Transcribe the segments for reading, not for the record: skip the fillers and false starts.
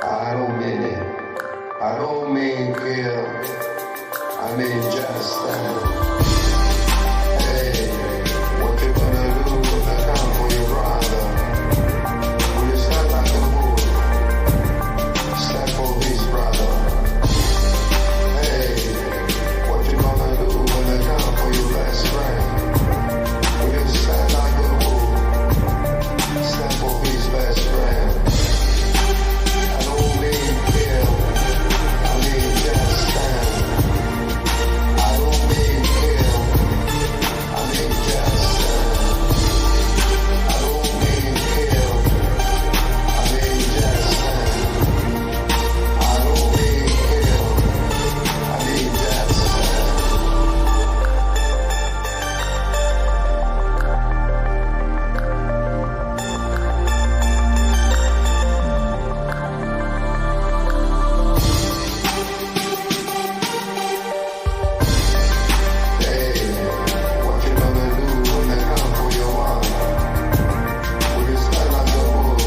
I don't mean it. I don't mean kill. I mean just stand. Hey, what you gonna do when I come for your brother? Will you stand like a bull? Stand for his brother. Hey, what you gonna do when I come for your best friend? Will you stand like a bull? Stand for his best friend. I don't mean kill. I mean just stand. I don't mean kill. I mean just stand. I don't mean kill. I mean just stand. I don't mean kill. I mean just stand. Hey, what you gonna do when they come for your mom? Will you stand like a bull?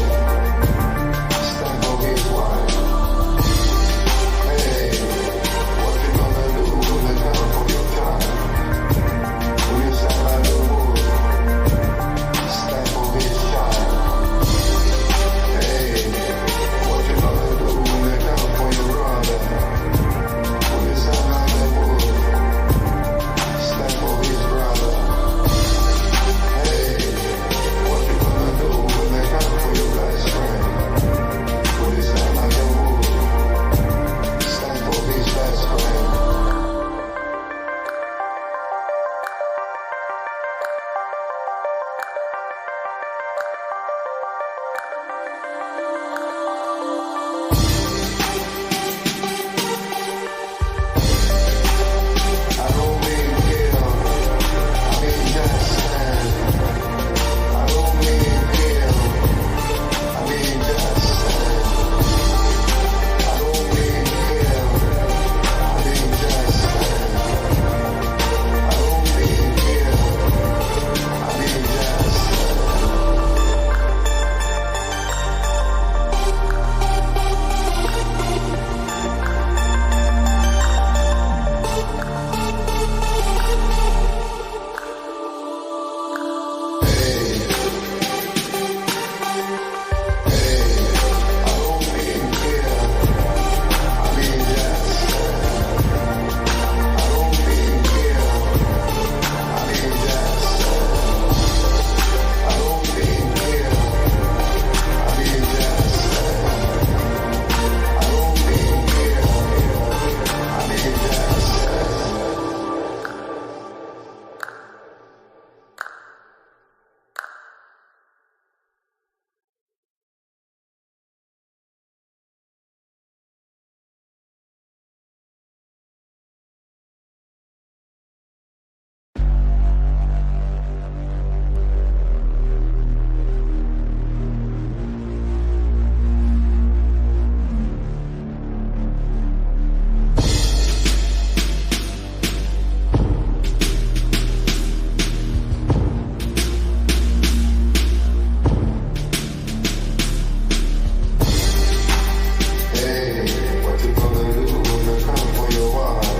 Stand for his wife. Hey, what you gonna do when they come for your child? Will you stand like a bull? Stand for his child. Hey, what you gonna do when they come for your brother? Will you stand like a bull? Stand for his brother. Hey, what you gonna do when they come for your best friend? Will you stand like a bull? Stand for his best friend. I don't mean kill. I mean just stand. I don't mean kill. I mean just stand. I don't mean kill. I mean just stand. I don't mean kill. I mean just stand. Hey, I don't mean kill. I mean just stand. I don't mean kill. I mean just stand. I don't mean kill. I mean just stand. I don't mean kill. I mean just stand. Hey, what you gonna do when they come for your wife?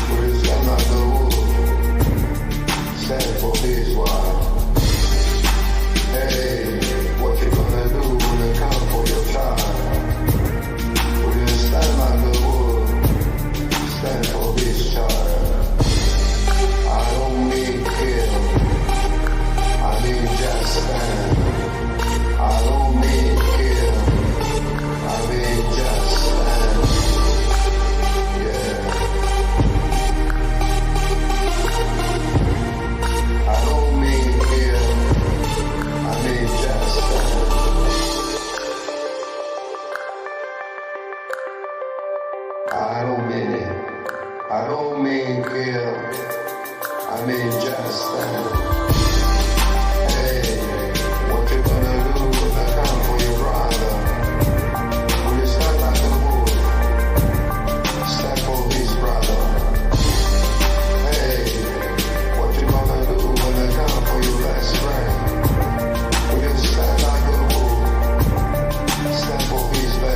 Will you stand like a bull? Stand for his wife. Hey, what you gonna do when they come for your child? Will you stand like a bull? Stand for his child. I don't mean kill. I mean just stand. I don't mean kill. I mean just stand. Yeah. I don't mean kill. I mean just stand. I don't mean it. I don't mean kill. I mean just stand. Hey, what you gonna do when they come for your brother? Will you stand like a bull? Stand for his brother. Hey, what you gonna do when they come for your best friend? Will you stand like a bull? Stand for his best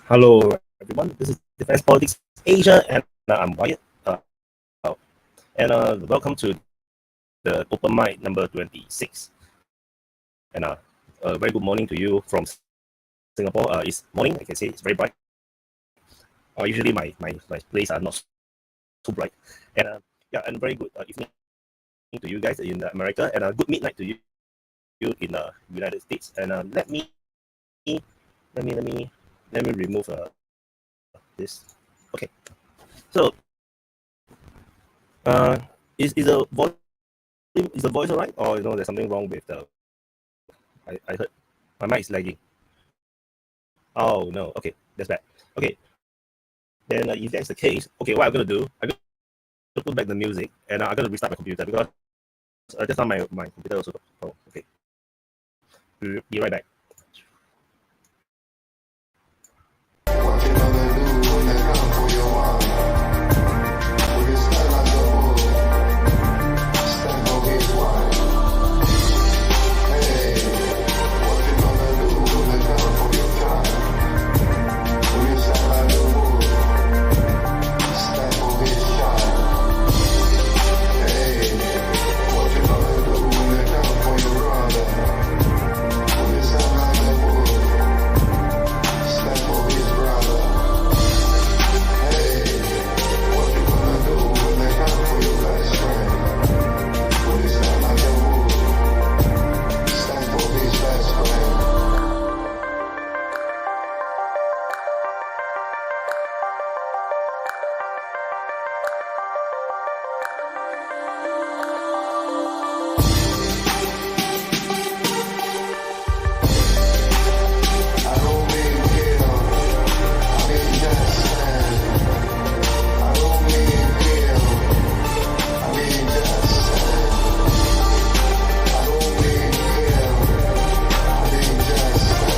Hello, everyone. This is Defense Politics Asia, and I'm Wyatt. Welcome to the Open Mic number 26. And a very good morning to you from Singapore. It's morning. I can say it's very bright. Usually my place are not so bright. And very good evening to you guys in America, and a good midnight to you in the United States. And let me remove this. Okay. So is the voice alright, or there's something wrong with the? I heard my mic is lagging. Oh no. Okay, that's bad. Okay. Then if that's the case, okay, what I'm gonna do, I'm gonna put back the music, and I'm gonna restart my computer because just now my computer also. Oh, okay. Be right back. What you gonna do when they come for your wallet? Will you stand like a bull? Stand for his wife. Hey, what you gonna do when they come for your child? Will you stand like a bull? Stand for his child. Hey, what you gonna do when they come for your brother? Will you stand like a bull? Stand for his brother. Hey, what you gonna do when they come for your best friend? Will you stand like a bull? Stand for his best friend. I don't mean kill, I mean just stand. I don't mean kill, I mean just stand. I don't mean kill, I mean just stand.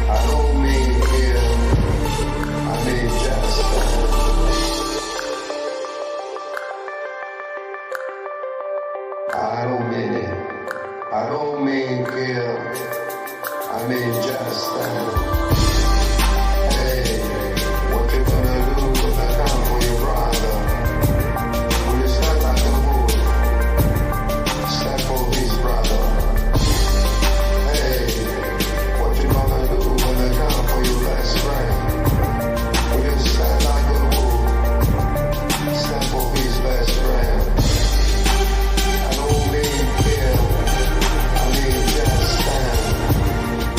I don't mean kill, I mean just I don't mean it. I don't mean kill. I mean just stand. Hey, what you gonna do when I come for your brother? Will you stand like a bull? Stand for his brother. Hey, what you gonna do when I come for your best friend? Will you stand like a bull? Stand for his best friend. I don't mean kill, I mean just stand.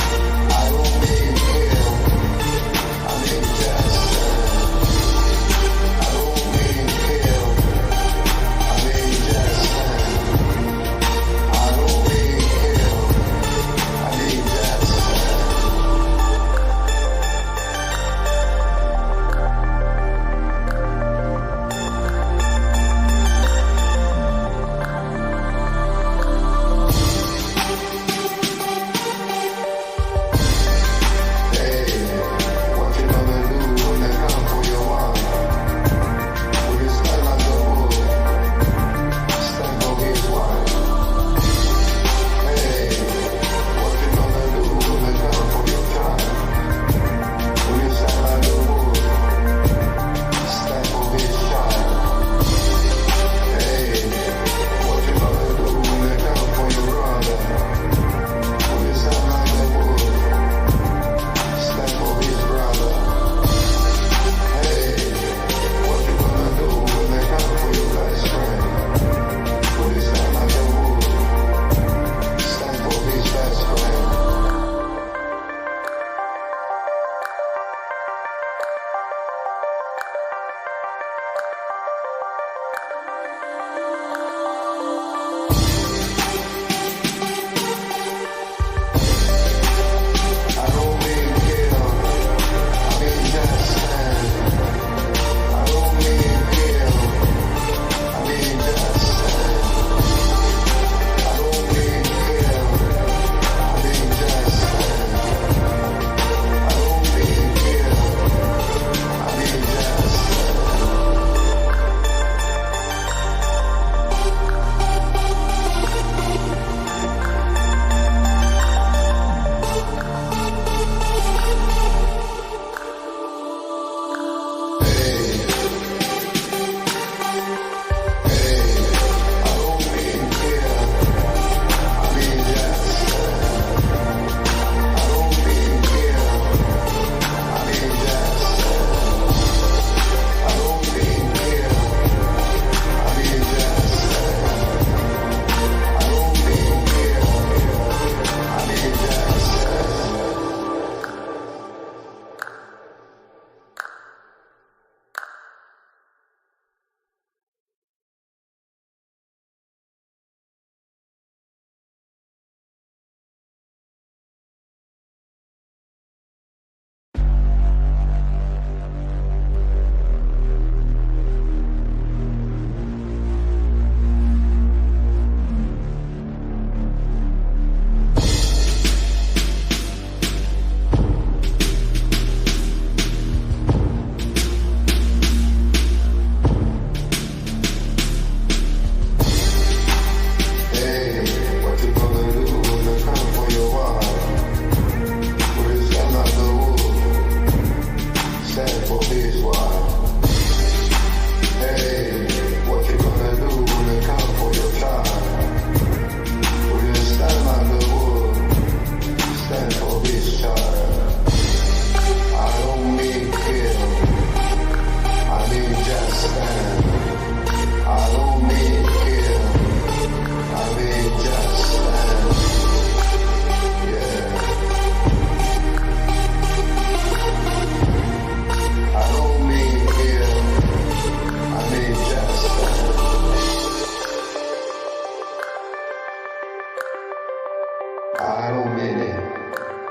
I don't mean it.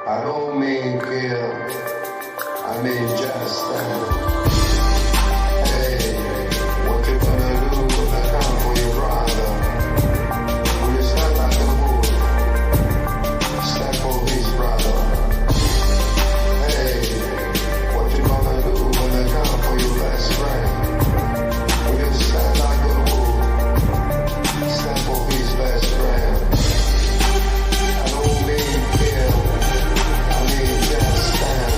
I don't mean kill. I mean just stand. Hey, what you gonna do with the gun for your brother? Will you stand like a bull? Stand for his brother. Hey, what you gonna do with the gun for your best friend? Will you stand like a bull? Stand for his best friend. I don't mean kill. I mean just stand.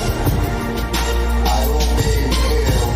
I don't mean kill.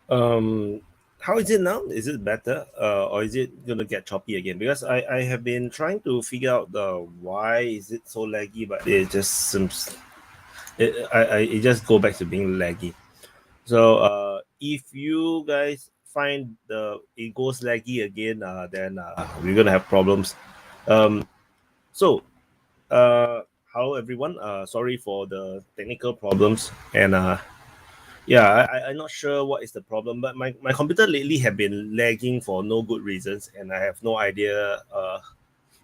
How is it now? Is it better, or is it gonna get choppy again? Because I have been trying to figure out the why is it so laggy, but it just seems it just go back to being laggy. So if you guys find it goes laggy again, then we're gonna have problems. So hello everyone. Sorry for the technical problems, and yeah, I'm not sure what is the problem, but my computer lately have been lagging for no good reasons, and I have no idea.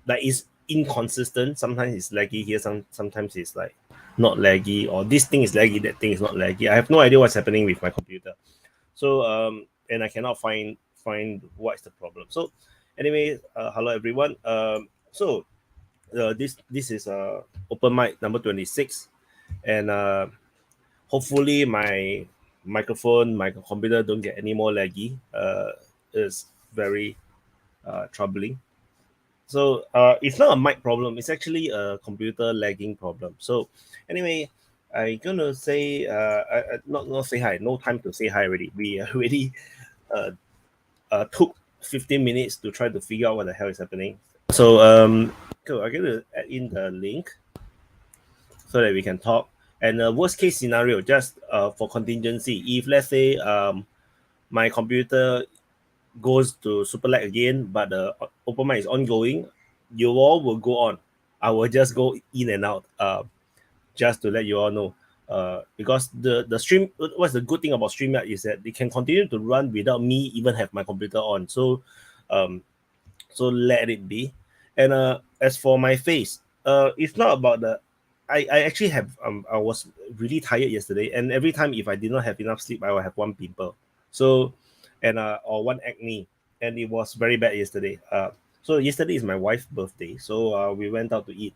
Like it's inconsistent. Sometimes it's laggy here, sometimes it's like not laggy, or this thing is laggy, that thing is not laggy. I have no idea what's happening with my computer. So and I cannot find what is the problem. So anyway, hello everyone. So this is open mic number 26, and hopefully my microphone, my computer don't get any more laggy. It's very troubling. So it's not a mic problem, it's actually a computer lagging problem. So anyway, I'm gonna say not say hi, no time to say hi already. We already took 15 minutes to try to figure out what the hell is happening. So cool, I'm gonna add in the link so that we can talk. And worst case scenario, just for contingency, if let's say my computer goes to super lag again, but the open mic is ongoing, you all will go on. I will just go in and out, just to let you all know. Because the stream, what's the good thing about StreamYard is that it can continue to run without me even have my computer on. So so let it be. And as for my face, it's not about the I actually have I was really tired yesterday, and every time if I did not have enough sleep, I will have one pimple. So and or one acne, and it was very bad yesterday. So yesterday is my wife's birthday, so we went out to eat.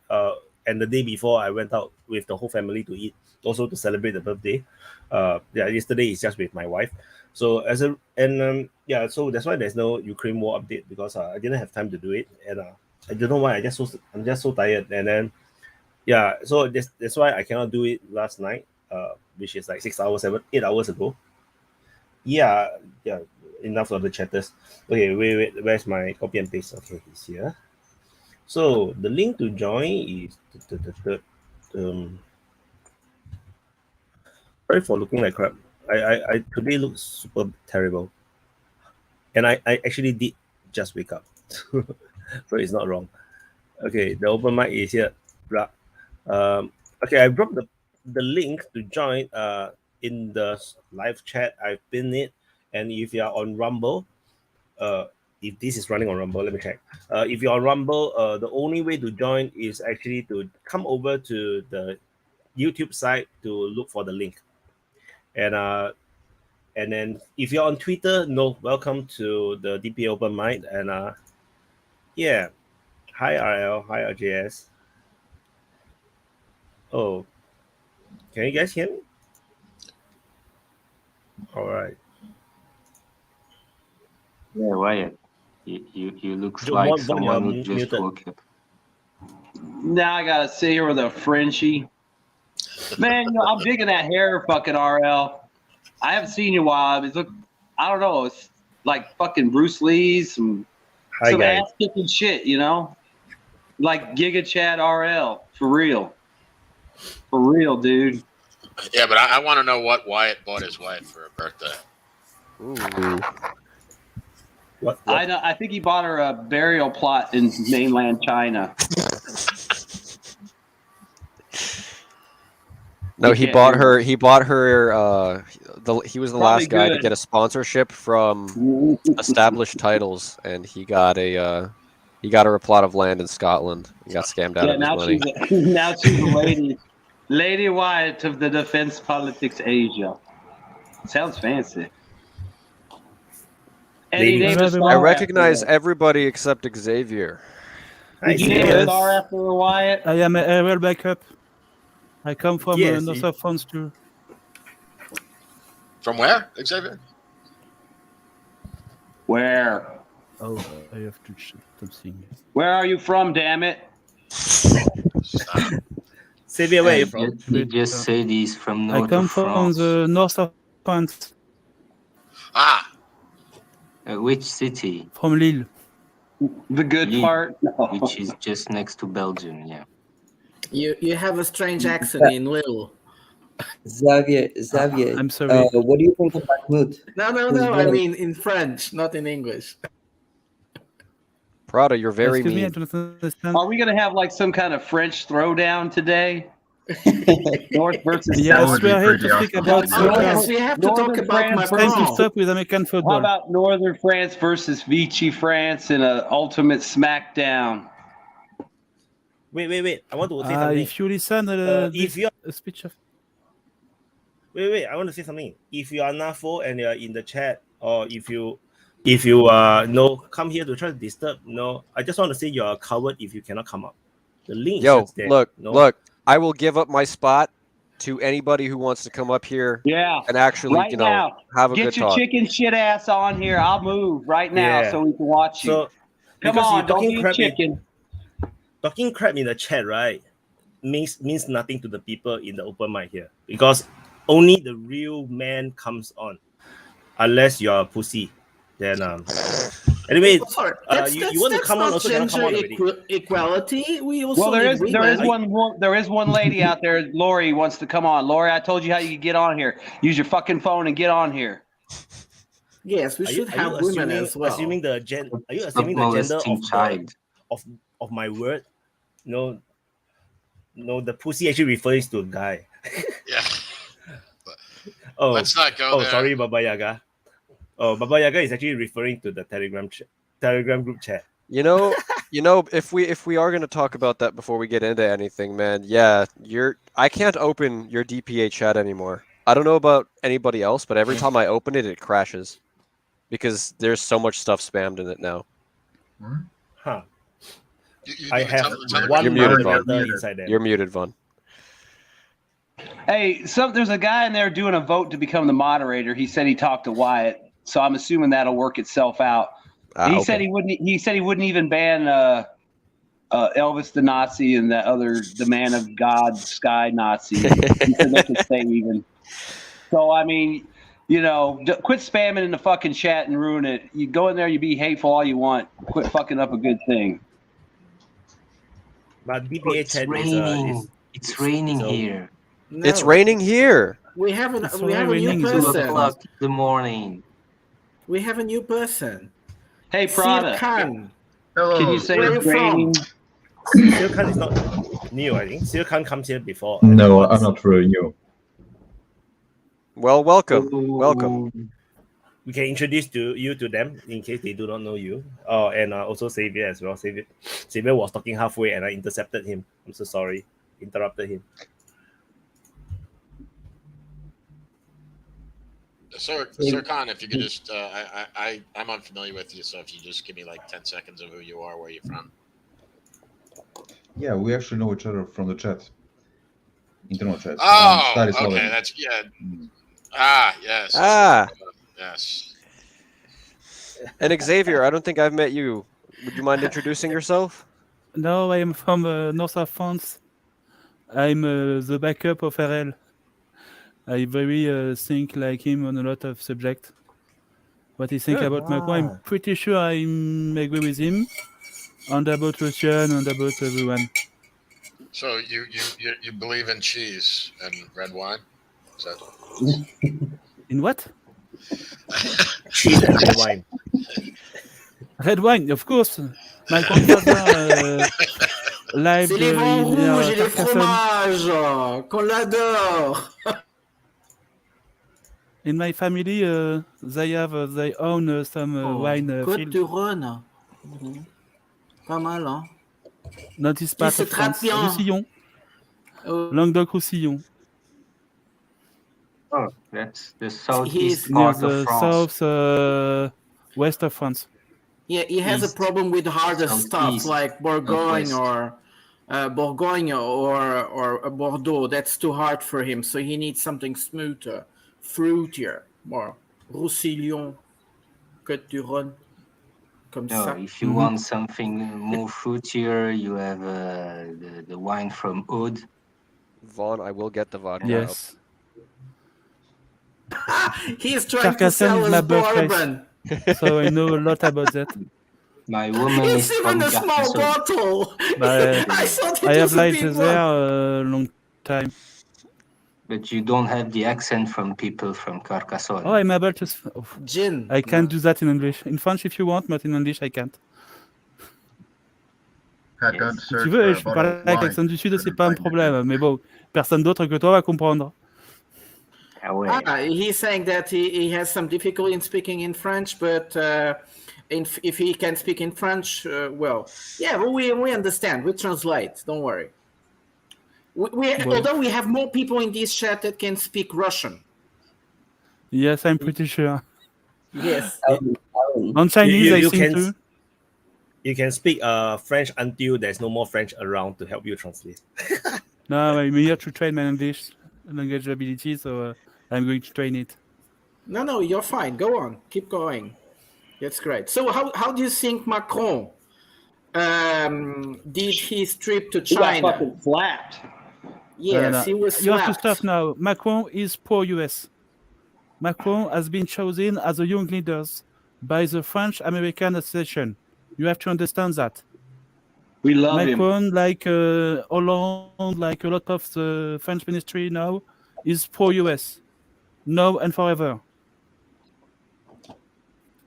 And the day before I went out with the whole family to eat, also to celebrate the birthday. Yeah, yesterday is just with my wife. So yeah, so that's why there's no Ukraine war update, because I didn't have time to do it, and I don't know why. I'm just so tired, and then yeah, so that's why I cannot do it last night, which is like 8 hours ago. Yeah, enough of the chatters. Okay, wait, where's my copy and paste? Okay, he's here. So the link to join is sorry for looking like crap. I today look super terrible, and I actually did just wake up, so it's not wrong. Okay, the open mic is here. Okay, I dropped the link to join in the live chat. I've pinned it, and if you are on Rumble, if this is running on Rumble, let me check. If you're on Rumble, the only way to join is actually to come over to the YouTube site to look for the link. And then if you're on Twitter, welcome to the DPA Open Mic. And yeah, hi RL, hi RJS. Oh, can you guys hear me? All right. Yeah, Wyatt, you look like someone who just muted. woke up. Now I gotta sit here with a Frenchie. Man, I'm digging that hair, fucking RL. I haven't seen you in a while. I don't know. It's like fucking Bruce Lee's, some ass kicking shit, like Giga Chat RL, for real, dude. Yeah, but I want to know what Wyatt bought his wife for her birthday. Ooh. What? I think he bought her a burial plot in mainland China. No, he bought her. He bought her. He was the Probably last guy to good. get a sponsorship from Established Titles, and he got her a plot of land in Scotland. He got scammed out of his money. Now she's a Lady Wyatt of the Defense Politics Asia. Sounds fancy. I recognize everybody except Xavier. Did you name a star after Wyatt? I am a aerial backup. I come from north of France too. From where, Xavier? Where? Oh, I have to check something. Where are you from, damn it? Xavier, where are you from? You just said he's from north I come of from France. the north of France. Ah, Which city? From Lille. The good Lille, part. No. which is just next to Belgium. Yeah. You have a strange accent in Lille. Xavier, I'm sorry. what do you think of Mahmoud? No. I mean in French, not in English. Prada, you're very Excuse me, I mean. don't understand. Are we gonna have like some kind of French throwdown today? North versus Yes, South. we are here to speak about Oh, soccer. yes, we have to talk Northern about France It's time to Macron. stop with American How football. about Northern France versus Vichy France in an ultimate smackdown? Wait. I want to say something. If you listen if you're a speech of wait, I want to say something. If you are NAFO and you're in the chat, or if you no come here to try to disturb, no, I just want to say you're a coward if you cannot come up. The link is Yo, just there. look, no? look. I will give up my spot to anybody who wants to come up here Yeah. and actually, Right now, have a get good your talk. chicken shit ass on here. I'll move right now Yeah. so we can watch you. So Come because on, you're don't talking be a crap chicken. talking crap in the chat, right? Means nothing to the people in the open mic here, because only the real man comes on, unless you're a pussy. Then anyway, Sorry, you want to come on not also cannot come on gender already. equality. We also Well, there need is women. one lady out there. Lori wants to come on. Lori, I told you how you could get on here. Use your fucking phone and get on here. Yes, we should have women as well. Assuming the gen? Are you Stop assuming the gender molesting child. of my word? No, the pussy actually refers to a guy. yeah. Oh, Let's not go there. Sorry, BabaYaga. Oh, BabaYaga is actually referring to the Telegram group chat. You know, if we are going to talk about that before we get into anything, man, yeah, I can't open your DPA chat anymore. I don't know about anybody else, but every time I open it, it crashes because there's so much stuff spammed in it now. Huh. You I need to have tell one You're muted, moderator Vaughn. inside there. You're muted, Vaughn. Hey, there's a guy in there doing a vote to become the moderator. He said he talked to Wyatt, so I'm assuming that'll work itself out. He said he wouldn't. He said he wouldn't even ban Elvis the Nazi and the man of God Sky Nazi. He said they could stay even. So I mean, quit spamming in the fucking chat and ruin it. You go in there, you be hateful all you want. Quit fucking up a good thing. But DPA It's chat raining. It's raining so- here. No, It's raining here. We have a It's new already raining. 2 person. o'clock in the morning. We have a new person. Hey, Cir Prada, Khan. can you say Where it's you from? raining? Cir Khan is not new, I think. Cir Khan comes here before. No, I'm not really new. Well, welcome. We can introduce you to them in case they do not know you. Oh, and also Xavier as well. Xavier was talking halfway and I intercepted him. I'm so sorry. Interrupted him. Cir Khan, if you could just, I'm unfamiliar with you, so if you just give me like 10 seconds of who you are, where you're from. Yeah, we actually know each other from the chat. Internal chat. Oh, That is okay, all. that's, yeah. Ah, yes. Yes. And Xavier, I don't think I've met you. Would you mind introducing yourself? No, I am from north of France. I'm the backup of RL. I very think like him on a lot of subjects. What he think Good. about Macron, I'm pretty sure I agree with him. And about Russian and about everyone. So you believe in cheese and red wine? Is that... In what? Cheese and red wine. Red wine, of course. My grandfather lived C'est les vins in rouges et les Carcassonne. fromages qu'on l'adore. In my family, they have they own some wine Côte field. du Rhône. Pas mal, hein? Not this part se of trappe France. bien. Roussillon. Oh, Languedoc-Roussillon. Oh, that's the He's southeast Near part of the France. south west of France. yeah, he has a East. problem with harder stuff Southeast. like Bourgogne Southwest. or Bordeaux. That's too hard for him. So he needs something smoother, fruitier, more Roussillon, Côte du Rhône. Comme No, ça. if you want something more fruitier, you have the wine from Aude. Vaughn, I will get the vodka. Yes. He's trying to Carcassonne sell is us my birthplace. bourbon. So I know a lot about that. My woman It's is even from a small Carcassonne. bottle. But I thought I it have was a lived big there one. a long time. But you don't have the accent from people from Carcassonne. Oh, I'm able to. Gin. I can't do that in English. In French, if you want, but in English, I can't. Yes. Si tu veux, je peux parler avec l'accent du Sud, c'est pas un problème. Mais bon, personne d'autre que toi va comprendre. Ah ouais. He's saying that he has some difficulty in speaking in French, but if he can speak in French, well, we understand. We translate. Don't worry. Although we have more people in this chat that can speak Russian. Yes, I'm pretty sure. Yes. On Chinese, I think can, too. You can speak French until there's no more French around to help you translate. No, I'm here to train my English language ability, so I'm going to train it. No, you're fine. Go on. Keep going. That's great. So how do you think Macron did his trip to He got China? fucking slapped. Yes, he was You have to slapped. stop now. Macron is pro-US. Macron has been chosen as a young leader by the French-American Association. You have to understand that. We love him. Macron, like Hollande, like a lot of the French ministry now, is pro-US. Now and forever.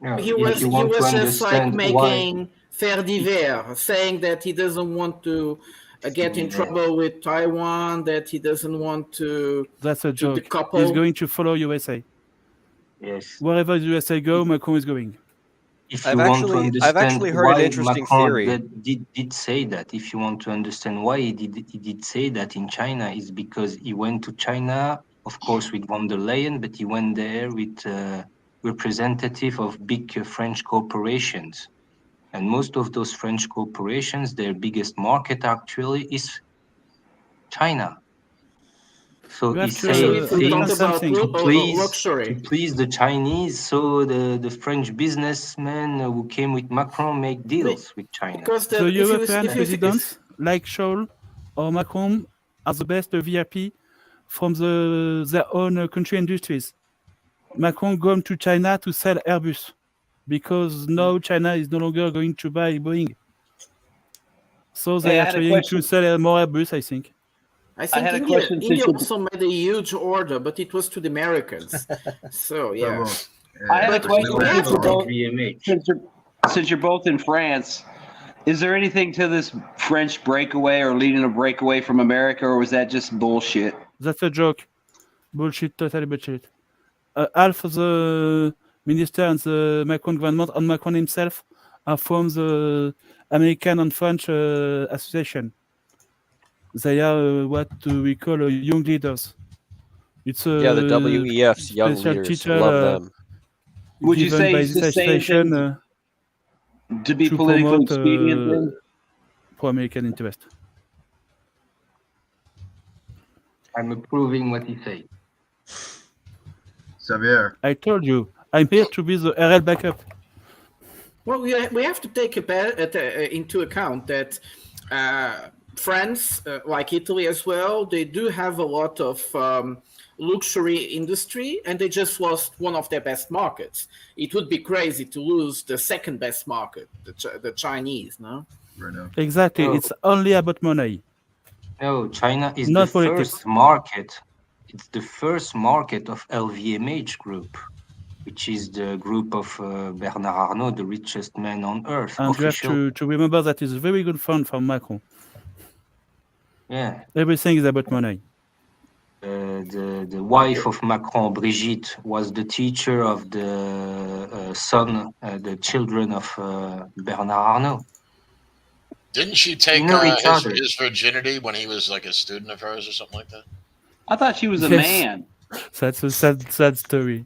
No, He if was you want to just like understand making faire divers, saying that he doesn't want to get in trouble with Taiwan, that he doesn't want to. That's a joke. decouple. He's going to follow USA. Yes. Wherever the USA go, Macron is going. If I've you want to actually- understand I've actually heard an why interesting Macron theory. Did say that, if you want to understand why he did say that in China, is because he went to China, of course, with von der Leyen, but he went there with representative of big French corporations. And most of those French corporations, their biggest market actually is China. So You he have to said understand things something. to luxury. please the Chinese, so the French businessmen who came with Macron make deals with China. Because The European presidents, like Scholz or Macron, are the best VIP from their own country industries. Macron going to China to sell Airbus because now China is no longer going to buy Boeing. So they Hey, I are had a trying question. to sell more Airbus, I think. I think had a India, question India since you- also made a huge order, but it was to the Americans. So yeah. I had a But question we have since you're to- both- since you're both in France. Is there anything to this French breakaway or leading a breakaway from America, or was that just bullshit? That's a joke. Bullshit, totally bullshit. Half of the minister and the Macron government and Macron himself are from the American and French association. They are what we call young leaders. It's Yeah, the WEF's young special leaders. teacher, Love them. Would you given say by it's this the same association thing to be to politically promote expedient? Then? pro-American interest. I'm approving what he said. Xavier. I told you, I'm here to be the RL backup. Well, we have to take into account that France, like Italy as well, they do have a lot of luxury industry, and they just lost one of their best markets. It would be crazy to lose the second best market, the Chinese, no? Right now. Exactly, Oh. it's only about money. No, China is Not the politics. first market. It's the first market of LVMH Group, which is the group of Bernard Arnault, the richest man on earth. And you have official. to remember that it's a very good fund for Macron. Yeah. Everything is about money. The wife of Macron, Brigitte, was the teacher of the the children of Bernard Arnault. Didn't she take You know each his, other. his virginity when he was like a student of hers or something like that? I thought she was a Yes. man. That's a sad story.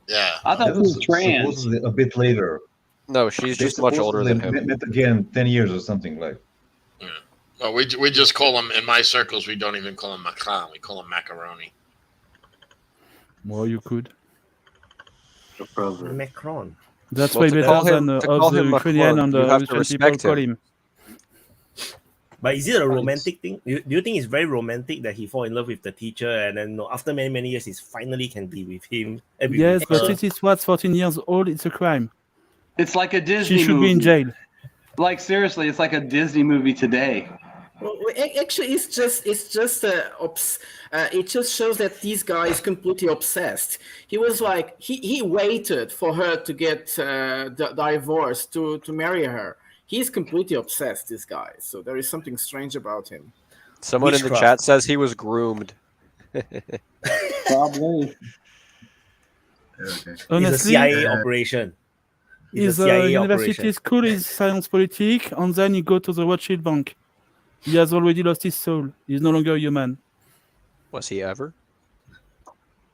Yeah. I thought That she was was trans. supposedly a bit later. No, she's They just much older than supposedly him. Met again 10 years or something like. Well, we just call him, in my circles, we don't even call him Macron. We call him macaroni. Well, you could. Macron. That's Well, way to better call him- than to all call the him Ukrainian Macron, and you have to Russian people respect call him. him. But is it a romantic thing? Do you think it's very romantic that he fall in love with the teacher and then after many years he finally can be with him? Yes, but it is what's 14 years old. It's a crime. It's like a Disney She should movie. be in jail. Like seriously, it's like a Disney movie today. Well, actually, it just shows that this guy is completely obsessed. He was like, he waited for her to get divorced to marry her. He's completely obsessed, this guy. So there is something strange about him. Someone in the chat says he was groomed. Probably. Okay. It's a CIA operation. His university school is science politics, and then he go to the Rothschild Bank. He has already lost his soul. He's no longer human. Was he ever?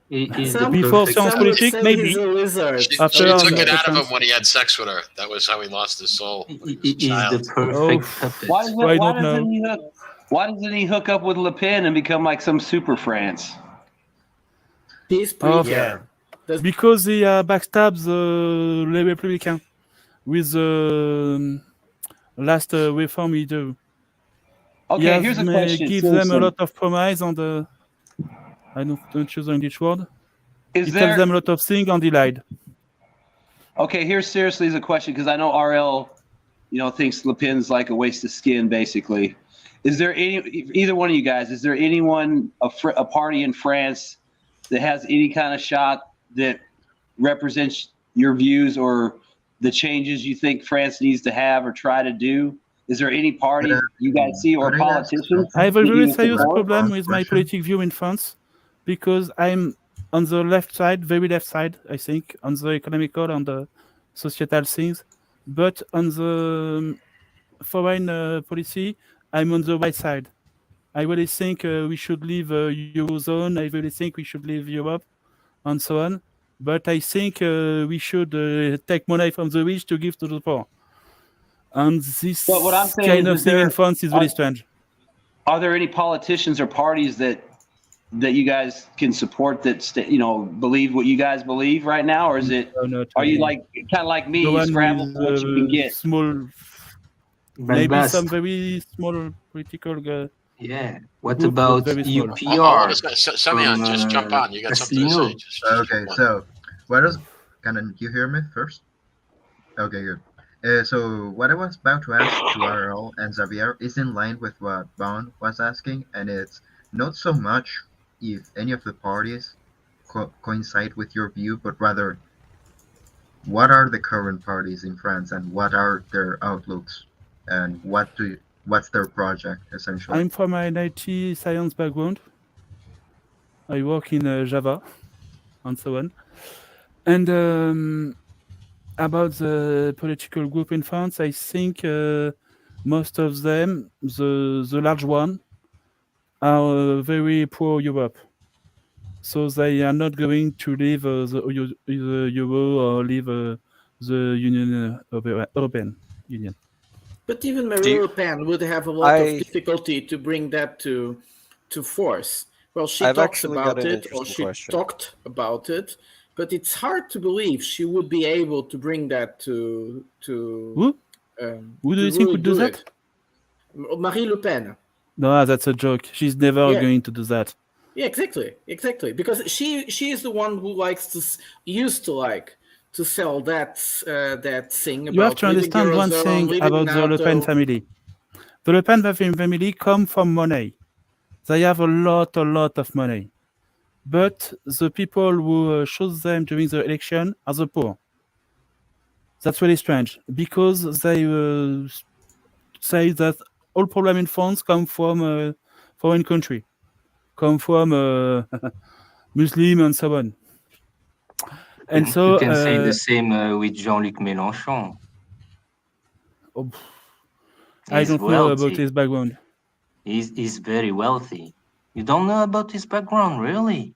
Before science politics, maybe. She took it out of him when he had sex with her. That was how he lost his soul. He's the perfect puppet. Why doesn't he hook up with Le Pen and become like some super France? Because he backstabs the Republican with the last reform he do. Okay, here's a question. Gives them a lot of promise and I don't choose the English word. He tells them a lot of things and he lied. Okay, here's seriously is a question because I know RL, thinks Le Pen's like a waste of skin, basically. Is there either one of you guys? Is there anyone a party in France that has any kind of shot that represents your views or the changes you think France needs to have or try to do? Is there any party you guys see or politicians? I have a very serious problem with my political view in France because I'm on the left side, very left side, I think, on the economical and the societal things. But on the foreign policy, I'm on the right side. I really think we should leave Eurozone. I really think we should leave Europe and so on. But I think we should take money from the rich to give to the poor. And this kind of thing in France is very strange. Are there any politicians or parties that you guys can support that believe what you guys believe right now, or is it? Are you like kind of like me? You scramble for what you can get. Small, maybe some very small political. Yeah. What about UPR? Semyon, just jump on. You got something to say. Okay, so can you hear me first? Okay, good. So what I was about to ask to RL and Xavier is in line with what Bond was asking, and it's not so much if any of the parties coincide with your view, but rather what are the current parties in France and what are their outlooks and what's their project essentially? I'm from an IT science background. I work in Java and so on. And about the political group in France, I think most of them, the large one, are very pro-Europe. So they are not going to leave the Euro or leave the European Union. But even Marine Le Pen would have a lot of difficulty to bring that to force. Well, she talks about it, or she talked about it, but it's hard to believe she would be able to bring that to who? Who do you think would do that? Marine Le Pen. No, that's a joke. She's never going to do that. Yeah, exactly. Because she is the one who used to sell that thing. You have to understand one thing about the Le Pen family. The Le Pen family come from money. They have a lot of money. But the people who chose them during the election are the poor. That's really strange because they say that all problem in France come from a foreign country, come from Muslim and so on. And so you can say the same with Jean-Luc Mélenchon. I don't know about his background. He's very wealthy. You don't know about his background, really?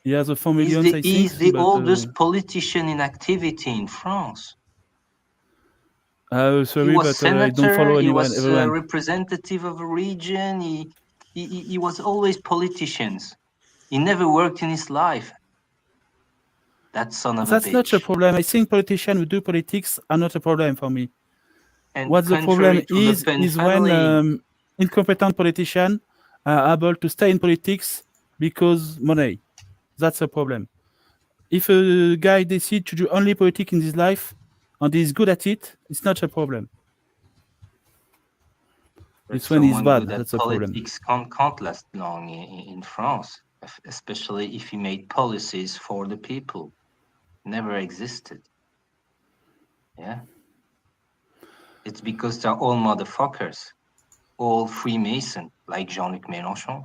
He has 4 million. He's the oldest politician in activity in France. Sorry, but senator, I don't follow anyone. He was a representative of a region. He was always politicians. He never worked in his life. That son of a bitch. That's not a problem. I think politicians who do politics are not a problem for me. And what the problem is when incompetent politicians are able to stay in politics because money. That's a problem. If a guy decides to do only politics in his life and he's good at it, it's not a problem. But It's when he's someone bad good at that's a problem. politics can't last long in France, especially if he made policies for the people. Never existed. Yeah. It's because they're all motherfuckers, all Freemason, like Jean-Luc Mélenchon.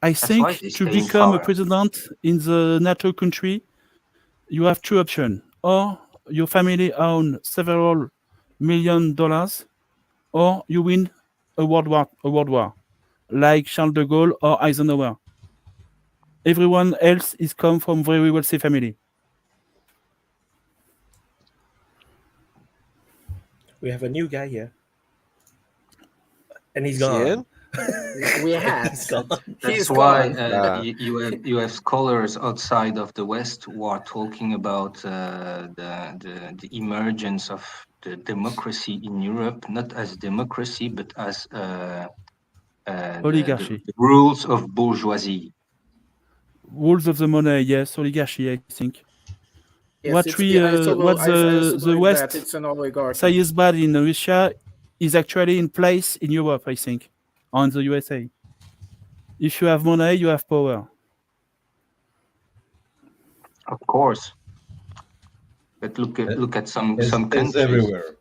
I That's why think they to stay in become a power. president in the NATO country, you have two options. Or your family own several $1 million, or you win a world war, like Charles de Gaulle or Eisenhower. Everyone else is come from very wealthy family. We have a new guy here. And he's Is he gone. in? We had. He's gone. That's why you have scholars outside of the West who are talking about the emergence of the democracy in Europe, not as democracy, but as Oligarchy. the rules of bourgeoisie. Rules of the money, yes, oligarchy, I think. Yes, What the West it's an oligarchy. say is bad in Russia is actually in place in Europe, I think, or in the U.S.A. If you have money, you have power. Of course. But look at some countries. everywhere.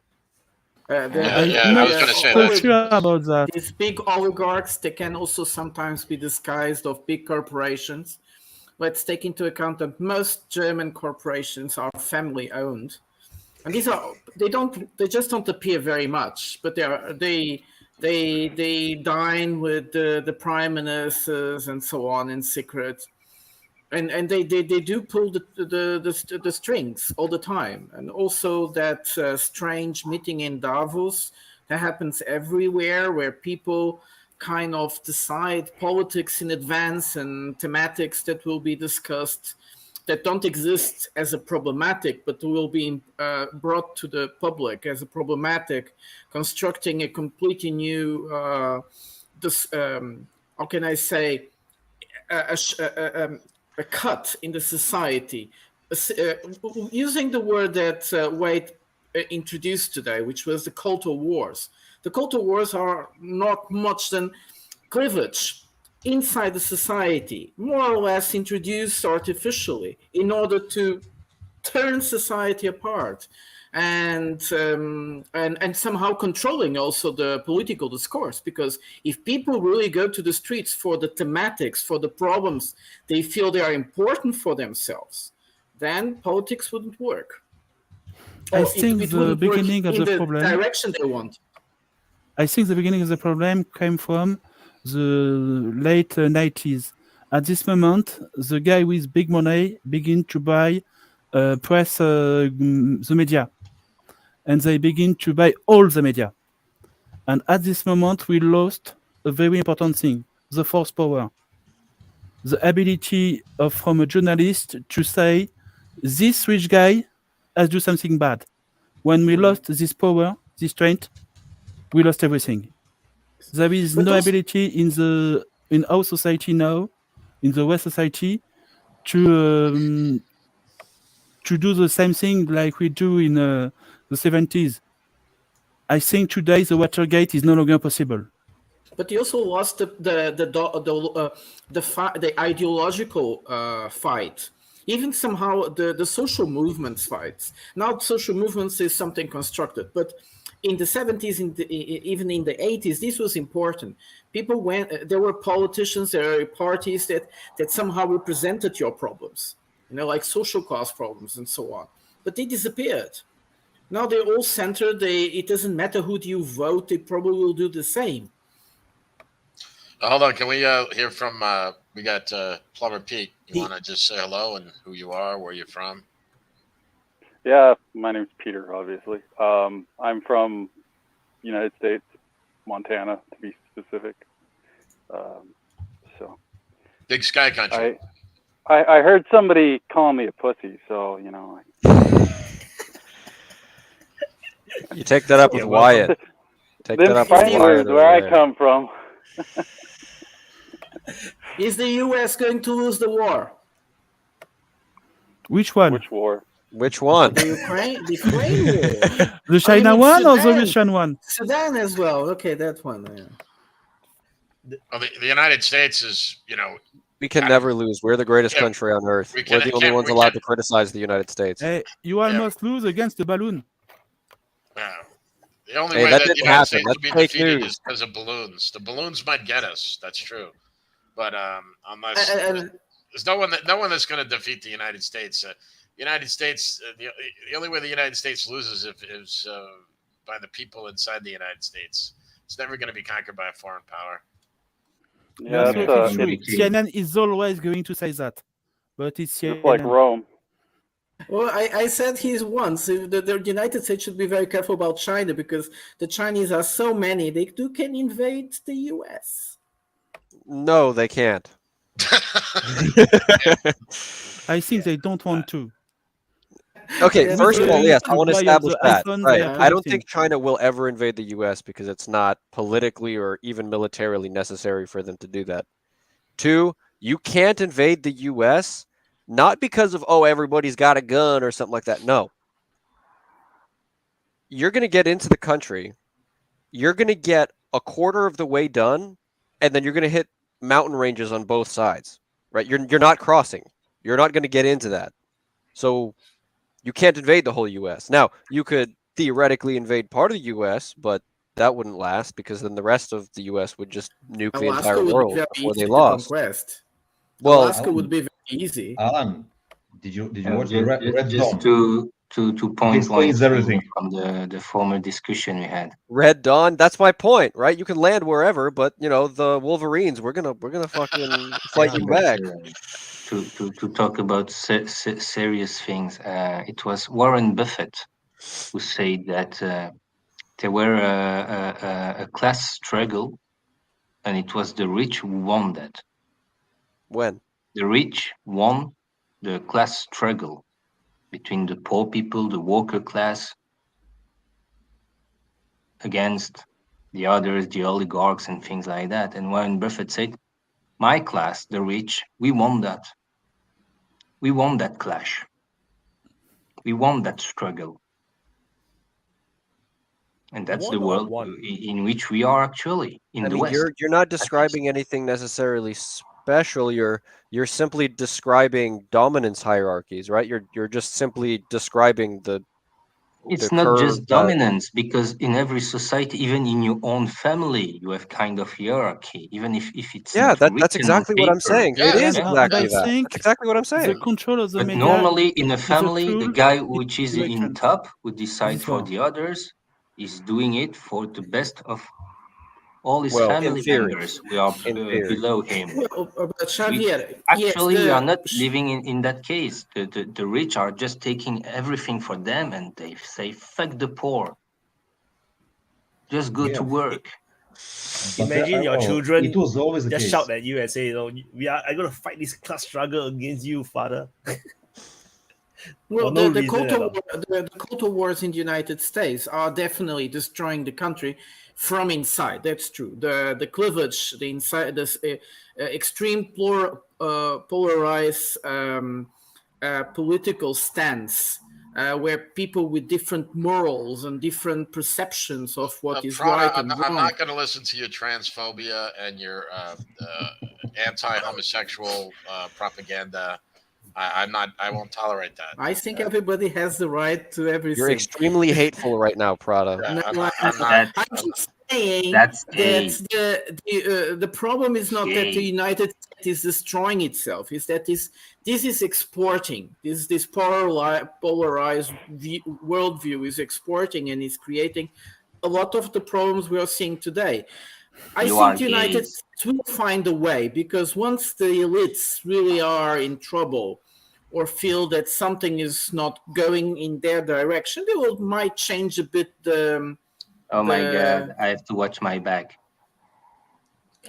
I was going to say not that. sure about that. These big oligarchs, they can also sometimes be disguised of big corporations. Let's take into account that most German corporations are family owned, and they just don't appear very much, but they dine with the prime ministers and so on in secret, and they do pull the strings all the time. And also that strange meeting in Davos that happens everywhere, where people kind of decide politics in advance and thematics that will be discussed that don't exist as a problematic, but will be brought to the public as a problematic, constructing a completely new, how can I say, a cut in the society. Using the word that Wade introduced today, which was the cultural wars. The cultural wars are not much than cleavage inside the society, more or less introduced artificially in order to turn society apart, and somehow controlling also the political discourse. Because if people really go to the streets for the thematics, for the problems they feel they are important for themselves, then politics wouldn't work. I think the beginning of the problem, direction they want. I think the beginning of the problem came from the late 90s. At this moment, the guy with big money begin to buy press, the media, and they begin to buy all the media. And at this moment, we lost a very important thing: the force power, the ability from a journalist to say this rich guy has do something bad. When we lost this power, this strength, we lost everything. There is no ability in our society now, in the West society, to do the same thing like we do in the 70s. I think today the Watergate is no longer possible. But you also lost the ideological fight. Even somehow the social movements fights. Now social movements is something constructed, but in the 70s, even in the 80s, this was important. People there were politicians, there were parties that somehow represented your problems, like social class problems and so on. But they disappeared. Now they're all centered. It doesn't matter who do you vote, they probably will do the same. Hold on, can we hear from, we got Plumber Pete. You want to just say hello and who you are, where you're from? Yeah, my name's Peter, obviously. I'm from United States, Montana, to be specific. So Big Sky Country. I heard somebody call me a pussy, so, You take that up with Wyatt. Take Them that up fighting fire words where I come from. Is the U.S. going to lose the war? Which one? Which war? Which one? The Ukraine war. The China mean one or the Sudan? Russian one? Sudan as well. Okay, that one. Yeah. Well, the United States is, We can never lose. We're the greatest Yeah, country on earth. we We're can- the only can't- ones we allowed can't- to criticize the United States. Hey, you almost lose against the balloon. the only Hey, way that that the didn't United happen. States That's will be fake defeated news. is because of balloons. The balloons might get us. That's true, but unless there's no one that's going to defeat the United States. United States, the only way the United States loses is by the people inside the United States. It's never going to be conquered by a foreign power. Yeah, that's true. CNN is always going to say that, but it's Just like Rome. Well, I said he's once. The United States should be very careful about China because the Chinese are so many. They can invade the U.S. No, they can't. I think they don't want to. Okay, Yeah, first of all, yes, I want to Buy establish the that. iPhone, Right. they are I don't producing. think China will ever invade the U.S. because it's not politically or even militarily necessary for them to do that. 2, you can't invade the U.S. not because of, everybody's got a gun or something like that. No. You're going to get into the country. You're going to get a quarter of the way done, and then you're going to hit mountain ranges on both sides. Right? You're not crossing. You're not going to get into that. So you can't invade the whole U.S. Now, you could theoretically invade part of the U.S., but that wouldn't last because then the rest of the U.S. would just nuke the Alaska entire would world be very before easy they to lost. conquest. Well, Alaska would be very easy. Alan, did you watch the Red Just Dawn? to point explains one everything. from the former discussion we had. Red Dawn, that's my point, right? You can land wherever, but the Wolverines, we're gonna fucking fight you back. To talk about serious things, it was Warren Buffett who said that there were a class struggle, and it was the rich who won that. When? The rich won the class struggle between the poor people, the worker class, against the others, the oligarchs and things like that. And Warren Buffett said, my class, the rich, we won that. We won that clash. We won that struggle. And that's the world in which we are actually in the West. You're not describing anything necessarily special. You're simply describing dominance hierarchies, right? You're just simply describing the It's the not curve just that- dominance, because in every society, even in your own family, you have kind of hierarchy, even if it's Yeah, not that's written exactly on what I'm paper. saying. It is And exactly I that. think That's exactly what I'm saying. the control of the But media normally in a is a family, the tool guy in which is direction. in top would decide This is for all. the others, is doing it for the best of all his Well, in family theory. members. We are In theory. below him. But Xavier, Actually, yes, we are not living in that case. The rich are just taking everything for them, and they say, fuck the poor. Just go to work. Imagine your children It was always the just case. shout at you and say, I'm going to fight this class struggle against you, father. Well, For no the reason at all. culture wars in the United States are definitely destroying the country from inside. That's true. The cleavage, the inside, this extreme polarized political stance, where people with different morals and different perceptions of what is Prada, right and I'm wrong. not going to listen to your transphobia and your anti-homosexual propaganda. I won't tolerate that. I think everybody has the right to everything. You're extremely hateful right now, Prada. I'm just saying That's that the problem is not that the gay. United States is destroying itself. Is that this is exporting. This polarized worldview is exporting and is creating a lot of the problems we are seeing today. I You are think the United gays. States will find a way, because once the elites really are in trouble or feel that something is not going in their direction, they might change a bit the. Oh my God, I have to watch my back.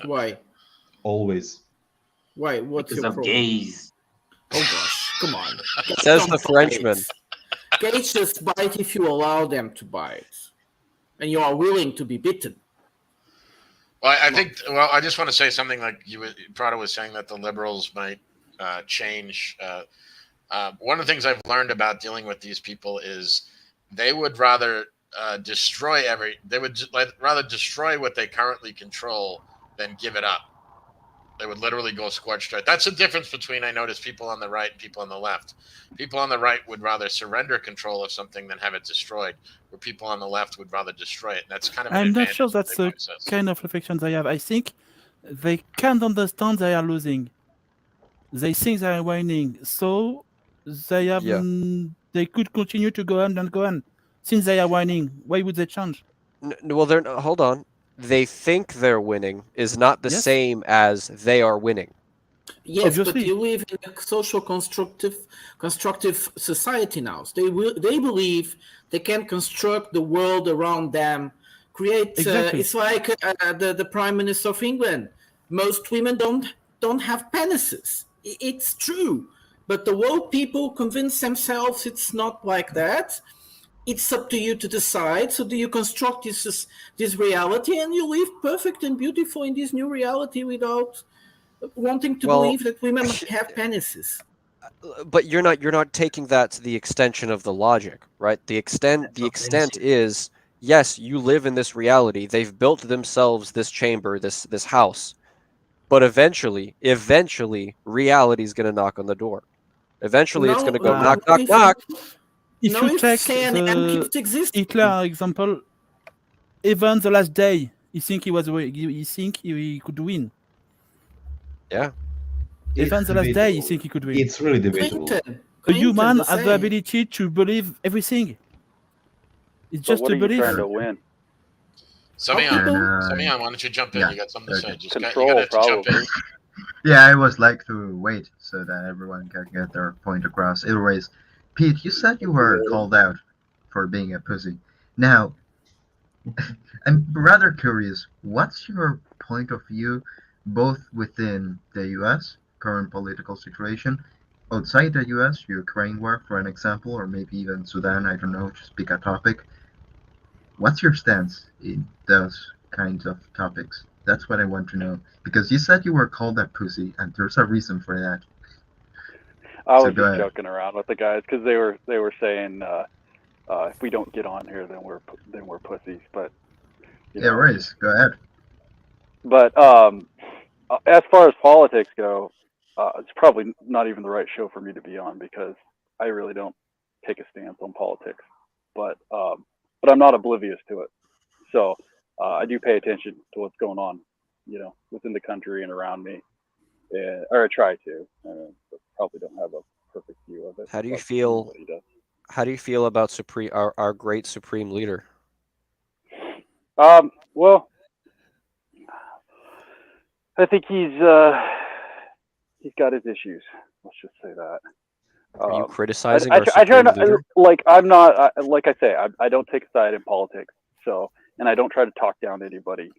Why? Always. Why? What's Because your of problem? gays. Oh gosh, come on. Says Don't the Frenchman. bite. Gays just bite if you allow them to bite. and you are willing to be bitten. Well, I think. Well, I just want to say something like Prada was saying that the liberals might change. One of the things I've learned about dealing with these people is they would rather destroy rather destroy what they currently control than give it up. They would literally go scorched earth. That's the difference between, I notice, people on the right and people on the left. People on the right would rather surrender control of something than have it destroyed, where people on the left would rather destroy it. And that's kind of an I'm not advantage sure that that's they the possess. kind of reflections I have. I think they can't understand they are losing. They think they are winning, so they have they could continue to go on and go on. Since they are winning, why would they change? Well, they're hold on. They think they're winning is not the Yes. same as they are winning. Yes, Obviously. but you live in a social constructive society now. They believe they can construct the world around them, create. Exactly. It's like the Prime Minister of England. Most women don't have penises. It's true, but the world people convince themselves it's not like that. It's up to you to decide. So do you construct this reality, and you live perfect and beautiful in this new reality without wanting to believe that women have penises? But you're not taking that to the extension of the logic, right? The extent is, yes, you live in this reality. They've built themselves this chamber, this house. But eventually, reality is going to knock on the door. Eventually, it's going to go knock, knock, knock. If No, you if check CNN keeps the existing. Hitler example, even the last day, he think he could win. Yeah. Even the last day, he think he could win. It's really debatable. A human the has the same. ability to believe everything. It's But just what a are you belief. trying to win? Samian, why don't you jump in? yeah, You got something to say. Just Control, you gotta jump in. probably. Yeah, I was like to wait so that everyone can get their point across. Anyways, Pete, you said you were called out for being a pussy. Now, I'm rather curious. What's your point of view, both within the U.S. current political situation, outside the U.S. Ukraine war, for an example, or maybe even Sudan? I don't know. Just pick a topic. What's your stance in those kinds of topics? That's what I want to know. Because you said you were called a pussy, and there's a reason for that. I So was go just ahead. joking around with the guys because they were saying if we don't get on here, then we're pussies. But you Yeah, know, Riz, go ahead. But as far as politics go, it's probably not even the right show for me to be on because I really don't take a stance on politics. But I'm not oblivious to it. So I do pay attention to what's going on, within the country and around me, or I try to. But probably don't have a perfect view of it. How do you like feel? everybody does. How do you feel about our great supreme leader? Well, I think he's got his issues. Let's just say that. Are you criticizing I our try supreme not, leader? like I'm not like I say I don't take a side in politics. So, and I don't try to talk down anybody.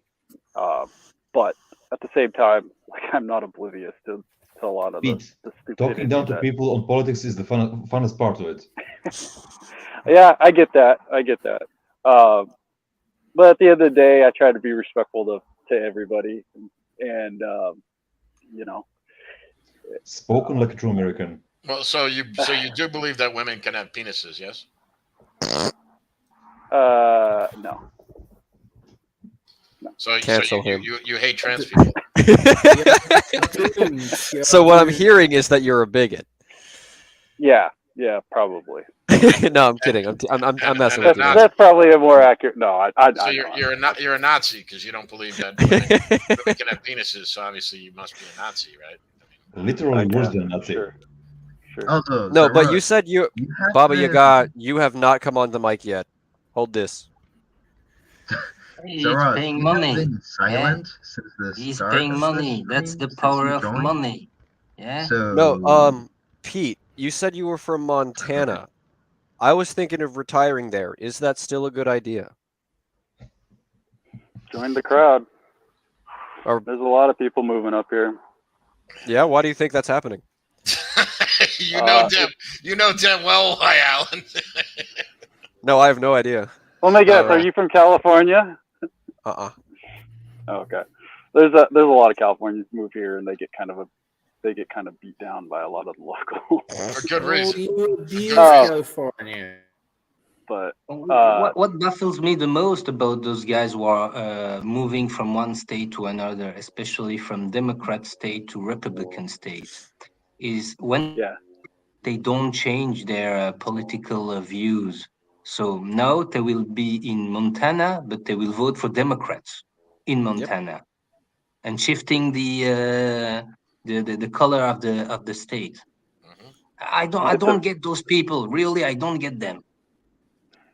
But at the same time, like I'm not oblivious to a lot of Pete, the stupidity. talking down to that- people on politics is the funnest part of it. Yeah, I get that. But at the end of the day, I try to be respectful to everybody, and Spoken like a true American. Well, so you do believe that women can have penises, yes? no. So Cancel him. You hate trans people. So what I'm hearing is that you're a bigot. Yeah, probably. No, I'm kidding. I'm messing with you. That's probably a more accurate. No, So you're a Nazi because you don't believe that women can have penises. So obviously you must be a Nazi, right? Literally worse than Nazi. Sure. Also, No, Sir but Ross, you said have Baba been- Yaga, you have not come on the mic yet. Hold this. He's Sir Ross, paying you have money. been silent since the He's start paying of money. this That's stream, the since power you of joined. money. Yeah. So No, Pete, you said you were from Montana. I was thinking of retiring there. Is that still a good idea? Join the crowd. Or There's a lot of people moving up here. yeah, why do you think that's happening? you know damn well why, Alan. No, I have no idea. Let me guess. All right. Are you from California? Okay. There's a lot of Californians move here and they get kind of beat down by a lot of the local. For good reason. California. But what baffles me the most about those guys who are moving from one state to another, especially from Democrat state to Republican state, is when they don't change their political views. So now they will be in Montana, but they will vote for Democrats in Montana, and shifting the color of the state. I don't get those people. Really, I don't get them.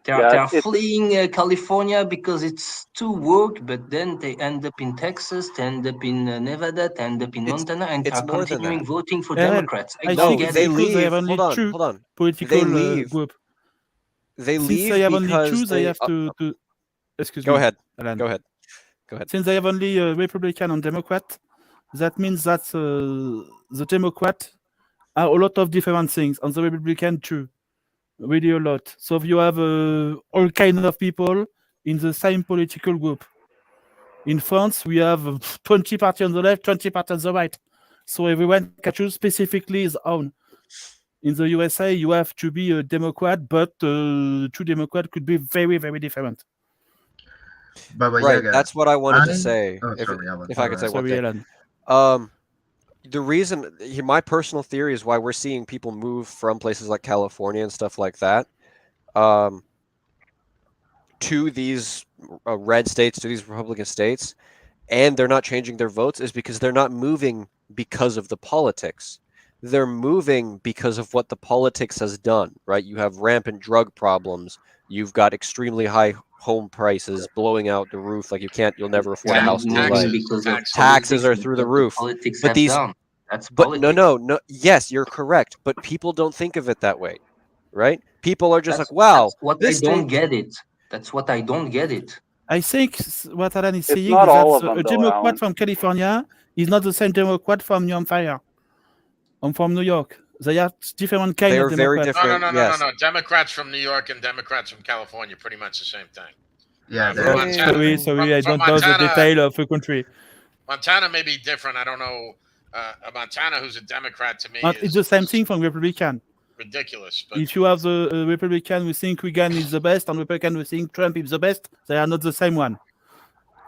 They are fleeing California because it's too woke, but then they end up in Texas, they end up in Nevada, they end up in Montana, and they are continuing voting for Democrats. I don't get they it. leave. They have only two political group. They Since leave they have only because two, they have to. Excuse Go me. ahead. Alan. Go ahead. Since they have only Republican and Democrat, that means that the Democrat are a lot of different things, and the Republican too. Really a lot. So you have all kinds of people in the same political group. In France, we have 20 parties on the left, 20 parties on the right. So everyone can choose specifically his own. In the U.S.A, you have to be a Democrat, but two Democrats could be very, very different. Right, that's what I wanted to say. Oh, if sorry, Alan. if I could say one Sorry, thing. Alan. The reason, my personal theory is why we're seeing people move from places like California and stuff like that to these red states, to these Republican states, and they're not changing their votes is because they're not moving because of the politics. They're moving because of what the politics has done, right? You have rampant drug problems. You've got extremely high home prices blowing out the roof. Like you'll never afford a house in your life. Taxes are through the roof. But these, no. Yes, you're correct. But people don't think of it that way, right? People are just like, wow. That's what I don't get it. That's what I don't get it. I think what Alan is saying is not all of that them, a though, Democrat Alan. from California is not the same Democrat from New Hampshire or from New York. They are different kinds They of are very Democrats. different. No. Democrats from New York and Democrats from California, pretty much the same thing. Yeah, Sorry, I don't know the detail of the country. Montana may be different. I don't know. Montana, who's a Democrat, to me, It's the same thing from Republican. ridiculous. But If you have the Republican who think Reagan is the best and Republican who think Trump is the best, they are not the same one.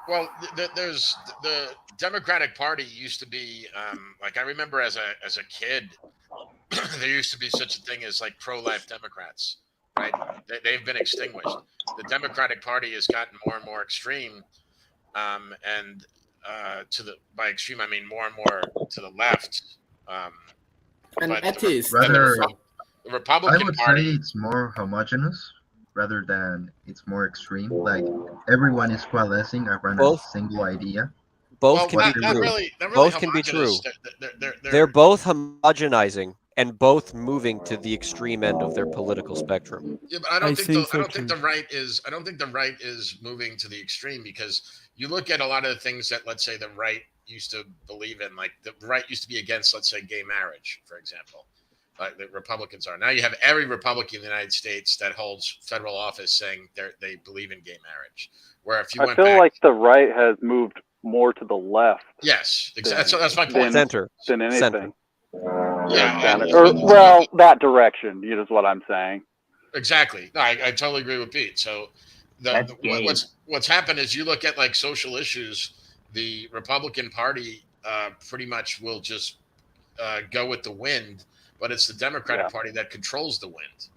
well, there's the Democratic Party used to be like I remember as a kid, there used to be such a thing as like pro-life Democrats, right? They've been extinguished. The Democratic Party has gotten more and more extreme, and by extreme I mean more and more to the left. And but that is the Republican I would Party. say it's more homogenous rather than it's more extreme. Like everyone is coalescing around a single idea. Both can be true. Both can be true. They're both homogenizing and both moving to the extreme end of their political spectrum. Yeah, but I don't think the right is moving to the extreme, because you look at a lot of the things that, let's say, the right used to believe in, like the right used to be against, let's say, gay marriage, for example. Like the Republicans are. Now you have every Republican in the United States that holds federal office saying they believe in gay marriage. Where if you I feel like the right has moved more to the left. Yes, exactly. That's my point. Center than anything. Center. Well, that direction. Is what I'm saying. Exactly. No, I totally agree with Pete. So what's happened is you look at like social issues, the Republican Party pretty much will just go with the wind, but it's the Democratic Party that controls the wind.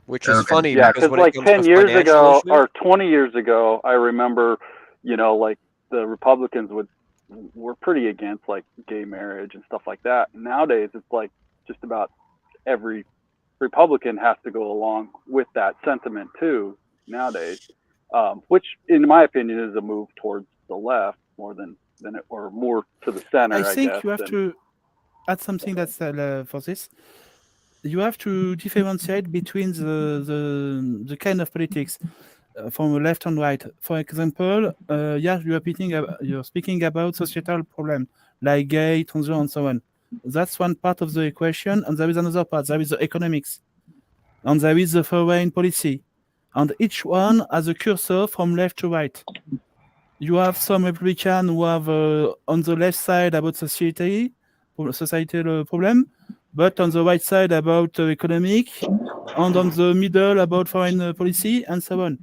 Which is funny. Yeah, because like 10 years ago or 20 years ago, I remember, like the Republicans were pretty against like gay marriage and stuff like that. Nowadays, it's like just about every Republican has to go along with that sentiment too nowadays, which in my opinion is a move towards the left more than it, or more to the center. I think you have to add something that's for this. You have to differentiate between the kind of politics from left and right. For example, you're speaking about societal problems like gay, transgender, and so on. That's one part of the equation, and there is another part. There is the economics, and there is the foreign policy, and each one has a cursor from left to right. You have some Republicans who have on the left side about societal problem, but on the right side about economic, and on the middle about foreign policy, and so on.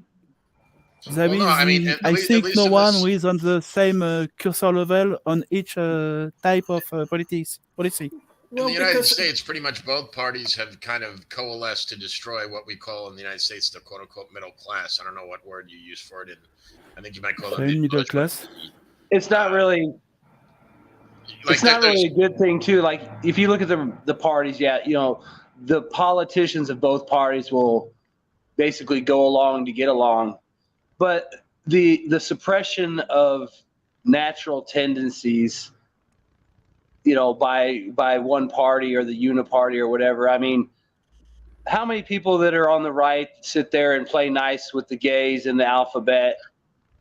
There Well, no, is, I mean, at think least no in one this, who is on the same cursor level on each type of policy. in Well, the United because States, pretty much both parties have kind of coalesced to destroy what we call in the United States the quote unquote middle class. I don't know what word you use for it. I think you might call it Same middle class. It's not really. Like It's not really there's- a good thing too. Like if you look at the parties, yeah, you know, the politicians of both parties will basically go along to get along, but the suppression of natural tendencies, you know, by one party or the uniparty or whatever. I mean, how many people that are on the right sit there and play nice with the gays and the alphabet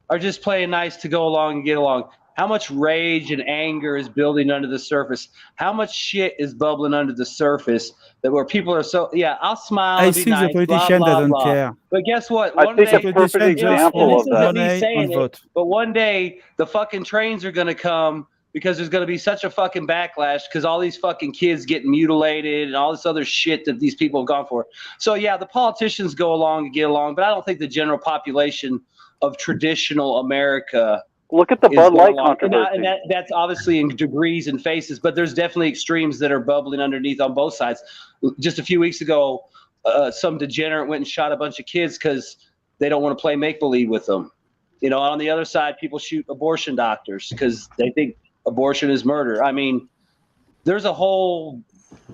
are just playing nice to go along and get along? How much rage and anger is building under the surface? How much shit is bubbling under the surface that where people are so, yeah, I'll smile I and be think the nice, blah, politician blah, doesn't blah. care. But guess what? I One think day, a perfect politician just example and of this isn't that. me money saying and it, vote. but one day the fucking trains are going to come because there's going to be such a fucking backlash because all these fucking kids get mutilated and all this other shit that these people have gone for. So yeah, the politicians go along and get along, but I don't think the general population of traditional America Look at the is Bud going Light along. controversy. And that's obviously in degrees and faces, but there's definitely extremes that are bubbling underneath on both sides. Just a few weeks ago, some degenerate went and shot a bunch of kids because they don't want to play make-believe with them. You know, on the other side, people shoot abortion doctors because they think abortion is murder. I mean, there's a whole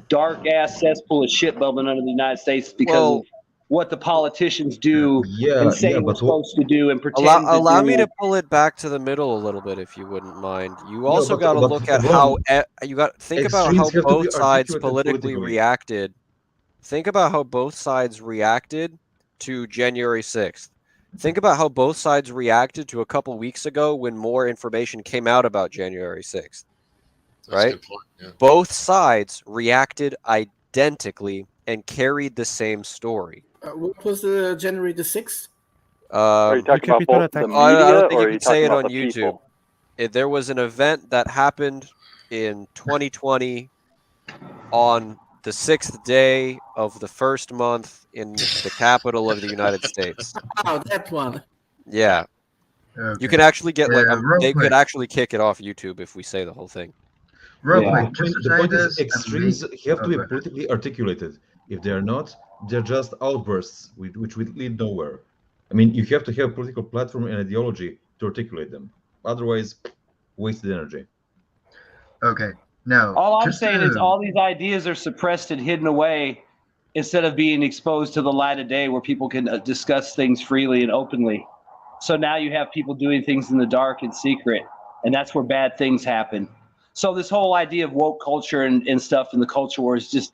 dark-ass cesspool of shit bubbling under the United States because of what the politicians do and say we're supposed to do and pretend Allow to me do. to pull it back to the middle a little bit, if you wouldn't mind. You also but- got to but look at Ron, how you got think about how extremes have to be both sides articulated politically politically. reacted. Think about how both sides reacted to January 6th. Think about how both sides reacted to a couple weeks ago when more information came out about January 6th. That's a Right? good point, yeah. Both sides reacted identically and carried the same story. What was the January the 6th? Are you talking about Capitol both the attack. media, I don't think or you are you could say talking it about on the YouTube. people? There was an event that happened in 2020 on the 6th day of the first month in the capital of the United States. Oh, that one. Yeah. Okay. You can actually get like real they quick. could actually kick it off YouTube if we say the whole thing. Real Yeah. quick, just to The say point is, this, and extremes have to be go ahead. politically articulated. If they are not, they're just outbursts which will lead nowhere. I mean, you have to have a political platform and ideology to articulate them. Otherwise, wasted energy. Okay, now All I'm just saying is to- all these ideas are suppressed and hidden away instead of being exposed to the light of day where people can discuss things freely and openly. So now you have people doing things in the dark and secret, and that's where bad things happen. So this whole idea of woke culture and stuff in the culture war is just,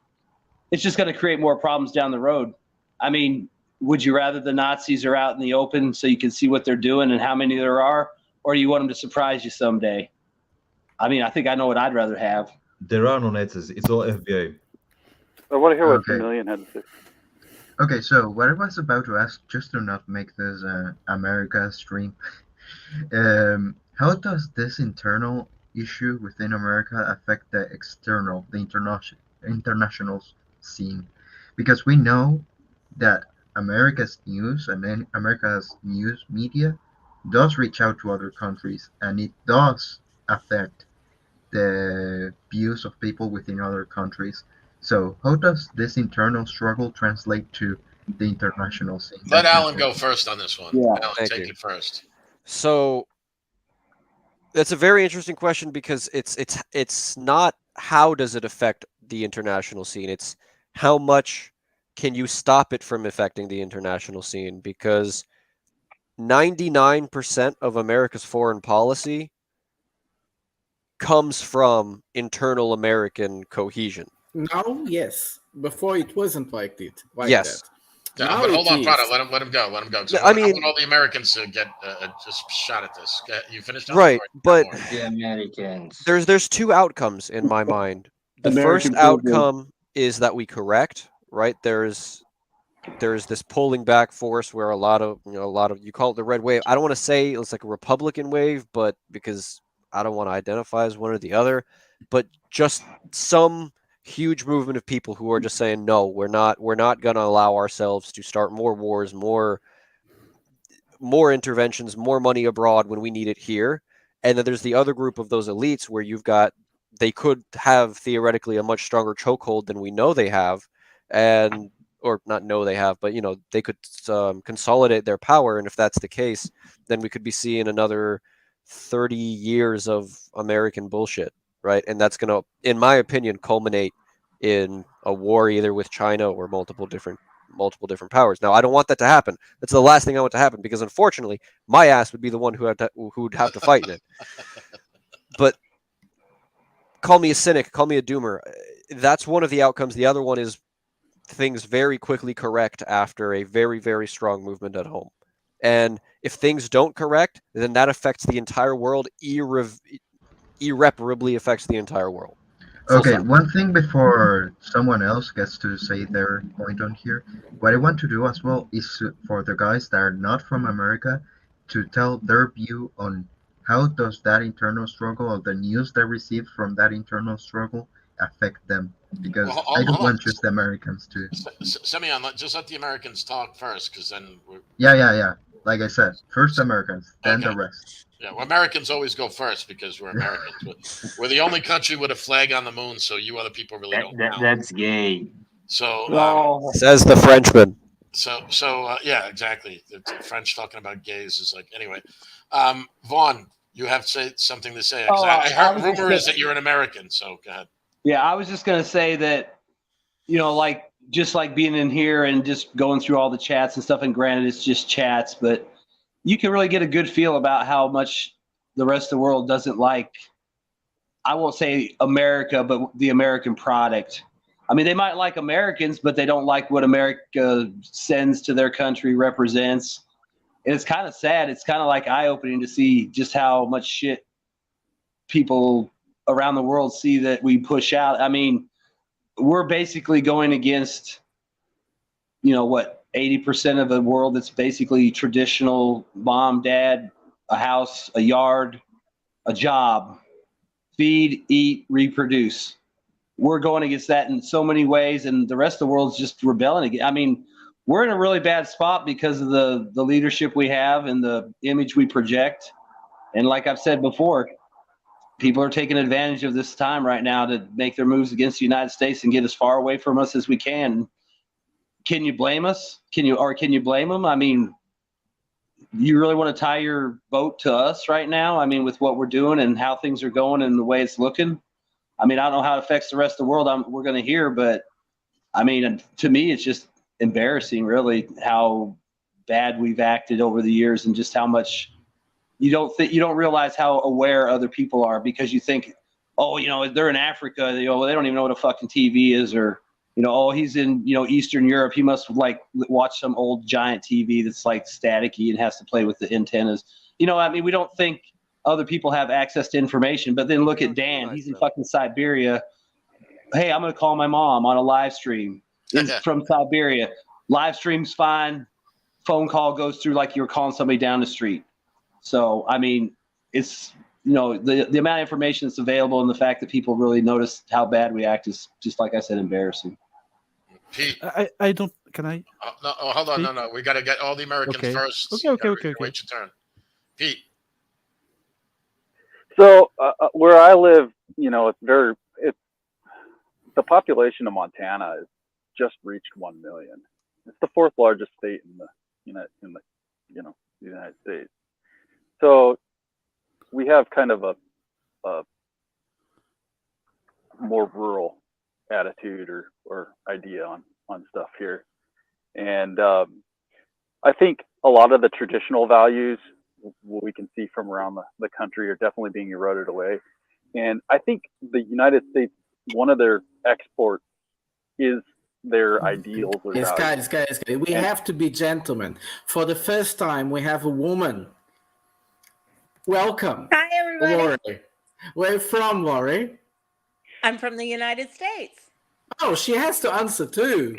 it's just going to create more problems down the road. I mean, would you rather the Nazis are out in the open so you can see what they're doing and how many there are, or do you want them to surprise you someday? I mean, I think I know what I'd rather have. There are no Nazis. It's all FBI. I want to hear what Okay. Chameleon had to say. Okay, so what I was about to ask, just to not make this America stream, how does this internal issue within America affect the external, the international scene? Because we know that America's news and then America's news media does reach out to other countries, and it does affect the views of people within other countries. So how does this internal struggle translate to the international scene? Let Alan go first on this one. Yeah. Alan, Thank take you. it first. So that's a very interesting question because it's not how does it affect the international scene, it's how much can you stop it from affecting the international scene, because 99% of America's foreign policy comes from internal American cohesion. Now, yes. Before it wasn't like it. Like Yes. that. Yeah, Now but hold it on, is. Prada. Let him go. Let him go. 'Cause Yeah, I I want mean- all the Americans to get just a shot at this. You finished? Alan, Right, or you got but more? The Americans. there's two outcomes in my mind. The American first privilege. outcome is that we correct, right? There's there's this pulling back force where a lot of you call it the red wave. I don't want to say it's like a Republican wave, but because I don't want to identify as one or the other, but just some huge movement of people who are just saying, no, we're not going to allow ourselves to start more wars, more interventions, more money abroad when we need it here. And then there's the other group of those elites where they could have theoretically a much stronger chokehold than we know they have, or not know they have, but they could consolidate their power. And if that's the case, then we could be seeing another 30 years of American bullshit, right? And that's going to, in my opinion, culminate in a war either with China or multiple different powers. Now, I don't want that to happen. That's the last thing I want to happen, because unfortunately, my ass would be the one who would have to fight in it. But call me a cynic, call me a doomer. That's one of the outcomes. The other one is things very quickly correct after a very, very strong movement at home. And if things don't correct, then that affects the entire world, irreparably affects the entire world. Okay, one thing before someone else gets to say their point on here, what I want to do as well is for the guys that are not from America to tell their view on how does that internal struggle or the news they receive from that internal struggle affect them, because I don't want just the Americans to. Simeon, just let the Americans talk first, because then we're. Yeah. Like I said, first Americans, then the rest. Yeah, well, Americans always go first because we're Americans. We're the only country with a flag on the moon, so you other people really don't count. That's gay. So says the Frenchman. So yeah, exactly. The French talking about gays is like, anyway. Vaughn, you have something to say. I heard rumor is that you're an American, so go ahead. Yeah, I was just gonna say that, just like being in here and just going through all the chats and stuff, and granted it's just chats, but you can really get a good feel about how much the rest of the world doesn't like, I won't say America, but the American product. I mean, they might like Americans, but they don't like what America sends to their country, represents. And it's kind of sad. It's kind of like eye-opening to see just how much shit people around the world see that we push out. I mean, we're basically going against, 80% of the world that's basically traditional mom, dad, a house, a yard, a job, feed, eat, reproduce. We're going against that in so many ways, and the rest of the world's just rebelling again. I mean, we're in a really bad spot because of the leadership we have and the image we project. And like I've said before, people are taking advantage of this time right now to make their moves against the United States and get as far away from us as we can. Can you blame us? Can you blame them? I mean, you really want to tie your vote to us right now? I mean, with what we're doing and how things are going and the way it's looking. I mean, I don't know how it affects the rest of the world. We're going to hear, but I mean, to me, it's just embarrassing, really, how bad we've acted over the years, and just how much you don't realize how aware other people are, because you think, they're in Africa, they don't even know what a fucking TV is, or he's in Eastern Europe, he must watch some old giant TV that's like staticky and has to play with the antennas. I mean, we don't think other people have access to information, but then look at Dan, he's in fucking Siberia. Hey, I'm gonna call my mom on a live stream from Siberia. Live stream's fine. Phone call goes through like you're calling somebody down the street. So, I mean, it's, the amount of information that's available, and the fact that people really notice how bad we act is, just like I said, embarrassing. Pete. I don't, can I? No, hold on. No. We got to get all the Americans first. Okay. Wait your turn. Pete. So where I live, the population of Montana has just reached 1 million. It's the fourth largest state in the United States. So we have kind of a more rural attitude or idea on stuff here. And I think a lot of the traditional values, what we can see from around the country, are definitely being eroded away. And I think the United States, one of their exports is their ideals or values. Guys, we have to be gentlemen. For the first time, we have a woman. Welcome. Hi, everybody. Lori. Where are you from, Lori? I'm from the United States. No, she has to answer too.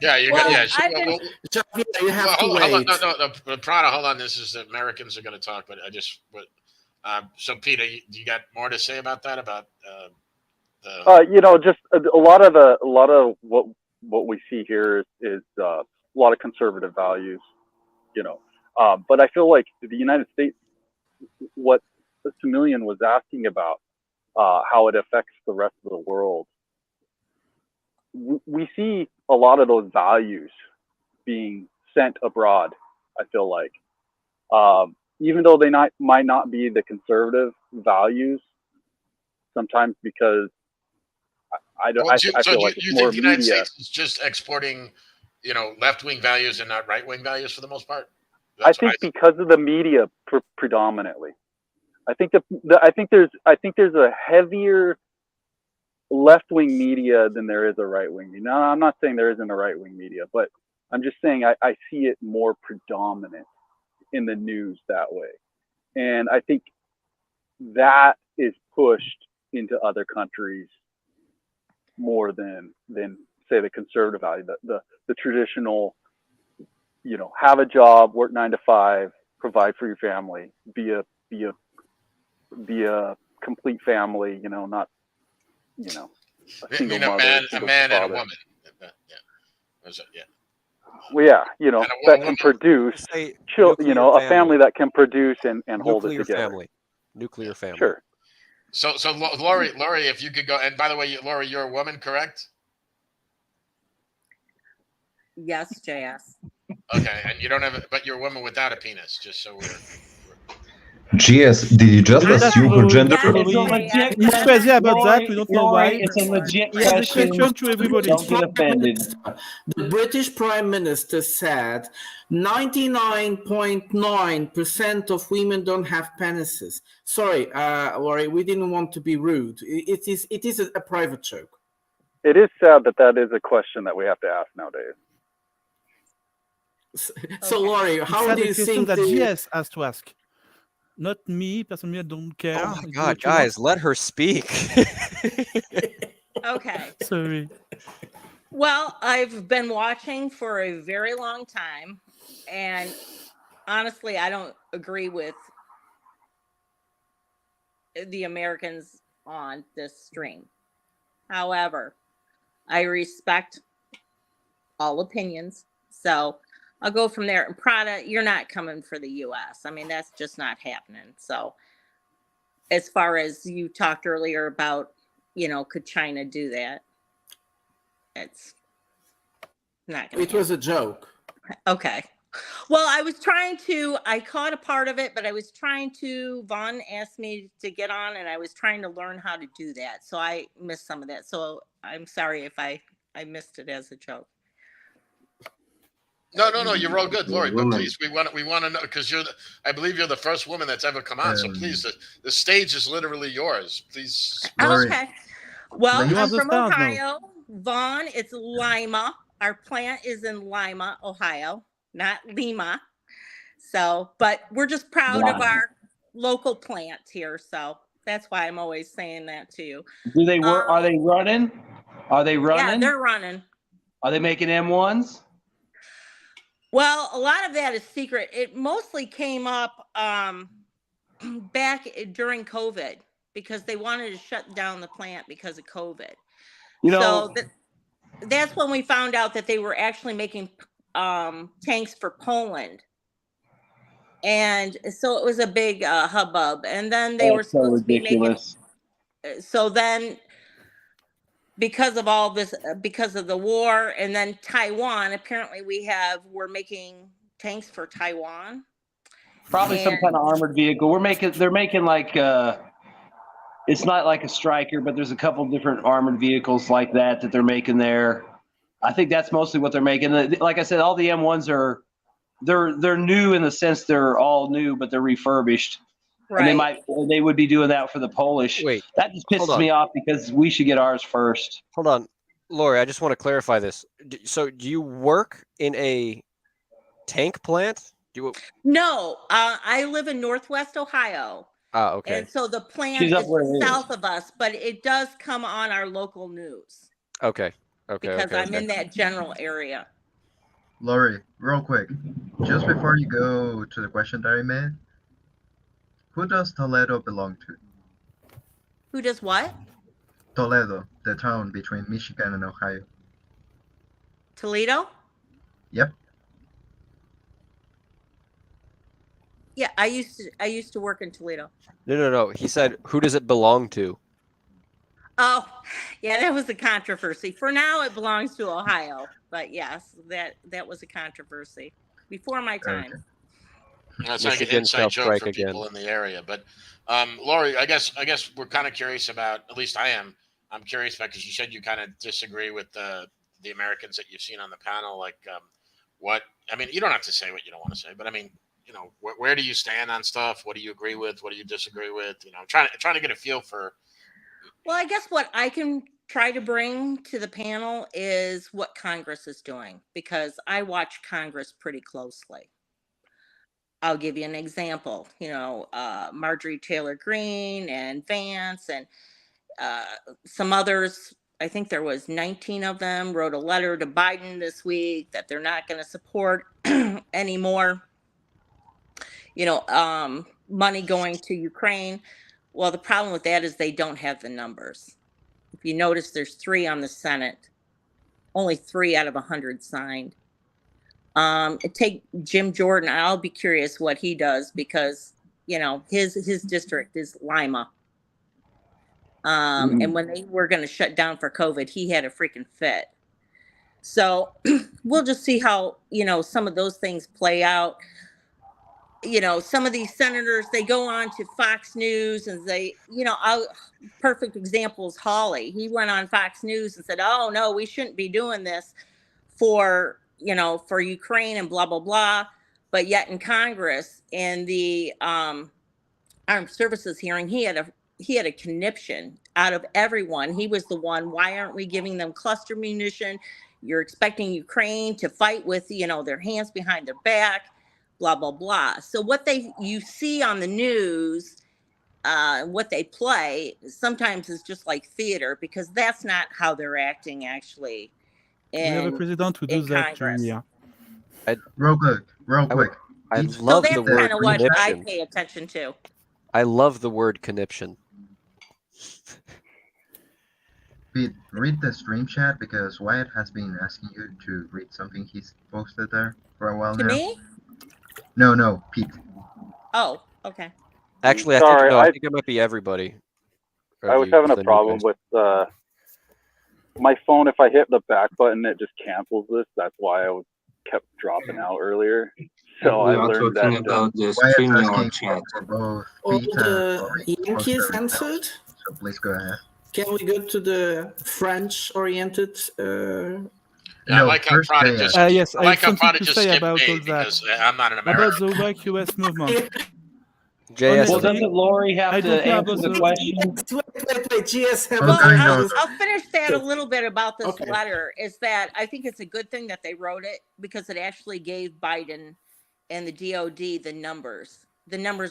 Yeah, you're Well, gonna. Yeah, I've been- Xavier, you have to hold wait. on, no, Prada, hold on. This is the Americans are going to talk, but so Peter, you got more to say about that? About just a lot of what we see here is a lot of conservative values, but I feel like the United States, what Similian was asking about, how it affects the rest of the world. We see a lot of those values being sent abroad. I feel like, even though they might not be the conservative values, sometimes because I feel like it's more think the United media. States is just exporting, left-wing values and not right-wing values for the most part? I think because of the media predominantly. I think there's a heavier left-wing media than there is a right-wing media. Now, I'm not saying there isn't a right-wing media, but I'm just saying I see it more predominant in the news that way. And I think that is pushed into other countries more than say the conservative value, the traditional, have a job, work 9 to 5, provide for your family, be a complete family, not, a single mother, a man and a father. woman. Yeah. Well, yeah, that can produce, a family that can produce and hold it together. Nuclear family. Sure. So Lori, if you could go, and by the way, Lori, you're a woman, correct? Yes, JS. Okay, and you don't have, but you're a woman without a penis, just so we're. GS, did you just assume her gender? He's crazy about that. We don't know why. It's a legit He has a question. question to everybody. Don't get offended. The British Prime Minister said 99.9% of women don't have penises. Sorry, Laurie, we didn't want to be rude. It is a private joke. It is sad that is a question that we have to ask nowadays. So, Laurie, how do you think that GS has to ask? Not me, personally, I don't care. Oh my God, guys, let her speak. Okay. Sorry. Well, I've been watching for a very long time, and honestly, I don't agree with the Americans on this stream. However, I respect all opinions, so I'll go from there. And Prada, you're not coming for the U.S. I mean, that's just not happening. So as far as you talked earlier about, could China do that? It's not going to It was a joke. Okay. Well, I caught a part of it, but Vaughn asked me to get on, and I was trying to learn how to do that. So I missed some of that. So I'm sorry if I missed it as a joke. No, you're all good, Lori. But please, we want to know, because I believe you're the first woman that's ever come on. So please, the stage is literally yours. Please. Okay. Well, You I'm have the from stars now. Ohio. Vaughn, it's Lima. Our plant is in Lima, Ohio, not Lima. So, but we're just proud of our local plant here. So that's why I'm always saying that to you. Do they work? Are they running? Are they running? Yeah, they're running. Are they making M1s? Well, a lot of that is secret. It mostly came up back during COVID because they wanted to shut down the plant because of COVID. So that's when we found out that they were actually making tanks for Poland. And so it was a big hubbub. And then they were supposed to be making. So then, because of all this, because of the war, and then Taiwan, apparently we're making tanks for Taiwan. Probably some kind of armored vehicle. They're making like, it's not like a Striker, but there's a couple different armored vehicles like that they're making there. I think that's mostly what they're making. Like I said, all the M1s they're new in the sense they're all new, but they're refurbished. Right. And they would be doing that for the Polish. Wait, that just pisses me off because we should get ours first. Hold on, Lori. I just want to clarify this. So, do you work in a tank plant? No, I live in Northwest Ohio. Okay. And so the plant is south of us, but it does come on our local news. Okay. because I'm in that general area. Laurie, real quick, just before you go to the question that I made, who does Toledo belong to? Who does what? Toledo, the town between Michigan and Ohio. Toledo? Yep. Yeah, I used to work in Toledo. No. He said, who does it belong to? Oh, yeah, that was a controversy. For now, it belongs to Ohio, but yes, that was a controversy before my time. That's like an Michigan inside shall joke strike for again. people in the area. But Laurie, I guess we're kind of curious about. At least I am. I'm curious about, because you said you kind of disagree with the Americans that you've seen on the panel. Like, what? I mean, you don't have to say what you don't want to say, but I mean, you know, where do you stand on stuff? What do you agree with? What do you disagree with? You know, I'm trying to get a feel for. Well, I guess what I can try to bring to the panel is what Congress is doing, because I watch Congress pretty closely. I'll give you an example. You know, Marjorie Taylor Greene and Vance and some others. I think there was 19 of them wrote a letter to Biden this week that they're not going to support anymore. You know, money going to Ukraine. Well, the problem with that is they don't have the numbers. If you notice, there's 3 on the Senate. Only 3 out of 100 signed. Take Jim Jordan. I'll be curious what he does, because, you know, his district is Lima. And when they were going to shut down for COVID, he had a freaking fit. So we'll just see how, you know, some of those things play out. You know, some of these senators, they go on to Fox News and they, you know, perfect example is Hawley. He went on Fox News and said, oh, no, we shouldn't be doing this for, you know, for Ukraine and blah, blah, blah. But yet in Congress, in the Armed Services hearing, he had a conniption out of everyone. He was the one, why aren't we giving them cluster munition? You're expecting Ukraine to fight with, you know, their hands behind their back, blah, blah, blah. So what you see on the news, what they play sometimes is just like theater, because that's not how they're acting actually. We have a president who does that, Julia. Real quick. I Pete, love so the that's word kind of what I conniption. pay attention to. I love the word conniption. Pete, read the stream chat, because Wyatt has been asking you to read something he's posted there for a while To now. me? No, Pete. Oh, okay. Actually, I think it might be everybody. I was having a problem with my phone. If I hit the back button, it just cancels this. That's why I kept dropping out earlier. So We I are learned talking that about the Wyatt's streaming asking chat. for both All Pete and the Laurie Yankees posted answered. So please go ahead. Can we go to the French-oriented? Yeah, I like how Prada just. Yes, I like how something Prada to just say skipped about me all that. because I'm not an About American. the white US movement. JS, Well, doesn't Laurie have I to don't know answer about the the question? Wait, GS have Well, I'll finish that a little bit about this Okay. letter. Is that I think it's a good thing that they wrote it, because it actually gave Biden and the DOD the numbers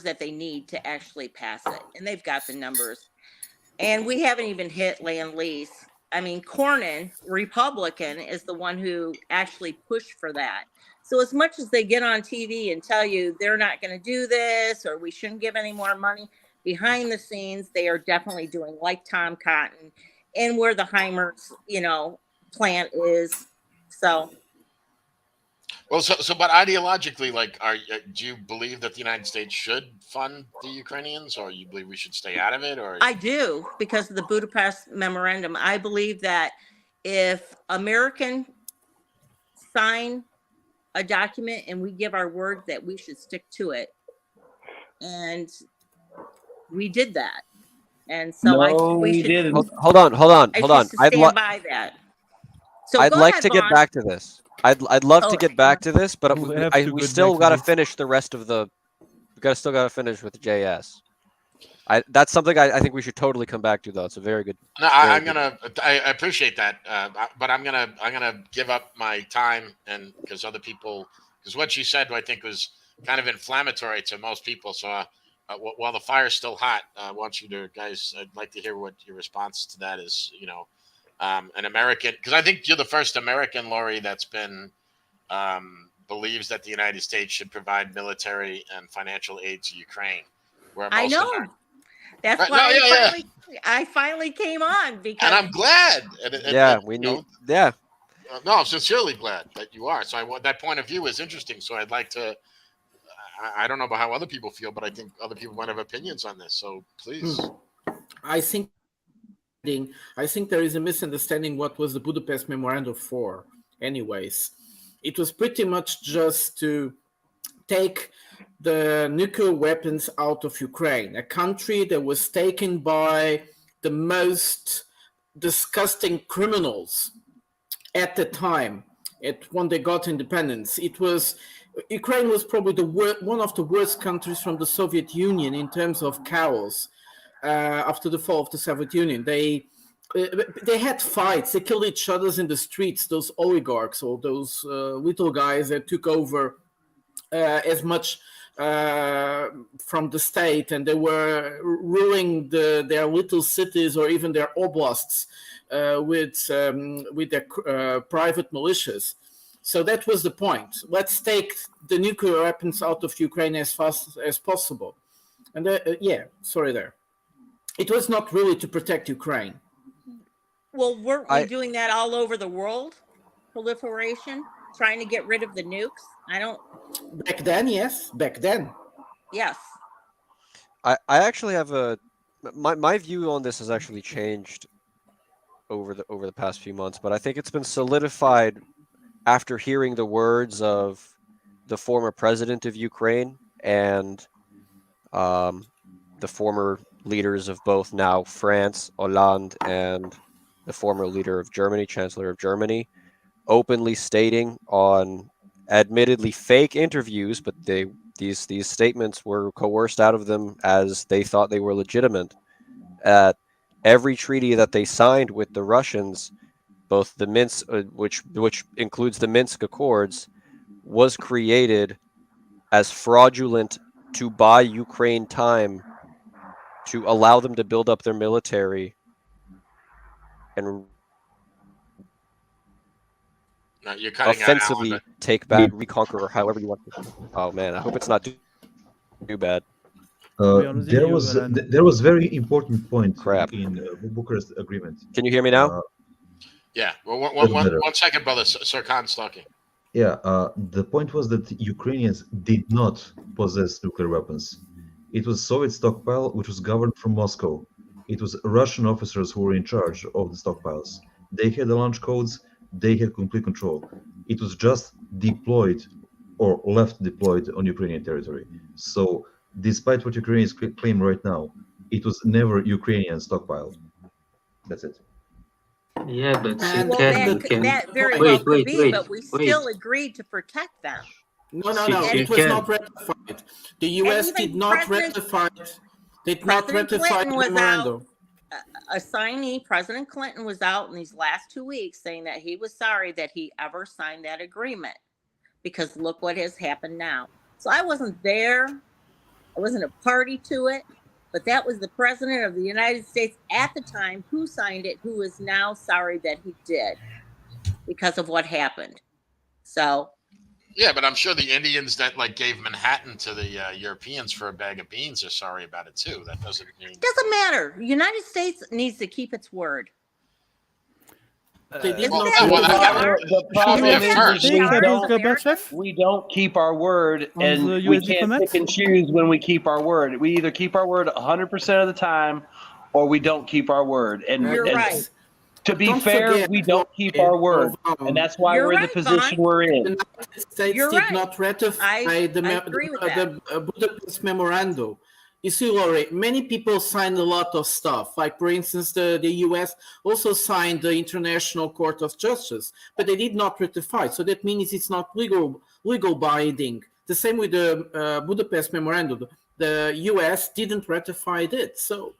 that they need to actually pass it, and they've got the numbers. And we haven't even hit land lease. I mean, Cornyn, Republican, is the one who actually pushed for that. So as much as they get on TV and tell you they're not going to do this or we shouldn't give any more money, behind the scenes, they are definitely doing like Tom Cotton and where the Heimers, you know, plant is. So. Well, but ideologically, like, do you believe that the United States should fund the Ukrainians, or you believe we should stay out of it? Or I do, because of the Budapest Memorandum. I believe that if American sign a document and we give our word, that we should stick to it. And we did that. And so we should. Hold on. I should stand by that. So I'd go like ahead, to get Vaughn. back to this. I'd love Oh, to get back to this, but We we get still back got to to this. finish the rest of the. Still got to finish with the JS. That's something I think we should totally come back to, though. It's a very good. No, I appreciate that, but I'm gonna give up my time, and because other people, because what you said I think was kind of inflammatory to most people. So while the fire's still hot, I want you to guys. I'd like to hear what your response to that is. You know, an American, because I think you're the first American, Laurie, that's been believes that the United States should provide military and financial aid to Ukraine. Where I most know. That's Right, why no, I finally came on because and I'm glad. We need. Yeah. No, I'm sincerely glad that you are. So I want that point of view is interesting. So I'd like to. I don't know about how other people feel, but I think other people might have opinions on this. So please. I think there is a misunderstanding what was the Budapest Memorandum for. Anyways, it was pretty much just to take the nuclear weapons out of Ukraine, a country that was taken by the most disgusting criminals at the time, when they got independence. Ukraine was probably one of the worst countries from the Soviet Union in terms of chaos after the fall of the Soviet Union. They had fights. They killed each other in the streets, those oligarchs or those little guys that took over as much from the state, and they were ruling their little cities or even their oblasts with their private militias. So that was the point. Let's take the nuclear weapons out of Ukraine as fast as possible. And it was not really to protect Ukraine. Well, weren't we doing that all over the world? Proliferation, trying to get rid of the nukes. Back then, yes. Back then. Yes. I actually have my view on this has actually changed over the past few months, but I think it's been solidified after hearing the words of the former president of Ukraine and the former leaders of both now France, Hollande, and the former leader of Germany, Chancellor of Germany, openly stating on admittedly fake interviews, but these statements were coerced out of them as they thought they were legitimate. At every treaty that they signed with the Russians, both the Minsk, which includes the Minsk Accords, was created as fraudulent to buy Ukraine time to allow them to build up their military and You're cutting offensively out, take back, reconquer, or however you want to. Oh man, I hope it's not too bad. There was very important point in Bucharest Agreement. Can you hear me now? Yeah. Well, one second, brother. Cir Khan's talking. Yeah. The point was that Ukrainians did not possess nuclear weapons. It was Soviet stockpile, which was governed from Moscow. It was Russian officers who were in charge of the stockpiles. They had the launch codes. They had complete control. It was just deployed or left deployed on Ukrainian territory. So, despite what Ukrainians claim right now, it was never Ukrainian stockpile. That's it. Yeah, but that very well could be, but we still agreed to protect them. No. It was not ratified. The U.S. did not ratify it. The memorandum. A signee, President Clinton, was out in these last 2 weeks saying that he was sorry that he ever signed that agreement because look what has happened now. So I wasn't there. I wasn't a party to it, but that was the president of the United States at the time who signed it, who is now sorry that he did because of what happened. So. Yeah, but I'm sure the Indians that gave Manhattan to the Europeans for a bag of beans are sorry about it too. That doesn't mean. Doesn't matter. The United States needs to keep its word. The problem is we don't keep our word, and we can't pick and choose when we keep our word. We either keep our word 100% of the time, or we don't keep our word. And you're right. To be fair, we don't keep our word, and that's why we're in the position we're in. The United States did not ratify the Budapest Memorandum. You see, Laurie, many people signed a lot of stuff. Like, for instance, the U.S. also signed the International Court of Justice, but they did not ratify. So that means it's not legal binding. The same with the Budapest Memorandum. The U.S. didn't ratify it. So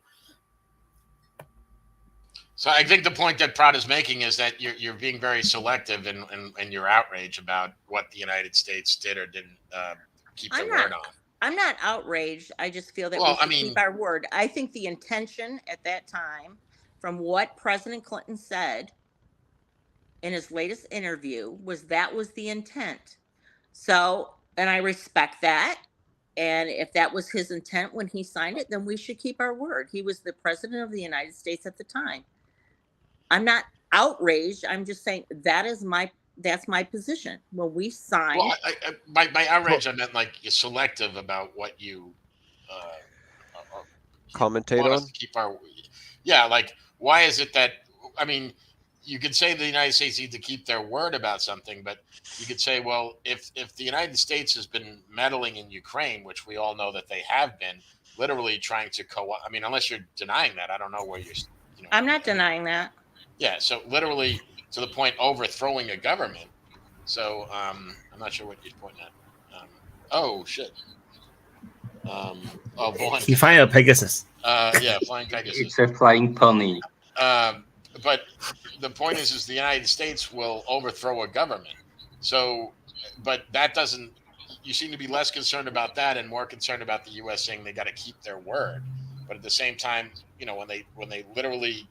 I think the point that Prad is making is that you're being very selective in your outrage about what the United States did or didn't keep their word on. I'm not outraged. I just feel that we should keep our word. I think the intention at that time from what President Clinton said in his latest interview was that was the intent. So, and I respect that. And if that was his intent when he signed it, then we should keep our word. He was the president of the United States at the time. I'm not outraged. I'm just saying that's my position. When we signed, Well, by outrage, I meant like you're selective about what you commentate want on. us to keep our. Yeah, like why is it that? I mean, you could say the United States need to keep their word about something, but you could say, well, if the United States has been meddling in Ukraine, which we all know that they have been, literally trying to I mean, unless you're denying that, I don't know where you're. I'm not denying that. Yeah, so literally to the point overthrowing a government. So I'm not sure what you're pointing at. Oh shit. He find a Pegasus. Yeah, flying Pegasus. It's a flying pony. But the point is the United States will overthrow a government. So, but that doesn't. You seem to be less concerned about that and more concerned about the U.S. saying they got to keep their word. But at the same time, when they literally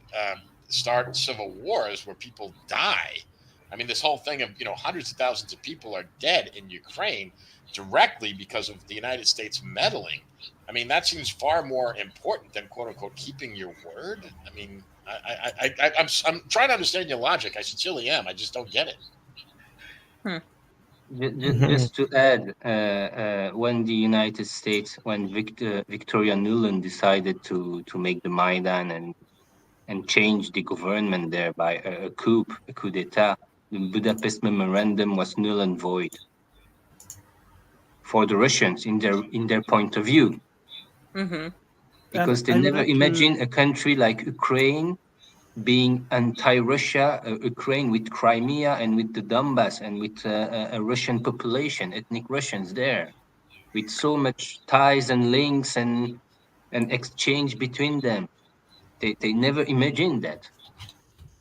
start civil wars where people die. I mean, this whole thing of hundreds of thousands of people are dead in Ukraine directly because of the United States meddling. I mean, that seems far more important than "quote unquote" keeping your word. I mean, I'm trying to understand your logic. I sincerely am. I just don't get it. Just to add, when the United States, when Victoria Nuland decided to make the Maidan and change the government there by a coup d'état, the Budapest Memorandum was null and void for the Russians in their point of view. Mm-hmm. Because they never imagined a country like Ukraine being anti-Russia, Ukraine with Crimea and with the Donbass and with a Russian population, ethnic Russians there, with so much ties and links and exchange between them. They never imagined that.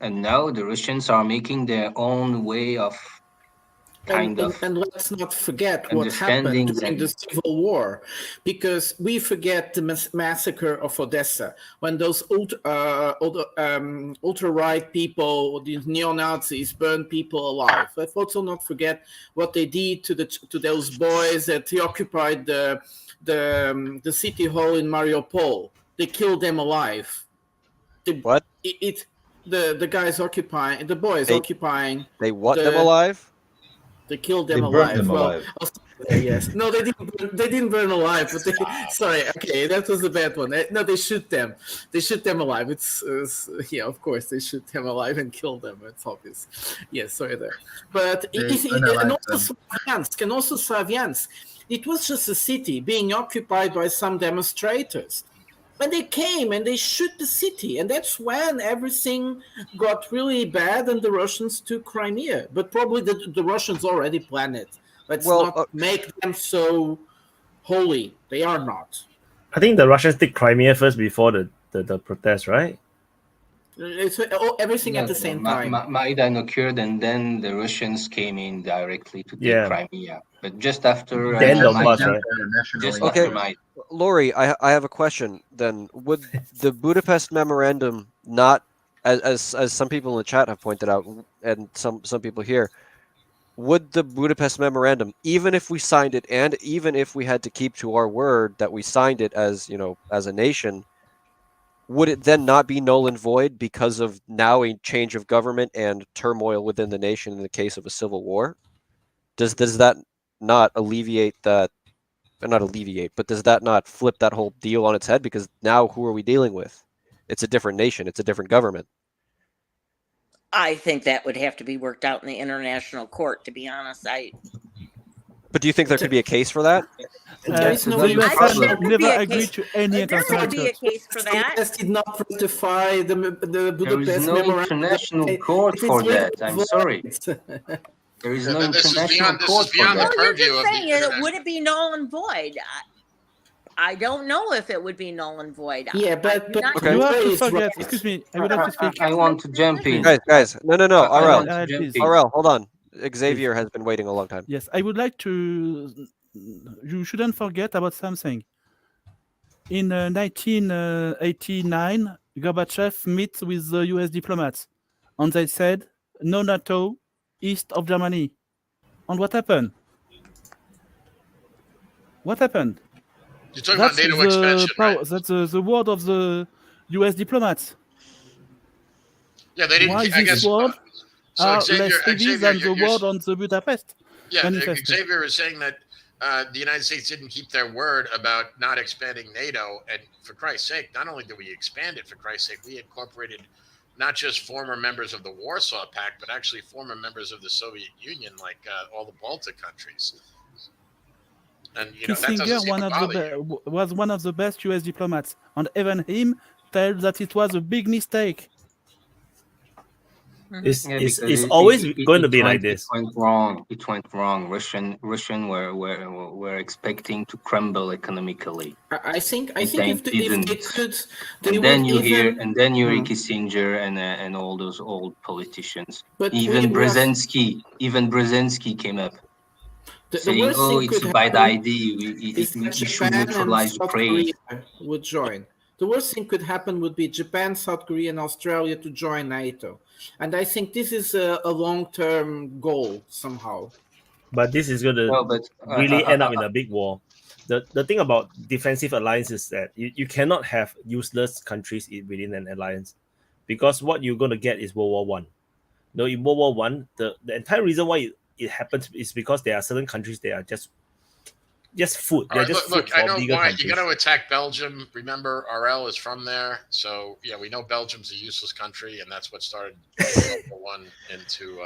And now the Russians are making their own way of And let's not forget what happened during the Civil War, because we forget the massacre of Odessa, when those ultra-right people, the neo-Nazis, burned people alive. Let's also not forget what they did to those boys that occupied the city hall in Mariupol. They killed them alive. What? The guys occupying, the boys occupying. They what them alive? They killed them They alive. burned them alive. Yes. No, they didn't burn alive. But sorry. Okay, that was a bad one. No, they shoot them. They shoot them alive. It's yeah, of course they shoot them alive and kill them. It's obvious. Yes, sorry there. But and also Slavians. It was just a city being occupied by some demonstrators. When they came and they shoot the city, and that's when everything got really bad and the Russians took Crimea. But probably the Russians already planned it. Let's not make them so holy. They are not. I think the Russians took Crimea first before the protest, right? It's everything at the same time. Maidan occurred, and then the Russians came in directly to take Crimea. But just after Okay, Lori, I have a question. Then, would the Budapest Memorandum not, as some people in the chat have pointed out, and some people here, would the Budapest Memorandum, even if we signed it, and even if we had to keep to our word that we signed it as as a nation, would it then not be null and void because of now a change of government and turmoil within the nation in the case of a civil war? Does that not alleviate that? Not alleviate, but does that not flip that whole deal on its head? Because now who are we dealing with? It's a different nation. It's a different government. I think that would have to be worked out in the international court, to be honest. But do you think there could be a case for that? The U.S. never agreed to any There might be a case for that. U.S. did not ratify the Budapest There is no Memorandum. international court for that. I'm sorry. There is no international court for that. You're just saying, would it be null and void? I don't know if it would be null and void. Yeah, but you have to forget. Excuse me, I would have to speak. I want to jump in. Guys, no. Please. RL, hold on. Xavier has been waiting a long time. Yes, I would like to. You shouldn't forget about something. In 1989, Gorbachev meet with the US diplomats, and they said no NATO east of Germany. And what happened? What happened? You're talking about NATO expansion, right? That's the word of the US diplomats. Yeah, they didn't. Why I this guess. word So are Xavier, less heavy Xavier, than the word on the Budapest yeah, manifesto? Xavier is saying that the United States didn't keep their word about not expanding NATO, and for Christ's sake, not only did we expand it, for Christ's sake, we incorporated not just former members of the Warsaw Pact, but actually former members of the Soviet Union, like all the Baltic countries. And that doesn't Kissinger seem to bother you. was one of the best US diplomats, and even him tells that it was a big mistake. It's Yeah, it's, because it's always going to be went, like this. It went wrong. It went wrong. Russian were expecting to crumble economically. I think And if they they didn't. could, they And then would you hear, even. and then you hear Hmm. Kissinger and all those old politicians. But Even we are- Brzezinski came up The saying, worst "Oh, thing it's could a bad happen idea. is We that should Japan and neutralize South Ukraine." Korea would join. The worst thing could happen would be Japan, South Korea, and Australia to join NATO. And I think this is a long-term goal somehow. But this is going to No, but really end up in a big war. The thing about defensive alliance is that you cannot have useless countries within an alliance, because what you're going to get is World War One. No, in World War One, the entire reason why it happens is because there are certain countries that are just food. All They're right, just look, food I for know bigger why countries. you're going to attack Belgium. Remember, RL is from there, so yeah, we know Belgium's a useless country, and that's what started World War One into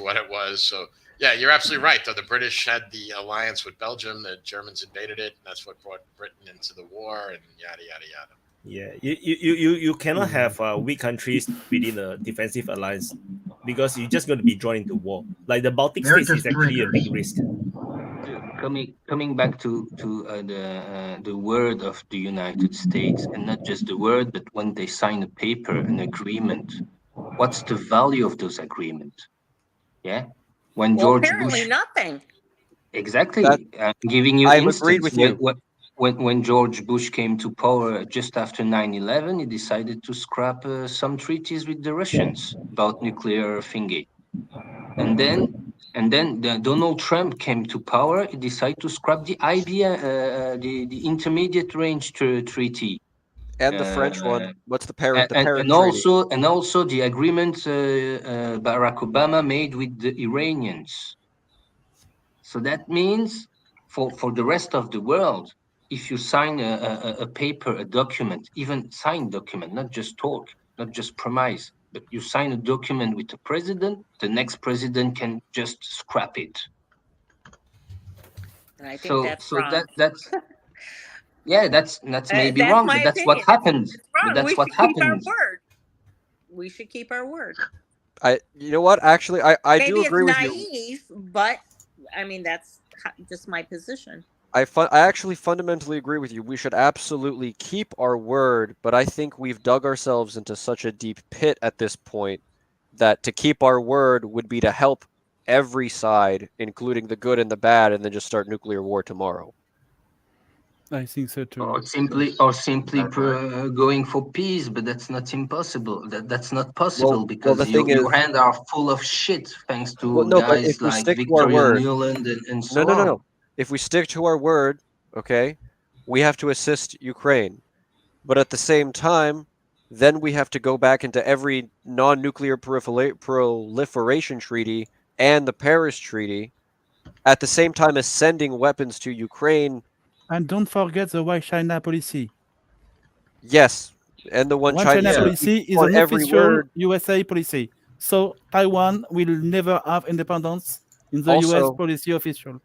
what it was. So yeah, you're absolutely right. Though the British had the alliance with Belgium, the Germans invaded it, and that's what brought Britain into the war, and yada yada yada. Yeah, you cannot have weak countries within a defensive alliance, because you're just going to be drawn into war. Like the Baltic They're states just is actually a triggers. big risk. Coming back to the word of the United States, and not just the word, but when they sign a paper, an agreement, what's the value of those agreements? Yeah, when Well, George apparently Bush, nothing. exactly. That- I'm giving you I've instance. agreed with you. When George Bush came to power just after 9/11, he decided to scrap some treaties with the Russians about nuclear thingy, and then Donald Trump came to power. He decided to scrap the the intermediate range treaty, And the French one. What's the Paris? The and Paris Treaty. also the agreement Barack Obama made with the Iranians. So that means for the rest of the world, if you sign a paper, a document, even signed document, not just talk, not just promise, but you sign a document with the president, the next president can just scrap it. And I think that's wrong. That's yeah, that's maybe That's wrong, my but that's opinion. what happened. It's But wrong. that's We what should keep our happened. word. We should keep our word. You know what? Actually, I Maybe do agree it's with you. naive, but I mean that's just my position. I actually fundamentally agree with you. We should absolutely keep our word, but I think we've dug ourselves into such a deep pit at this point that to keep our word would be to help every side, including the good and the bad, and then just start nuclear war tomorrow. I think so too. Or simply going for peace, but that's not impossible. That's not possible because the thing your is- hands are full of shit thanks to Well, no, but guys if we like stick to our Victoria word- Nuland and so No. on. If we stick to our word, okay, we have to assist Ukraine. But at the same time, then we have to go back into every non-nuclear proliferation treaty and the Paris Treaty at the same time as sending weapons to Ukraine. And don't forget the One China policy. Yes, and the One China policy is on an every official word. USA policy. So Taiwan will never have independence in the Also, US policy official.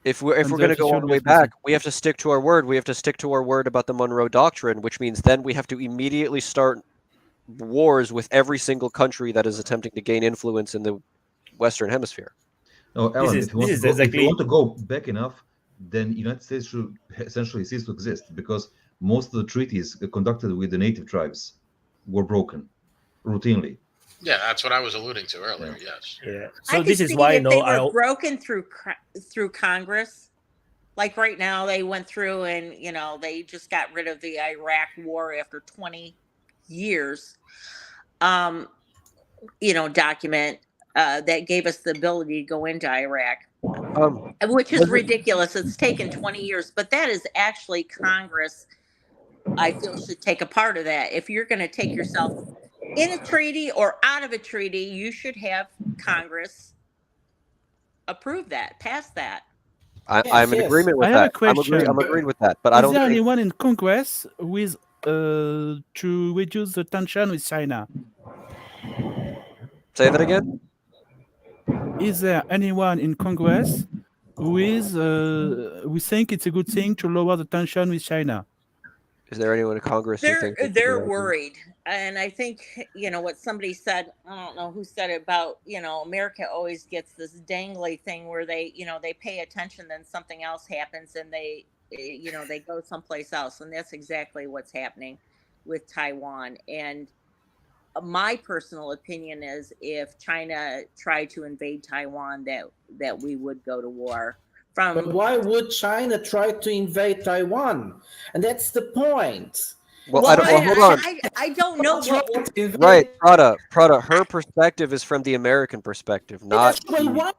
If we're And going to the go all official the way US policy. back, we have to stick to our word. We have to stick to our word about the Monroe Doctrine, which means then we have to immediately start wars with every single country that is attempting to gain influence in the Western Hemisphere. No, Alan, if you want to go back enough, then United States should essentially cease to exist, because most of the treaties conducted with the native tribes were broken routinely. Yeah, that's what I was alluding to earlier. Yes. Yeah. So this is why if they were broken through Congress, like right now they went through and they just got rid of the Iraq War after 20 years, document that gave us the ability to go into Iraq, which is ridiculous. It's taken 20 years, but that is actually Congress, I feel, should take a part of that. If you're going to take yourself in a treaty or out of a treaty, you should have Congress approve that, pass that. I'm in agreement with I have that. a question. I'm agreeing with that, but I Is don't there think anyone in Congress with to reduce the tension with China? Say that again. Is there anyone in Congress who think it's a good thing to lower the tension with China? Is there anyone in Congress who thinks it's a They're good idea? worried, and I think what somebody said. I don't know who said it about America always gets this dangly thing where they pay attention, then something else happens, and they go someplace else, and that's exactly what's happening with Taiwan. And my personal opinion is, if China tried to invade Taiwan, that we would go to war. But why would China try to invade Taiwan? And that's the point. Well, hold on. I don't know what. Right, Prada. Her perspective is from the American perspective, not. Well,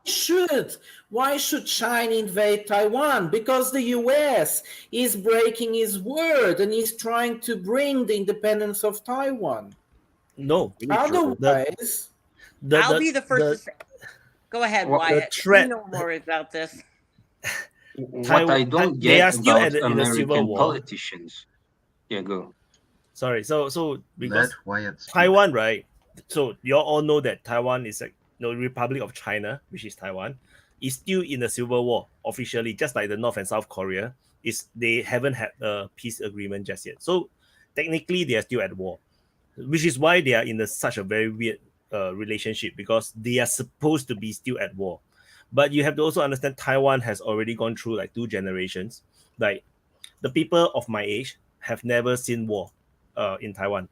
why should China invade Taiwan? Because the U.S. is breaking his word and is trying to bring the independence of Taiwan. No. Otherwise, I'll be the first to say. Go ahead, Wyatt. You know more about this. What I don't they are get still about in a civil American war. politicians. Yeah, go. Sorry. So because Wyatts. Taiwan, right? So you all know that Taiwan is Republic of China, which is Taiwan, is still in a civil war officially, just like the North and South Korea. They haven't had a peace agreement just yet. So technically they are still at war, which is why they are in such a very weird relationship, because they are supposed to be still at war. But you have to also understand Taiwan has already gone through like 2 generations. Like the people of my age have never seen war in Taiwan.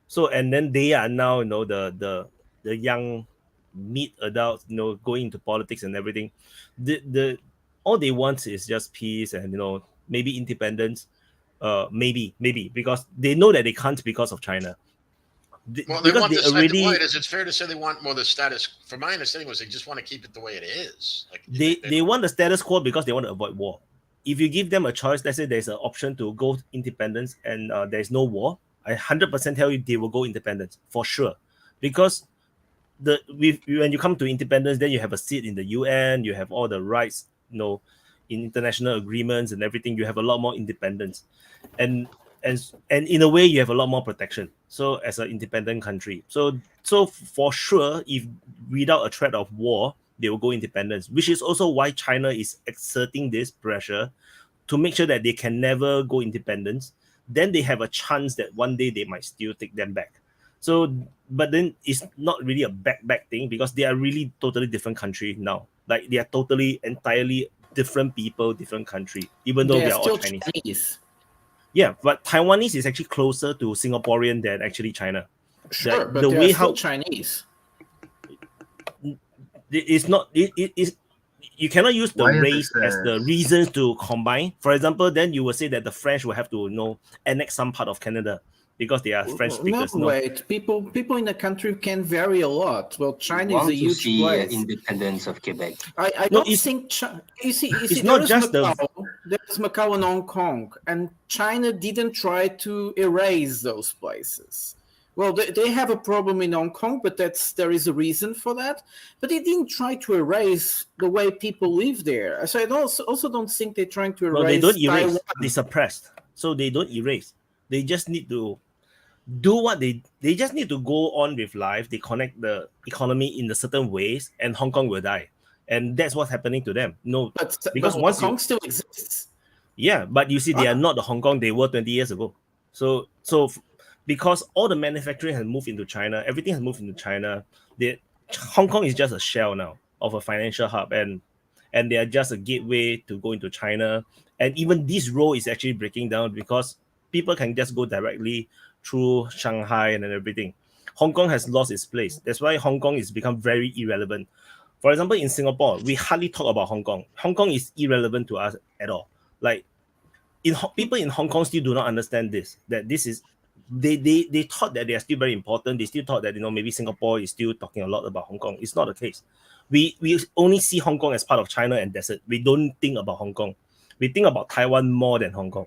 So and then they are now the young mid adults going into politics and everything. The all they want is just peace and maybe independence. Maybe because they know that they can't because of China. Well, they want it's fair to say they want more the status. From my understanding, was they just want to keep it the way it is. Like they want the status quo because they want to avoid war. If you give them a choice, let's say there's an option to go independence and there's no war, I 100% tell you they will go independence for sure, because when you come to independence, then you have a seat in the UN, you have all the rights, in international agreements and everything. You have a lot more independence, and in a way you have a lot more protection. So as an independent country, so for sure, if without a threat of war, they will go independence, which is also why China is exerting this pressure to make sure that they can never go independence. Then they have a chance that one day they might still take them back. So, but then it's not really a back thing, because they are really totally different country now. Like they are totally, entirely different people, different country, even though they are all Chinese. Yeah, but Taiwanese is actually closer to Singaporean than actually China. Sure, but the way how Chinese. It's not. It is. You cannot use the race as the reasons to combine. For example, then you will say that the French will have to annex some part of Canada because they are French speakers. No, wait. People in the country can vary a lot. Well, China is a huge place. Independence of Quebec. I don't think. You see, it's not just there's Macau and Hong Kong, and China didn't try to erase those places. Well, they have a problem in Hong Kong, but there is a reason for that. But they didn't try to erase the way people live there. So I also don't think they're trying to erase. No, they don't erase. Taiwan. They suppressed. So they don't erase. They just need to do what they just need to go on with life. They connect the economy in a certain ways, and Hong Kong will die. And that's what's happening to them. No, because but once Hong Kong still exists. Yeah, but you see, they are not the Hong Kong they were 20 years ago. So because all the manufacturing has moved into China, everything has moved into China. Hong Kong is just a shell now of a financial hub, and they are just a gateway to go into China. And even this role is actually breaking down because people can just go directly through Shanghai and everything. Hong Kong has lost its place. That's why Hong Kong is become very irrelevant. For example, in Singapore, we hardly talk about Hong Kong. Hong Kong is irrelevant to us at all. Like, people in Hong Kong still do not understand that this is they thought that they are still very important. They still thought that maybe Singapore is still talking a lot about Hong Kong. It's not the case. We only see Hong Kong as part of China, and that's it. We don't think about Hong Kong. We think about Taiwan more than Hong Kong,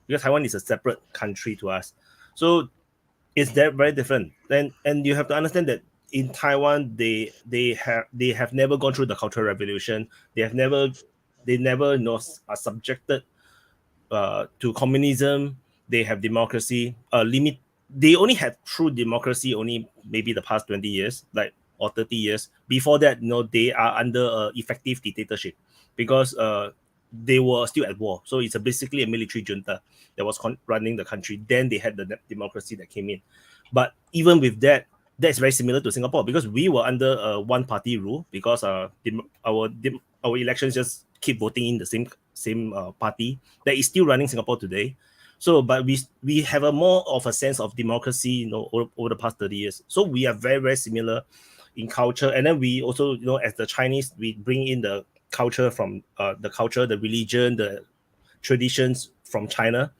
because Taiwan is a separate country to us. So it's very different. And you have to understand that in Taiwan, they have never gone through the Cultural Revolution. They never are subjected to communism. They have democracy. They only had true democracy only maybe the past 20 years, or 30 years. Before that, they are under effective dictatorship, because they were still at war. So it's basically a military junta that was running the country. Then they had the democracy that came in. But even with that, that's very similar to Singapore, because we were under one-party rule, because our elections just keep voting in the same party that is still running Singapore today. So, but we have a more of a sense of democracy, over the past 30 years. So we are very, very similar in culture. And then we also, as the Chinese, we bring in the culture from the religion, the traditions from China,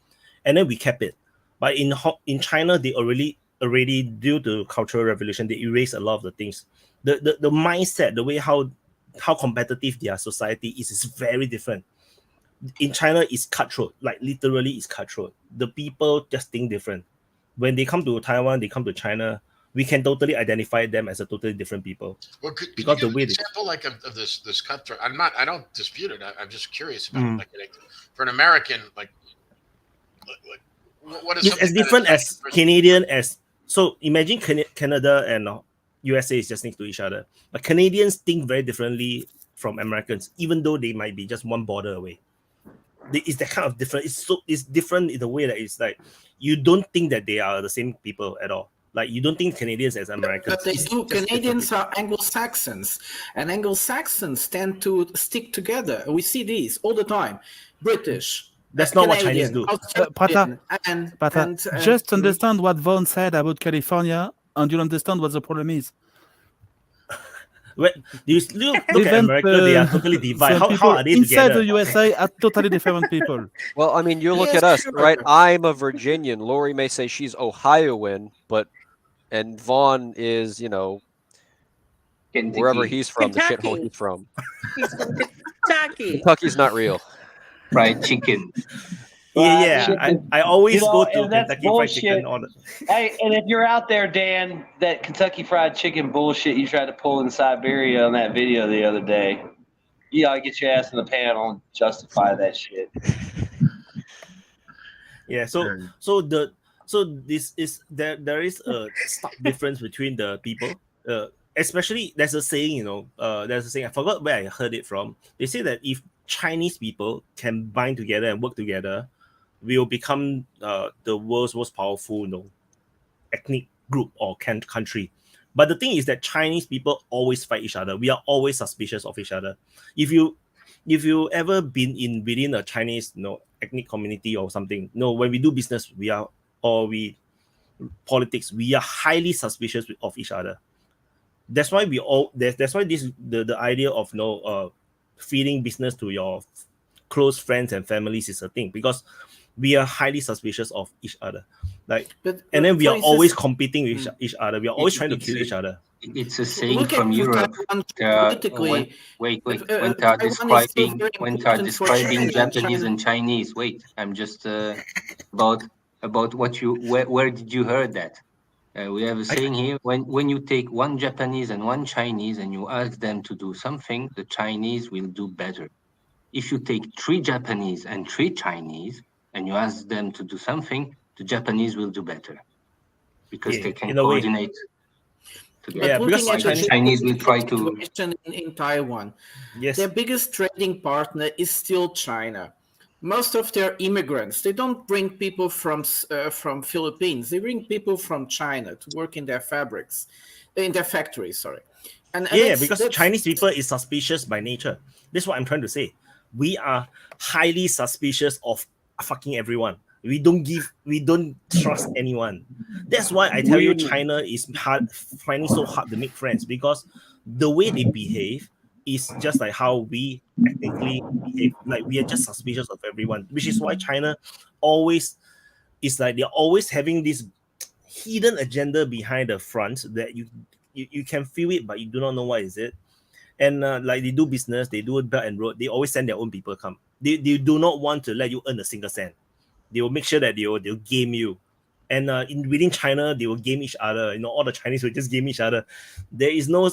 and then we kept it. But in China, they already due to Cultural Revolution, they erase a lot of the things. The mindset, the way how competitive their society is very different. In China, it's cutthroat, literally it's cutthroat. The people just think different. When they come to Taiwan, they come to China, we can totally identify them as a totally different people. Well, could because you the give way an example of this cutthroat? I don't dispute it. I'm just curious about it. For an American, what is it's as different as Canadian as. So imagine Canada and U.S.A. is just next to each other. But Canadians think very differently from Americans, even though they might be just one border away. It's that kind of different. It's different in the way that it's you don't think that they are the same people at all. You don't think Canadians as Americans. But they do. Canadians are Anglo-Saxons, and Anglo-Saxons tend to stick together. We see these all the time. British. That's not what Chinese do. Pata, and just understand what Vaughan said about California, and you'll understand what the problem is. Well, you look at America, they are totally divided. How are they inside together? the USA are totally different people. Well, I mean, you look at us, right? I'm a Virginian. Lori may say she's Ohioan, and Vaughn is, wherever he's from, Kentucky. the shithole he's from. He's from Kentucky. Kentucky's not real. Fried chicken. Yeah. I always go to that's Kentucky Fried Chicken. Hey, and if you're out there, Dan, that Kentucky Fried Chicken bullshit you tried to pull in Siberia on that video the other day, you gotta get your ass in the panel and justify that shit. Yeah. So this is there is a stark difference between the people. Especially there's a saying, I forgot where I heard it from. They say that if Chinese people can bind together and work together, we will become the world's most powerful, ethnic group or country. But the thing is that Chinese people always fight each other. We are always suspicious of each other. If you ever been within a Chinese, ethnic community or something, when we do business, politics, we are highly suspicious of each other. That's why that's why the idea of feeding business to your close friends and families is a thing, because we are highly suspicious of each other. And then we are always competing with each other. We are always trying to kill each other. It's a saying from Europe. When they are describing Japanese and Chinese. Wait, I'm just about where did you heard that? We have a saying here: when you take one Japanese and one Chinese and you ask them to do something, the Chinese will do better. If you take 3 Japanese and 3 Chinese and you ask them to do something, the Japanese will do better because they can coordinate together. Yeah, because the Chinese will try to. In Taiwan, yes, their biggest trading partner is still China. Most of their immigrants, they don't bring people from Philippines. They bring people from China to work in their factories. And because Chinese people is suspicious by nature. That's what I'm trying to say. We are highly suspicious of fucking everyone. We don't trust anyone. That's why I tell you, China is finding so hard to make friends, because the way they behave is just like how we ethnically behave. We are just suspicious of everyone, which is why China always is they're always having this hidden agenda behind the front that you can feel it, but you do not know what is it. And like they do business, they do Belt and Road, they always send their own people come. They do not want to let you earn a single cent. They will make sure that they'll game you. And within China, they will game each other. All the Chinese will just game each other. There is no...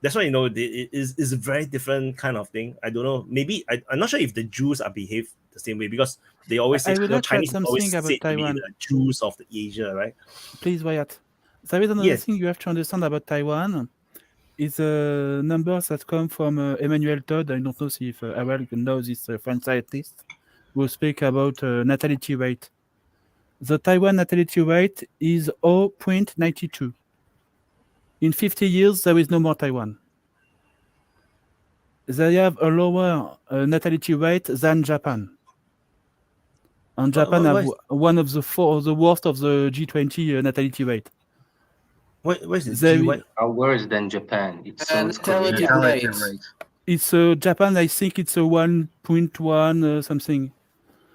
That's why, it is a very different kind of thing. I don't know. Maybe, I'm not sure if the Jews are behaved the same way, because they always say, I would like to add Chinese always something about said to be Taiwan. the Jews of the Asia, right? Please, Wyatt. There is another Yes. thing you have to understand about Taiwan. Is numbers that come from Emmanuel Todd. I don't know if Awel knows this French scientist who speak about natality rate. The Taiwan natality rate is 0.92. In 50 years, there is no more Taiwan. They have a lower natality rate than Japan. And Japan have one of the worst of the G20 natality rate. What is it? They- Are worse than Japan. It's natality Natality rate. rate. It's Japan, I think it's a 1.1 something.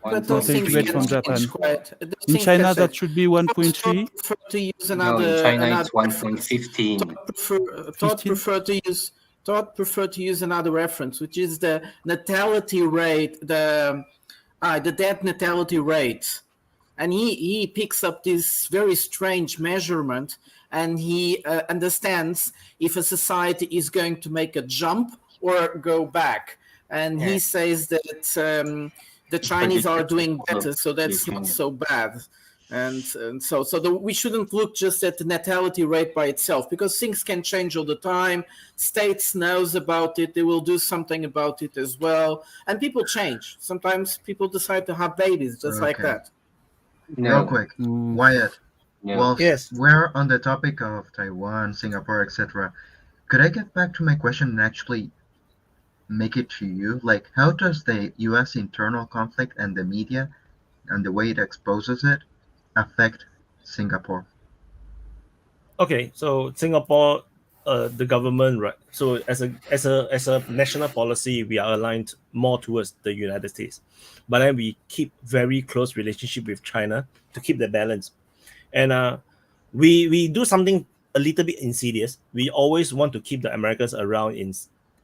But those Percentage things rate can from change Japan. quite. Those In things China, can that change. should be 1.3. Todd prefer to use No, another. in China another it's reference. 1.15. Todd prefer to use another reference, which is the natality rate, the death natality rate, and he picks up this very strange measurement, and he understands if a society is going to make a jump or go back, and he says that the Chinese are doing better, so that's not so bad. And so we shouldn't look just at the natality rate by itself, because things can change all the time. States knows about it, they will do something about it as well, and people change. Sometimes people decide to have babies just like Okay. that. Real quick, Wyatt. No. Whilst Yes. we're on the topic of Taiwan, Singapore, etc., could I get back to my question and actually make it to you? Like, how does the U.S. internal conflict and the media and the way it exposes it affect Singapore? Okay, so Singapore, the government, right? So as a national policy, we are aligned more towards the United States, but then we keep very close relationship with China to keep the balance, and we do something a little bit insidious. We always want to keep the Americans around in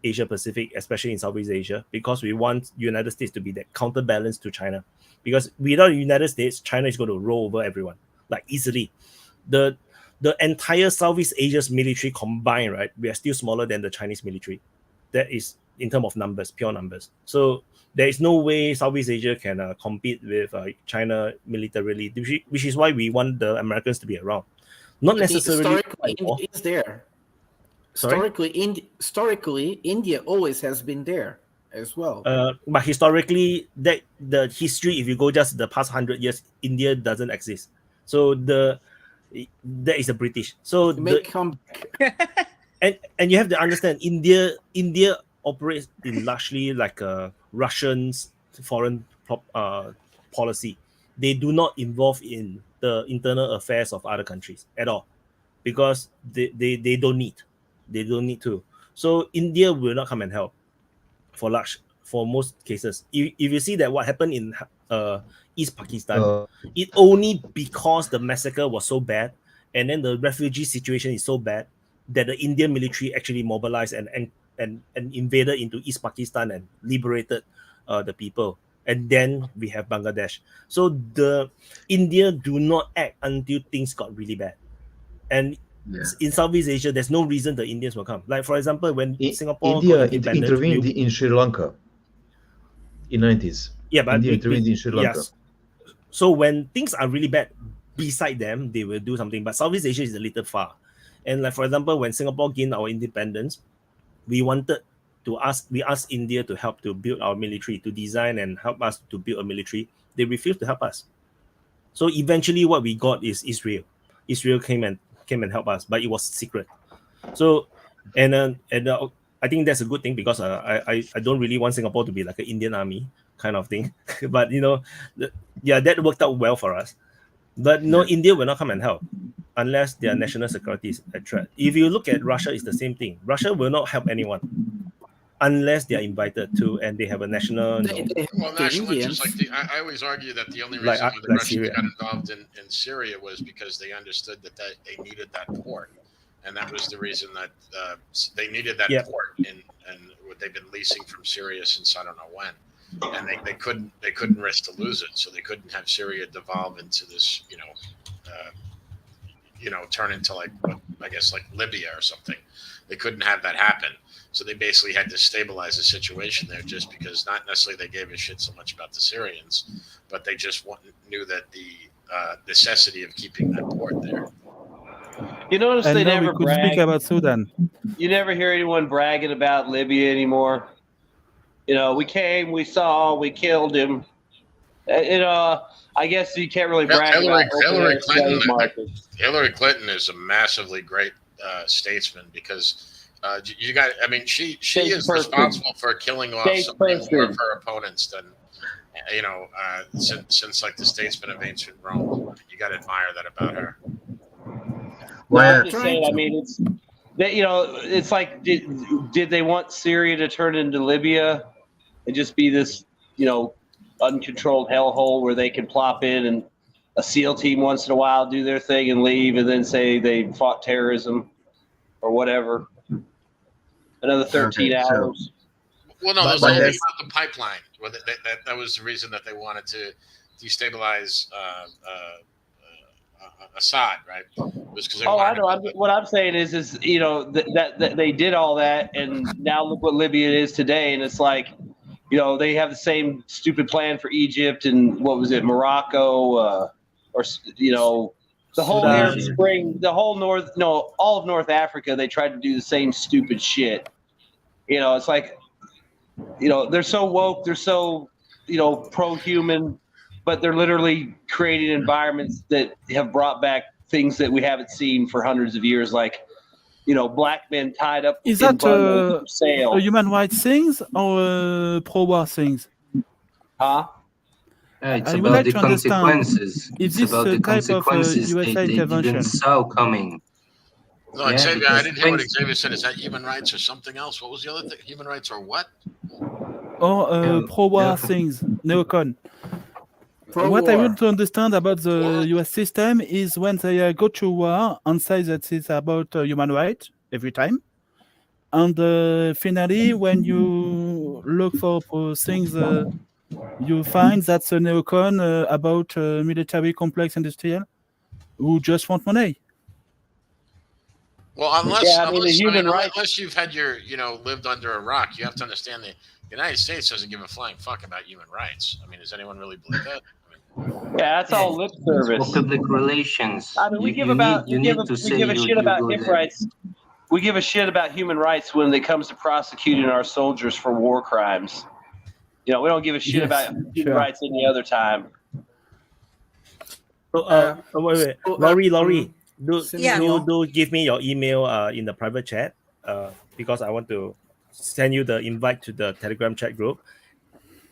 Asia Pacific, especially in Southeast Asia, because we want United States to be that counterbalance to China. Because without the United States, China is going to roll over everyone like easily. The entire Southeast Asia's military combined, right? We are still smaller than the Chinese military. That is in terms of numbers, pure numbers. So there is no way Southeast Asia can compete with China militarily, which is why we want the Americans to be around. Not necessarily. Historically, India is there. Sorry? Historically, India always has been there as well. But historically, the history, if you go just the past 100 years, India doesn't exist. So that is the British. So You may come back. and you have to understand, India operates in largely like a Russian's foreign policy. They do not involve in the internal affairs of other countries at all, because they don't need. They don't need to. So India will not come and help for most cases. If you see that what happened in East Pakistan, it only because the massacre was so bad, and then the refugee situation is so bad, that the Indian military actually mobilized and invaded into East Pakistan and liberated the people. And then we have Bangladesh. So the India do not act until things got really bad. And in Southeast Asia, there's no reason the Indians will come. Like, for example, when Singapore India got independent, intervened in Sri Lanka in 90s. Yeah, but India intervened in Sri Lanka. Yes. So when things are really bad, beside them, they will do something. But Southeast Asia is a little far. And like, for example, when Singapore gained our independence, we asked India to help to build our military, to design and help us to build a military. They refused to help us. So eventually what we got is Israel. Israel came and helped us, but it was secret. So and I think that's a good thing, because I don't really want Singapore to be like an Indian army kind of thing. But that worked out well for us. But no, India will not come and help unless their national security is at threat. If you look at Russia, it's the same thing. Russia will not help anyone. unless they are invited to, and they have a national. Well, national interest. Like I always argue that the only reason Like- why the like Russians Syria. got involved in Syria was because they understood that they needed that port, and that was the reason that they needed that Yep. port. And what they've been leasing from Syria since I don't know when, and they couldn't risk to lose it, so they couldn't have Syria devolve into this, turn into like what I guess like Libya or something. They couldn't have that happen. So they basically had to stabilize the situation there, just because not necessarily they gave a shit so much about the Syrians, but they just knew that the necessity of keeping that port there. You notice And they now we never could speak brag. about Sudan. You never hear anyone bragging about Libya anymore. We came, we saw, we killed him. I guess you can't really brag about Hillary Clinton. markets. Hillary Clinton is a massively great statesman because you got. I mean, she is responsible for killing off so many more of her opponents than since like the statesmen of ancient Rome. You got to admire that about her. Well, I'm just saying. I mean, it's that it's like did they want Syria to turn into Libya and just be this uncontrolled hellhole where they can plop in and a SEAL team once in a while do their thing and leave and then say they fought terrorism or whatever? Another 13 hours. Well, no, that's about the pipeline. Well, that was the reason that they wanted to destabilize Assad, right? Was because I know. What I'm saying is that they did all that, and now look what Libya is today, and it's like, they have the same stupid plan for Egypt and what was it, Morocco, or the whole Arab Spring, all of North Africa. They tried to do the same stupid shit. It's like, they're so woke, they're so, pro-human, but they're literally creating environments that have brought back things that we haven't seen for hundreds of years, like, black men tied up Is in that bundles for sale. a human rights things or pro-war things? It's I would about like the to understand consequences. if It's this about the type of consequences U.S.A. they intervention. didn't saw coming. No, Yeah, Xavier, I because didn't hear what Xavier said. Is that human rights or something else? What was the other thing? Human rights or what? Or pro-war things, neocon. What I want to understand about the U.S. system is when they go to war and say that it's about human rights every time, and finally, when you look for things, you find that's a neocon about military complex industrial who just want money. Well, unless rights. you've had your lived under a rock, you have to understand the United States doesn't give a flying fuck about human rights. I mean, does anyone really believe that? Yeah, that's all lip service. For public relations. I mean, we give a shit about human rights. We give a shit about human rights when it comes to prosecuting our soldiers for war crimes. We don't give a shit about human rights any other time. So, wait. Laurie, do give me your email in the private chat because I want to send you the invite to the Telegram chat group,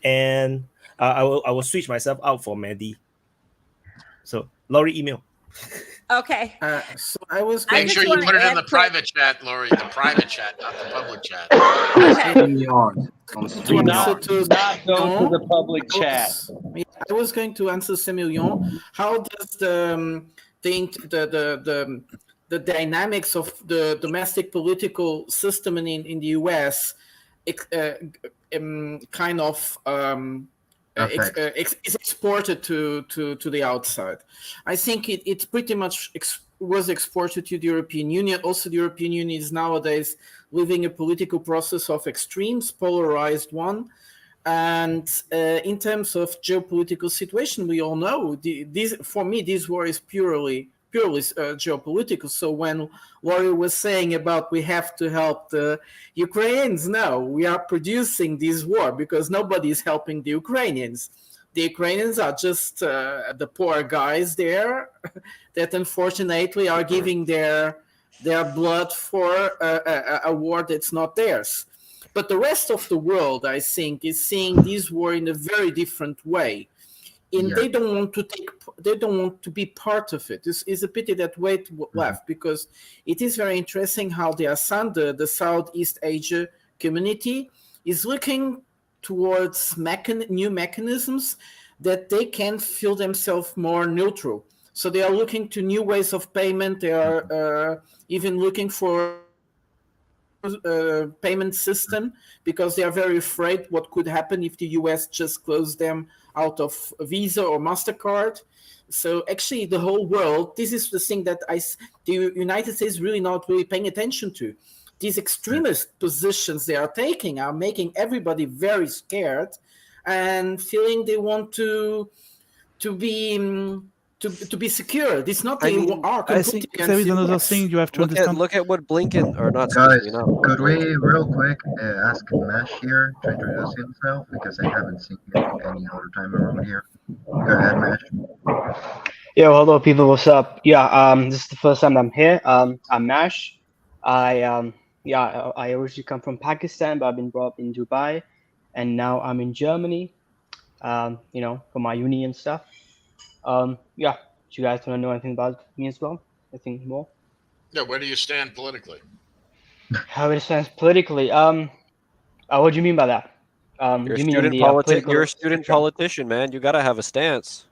and I will switch myself out for Maddie. So, Laurie, email. Okay. So I was Make sure you put it in the private chat, Laurie. The private chat, not the public chat. Do not go to the public chat. I was going to answer Semillon. How does the dynamics of the domestic political system in the U.S. Kind of is exported to the outside? I think it pretty much was exported to the European Union. Also, the European Union is nowadays living a political process of extremes, polarized one. And in terms of geopolitical situation, we all know for me this war is purely geopolitical. So when Laurie was saying about we have to help the Ukrainians, no, we are producing this war because nobody is helping the Ukrainians. The Ukrainians are just the poor guys there that unfortunately are giving their blood for a war that's not theirs. But the rest of the world, I think, is seeing this war in a very different way. They don't want to be part of it. It's a pity that Wade left because it is very interesting how the Assad, the Southeast Asia community is looking towards new mechanisms that they can feel themselves more neutral. So they are looking to new ways of payment. They are even looking for payment system because they are very afraid what could happen if the US just closed them out of Visa or MasterCard. So actually the whole world, this is the thing that the United States really not really paying attention to. These extremist positions they are taking are making everybody very scared and feeling they want to be secure. It's not I they mean, are I think completely there is against the another US. thing you have to understand. Look at what Blinken, or not, Guys, excuse me, no. could we real quick ask Mesh here to introduce himself because I haven't seen him any other time around here. Go ahead, Mesh. Yo, hello people, what's up? Yeah, this is the first time I'm here. I'm Mash. I originally come from Pakistan, but I've been brought up in Dubai, and now I'm in Germany. For my uni and stuff. Do you guys want to know anything about me as well? Anything more? Yeah, where do you stand politically? How it stands politically? What do you mean by that? You're a you mean student You're a student politician, man. You gotta have a stance.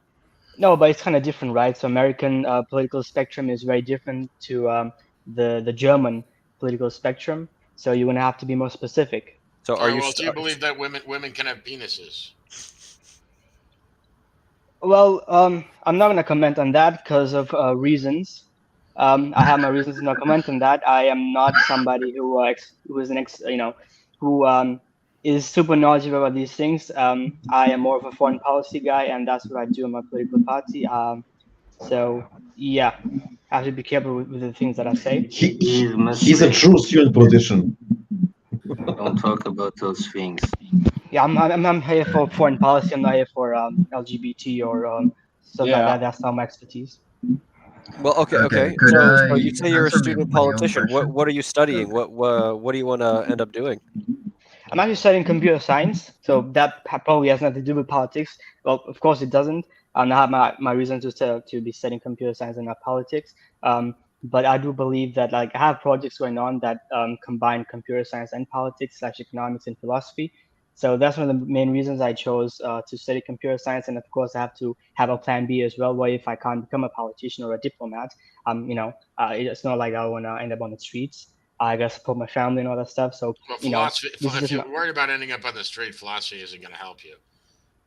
No, but it's kind of different, right? So American political spectrum is very different to the German political spectrum. So you're gonna have to be more specific. So All right, well, do you believe that women can have penises? Well, I'm not gonna comment on that because of reasons. I have my reasons to not comment on that. I am not somebody who is super knowledgeable about these things. I am more of a foreign policy guy, and that's what I do in my political party. So yeah, I have to be careful with the things that I say. He's a true student politician. Don't talk about those things. Yeah, I'm here for foreign policy. I'm not here for LGBT or stuff like that. That's not my expertise. Well, okay. So you say you're a student politician. What are you studying? What do you want to end up doing? I'm actually studying computer science, so that probably has nothing to do with politics. Well, of course it doesn't. I have my reasons to be studying computer science and not politics. But I do believe that I have projects going on that combine computer science and politics / economics and philosophy. So that's one of the main reasons I chose to study computer science. And of course, I have to have a plan B as well. What if I can't become a politician or a diplomat? It's not like I want to end up on the streets. I gotta support my family and all that stuff. So, philosophy, if you're worried about ending up on the street, philosophy isn't going to help you.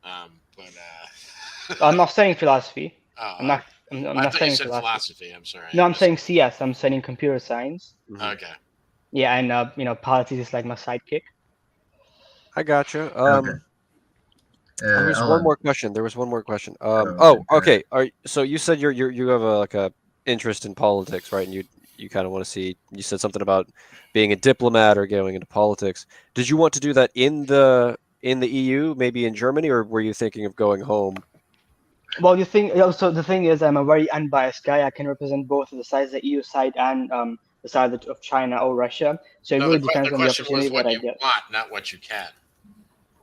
I'm not studying philosophy. Oh, I'm not thought studying you said philosophy. I'm sorry. No, I'm saying CS. I'm studying computer science. Okay. Yeah, and politics is like my sidekick. I gotcha. There was one more question. Okay. So you said you have a interest in politics, right? And you kind of want to see. You said something about being a diplomat or going into politics. Did you want to do that in the EU, maybe in Germany, or were you thinking of going home? Well, the thing is, I'm a very unbiased guy. I can represent both the sides, the EU side and the side of China or Russia. So it really depends on the opportunity that I get. What you want, not what you can.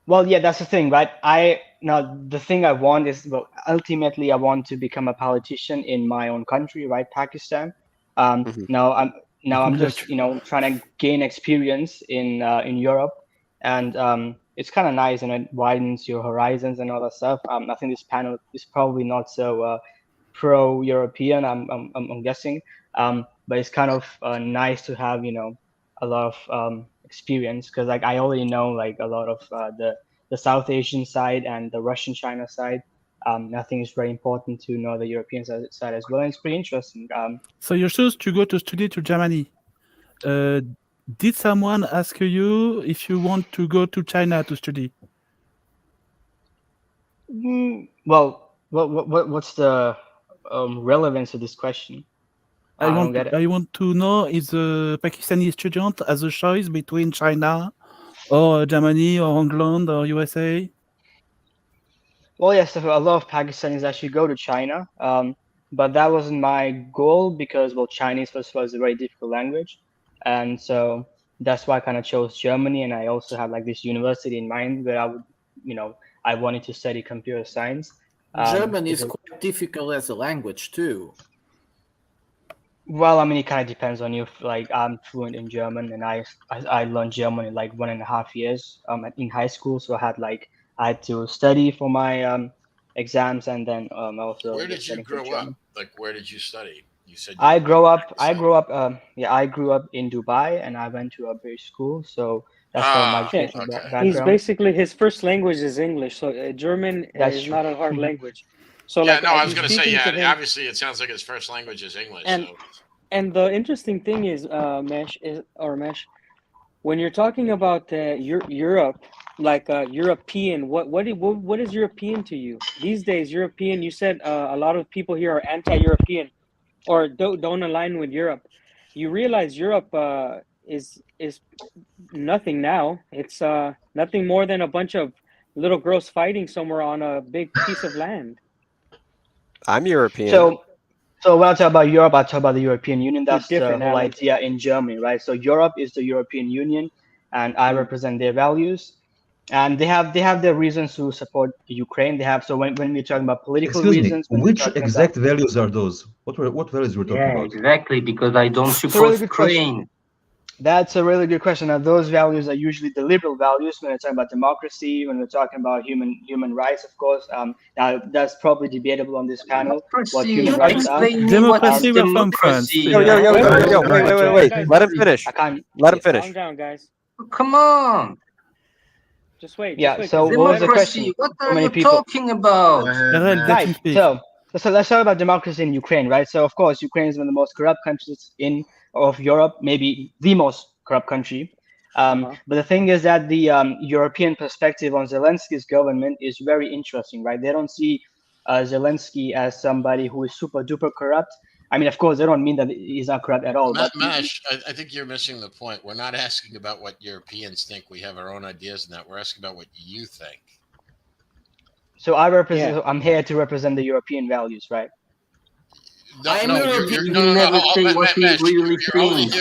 Well, yeah, that's the thing, right? The thing I want is, well, ultimately, I want to become a politician in my own country, right, Pakistan. Now I'm just trying to gain experience in Europe, and it's kind of nice, and it widens your horizons and all that stuff. I think this panel is probably not so pro-European. I'm guessing, but it's kind of nice to have a lot of experience because I already know a lot of the South Asian side and the Russian China side. I think it's very important to know the European side as well, and it's pretty interesting. So you chose to go to study to Germany. Did someone ask you if you want to go to China to study? Well, what's the relevance of this question? I don't get it. I want to know if the Pakistani student has a choice between China or Germany or England or U.S.A. Well, yes, a lot of Pakistanis actually go to China, but that wasn't my goal because, well, Chinese first of all is a very difficult language, and so that's why I kind of chose Germany. And I also had this university in mind where I would, I wanted to study computer science. German is quite difficult as a language too. Well, I mean, it kind of depends on you. Like, I'm fluent in German, and I learned German in like 1.5 years in high school. So I had to study for my exams, and then also Where just did you studying for grow German. up? Like, where did you study? You said you I grew up. so- I grew up. I grew up in Dubai, and I went to a British school. So that's kind of my Ah, educational okay. He's background. basically, his first language is English, so German That's is true. not a hard language. So Yeah, like, no, I was he's going to say, speaking yeah, to him, obviously it sounds like his first language is English. and So and the interesting thing is, Mesh, when you're talking about Europe, like European, what is European to you these days? European, you said a lot of people here are anti-European or don't align with Europe. You realize Europe is nothing now. It's nothing more than a bunch of little girls fighting somewhere on a big piece of land. I'm European. So when I talk about Europe, I talk about the European Union. You're That's the different, whole Alan. idea in Germany, right? So Europe is the European Union, and I represent their values. And they have their reasons to support Ukraine. They have, so when we're talking about political Excuse me, reasons, when we're which talking exact values are those? What values we're talking Yeah, about? exactly, because I don't It's a support really good question. Ukraine. That's a really good question. Now, those values are usually the liberal values when we're talking about democracy, when we're talking about human rights, of course. Now, that's probably debatable on this panel what human rights are. Explain me what is Democracy, we're from France. democracy. Yo, wait. Guys, Let him finish. I can't. Let him finish. Calm down, guys. Come on. Just wait. Yeah, Just wait. so what was the question? Democracy. What So are many you people. talking about? Right. So let's talk about democracy in Ukraine, right? So of course, Ukraine is one of the most corrupt countries of Europe, maybe the most corrupt country. But the thing is that the European perspective on Zelensky's government is very interesting, right? They don't see Zelensky as somebody who is super duper corrupt. I mean, of course, they don't mean that he's not corrupt at all. But Mash, I think you're missing the point. We're not asking about what Europeans think. We have our own ideas in that. We're asking about what you think. so I represent. I'm here to represent the European values, right? He will never say what he really thinks.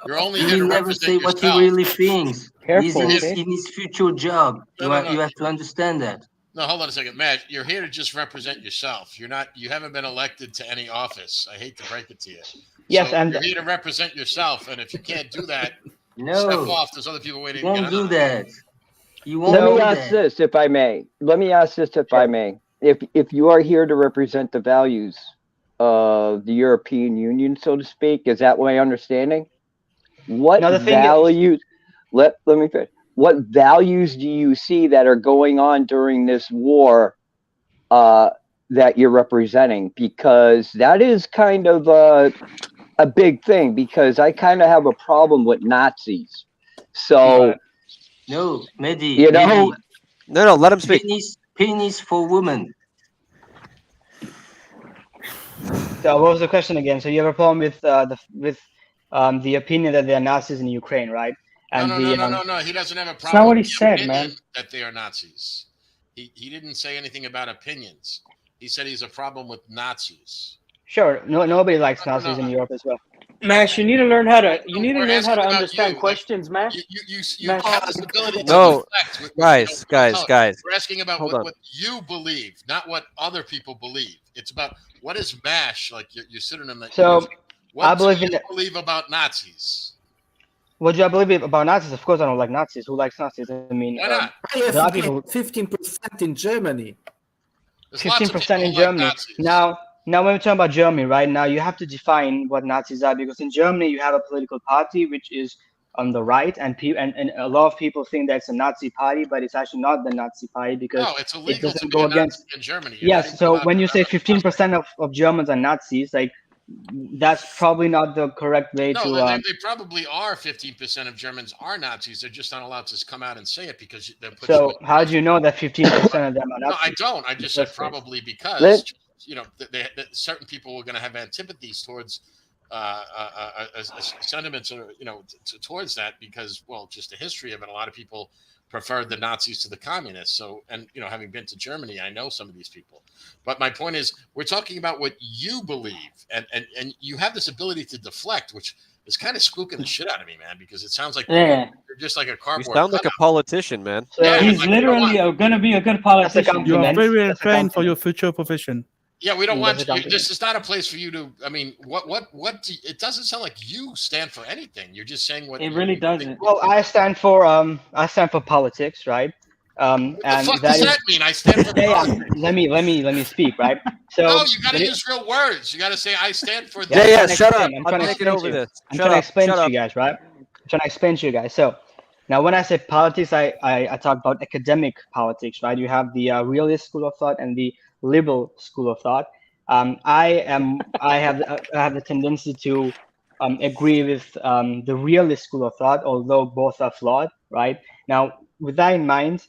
You're only He here to will never represent say what he yourself. really thinks. He's Careful, okay? in his future job. You have to understand that. No, hold on a second, Matt. You're here to just represent yourself. You haven't been elected to any office. I hate to break it to you. Yes, So and you're here to represent yourself. And if you can't do that, No, step off. There's other people waiting. he won't to do get that. He won't Let me do ask that. this, if I may. I may. If you are here to represent the values of the European Union, so to speak, is that my understanding? What No, the thing is- values? Let me finish. What values do you see that are going on during this war that you're representing? Because that is kind of a big thing. Because I kind of have a problem with Nazis. So. No, Mehdi. You know, no, let him speak. Penis for women. So what was the question again? So you have a problem with the opinion that they're Nazis in Ukraine, right? And No. He doesn't have a problem. That's not what he with the said, opinion man. That they are Nazis. He didn't say anything about opinions. He said he's a problem with Nazis. Sure, nobody likes Nazis in Europe as well. Mash, you need to learn how to We're asking about understand you. questions, Mash. You Mash. have this ability to No, deflect with, guys. We're asking about Hold on. what you believe, not what other people believe. It's about what is MASH, like you're sitting in the. So, what I believe do in you the- believe about Nazis? What do I believe about Nazis? Of course, I don't like Nazis. Who likes Nazis? I mean, Why not? there are people. 15% in Germany. 15% in Germany. Now, when we're talking about Germany, right now, you have to define what Nazis are, because in Germany you have a political party which is on the right, and a lot of people think that's a Nazi party, but it's actually not the Nazi party because No, it's it illegal to doesn't be go a against. Nazi in Germany. You're not Yes, even so allowed when to you say have a 15% of Germans are Nazis, like that's probably not the correct way No, to. they probably are. 15% of Germans are Nazis. They're just not allowed to come out and say it because they're put. So how do you know that 15% of them are Nazis? No, I don't. I just said That's probably because Let- certain people were going to have antipathies towards sentiments, or towards that because, well, just the history of it. A lot of people preferred the Nazis to the communists. So, and having been to Germany, I know some of these people. But my point is, we're talking about what you believe, and you have this ability to deflect, which is kind of spooking the shit out of me, man, because it sounds like Yeah. you're just like a You cardboard. sound like a politician, man. So Yeah, He's like, you know literally what? going to be a good politician. You are compliment. very well That's a trained for compliment. your future profession. Yeah, we don't want. That's a This is not a place for you to. I mean, what? It doesn't sound like you stand for anything. You're just saying what. It really doesn't. Well, I stand for politics, right? What the And fuck that does is that mean? I stand for yeah, politics. let me speak, right? So No, you got to the- use real words. You got to say, "I stand for." Yeah, this." I'm shut trying up. to I'm explain taking to over you. this. I'm Shut trying to up. explain Shut to up. you guys, right? I'm trying to explain to you guys. So now, when I say politics, I talk about academic politics, right? You have the realist school of thought and the liberal school of thought. I have the tendency to agree with the realist school of thought, although both are flawed, right? Now, with that in mind,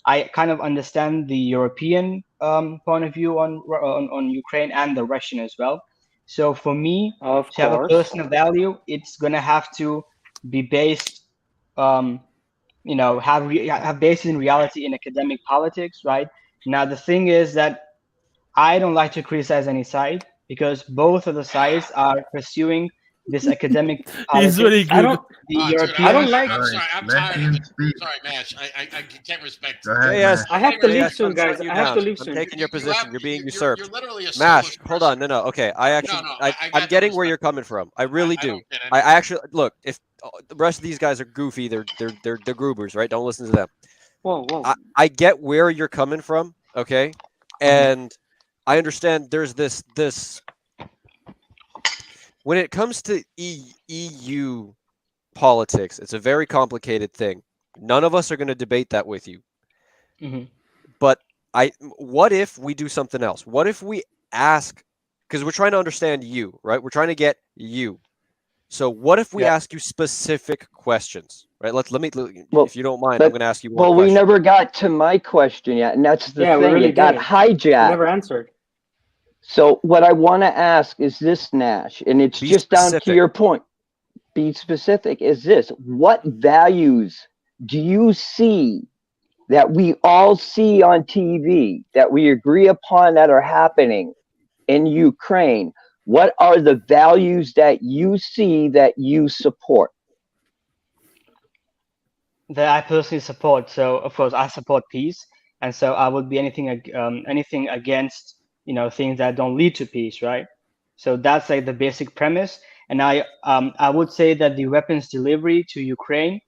I kind of understand the European point of view on Ukraine and the Russian as well. So for me Of to have a course. personal value, it's gonna have to be based, have basis in reality in academic politics, right? Now the thing is that I don't like to criticize any side because both of the sides are pursuing this academic politics. He's really I good. don't. The Dude, European. I don't like. I'm Alright, sorry. I'm let tired him of it. speak. Sorry, Mash. I can't respect. Go ahead, JS, Mash. I have to leave JS, soon, I'm guys. shutting you I have down. to leave I'm soon. taking your position. You're being You're usurped. literally a Mash, soulless hold person. on. No. Okay, I actually, No, I'm got no getting where respect. you're coming from. I really I do. don't get I anything. actually look. If the rest of these guys are goofy, they're groovers, right? Don't listen to them. Whoa. I get where you're coming from, okay, and I understand. There's this when it comes to EU politics, it's a very complicated thing. None of us are going to debate that with you. Mhm. But what if we do something else? What if we ask, because we're trying to understand you, right? We're trying to get you. So what if we Yeah. ask you specific questions, right? Let me, Well, if you don't mind, but- I'm going to ask you one Well, we question. never got to my question yet, and that's the Yeah, we thing. really It got didn't. hijacked. Never answered. So what I want to ask is this, Nash, and it's Be just down to specific. your point. Be specific. Is this what values do you see that we all see on TV that we agree upon that are happening in Ukraine? What are the values that you see that you support? That I personally support. So of course I support peace, and so I would be anything against things that don't lead to peace, right? So that's like the basic premise. And I would say that the weapons delivery to Ukraine.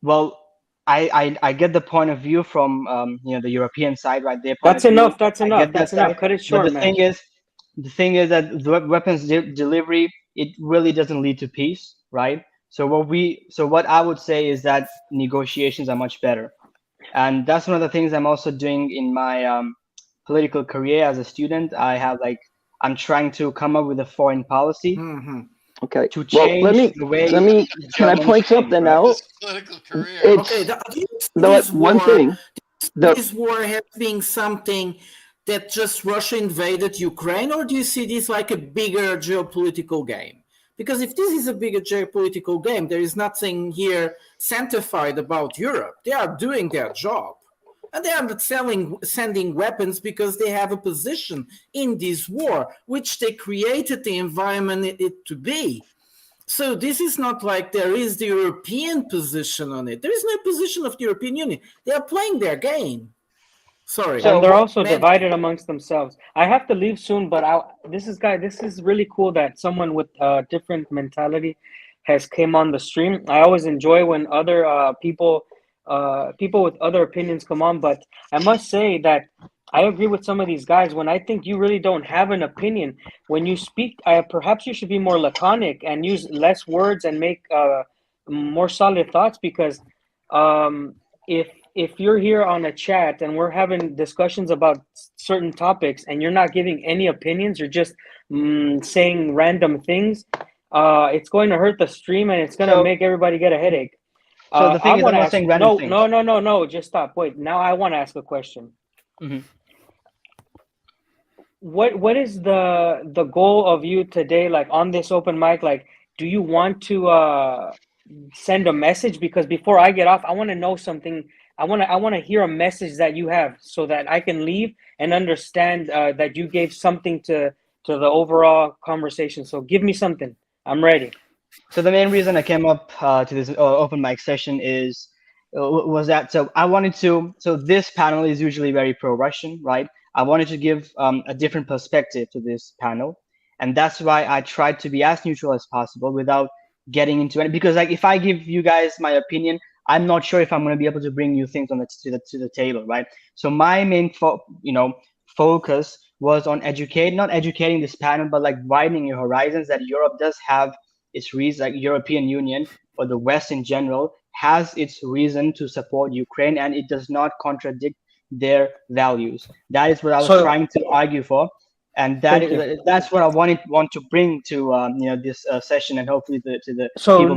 Well, I get the point of view from the European side, right? Their point That's of view. enough. That's I enough. get that That's enough. side. Cut it But short, the man. thing is that the weapons delivery, it really doesn't lead to peace, right? So what I would say is that negotiations are much better, and that's one of the things I'm also doing in my political career as a student. I'm trying to come up with a foreign policy Okay. to Well, change the way. can I point something out? Political career. One thing. This war has been something that just Russia invaded Ukraine, or do you see this like a bigger geopolitical game? Because if this is a bigger geopolitical game, there is nothing here sanctified about Europe. They are doing their job. And they are not sending weapons because they have a position in this war, which they created the environment it to be. So this is not like there is the European position on it. There is no position of the European Union. They are playing their game. Sorry. And they're also divided amongst themselves. I have to leave soon, but this is really cool that someone with a different mentality has came on the stream. I always enjoy when other people with other opinions come on, but I must say that I agree with some of these guys when I think you really don't have an opinion. When you speak, perhaps you should be more laconic and use less words and make more solid thoughts, because if you're here on a chat and we're having discussions about certain topics and you're not giving any opinions, you're just saying random things, it's going to hurt the stream and it's going to make everybody get a headache. So the thing is, I'm not saying random things. No, just stop. Wait, now I want to ask a question. Mm-hmm. What is the goal of you today, like on this open mic? Like, do you want to send a message? Because before I get off, I want to know something. I want to hear a message that you have so that I can leave and understand that you gave something to the overall conversation. So give me something. I'm ready. So the main reason I came up to this open mic session was that I wanted to. So this panel is usually very pro-Russian, right? I wanted to give a different perspective to this panel, and that's why I tried to be as neutral as possible without getting into it. Because like if I give you guys my opinion, I'm not sure if I'm going to be able to bring new things on to the table, right? So my main focus was on not educating this panel, but like widening your horizons, that Europe does have its reasons, like European Union or the West in general has its reason to support Ukraine, and it does not contradict their values. That is what I was trying to argue for, and that's what I want to bring to this session, and hopefully to the so people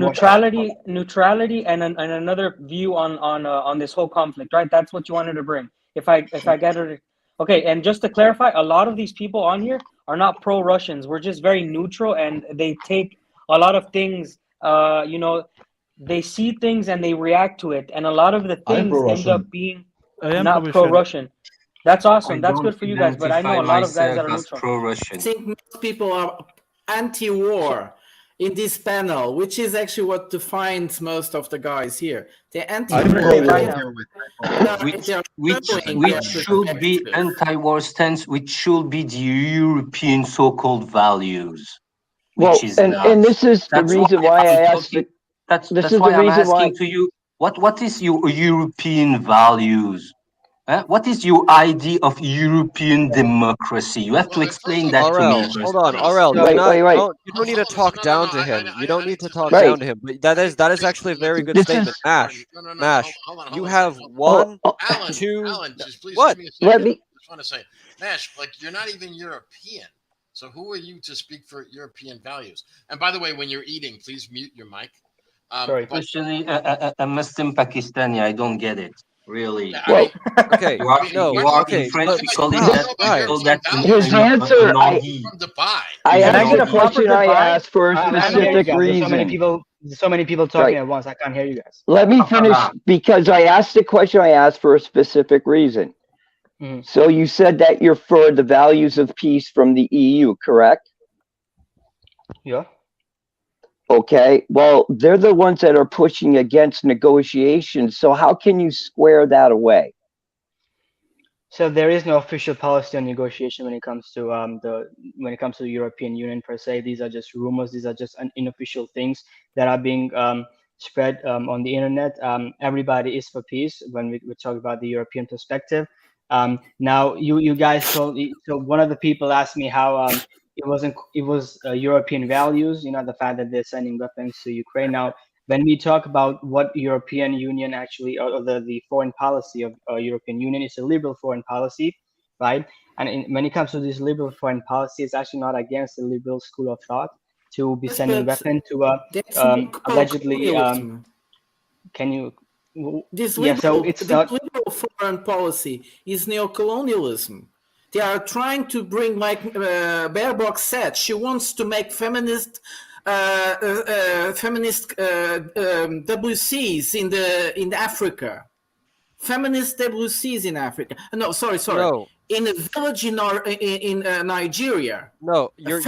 neutrality, and another view on this whole conflict, right? That's what you wanted to bring. If I get it. Okay, and just to clarify, a lot of these people on here are not pro-Russians. We're just very neutral, and they take a lot of things, they see things and they react to it. And a lot of the things end up being not pro-Russian. That's awesome. That's good for you guys, but I know a lot of guys that are neutral. I think most people are anti-war in this panel, which is actually what defines most of the guys here. They're anti-war. Which should be anti-war stance, which should be the European so-called values. Well, and this is the reason why I asked. That's why I'm asking to you, what is your European values? What is your idea of European democracy? You have to explain that to me first. Hold on, RL. You don't need to talk down to him. You don't need to talk down to him. But that is actually a very good statement. Mash, you have one, two. Alan, just please what? Give me a second. I just want to say, Mash, like you're not even European. So who are you to speak for European values? And by the way, when you're eating, please mute your mic. Sorry. Especially a Muslim Pakistani, I don't get it. Really? Well, okay. You are in French. We call that. His answer. I asked a question. I asked for a specific reason. So many people talking at once. I can't hear you guys. Let me finish because I asked the question. I asked for a specific reason. So you said that you're for the values of peace from the EU, correct? Yeah. Okay, well, they're the ones that are pushing against negotiations. So how can you square that away? So there is no official policy on negotiation when it comes to the European Union per se. These are just rumors. These are just unofficial things that are being spread on the internet. Everybody is for peace when we talk about the European perspective. Now you guys told, so one of the people asked me how it was European values, the fact that they're sending weapons to Ukraine. Now, when we talk about what European Union actually, or the foreign policy of European Union, it's a liberal foreign policy, right? And when it comes to this liberal foreign policy, it's actually not against the liberal school of thought to be sending weapons to allegedly. Can you? This liberal, liberal foreign policy is neocolonialism. They are trying to bring, like Baerbock said, she wants to make feminist WCs in Africa. Feminist WCs in Africa. No, sorry. No. In a village in Nigeria. No, you're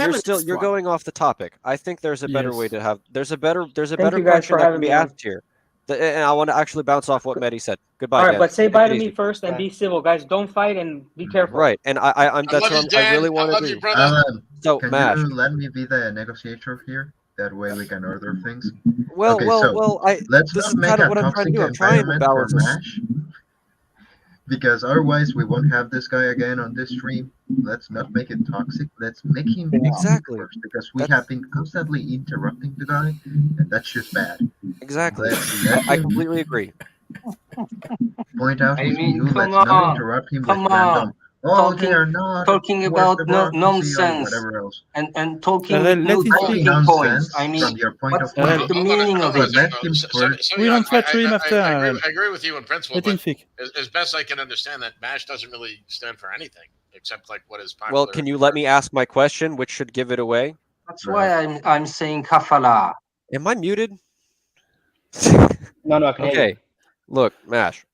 going off the topic. I think there's a better way to have. There's a better question that can be asked here. And I want to actually bounce off what Mehdi said. Goodbye. All right, Dan. but say bye to me first and be civil, guys. Don't fight and be careful. Right, and I really want to do. So, can you let me be the negotiator here? That way we can order things. Well, let's this not is make kind of a what I'm trying to toxic do. I'm trying to environment balance for this. MASH, because otherwise we won't have this guy again on this stream. Let's not make it toxic. Let's make him exactly first, because we have been constantly interrupting the guy, and that's just bad. Exactly. I completely agree. Point out his view. Let's not interrupt him with random. Oh, they are not talking about nonsense and talking talking points. I mean, what's the meaning of it? We don't flatter him after. I agree with you in principle, but as best I can understand that MASH doesn't really stand for anything except like what is popular. Well, can you let me ask my question, which should give it away? That's why I'm saying kafala. Am I muted? No, I can hear you. Look, MASH,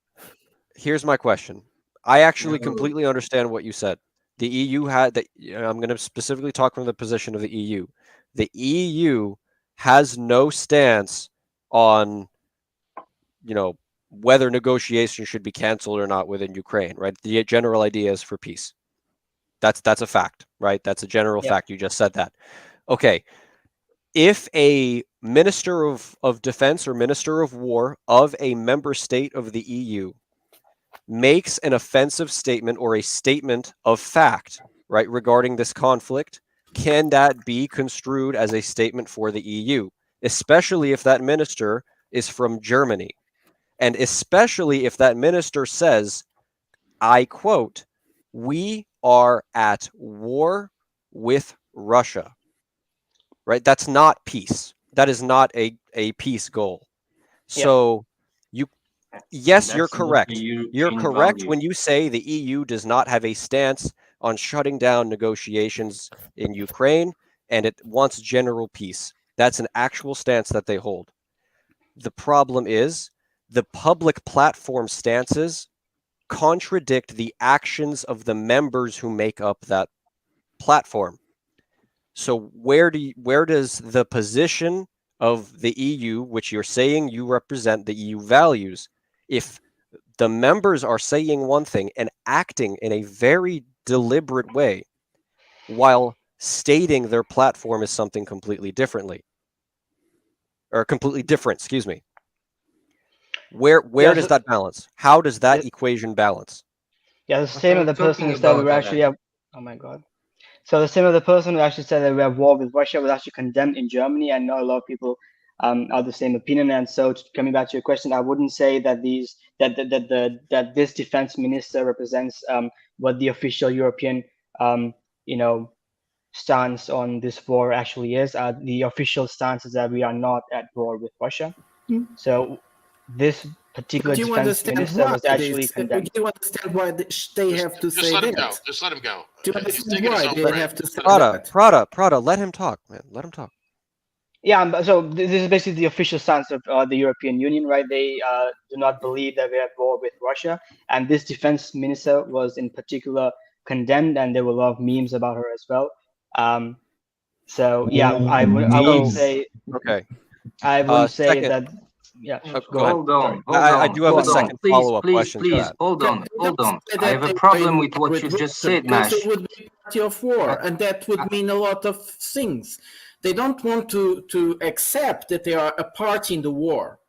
here's my question. I actually completely understand what you said. The EU had that. I'm going to specifically talk from the position of the EU. The EU has no stance on, whether negotiations should be canceled or not within Ukraine, right? The general idea is for peace. That's a fact, right? That's a general Yeah. fact. You just said that. Okay. If a minister of defense or minister of war of a member state of the EU makes an offensive statement or a statement of fact, right, regarding this conflict, can that be construed as a statement for the EU, especially if that minister is from Germany, and especially if that minister says, I quote, "We are at war with Russia," right? That's not peace. That is not a peace goal. Yeah. So yes, you're That's not correct. the You're European correct value. when you say the EU does not have a stance on shutting down negotiations in Ukraine, and it wants general peace. That's an actual stance that they hold. The problem is the public platform stances contradict the actions of the members who make up that platform. So where does the position of the EU, which you're saying you represent the EU values, if the members are saying one thing and acting in a very deliberate way while stating their platform is something completely differently, or completely different, excuse me. Where Yeah, does so- that balance? How does that equation balance? Yeah, the same are of you the person talking who said we about, were actually Alan? oh my god. So the same of the person who actually said that we have war with Russia was actually condemned in Germany. I know a lot of people are the same opinion. And so coming back to your question, I wouldn't say that that this defense minister represents what the official European stance on this war actually is. The official stance is that we are not at war with Russia. Hmm. So this particular Do you defense understand minister why was actually do condemned. you understand why they have to Just say let him that? go. Just let him go. Do you He's understand thinking his why own they brain. have to say Prada, let him talk, man. Let him talk. Yeah, but so this is basically the official stance of the European Union, right? They do not believe that we're at war with Russia, and this defense minister was in particular condemned, and there were a lot of memes about her as well. So yeah, I would say Okay. I wouldn't say second. that. Yeah, Go ahead. Hold on, Sorry. hold I on. do have a hold on. second Please, follow-up please, question to please, that. hold on, hold on. Say I that have a they problem were with what with you just Russia said, because Nash. it would be party of war, and that would mean a lot of things. They don't want to accept that they are a party in the war.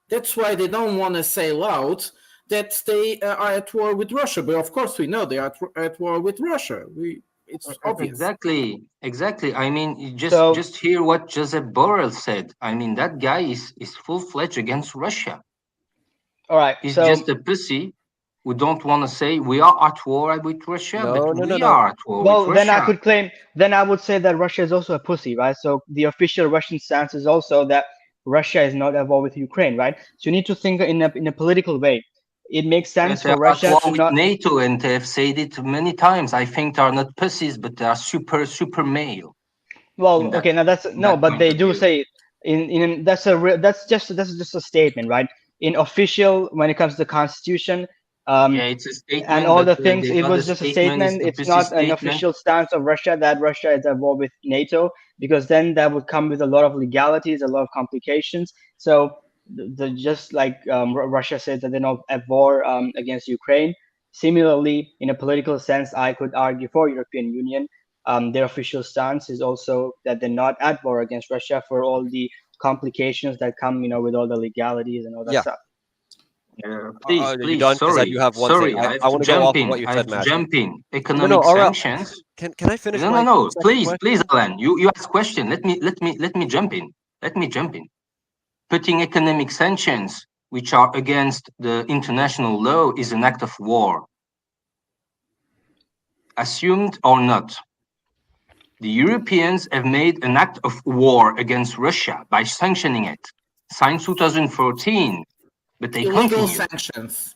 That's why they don't want to say loud that they are at war with Russia. But of course, we know they are at war with Russia. It's obvious. Exactly. I mean, you So- just hear what Joseph Borrell said. I mean, that guy is full-fledged against Russia. All right. He's So just a pussy who don't want to say we are at war with Russia, but we are at war well, with then I Russia. could claim. Then I would say that Russia is also a pussy, right? So the official Russian stance is also that Russia is not at war with Ukraine, right? So you need to think in a political way. It makes sense Yes, they for are at Russia war to with not. NATO, and they have said it many times. I think they are not pussies, but they are super male. Well, okay, now that's no, that but point they of do view. say that's just a statement, right? In official, when it comes to the Constitution, Yeah, it's a statement, and all the but things, the it was other just a statement is statement. the It's pussy not an statement. official stance of Russia that Russia is at war with NATO, because then that would come with a lot of legalities, a lot of complications. So just like Russia says that they're not at war against Ukraine. Similarly, in a political sense, I could argue for European Union. Their official stance is also that they're not at war against Russia for all the complications that come, with all the legalities and all that stuff. Please, Are you please, done? 'Cause I sorry, do have one sorry, thing. I I have to want to go jump off of in. what you I said, have to Mash. jump in. No, Economic Aurel, sanctions. can I finish No, my no. second Please, question? Alan. You ask question. Let me jump in. Let me jump in. Putting economic sanctions, which are against the international law, is an act of war. Assumed or not, the Europeans have made an act of war against Russia by sanctioning it. Signed 2014, but they Illegal continue. sanctions.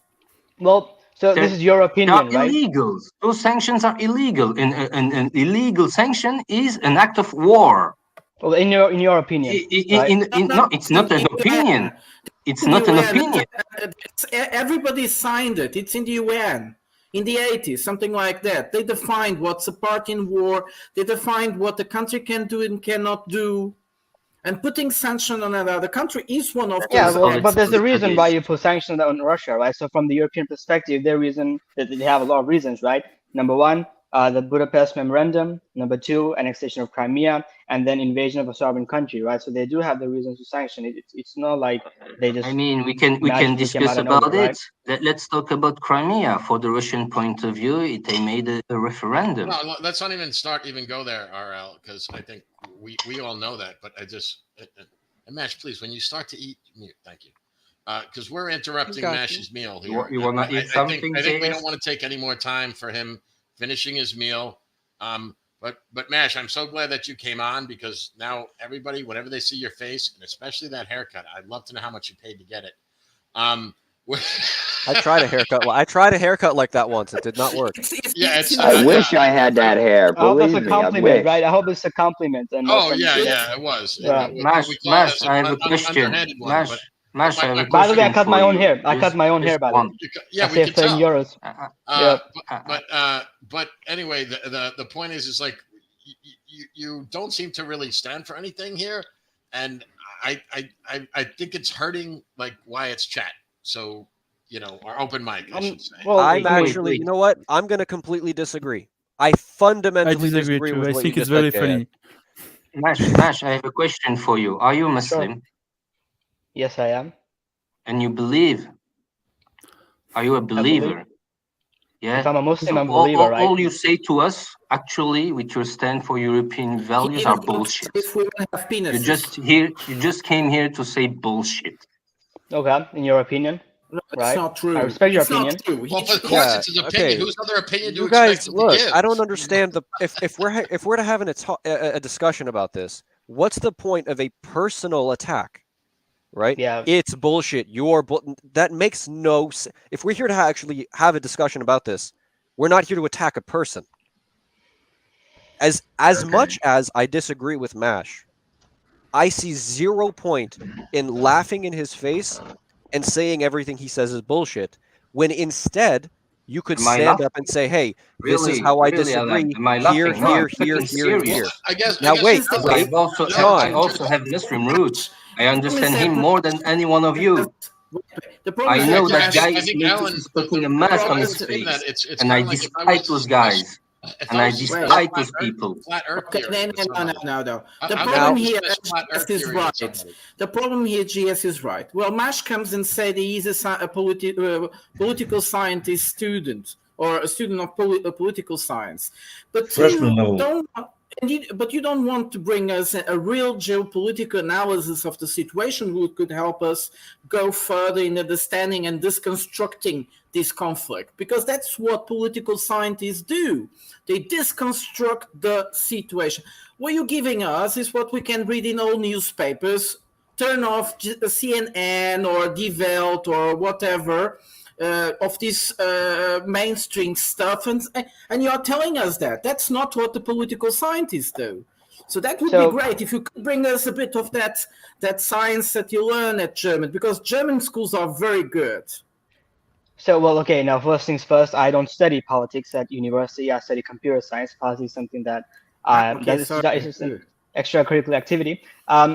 Well, so this is your opinion, They are right? illegal. Those sanctions are illegal. An illegal sanction is an act of war. Well, in your opinion, right? No, it's not an opinion. It's not an opinion. Everybody signed it. It's in the UN. In the 80s, something like that. They defined what's a part in war. They defined what the country can do and cannot do. And putting sanctions on another country is one of Yeah, those well, acts. but there's a reason why you put sanctions on Russia, right? So from the European perspective, they have a lot of reasons, right? Number one, the Budapest Memorandum. Number 2, annexation of Crimea, and then invasion of a sovereign country, right? So they do have the reasons to sanction it. It's not like they just. I mean, we can magically came discuss out of nowhere, about it. right? Let's talk about Crimea. For the Russian point of view, they made a referendum. No, let's not even go there, RL, because I think we all know that. But I just, Mash, please, when you start to eat, mute. Thank you. Because we're interrupting Mash's meal here. You want to eat something? I think we don't want to take any more time for him finishing his meal. But Mash, I'm so glad that you came on, because now everybody, whenever they see your face, and especially that haircut, I'd love to know how much you paid to get it. I tried a haircut. I tried a haircut like that once. It did not work. Yeah, I wish I had that hair. I hope it's Believe a me, I compliment, wish. right? I hope it's a compliment. And Oh yeah, it was. Yeah. Mash, I have a question. Mash, I have a question. By the way, I cut my own hair. I Just- cut my own hair, just by the way. one. Yeah, I we saved can 10 tell. euros. Yeah. But anyway, the point is like you don't seem to really stand for anything here, and I think it's hurting like Wyatt's chat. So our open mic, I should say. Well, I'm actually, you know what? I'm going to completely disagree. I fundamentally disagree too. with I what think you it's just very said, funny. Mash, I have a question for you. Are you a Muslim? Yes, I am. And you believe? Are you a believer? Yeah. If I'm a Muslim, So I'm a believer, right? all you say to us, actually, with your stand for European values, are bullshit. If women have penises. You just came here to say bullshit. Okay, in your opinion. No, it's right? not true. I respect your It's not opinion. true. Well, of course, it's his opinion. okay. Whose other opinion do You you guys, expect him look, to give? I don't understand the if we're having a discussion about this, what's the point of a personal attack? Right? Yeah. It's bullshit. That makes no sense. If we're here to actually have a discussion about this, we're not here to attack a person. As much as I disagree with Mash, I see 0 point in laughing in his face and saying everything he says is bullshit, when instead you could Am I stand laughing? up and say, hey, this is Really? how I Really, disagree. am I Here, laughing? No, here, I'm here, fucking here, and serious. here. I guess. Now wait, Because wait, I also have Muslim roots. I understand him more than any one of you. The problem I is know that that guy I is think Alan, putting a the mask problem on is his in that face, it's and I kinda like if I despise was- those guys. if And I I was just despise flat those earth- people. Flat Earth Okay, theory with somebody. no. The I'm problem gonna here, discuss flat Earth GS is theory with right. somebody. The problem here, GS is right. Well, Mash comes and said he is a political scientist student or a student of political science, but Freshman level. but you don't want to bring us a real geopolitical analysis of the situation, which could help us go further in understanding and deconstructing this conflict, because that's what political scientists do. They deconstruct the situation. What you're giving us is what we can read in all newspapers. Turn off CNN or Die Welt or whatever of this mainstream stuff, and you're telling us that. That's not what the political scientists do. So that would be great if you could bring us a bit of that science that you learn at German, because German schools are very good. So, well, okay, now first things first, I don't study politics at university. I study computer science. Politics is something that is just an extracurricular activity.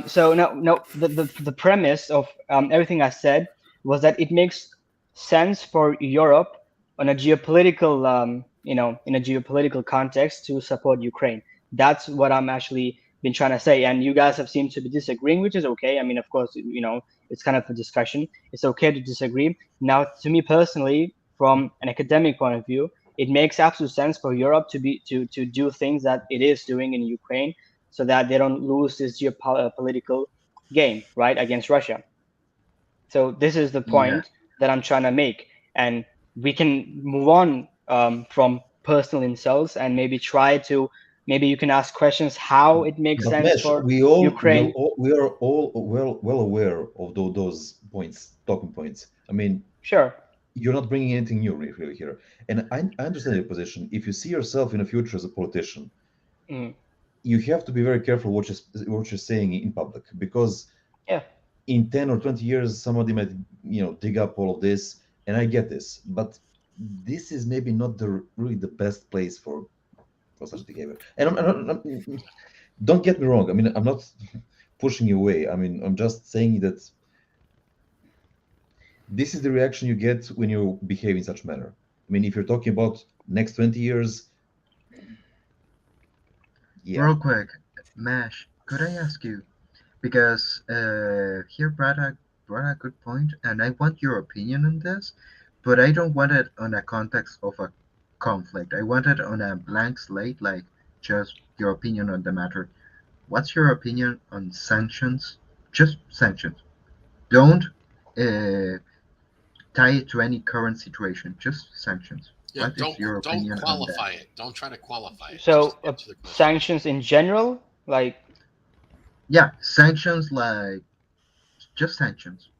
So, no, the premise of everything I said was that it makes sense for Europe on a geopolitical, in a geopolitical context to support Ukraine. That's what I'm actually been trying to say. And you guys have seemed to be disagreeing, which is okay. I mean, of course, it's kind of a discussion. It's okay to disagree. Now, to me personally, from an academic point of view, it makes absolute sense for Europe to do things that it is doing in Ukraine, so that they don't lose this geopolitical game, right, against Russia. So this is the point that I'm trying to make, and we can move on from personal insults and maybe maybe you can ask questions how it makes sense Mesh, for Ukraine. Ukraine. We are all well aware of those talking points. I mean, sure, you're not bringing anything new really here, and I understand your position. If you see yourself in the future as a politician, you have to be very careful what you're saying in public, because in 10 or 20 years somebody might dig up all of this, and I get this, but this is maybe not really the best place for such behavior. And don't get me wrong, I mean, I'm not pushing you away. I mean, I'm just saying that this is the reaction you get when you behave in such manner. I mean, if you're talking about next 20 years, Yeah. Real quick, Mash, could I ask you, because here brought a good point, and I want your opinion on this, but I don't want it on a context of a conflict. I want it on a blank slate, like just your opinion on the matter. What's your opinion on sanctions? Just sanctions. Don't tie it to any current situation. Just sanctions. Yeah, What is your don't opinion on that? qualify it. Don't try to qualify it. So Just answer the question. sanctions in general, like Yeah, sanctions like just sanctions.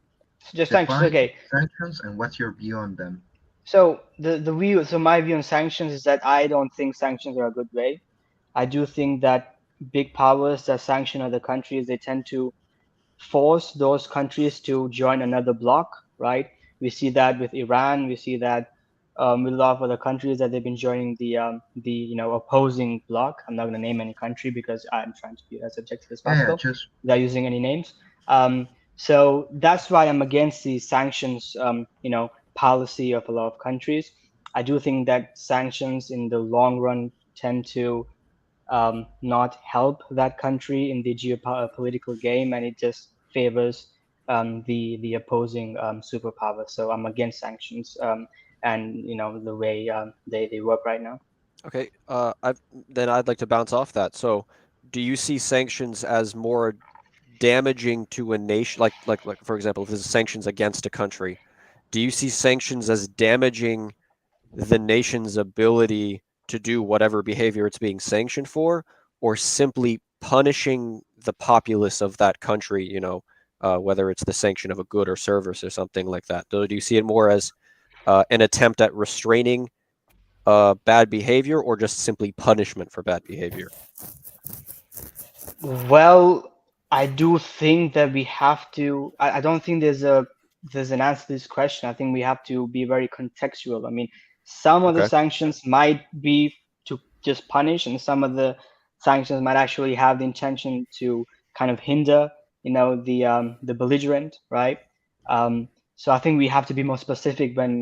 just sanctions. Define Okay. sanctions and what's your view on them? So my view on sanctions is that I don't think sanctions are a good way. I do think that big powers that sanction other countries, they tend to force those countries to join another bloc, right? We see that with Iran. We see that with a lot of other countries that they've been joining the opposing bloc. I'm not going to name any country because I'm trying to be as objective as possible without using any names. So that's why I'm against the sanctions policy of a lot of countries. I do think that sanctions in the long run tend to not help that country in the geopolitical game, and it just favors the opposing superpower. So I'm against sanctions and the way they work right now. Okay, then I'd like to bounce off that. So, do you see sanctions as more damaging to a nation? Like for example, if there's sanctions against a country, do you see sanctions as damaging the nation's ability to do whatever behavior it's being sanctioned for, or simply punishing the populace of that country? Whether it's the sanction of a good or service or something like that. Do you see it more as an attempt at restraining bad behavior, or just simply punishment for bad behavior? Well, I do think that we have to. I don't think there's an answer to this question. I think we have to be very contextual. I mean, some of the sanctions might be to just punish, and some of the sanctions might actually have the intention to kind of hinder, the belligerent, right? So I think we have to be more specific when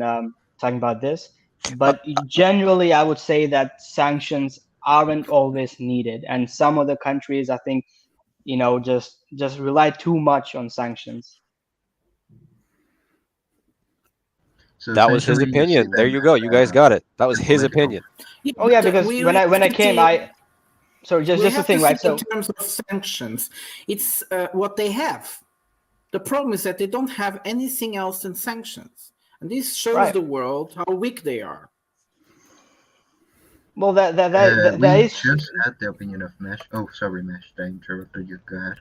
talking about this. But generally, I would say that sanctions aren't always needed, and some of the countries, I think, just rely too much on sanctions. So that was his opinion. There you go. You guys got it. That was his opinion. Oh yeah, because when I came, sorry, just the thing, right? So in terms of sanctions, it's what they have. The problem is that they don't have anything else than sanctions, and this shows the world how weak they are. Well, that we is just had the opinion of Mesh. Oh, sorry, Mesh. I interrupted you. Go ahead.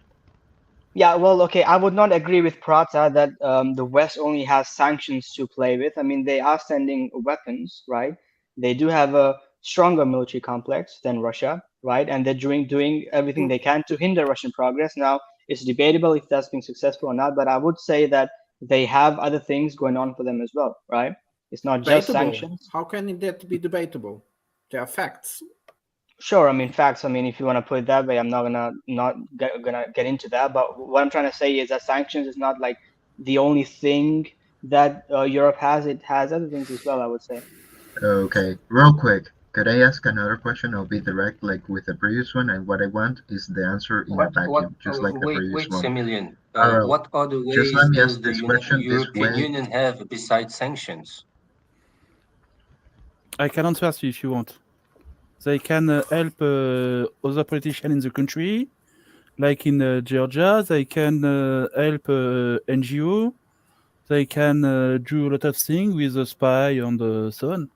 Yeah, well, okay, I would not agree with Prata that the West only has sanctions to play with. I mean, they are sending weapons, right? They do have a stronger military complex than Russia, right? And they're doing everything they can to hinder Russian progress. Now, it's debatable if that's been successful or not, but I would say that they have other things going on for them as well, right? It's not just sanctions. How can that be debatable? There are facts. Sure, I mean facts. I mean, if you want to put it that way, I'm not gonna get into that. But what I'm trying to say is that sanctions is not like the only thing that Europe has. It has other things as well, I would say. Okay, real quick. Could I ask another question? I'll be direct, like with the previous one, and what I want is the answer in a vacuum, just like the previous one. Emilian, Alright, what other ways just let me does ask the this question this European way. Union have besides sanctions? I can answer you if you want. They can help other politicians in the country, like in Georgia. They can help NGO. They can do a lot of things with the spy and so on.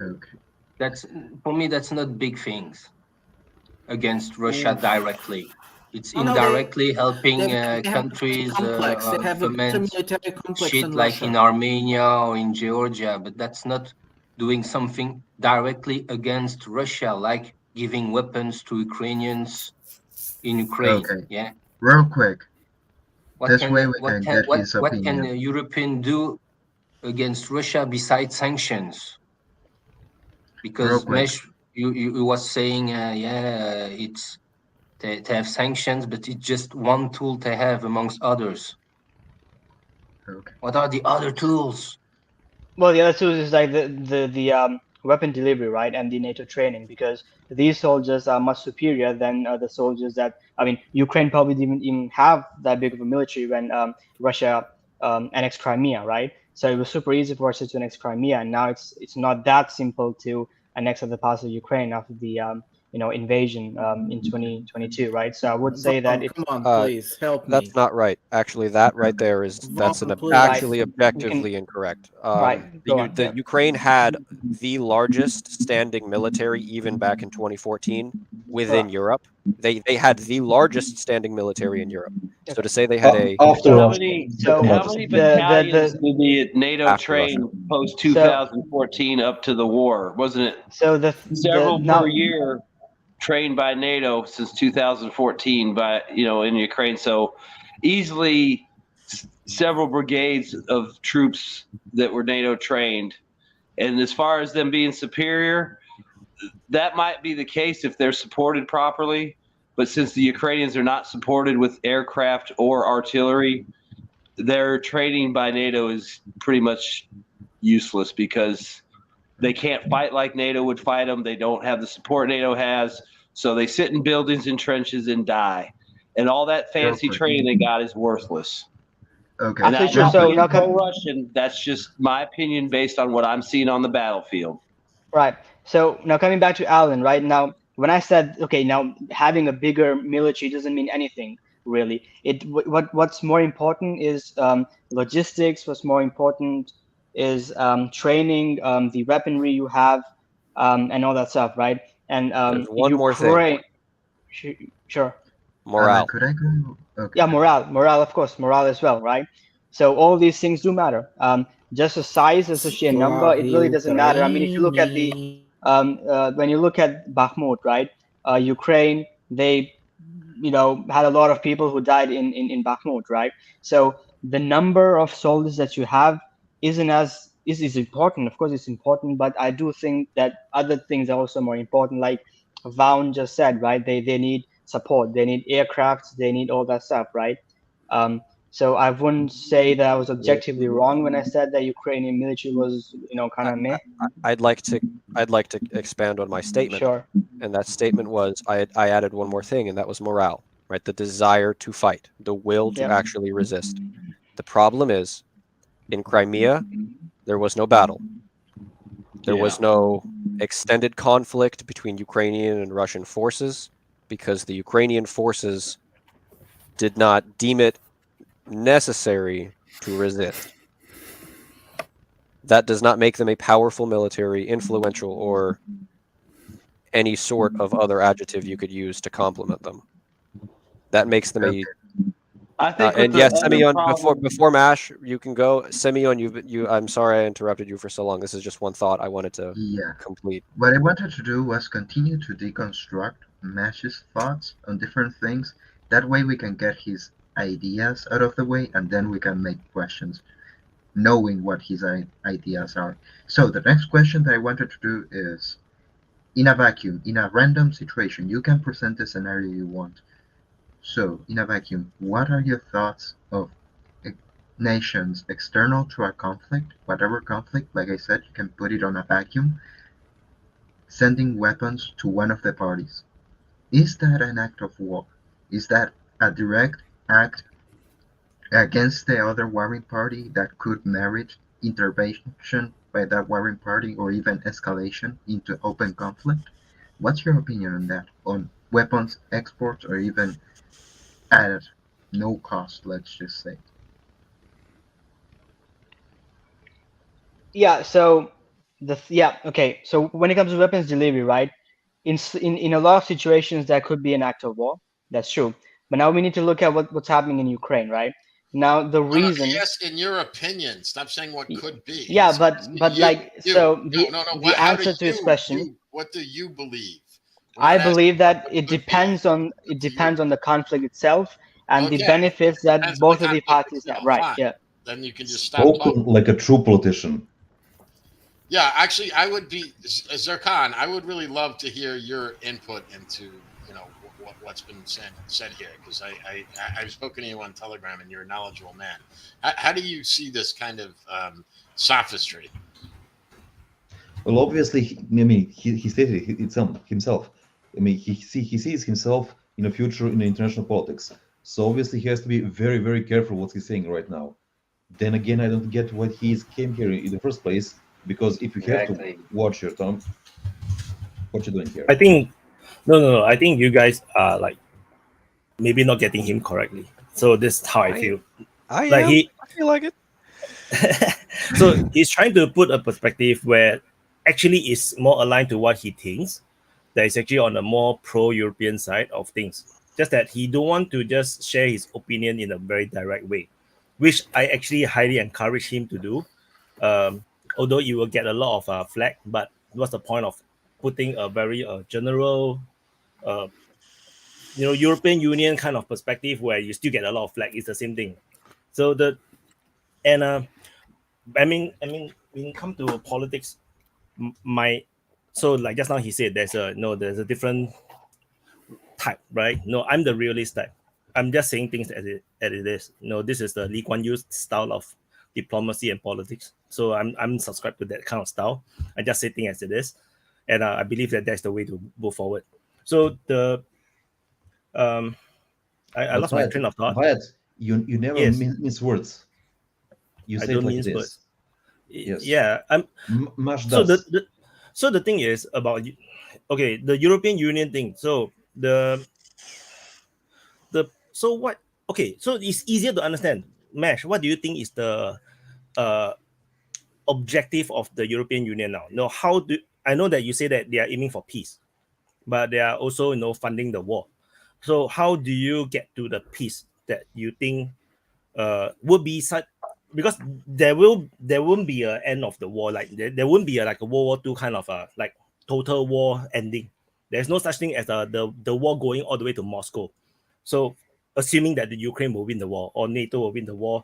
Okay. That's, for me, that's not big things against Russia directly. It's indirectly helping countries, governments, shit like in Armenia or in Georgia, but that's not doing something directly against Russia, like giving weapons to Ukrainians in Ukraine. Okay. Yeah. Real quick. What This can way we can get his what can opinion. a European do against Russia besides sanctions? Because Mesh, you was saying, it's to have sanctions, but it's just one tool to have amongst others. Okay. What are the other tools? Well, the other tools is like the weapon delivery, right, and the NATO training, because these soldiers are much superior than the soldiers that, I mean, Ukraine probably didn't even have that big of a military when Russia annexed Crimea, right? So it was super easy for Russia to annex Crimea, and now it's not that simple to annex other parts of Ukraine after the invasion in 2022, right? So I would say that Come on, please help me. That's not right. Actually, that right there is please. actually Right. objectively incorrect. Right. Go on. The Yeah. Ukraine had the largest standing military even back in 2014 within Right. Europe. They had the largest standing military in Europe. So to say they had a After How Russia. many So battalions did the NATO After train post 2014 up to the war? Wasn't it So several now per year trained by NATO since 2014 by in Ukraine? So easily several brigades of troops that were NATO trained. And as far as them being superior, that might be the case if they're supported properly. But since the Ukrainians are not supported with aircraft or artillery, their training by NATO is pretty much useless because they can't fight like NATO would fight them. They don't have the support NATO has. So they sit in buildings and trenches and die. And all that fancy training they got is worthless. Okay. And Absolutely I'm true. not So being now pro-Russian. That's just my opinion based on what I'm seeing on the battlefield. Right. So now coming back to Alan, right now, when I said, okay, now having a bigger military doesn't mean anything really. What's more important is logistics. What's more important is training, the weaponry you have, and all that stuff, right? And There's one more thing. Ukraine, sure. Morale. Could I go? Okay. Yeah, morale, of course, morale as well, right? So all these things do matter. Just a size as a sheer number, it really doesn't matter. I mean, if you look at the when you look at Bakhmut, right? Ukraine, they had a lot of people who died in Bakhmut, right? So the number of soldiers that you have is important. Of course, it's important, but I do think that other things are also more important. Like Vaun just said, right? They need support, they need aircrafts, they need all that stuff, right? So I wouldn't say that I was objectively wrong when I said that Ukrainian military was kind of meh. I'd like to expand on my statement. Sure. And that statement was I added one more thing, and that was morale, right? The desire to fight, the will to Yep. actually resist. The problem is, in Crimea, there was no battle. There was no extended conflict between Ukrainian and Russian forces because the Ukrainian forces did not deem it necessary to resist. That does not make them a powerful military, influential, or any sort of other adjective you could use to compliment them. That makes them a. I think. And yes, Semyon, before Mash, you can go. Semyon, you. I'm sorry I interrupted you for so long. This is just one thought I wanted to complete. What I wanted to do was continue to deconstruct Mash's thoughts on different things. That way we can get his ideas out of the way, and then we can make questions, knowing what his ideas are. So the next question that I wanted to do is, in a vacuum, in a random situation, you can present the scenario you want. So, in a vacuum, what are your thoughts of nations external to a conflict, whatever conflict, like I said, you can put it on a vacuum, sending weapons to one of the parties? Is that an act of war? Is that a direct act against the other warring party that could merit intervention by that warring party or even escalation into open conflict? What's your opinion on that? On weapons exports or even at no cost, let's just say? Yeah. So okay. So when it comes to weapons delivery, right? In a lot of situations, that could be an act of war. That's true. But now we need to look at what's happening in Ukraine, right? Now the reason. Yes, in your opinion. Stop saying what could be. Yeah, but the answer to his question. What do you believe? I believe that it depends on the conflict itself and the benefits that both of the parties have. Right. Fine. Yeah. Then you can just stop talking. Like a true politician. Yeah, actually, I would be Cir Khan. I would really love to hear your input into what's been said here, because I've spoken to you on Telegram and you're a knowledgeable man. How do you see this kind of sophistry? Well, obviously, he stated it himself. I mean, he sees himself in a future in international politics. So obviously, he has to be very, very careful what he's saying right now. Then again, I don't get why he came here in the first place. Because if you have to watch your tongue, what you doing here? I think no. I think you guys are like maybe not getting him correctly. So this is how I feel. I feel like it. So he's trying to put a perspective where actually is more aligned to what he thinks. That is actually on the more pro-European side of things. Just that he don't want to just share his opinion in a very direct way, which I actually highly encourage him to do. Although you will get a lot of flack, but what's the point of putting a very general, European Union kind of perspective where you still get a lot of flack? It's the same thing. So I mean, when it comes to politics, so like just now he said there's a different type, right? No, I'm the realist type. I'm just saying things as it is. This is the Lee Kuan Yew style of diplomacy and politics. So I'm subscribed to that kind of style. I just say things as it is, and I believe that that's the way to move forward. So I lost my train of thought. Wyatts, you never mince words. You say I don't like mince it is. words. Yes. Yeah, so the thing is about the European Union thing. So so what? Okay, so it's easier to understand. Mesh, what do you think is the objective of the European Union now? No, I know that you say that they are aiming for peace, but they are also funding the war. So how do you get to the peace that you think would be such? Because there won't be an end of the war. Like there won't be like a World War II kind of like total war ending. There's no such thing as the war going all the way to Moscow. So assuming that the Ukraine will win the war, or NATO will win the war,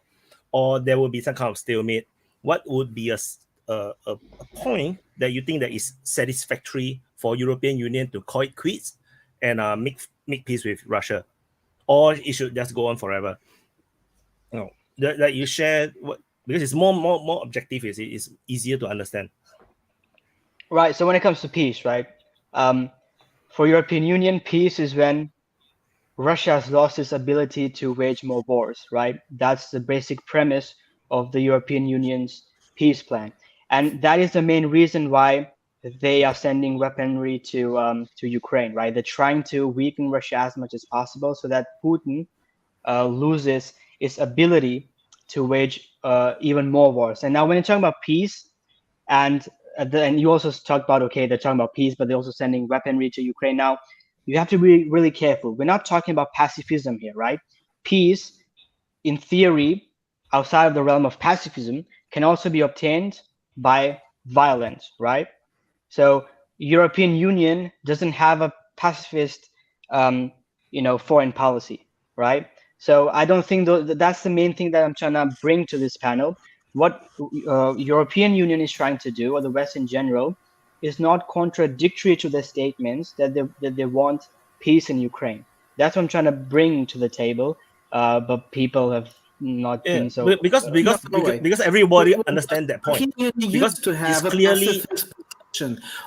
or there will be some kind of stalemate, what would be a point that you think that is satisfactory for European Union to call it quits and make peace with Russia, or it should just go on forever? No, that you share what, because it's more objective. It's easier to understand. Right. So when it comes to peace, right? For European Union, peace is when Russia has lost its ability to wage more wars, right? That's the basic premise of the European Union's peace plan, and that is the main reason why they are sending weaponry to Ukraine, right? They're trying to weaken Russia as much as possible so that Putin loses its ability to wage even more wars. And now when you're talking about peace, and you also talked about, okay, they're talking about peace, but they're also sending weaponry to Ukraine. Now, you have to be really careful. We're not talking about pacifism here, right? Peace, in theory, outside of the realm of pacifism, can also be obtained by violence, right? So European Union doesn't have a pacifist, foreign policy, right? So I don't think that's the main thing that I'm trying to bring to this panel. What European Union is trying to do, or the West in general, is not contradictory to their statements that they want peace in Ukraine. That's what I'm trying to bring to the table. But people have not been so. Because everybody understands that point. Because to have clearly.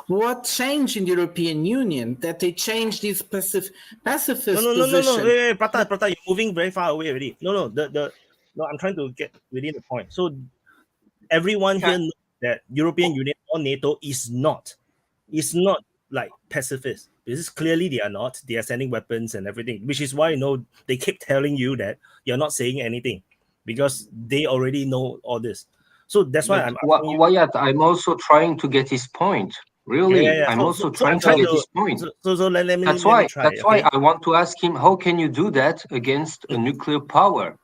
What changed in the European Union that they changed this pacifist position? No. Prata, you're moving very far away already. No, I'm trying to get within the point. So everyone here knows that European Union or NATO is not like pacifist. Because clearly they are not. They are sending weapons and everything, which is why they keep telling you that you're not saying anything because they already know all this. So that's why Wyatts, I'm also trying to get his point. Really, I'm also trying to get his point. That's why I want to ask him, how can you do that against a nuclear power?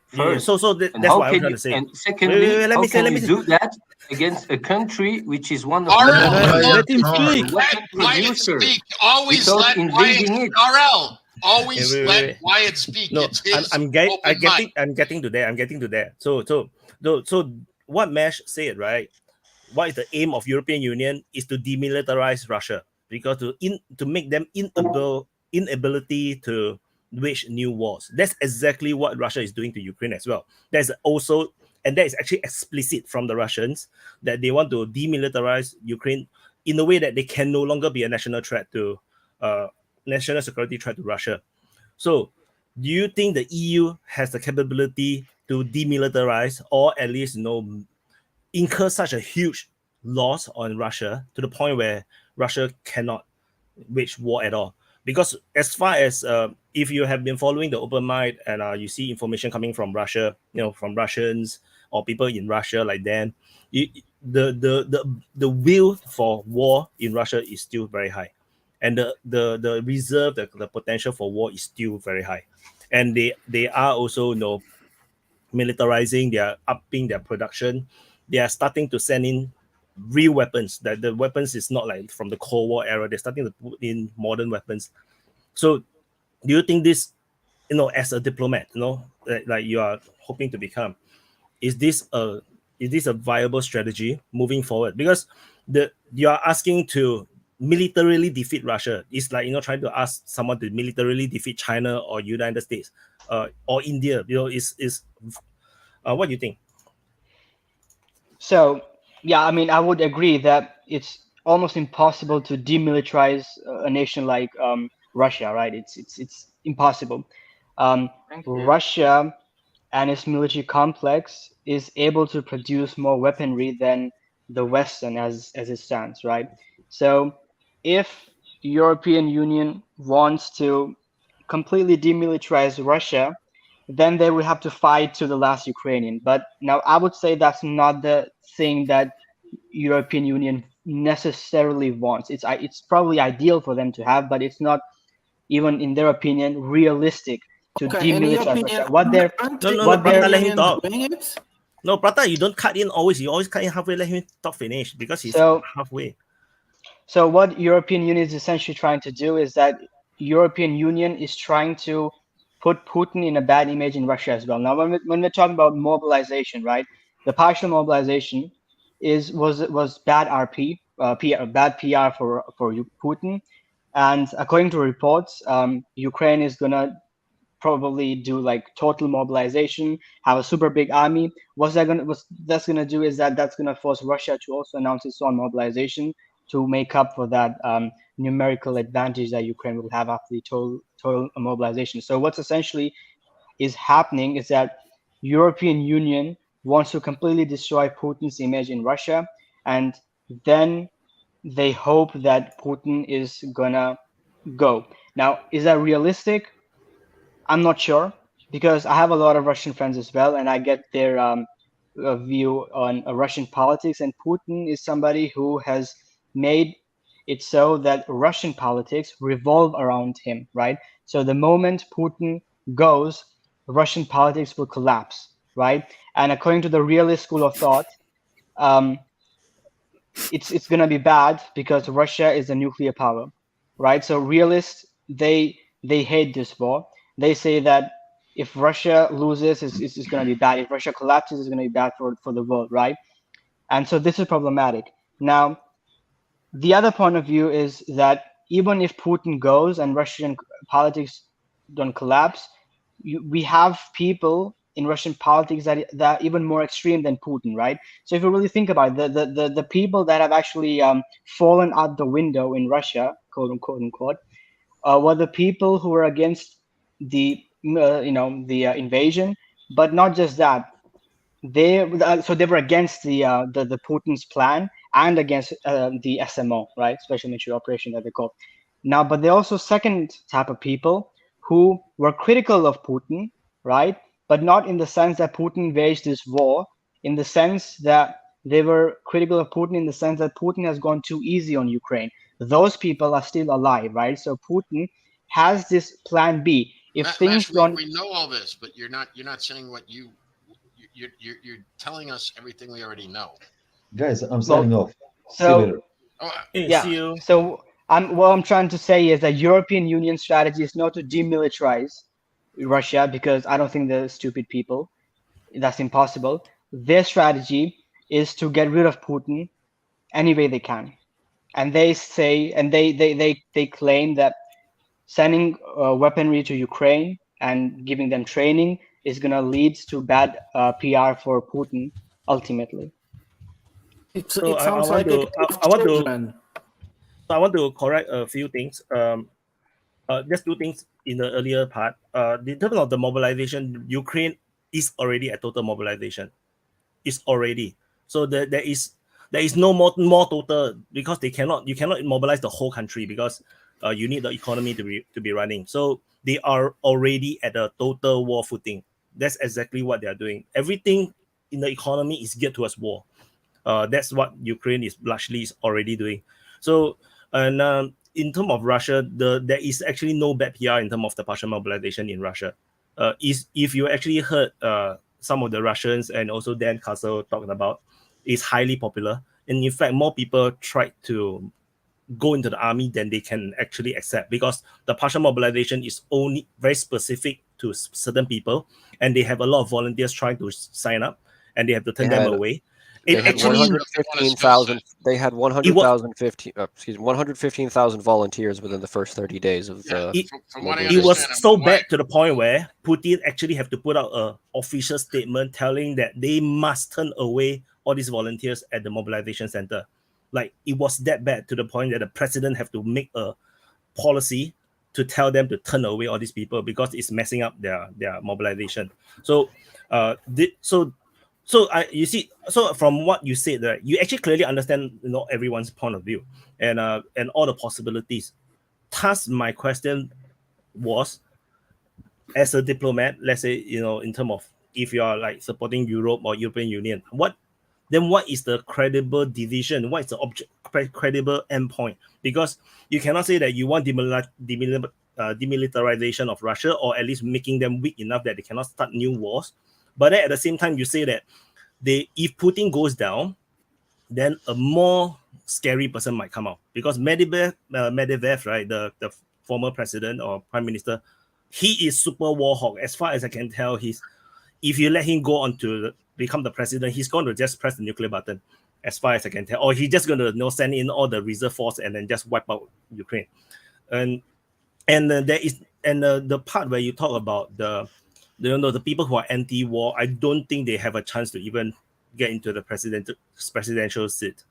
First, that's what I'm trying to say. And secondly, how can you do that against a country which is one of let him speak. Wyatt speak. Always let Wyatt. RL. Always let Wyatt speak. No, I'm getting to that. So what Mesh said, right? What is the aim of European Union is to demilitarize Russia, because to make them inability to wage new wars. That's exactly what Russia is doing to Ukraine as well. That's also and that is actually explicit from the Russians that they want to demilitarize Ukraine in a way that they can no longer be a national threat to national security threat to Russia. So, do you think the EU has the capability to demilitarize or at least incur such a huge loss on Russia to the point where Russia cannot wage war at all? Because as far as if you have been following the open mic and you see information coming from Russia, from Russians or people in Russia like them, the will for war in Russia is still very high, and the reserve, the potential for war is still very high, and they are also militarizing, they are upping their production, they are starting to send in real weapons. That the weapons is not like from the Cold War era. They're starting to put in modern weapons. So, do you think this, as a diplomat, like you are hoping to become, is this a viable strategy moving forward? Because you are asking to militarily defeat Russia. It's like trying to ask someone to militarily defeat China or United States or India. Is what do you think? So, yeah, I mean, I would agree that it's almost impossible to demilitarize a nation like Russia, right? It's impossible. Russia and its military complex is able to produce more weaponry than the Western as it stands, right? So, if European Union wants to completely demilitarize Russia, then they would have to fight to the last Ukrainian. But now I would say that's not the thing that European Union necessarily wants. It's probably ideal for them to have, but it's not, even in their opinion, realistic to demilitarize Russia. Let him talk. No, Prata, you don't cut in always. You always cut in halfway. Let him talk finish because he's halfway. So what European Union is essentially trying to do is that European Union is trying to put Putin in a bad image in Russia as well. Now, when we're talking about mobilization, right? The partial mobilization was bad bad PR for Putin, and according to reports, Ukraine is gonna probably do like total mobilization, have a super big army. What that's gonna do is that's gonna force Russia to also announce its own mobilization to make up for that numerical advantage that Ukraine will have after the total mobilization. So what's essentially is happening is that European Union wants to completely destroy Putin's image in Russia, and then they hope that Putin is gonna go. Now, is that realistic? I'm not sure, because I have a lot of Russian friends as well, and I get their view on Russian politics, and Putin is somebody who has made it so that Russian politics revolve around him, right? So the moment Putin goes, Russian politics will collapse, right? And according to the realist school of thought, it's going to be bad because Russia is a nuclear power, right? So realists, they hate this war. They say that if Russia loses, it's going to be bad. If Russia collapses, it's going to be bad for the world, right? And so this is problematic. Now, the other point of view is that even if Putin goes and Russian politics don't collapse, we have people in Russian politics that are even more extreme than Putin, right? So if you really think about it, the people that have actually fallen out the window in Russia, quote unquote, were the people who were against the invasion, but not just that. They were against the Putin's plan and against the SMO, right? Special military operation that they call. Now, but there are also second type of people who were critical of Putin, right? But not in the sense that Putin waged this war, in the sense that they were critical of Putin in the sense that Putin has gone too easy on Ukraine. Those people are still alive, right? So Putin has this plan B. If things don't, we know all this, but you're not saying what you're telling us everything we already know. Guys, I'm signing off. See you So later. yeah. See you. So what I'm trying to say is that European Union strategy is not to demilitarize Russia, because I don't think they're stupid people. That's impossible. Their strategy is to get rid of Putin any way they can. And they say, and they claim that sending weaponry to Ukraine and giving them training is going to lead to bad PR for Putin ultimately. It So I sounds want like to I want to correct a few things. Just two things in the earlier part. In terms of the mobilization, Ukraine is already at total mobilization. It's already so there is no more total, because you cannot mobilize the whole country, because you need the economy to be running. So they are already at a total war footing. That's exactly what they are doing. Everything in the economy is geared towards war. That's what Ukraine is largely already doing. So, and in terms of Russia, there is actually no bad PR in terms of the partial mobilization in Russia. If you actually heard some of the Russians and also Dan Castle talking about, is highly popular. And in fact, more people tried to go into the army than they can actually accept, because the partial mobilization is only very specific to certain people, and they have a lot of volunteers trying to sign up, and they have to turn them away. They had 115,000. They had 115,000 volunteers within the first 30 days of the. It was so bad to the point where Putin actually have to put out an official statement telling that they must turn away all these volunteers at the mobilization center. Like, it was that bad to the point that the president have to make a policy to tell them to turn away all these people, because it's messing up their mobilization. So, you see, so from what you said, that you actually clearly understand, everyone's point of view and all the possibilities. Thus, my question was, as a diplomat, let's say, in terms of if you are like supporting Europe or European Union, what is the credible division? What is the credible endpoint? Because you cannot say that you want demilitarization of Russia, or at least making them weak enough that they cannot start new wars. But then at the same time, you say that if Putin goes down, then a more scary person might come out. Because Medvedev, right, the former president or prime minister, he is super war hawk. As far as I can tell, if you let him go on to become the president, he's going to just press the nuclear button, as far as I can tell. Or he's just going to send in all the reserve force and then just wipe out Ukraine. And there is the part where you talk about the people who are anti-war, I don't think they have a chance to even get into the presidential seat.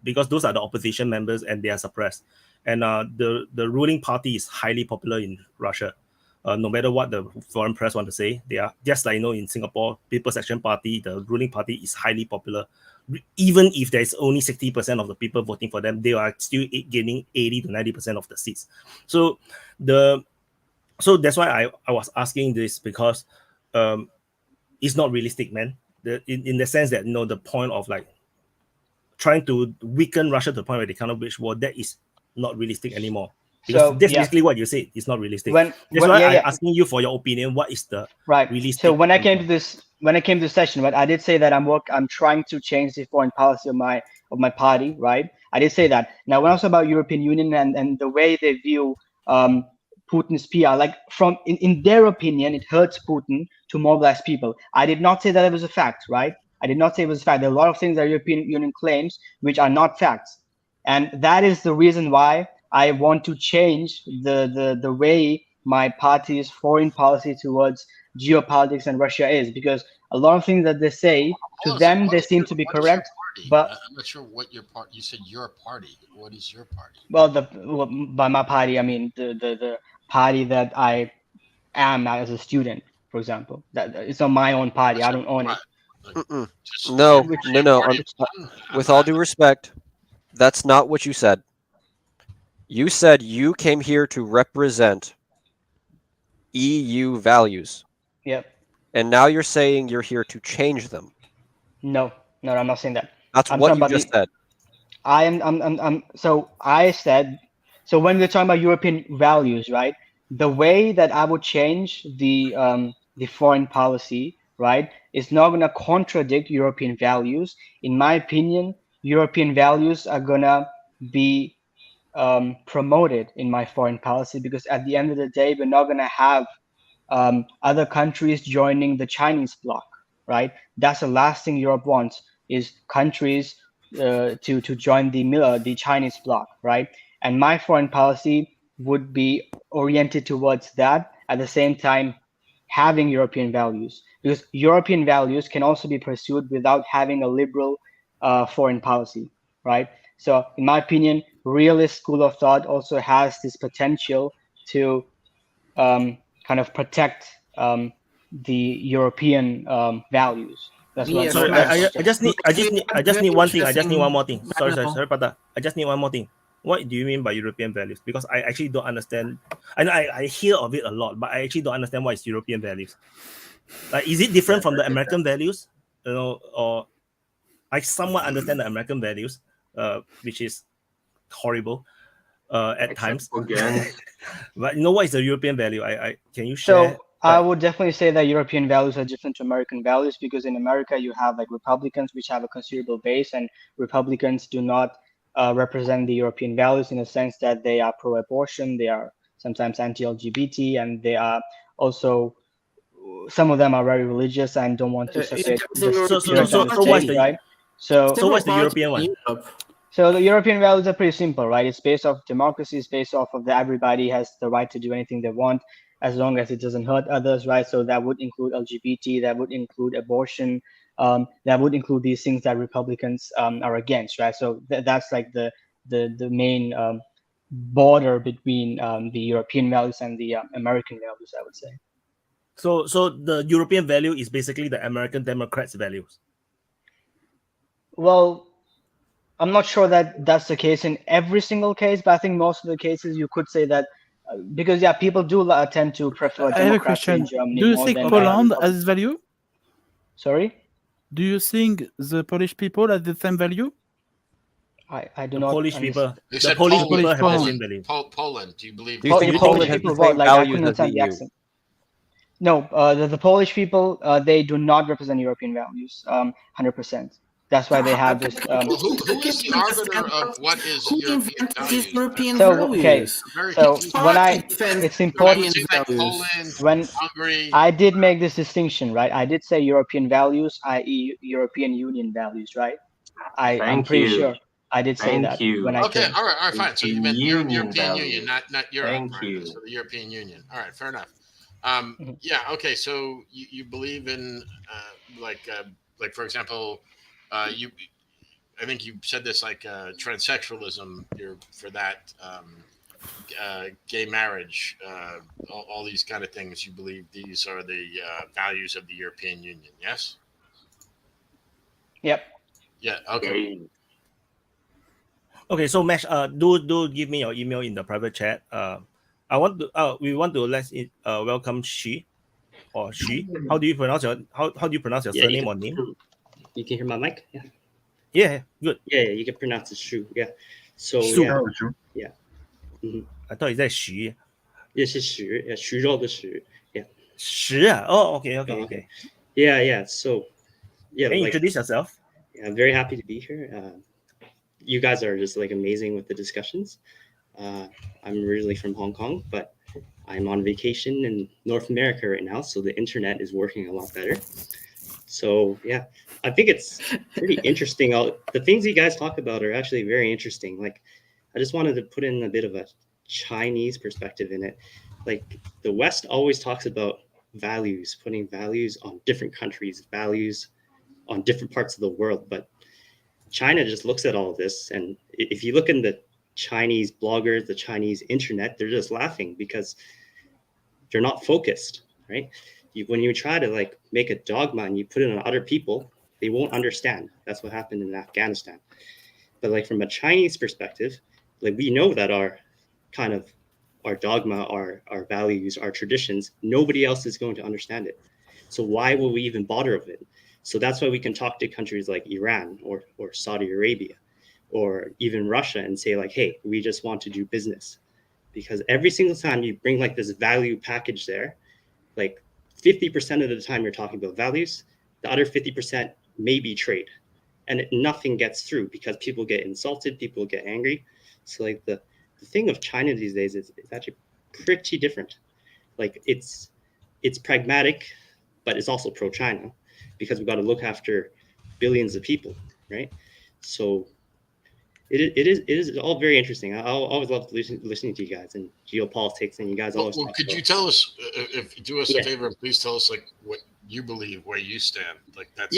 Because those are the opposition members and they are suppressed. And the ruling party is highly popular in Russia. No matter what the foreign press want to say, they are just like in Singapore, People's Action Party, the ruling party is highly popular. Even if there's only 60% of the people voting for them, they are still gaining 80 to 90% of the seats. So that's why I was asking this, because it's not realistic, man. In the sense that the point of like trying to weaken Russia to the point where they cannot wage war, that is not realistic anymore. Because that's basically what you said. It's not realistic. I'm asking you for your opinion. What is the realistic? So when I came to this session, right, I did say that I'm trying to change the foreign policy of my party, right? I did say that. Now, when I was about European Union and the way they view Putin's PR, like in their opinion, it hurts Putin to mobilize people. I did not say that it was a fact, right? I did not say it was a fact. There are a lot of things that European Union claims which are not facts, and that is the reason why I want to change the way my party's foreign policy towards geopolitics and Russia is, because a lot of things that they say to them, they seem to be correct. But I'm not sure what your party. You said your party. What is your party? Well, by my party, I mean the party that I am as a student, for example. That it's not my own party. I don't own it. No. With all due respect, that's not what you said. You said you came here to represent EU values. Yep. And now you're saying you're here to change them. No, I'm not saying that. That's what you just said. So I said, so when we're talking about European values, right? The way that I would change the foreign policy, right, is not going to contradict European values. In my opinion, European values are going to be promoted in my foreign policy, because at the end of the day, we're not going to have other countries joining the Chinese bloc, right? That's the last thing Europe wants, is countries to join the Chinese bloc, right? And my foreign policy would be oriented towards that, at the same time having European values, because European values can also be pursued without having a liberal foreign policy, right? So in my opinion, realist school of thought also has this potential to kind of protect the European values. That's what. Sorry, I just need one thing. I just need one more thing. Sorry, Pata. I just need one more thing. What do you mean by European values? Because I actually don't understand. I hear of it a lot, but I actually don't understand what is European values. Like, is it different from the American values? You know, or I somewhat understand the American values, which is horrible at times. But you know what is the European value? I can you share? So I would definitely say that European values are different to American values, because in America you have like Republicans, which have a considerable base, and Republicans do not represent the European values in a sense that they are pro-abortion, they are sometimes anti-LGBT, and they are also, some of them are very religious and don't want to associate right? So what's the European one? So the European values are pretty simple, right? It's based off democracy, it's based off of that everybody has the right to do anything they want as long as it doesn't hurt others, right? So that would include LGBT, that would include abortion, that would include these things that Republicans are against, right? So that's like the main border between the European values and the American values, I would say. So the European value is basically the American Democrats' values. Well, I'm not sure that that's the case in every single case, but I think most of the cases you could say that, because people do tend to prefer I have a democracy in question. Germany. Do you more think than, Poland has value? Sorry? Do you think the Polish people have the same value? I do The not Polish people. They The said Polish Poland. people have the Poland. same value. Poland. Do you believe? Do you think Poland has the same values as the EU? No, the Polish people, they do not represent European values, 100%. That's why they have this. Who is the arbiter of what is European values? European Okay, so when it's important when Hungary. I did make this distinction, right? I did say European values, i.e., European Union values, right? I'm pretty sure I did say that when I Okay, came. all right, fine. So you meant European Union, not Europe. Thank you. So the European Union. All right, fair enough. Yeah. Okay. So you believe in like for example, I think you said this, like transsexualism. You're for that. Gay marriage, all these kind of things. You believe these are the values of the European Union? Yes. Yep. Yeah. Okay. Okay, so Mesh, do give me your email in the private chat. We want to welcome she or she. How do you pronounce your surname or name? You can hear my mic? Yeah. Yeah, good. Yeah, you can pronounce it Shu. Yeah. So Shu. yeah. Mm-hmm. I thought it said Xu. Yeah, 是徐, yeah, 徐州的徐. Yeah. 徐啊? Oh, okay. Yeah. So yeah. Can you introduce yourself? Yeah, I'm very happy to be here. You guys are just like amazing with the discussions. I'm originally from Hong Kong, but I'm on vacation in North America right now, so the internet is working a lot better. So yeah, I think it's pretty interesting. The things you guys talk about are actually very interesting. Like, I just wanted to put in a bit of a Chinese perspective in it. Like, the West always talks about values, putting values on different countries, values on different parts of the world, but China just looks at all of this, and if you look in the Chinese bloggers, the Chinese internet, they're just laughing because they're not focused, right? When you try to like make a dogma and you put it on other people, they won't understand. That's what happened in Afghanistan. But like from a Chinese perspective, like we know that our dogma, our values, our traditions, nobody else is going to understand it. So why will we even bother with it? So that's why we can talk to countries like Iran or Saudi Arabia or even Russia and say like, hey, we just want to do business. Because every single time you bring like this value package there, like 50% of the time you're talking about values, the other 50% may be trade. And nothing gets through because people get insulted, people get angry. So like the thing of China these days is actually pretty different. Like it's pragmatic, but it's also pro-China because we've got to look after billions of people, right? So it is all very interesting. I always love listening to you guys and geopolitics, and you guys always. Well, could you tell us, if you do us a favor, please tell us like what you believe, where you stand, like that's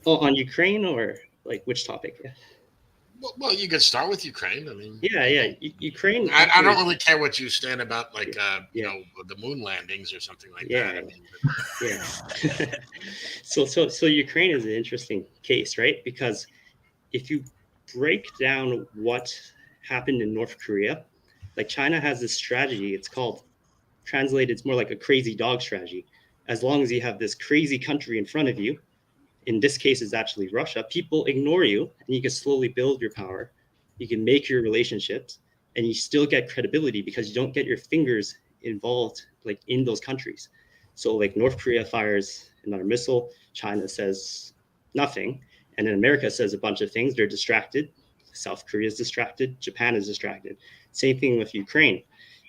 on Ukraine or like which topic? Yeah. Well, you could start with Ukraine. I mean, Ukraine. I don't really care what you stand about, like you know, the moon landings or something like that. I mean, So Ukraine is an interesting case, right? Because if you break down what happened in North Korea, like China has this strategy. It's called, translated, it's more like a crazy dog strategy. As long as you have this crazy country in front of you, in this case is actually Russia, people ignore you, and you can slowly build your power. You can make your relationships, and you still get credibility because you don't get your fingers involved like in those countries. So like North Korea fires another missile, China says nothing, and then America says a bunch of things. They're distracted. South Korea is distracted. Japan is distracted. Same thing with Ukraine.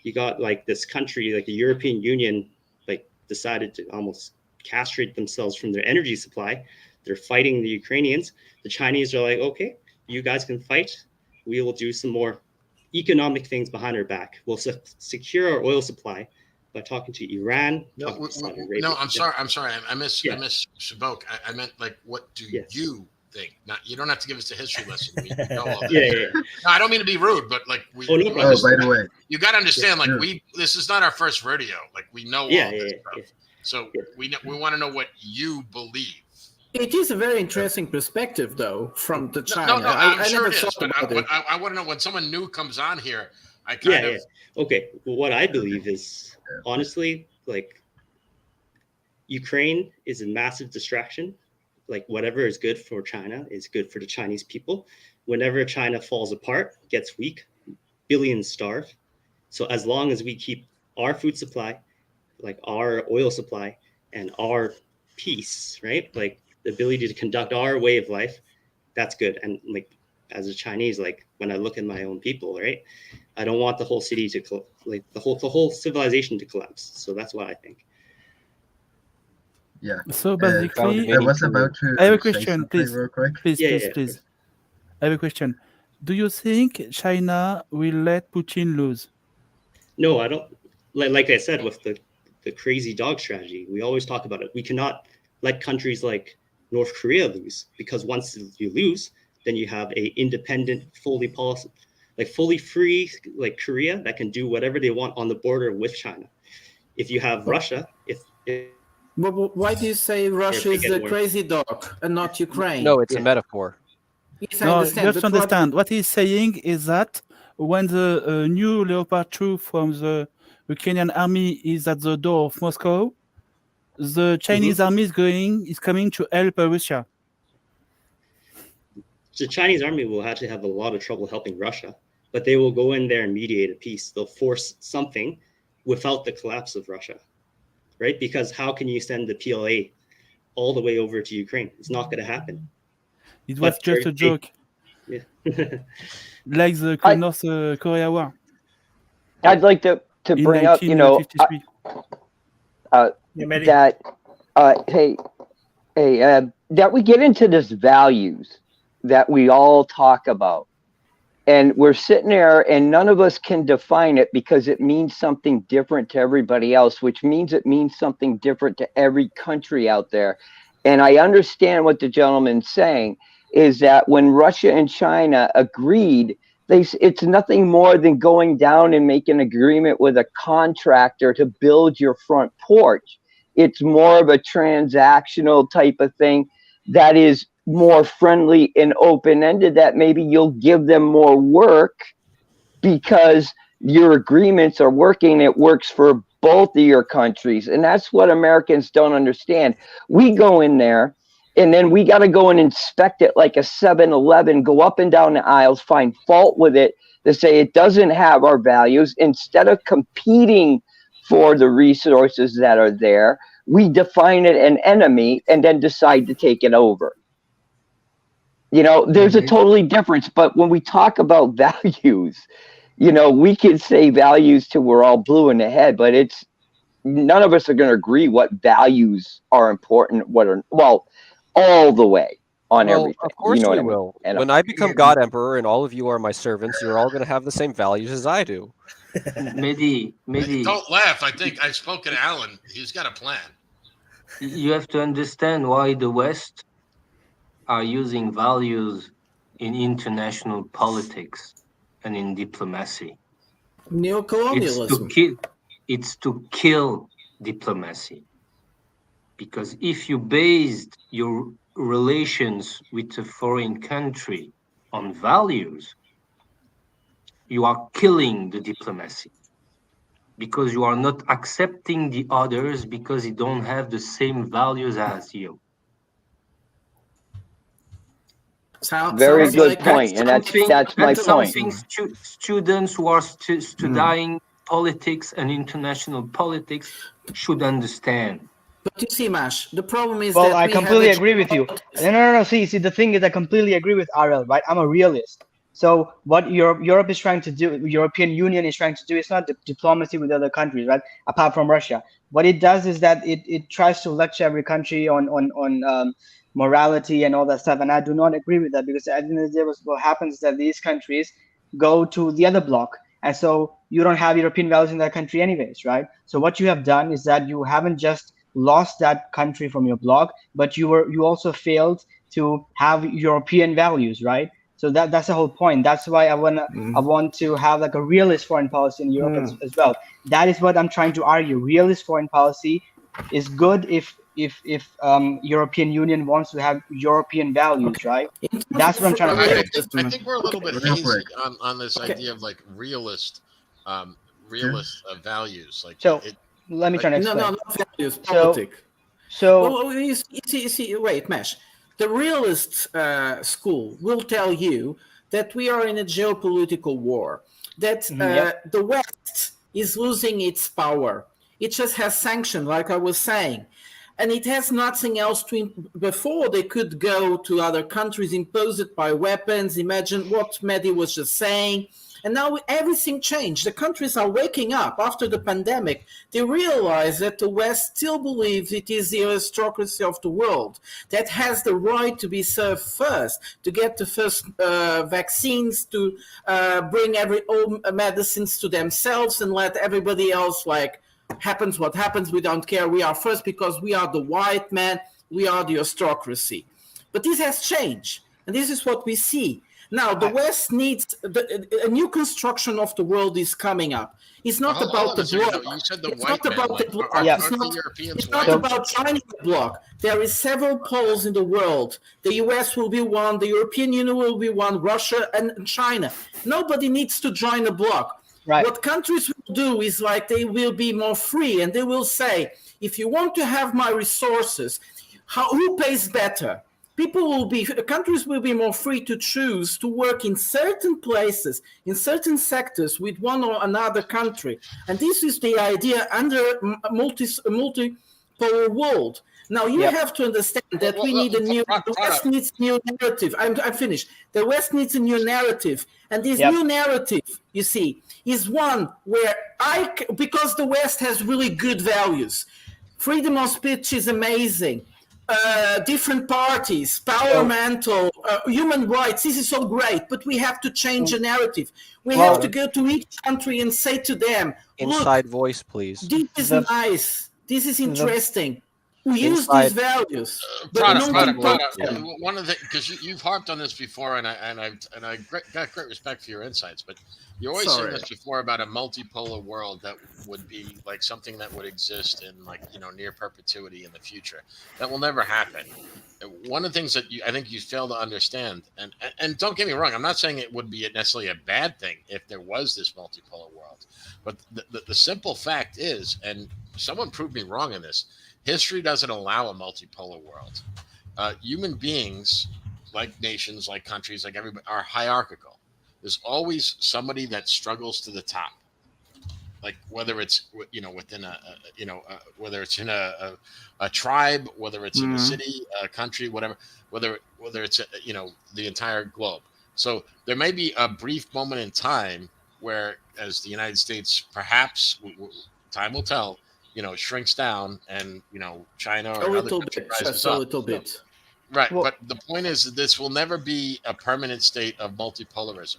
You got like this country, like the European Union, like decided to almost castrate themselves from their energy supply. They're fighting the Ukrainians. The Chinese are like, okay, you guys can fight. We will do some more economic things behind our back. We'll secure our oil supply by talking to Iran. No, I'm sorry. I misspoke. I meant like, what do you think? Not, you don't have to give us a history lesson. We know all that. No, I don't mean to be rude, but like by the way, you got to understand, like this is not our first rodeo. Like we know all this stuff. So we want to know what you believe. It is a very interesting perspective, though, from the China. No, I'm sure it is. But I want to know when someone new comes on here. I kind of okay. Well, what I believe is honestly, like Ukraine is a massive distraction. Like whatever is good for China is good for the Chinese people. Whenever China falls apart, gets weak, billions starve. So as long as we keep our food supply, like our oil supply, and our peace, right? Like the ability to conduct our way of life, that's good. And like as a Chinese, like when I look at my own people, right? I don't want the whole city to the whole civilization to collapse. So that's what I think. Yeah. So basically, I was about to. I have a question, please. Real quick. Please. I have a question. Do you think China will let Putin lose? No, I don't. Like I said, with the crazy dog strategy, we always talk about it. We cannot let countries like North Korea lose, because once you lose, then you have a independent, fully free like Korea that can do whatever they want on the border with China. If you have Russia, why do you say Russia is the crazy dog and not Ukraine? No, it's a metaphor. Yes, I No, understand, just but understand. What he's saying is that when the new Leopard 2 from the Ukrainian army is at the door of Moscow, the Chinese army is coming to help Russia. The Chinese army will actually have a lot of trouble helping Russia, but they will go in there and mediate a peace. They'll force something without the collapse of Russia, right? Because how can you send the PLA all the way over to Ukraine? It's not going to happen. It was just a joke. Yeah. Like the North Korea war. I'd like to bring up, that that we get into this values that we all talk about, and we're sitting there and none of us can define it because it means something different to everybody else, which means it means something different to every country out there. And I understand what the gentleman's saying is that when Russia and China agreed, it's nothing more than going down and making an agreement with a contractor to build your front porch. It's more of a transactional type of thing that is more friendly and open-ended, that maybe you'll give them more work because your agreements are working. It works for both of your countries. And that's what Americans don't understand. We go in there and then we got to go and inspect it like a 7-Eleven, go up and down the aisles, find fault with it, to say it doesn't have our values. Instead of competing for the resources that are there, we define it an enemy and then decide to take it over. There's a totally difference. But when we talk about values, we could say values till we're all blue in the head, but none of us are going to agree what values are important, all the way. on Well, everything. of course You know what we I mean? will. And When I become God Emperor and all of you are my servants, you're all going to have the same values as I do. Mehdi, Don't laugh. I think I've spoken to Alan. He's got a plan. you have to understand why the West are using values in international politics and in diplomacy. Neocolonialism. It's to kill diplomacy. Because if you based your relations with a foreign country on values, you are killing the diplomacy. Because you are not accepting the others because they don't have the same values as you. Very Sounds good like point, and that's my point. Something students who are studying politics and international politics should understand. But you see, Mash, the problem is Well, that I we completely have a agree with you. No. See, the thing is, I completely agree with RL, right? I'm a realist. So what Europe is trying to do, European Union is trying to do, is not diplomacy with other countries, right? Apart from Russia, what it does is that it tries to lecture every country on morality and all that stuff, and I do not agree with that, because at the end of the day, what happens is that these countries go to the other bloc, and so you don't have European values in that country anyways, right? So what you have done is that you haven't just lost that country from your bloc, but you also failed to have European values, right? So that's the whole point. That's why I want to have like a realist foreign policy in Europe as well. That is what I'm trying to argue. Realist foreign policy is good if European Union wants to have European values, right? That's what I'm trying to argue. I think we're a little bit hazy on this idea of like realist values. Like so. Let me try to explain. No, not values, politics. Well, you see, wait, Mesh. The realist school will tell you that we are in a geopolitical war, that the West is losing its power. It just has sanctions, like I was saying. And it has nothing else to. Before they could go to other countries, impose it by weapons. Imagine what Mehdi was just saying. And now everything changed. The countries are waking up after the pandemic. They realize that the West still believes it is the aristocracy of the world that has the right to be served first, to get the first vaccines, to bring all medicines to themselves and let everybody else, like, happens what happens, we don't care. We are first because we are the white man. We are the aristocracy. But this has changed. And this is what we see. Now, the West needs a new construction of the world is coming up. It's not about the bloc. You said the it's white not about man, the bloc. like, It's not about China bloc. There is several poles in the world. The US will be one. The European Union will be one. Russia and China. Nobody needs to join a bloc. Right. What countries will do is like they will be more free, and they will say, if you want to have my resources, who pays better? Countries will be more free to choose to work in certain places, in certain sectors with one or another country. And this is the idea under a multipolar world. Now, you have to understand that we need the West needs a new narrative. I'm finished. The West needs a new narrative. And this new narrative, you see, is one where because the West has really good values. Freedom of speech is amazing. Different parties, power mantle, human rights. This is so great, but we have to change the narrative. We have to go to each country and say to them, Inside voice, please. This is nice. This is interesting. We use these values. One of the because you've harped on this before, and I got great respect for your insights, but you always said this before about a multipolar world that would be like something that would exist in near perpetuity in the future. That will never happen. One of the things that I think you fail to understand, and don't get me wrong, I'm not saying it would be necessarily a bad thing if there was this multipolar world, but the simple fact is, and someone proved me wrong in this. History doesn't allow a multipolar world. Human beings, like nations, like countries, like everybody, are hierarchical. There's always somebody that struggles to the top. Like whether it's within whether it's in a tribe, whether it's in a city, a country, whatever, whether it's the entire globe. So there may be a brief moment in time where, as the United States, perhaps time will tell, shrinks down, and China or a little bit, just a little bit. Right, Well- but the point is that this will never be a permanent state of multipolarism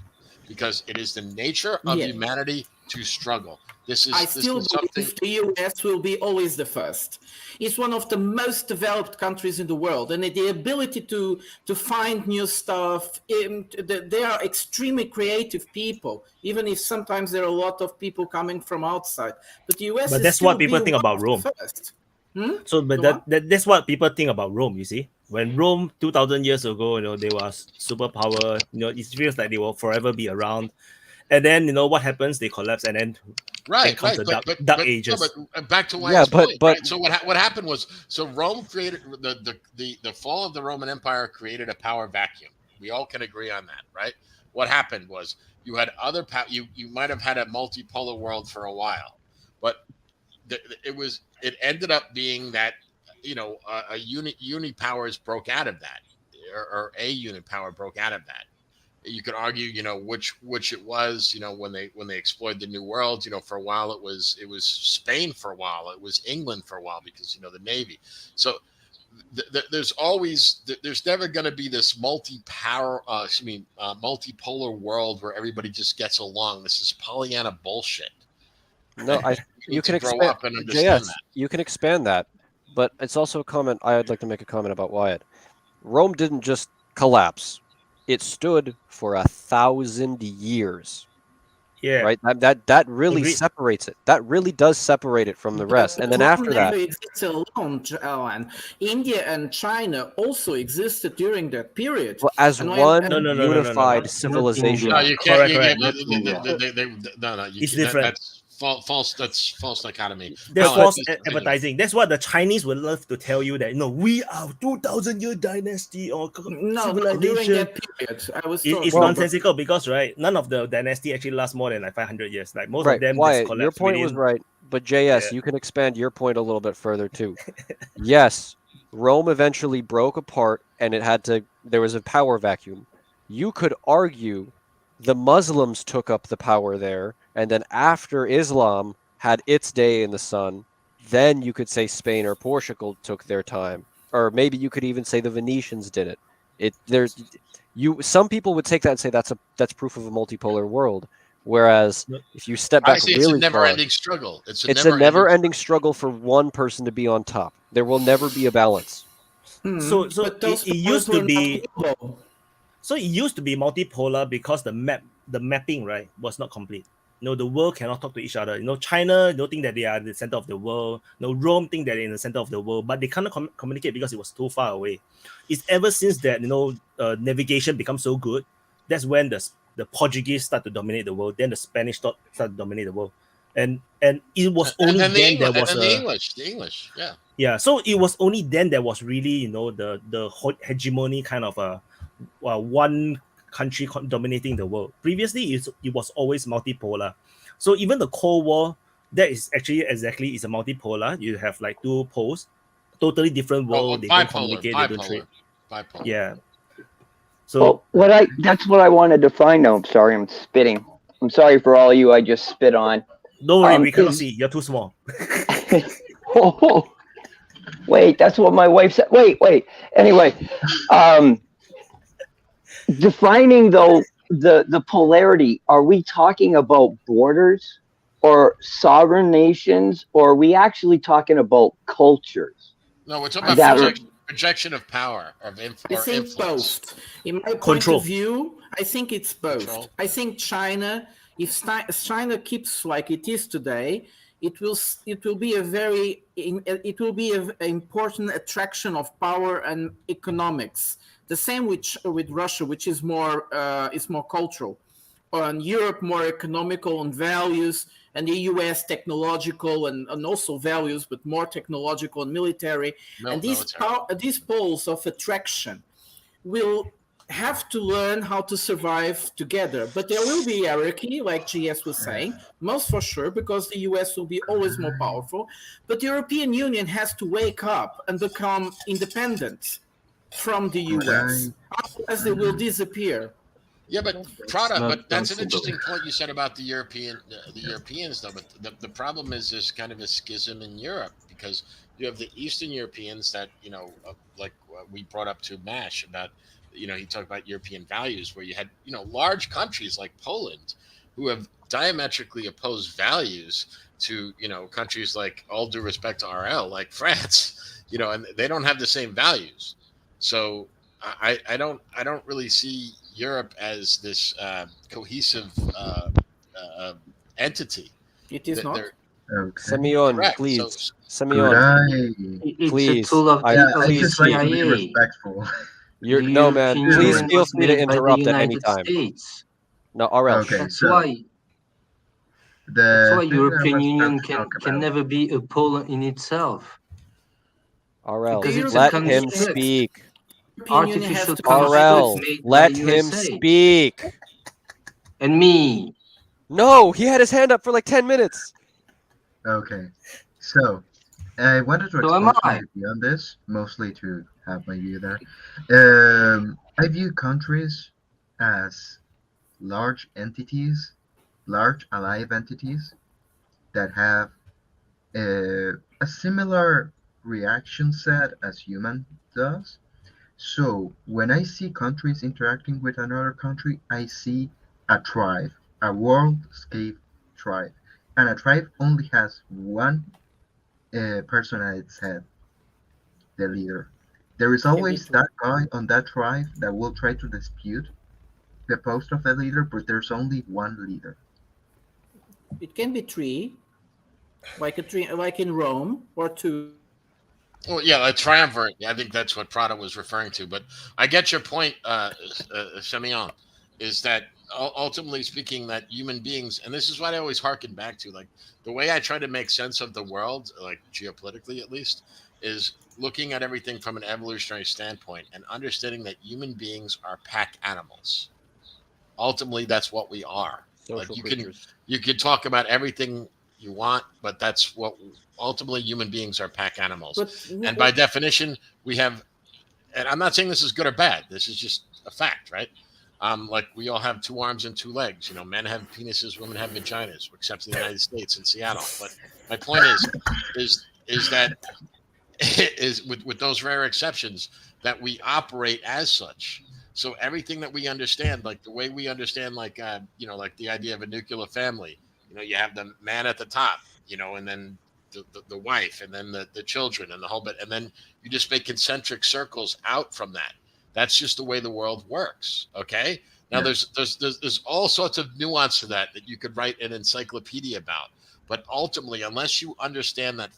because it is the nature of Yeah. humanity to struggle. This I is still something. believe the US will be always the first. It's one of the most developed countries in the world, and the ability to find new stuff. They are extremely creative people, even if sometimes there are a lot of people coming from outside. But the US But is that's still what people be think one about of the Rome. first. So, but that's what people think about Rome. You see, when Rome 2,000 years ago, they were superpower. It feels like they will forever be around. And then what happens? They collapse, and then Right, comes right, the dark ages. No, but back to Yeah, Wyatt's but- point. but- Right? So what happened was Rome created the fall of the Roman Empire created a power vacuum. We all can agree on that, right? What happened was you had other you might have had a multipolar world for a while, but it ended up being that a unit powers broke out of that, or a unit power broke out of that. You could argue, which it was, when they explored the New World, for a while it was Spain, for a while it was England, for a while because the Navy. So there's never going to be this multipolar world where everybody just gets along. This is Pollyanna bullshit. No, you can grow expand. up and understand JS, that. you can expand that, but it's also a comment. I'd like to make a comment about Wyatt. Rome didn't just collapse; it stood for 1,000 years. Yeah. Right. That really Agreed. separates it. That really does separate it from the rest. And then after that, never existed alone, Alan. India and China also existed during that period. well, as And one No. unified civilization. No, you can't. Correct, You correct. no, you It's can't, different. That's false. That's false dichotomy. That's Alan, false this is ridiculous. advertising. That's what the Chinese would love to tell you that we are 2,000-year dynasty or No, civilization. during that period, I was It's talking nonsensical because none of the dynasty actually lasts more than 500 years. Like most Right, of them just Wyatt, collapse your point was within- right, but JS, you can expand your point a little bit further too. Yes, Rome eventually broke apart, and there was a power vacuum. You could argue the Muslims took up the power there, and then after Islam had its day in the sun, then you could say Spain or Portugal took their time, or maybe you could even say the Venetians did it. Some people would take that and say that's proof of a multipolar world. Whereas if you step I back see really it's a far, never-ending struggle. It's a never-ending struggle for one person to be on top. There will never be a balance. So But those it used powers to were be not global. so it used to be multipolar because the mapping was not complete. The world cannot talk to each other. China don't think that they are the center of the world. Rome think that they're in the center of the world, but they cannot communicate because it was too far away. It's ever since that navigation becomes so good, that's when the Portuguese start to dominate the world. Then the Spanish start to dominate the world, and it was only and then there was the English, yeah. Yeah, so it was only then there was really the hegemony kind of one country dominating the world. Previously, it was always multipolar. So even the Cold War, that is actually exactly is a multipolar. You have like two poles, totally different world. They don't communicate. They don't trade. Bipolar. Yeah. So that's what I wanted to find out. I'm sorry, I'm spitting. I'm sorry for all you I just spit on. don't worry, we cannot see. You're too small. Oh, wait, that's what my wife said. Wait. Anyway, defining though the polarity, are we talking about borders or sovereign nations, or are we actually talking about cultures? No, we're talking about projection of power of I think influence. both. In my point Control. of view, I think it's both. Control. I think China, if China keeps like it is today, it will be an important attraction of power and economics. The same with Russia, which is more cultural, and Europe more economical and values, and the U.S. technological and also values, but more technological and military. And these poles of attraction will have to learn how to survive together. But there will be hierarchy, like GS was saying, most for sure, because the US will be always more powerful. But the European Union has to wake up and become independent from the US. Otherwise, they will disappear. Yeah, but Prada, not but that's an possible. interesting point you said about the Europeans, though. But the problem is there's kind of a schism in Europe because you have the Eastern Europeans that like we brought up to Mash about, he talked about European values, where you had large countries like Poland who have diametrically opposed values to countries like, all due respect to RL, like France, and they don't have the same values. So I don't really see Europe as this cohesive entity. It is not. Semyon, Correct. please. So, Semyon, It's please. a tool of I the please just like to be CIA. respectful. You're The no man. European Please Union feel was free to made by the interrupt at any United time. States. No, RL. Okay, That's so why. That's the why thing I European was Union about to talk can about. never be a pole in itself RL, because it's a let him construct, speak. European Union has artificial to come up construct RL, made by let the him USA. speak. And me. No, he had his hand up for like 10 minutes. Okay, so I wanted to So am expose I. my view on this, mostly to have my view there. I view countries as large entities, large alive entities that have a similar reaction set as human does. So when I see countries interacting with another country, I see a tribe, a world-scale tribe, and a tribe only has one person at its head, the leader. There is always that guy on that tribe that will try to dispute the post of the leader, but there's only one leader. It can be three, like in Rome, or two. well, yeah, a triumvirate. I think that's what Prada was referring to. But I get your point, Semyon, is that ultimately speaking, that human beings, and this is what I always harken back to, like the way I try to make sense of the world, like geopolitically at least, is looking at everything from an evolutionary standpoint and understanding that human beings are pack animals. Ultimately, that's what we are. Like Social you creatures. can talk about everything you want, but that's what ultimately human beings are, pack animals. And by definition, we have, and I'm not saying this is good or bad. This is just a fact, right? Like we all have two arms and two legs. Men have penises, women have vaginas, except in the United States and Seattle. But my point is that is with those rare exceptions that we operate as such. So everything that we understand, like the way we understand, like like the idea of a nuclear family, you have the man at the top, and then the wife, and then the children, and the whole bit, and then you just make concentric circles out from that. That's just the way the world works. Okay. Now there's all sorts of nuance to that you could write an encyclopedia about. But ultimately, unless you understand that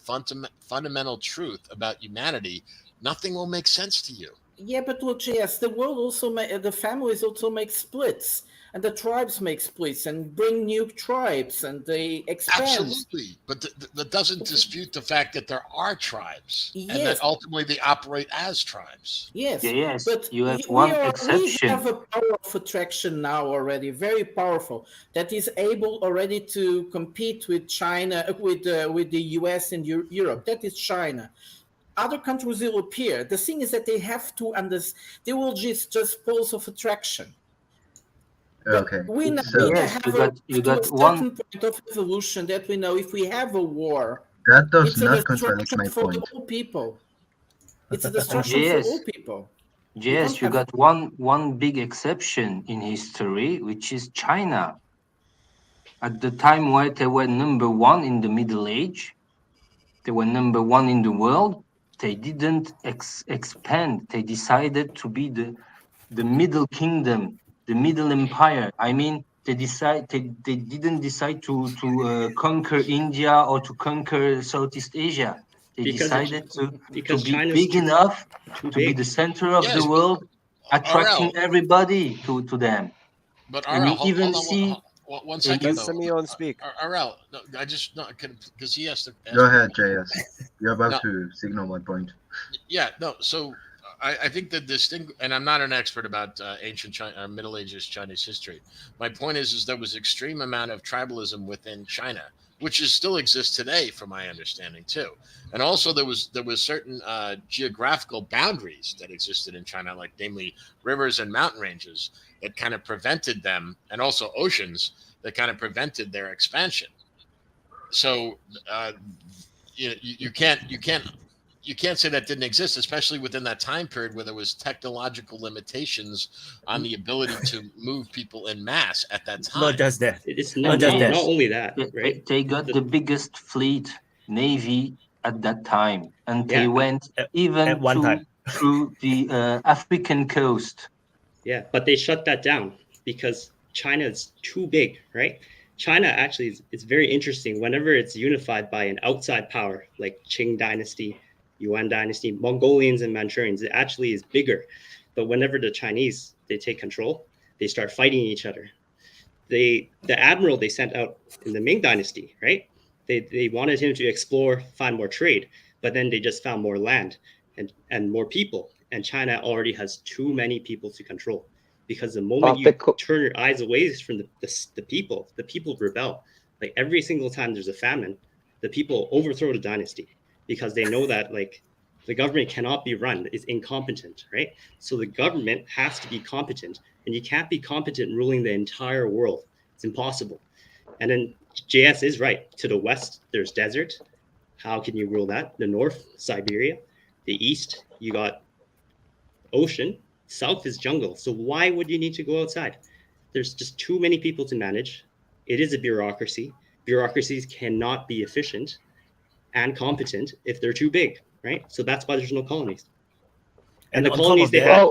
fundamental truth about humanity, nothing will make sense to you. Yeah, but look, yes, the world also the families also make splits, and the tribes make splits and bring new tribes, and they expand. Absolutely, but that doesn't dispute the fact that there are tribes, and that Yes. ultimately they operate as tribes. Yes, Yes, but you have we one we exception. have a power of attraction now already, very powerful, that is able already to compete with China, with the US and Europe. That is China. Other countries will appear. The thing is that they have to understand. They will just poles of attraction. Okay. We know So Yes, have you to got a certain one. point of evolution that we know if we have a war, that does it's a not contradict destruction my for point. all people. It's a destruction for all people. Yes, you got one big exception in history, which is China. At the time where they were number one in the Middle Age, they were number one in the world. They didn't expand. They decided to be the middle kingdom, the middle empire. I mean, they didn't decide to conquer India or to conquer Southeast Asia. They decided to be China's big enough too to be big. the center of the Yes, world, attracting RL. everybody to them. But And RL, you even hold on see one second Let though. Semyon speak. RL, no, I just because he has to. Go ahead, JS. You're about to signal my point. Yeah, no. So I think that and I'm not an expert about ancient China, Middle Ages Chinese history. My point is there was extreme amount of tribalism within China, which still exists today, from my understanding too. And also there was certain geographical boundaries that existed in China, like namely rivers and mountain ranges. that kind of prevented them, and also oceans that kind of prevented their expansion. So you can't say that didn't exist, especially within that time period where there was technological limitations on the ability to move people in mass at that time. Not just that. It's Not not, just that. not only that, They- right? They got the biggest fleet navy at that time, and they Yeah. went even at one time. through the African coast. Yeah, but they shut that down because China is too big, right? China actually it's very interesting. Whenever it's unified by an outside power like Qing Dynasty, Yuan Dynasty, Mongolians and Manchurians, it actually is bigger. But whenever the Chinese they take control, they start fighting each other. The admiral they sent out in the Ming Dynasty, right? They wanted him to explore, find more trade, but then they just found more land and more people. And China already has too many people to control, because the moment you turn your eyes away from the people rebel. Like every single time there's a famine, the people overthrow the dynasty because they know that like the government cannot be run, it's incompetent, right? So the government has to be competent, and you can't be competent ruling the entire world. It's impossible. And then JS is right. To the west, there's desert. How can you rule that? The north, Siberia. The east, you got ocean. South is jungle. So why would you need to go outside? There's just too many people to manage. It is a bureaucracy. Bureaucracies cannot be efficient and competent if they're too big, right? So that's why there's no colonies. And the colonies they had,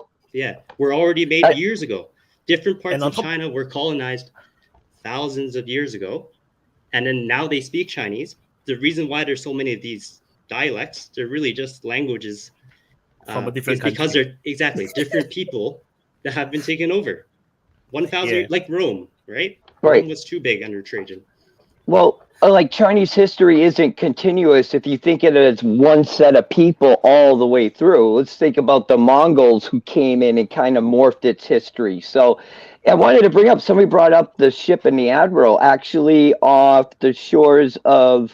were already made years ago. Different parts of China were colonized thousands of years ago. And then now they speak Chinese. The reason why there's so many of these dialects, they're really just languages from a different country. Because they're different people that have been taken over. 1,000 years, like Rome, right? Rome was too big under Trajan. Well, like Chinese history isn't continuous if you think of it as one set of people all the way through. Let's think about the Mongols who came in and kind of morphed its history. So I wanted to bring up, somebody brought up the ship and the Admiral actually off the shores on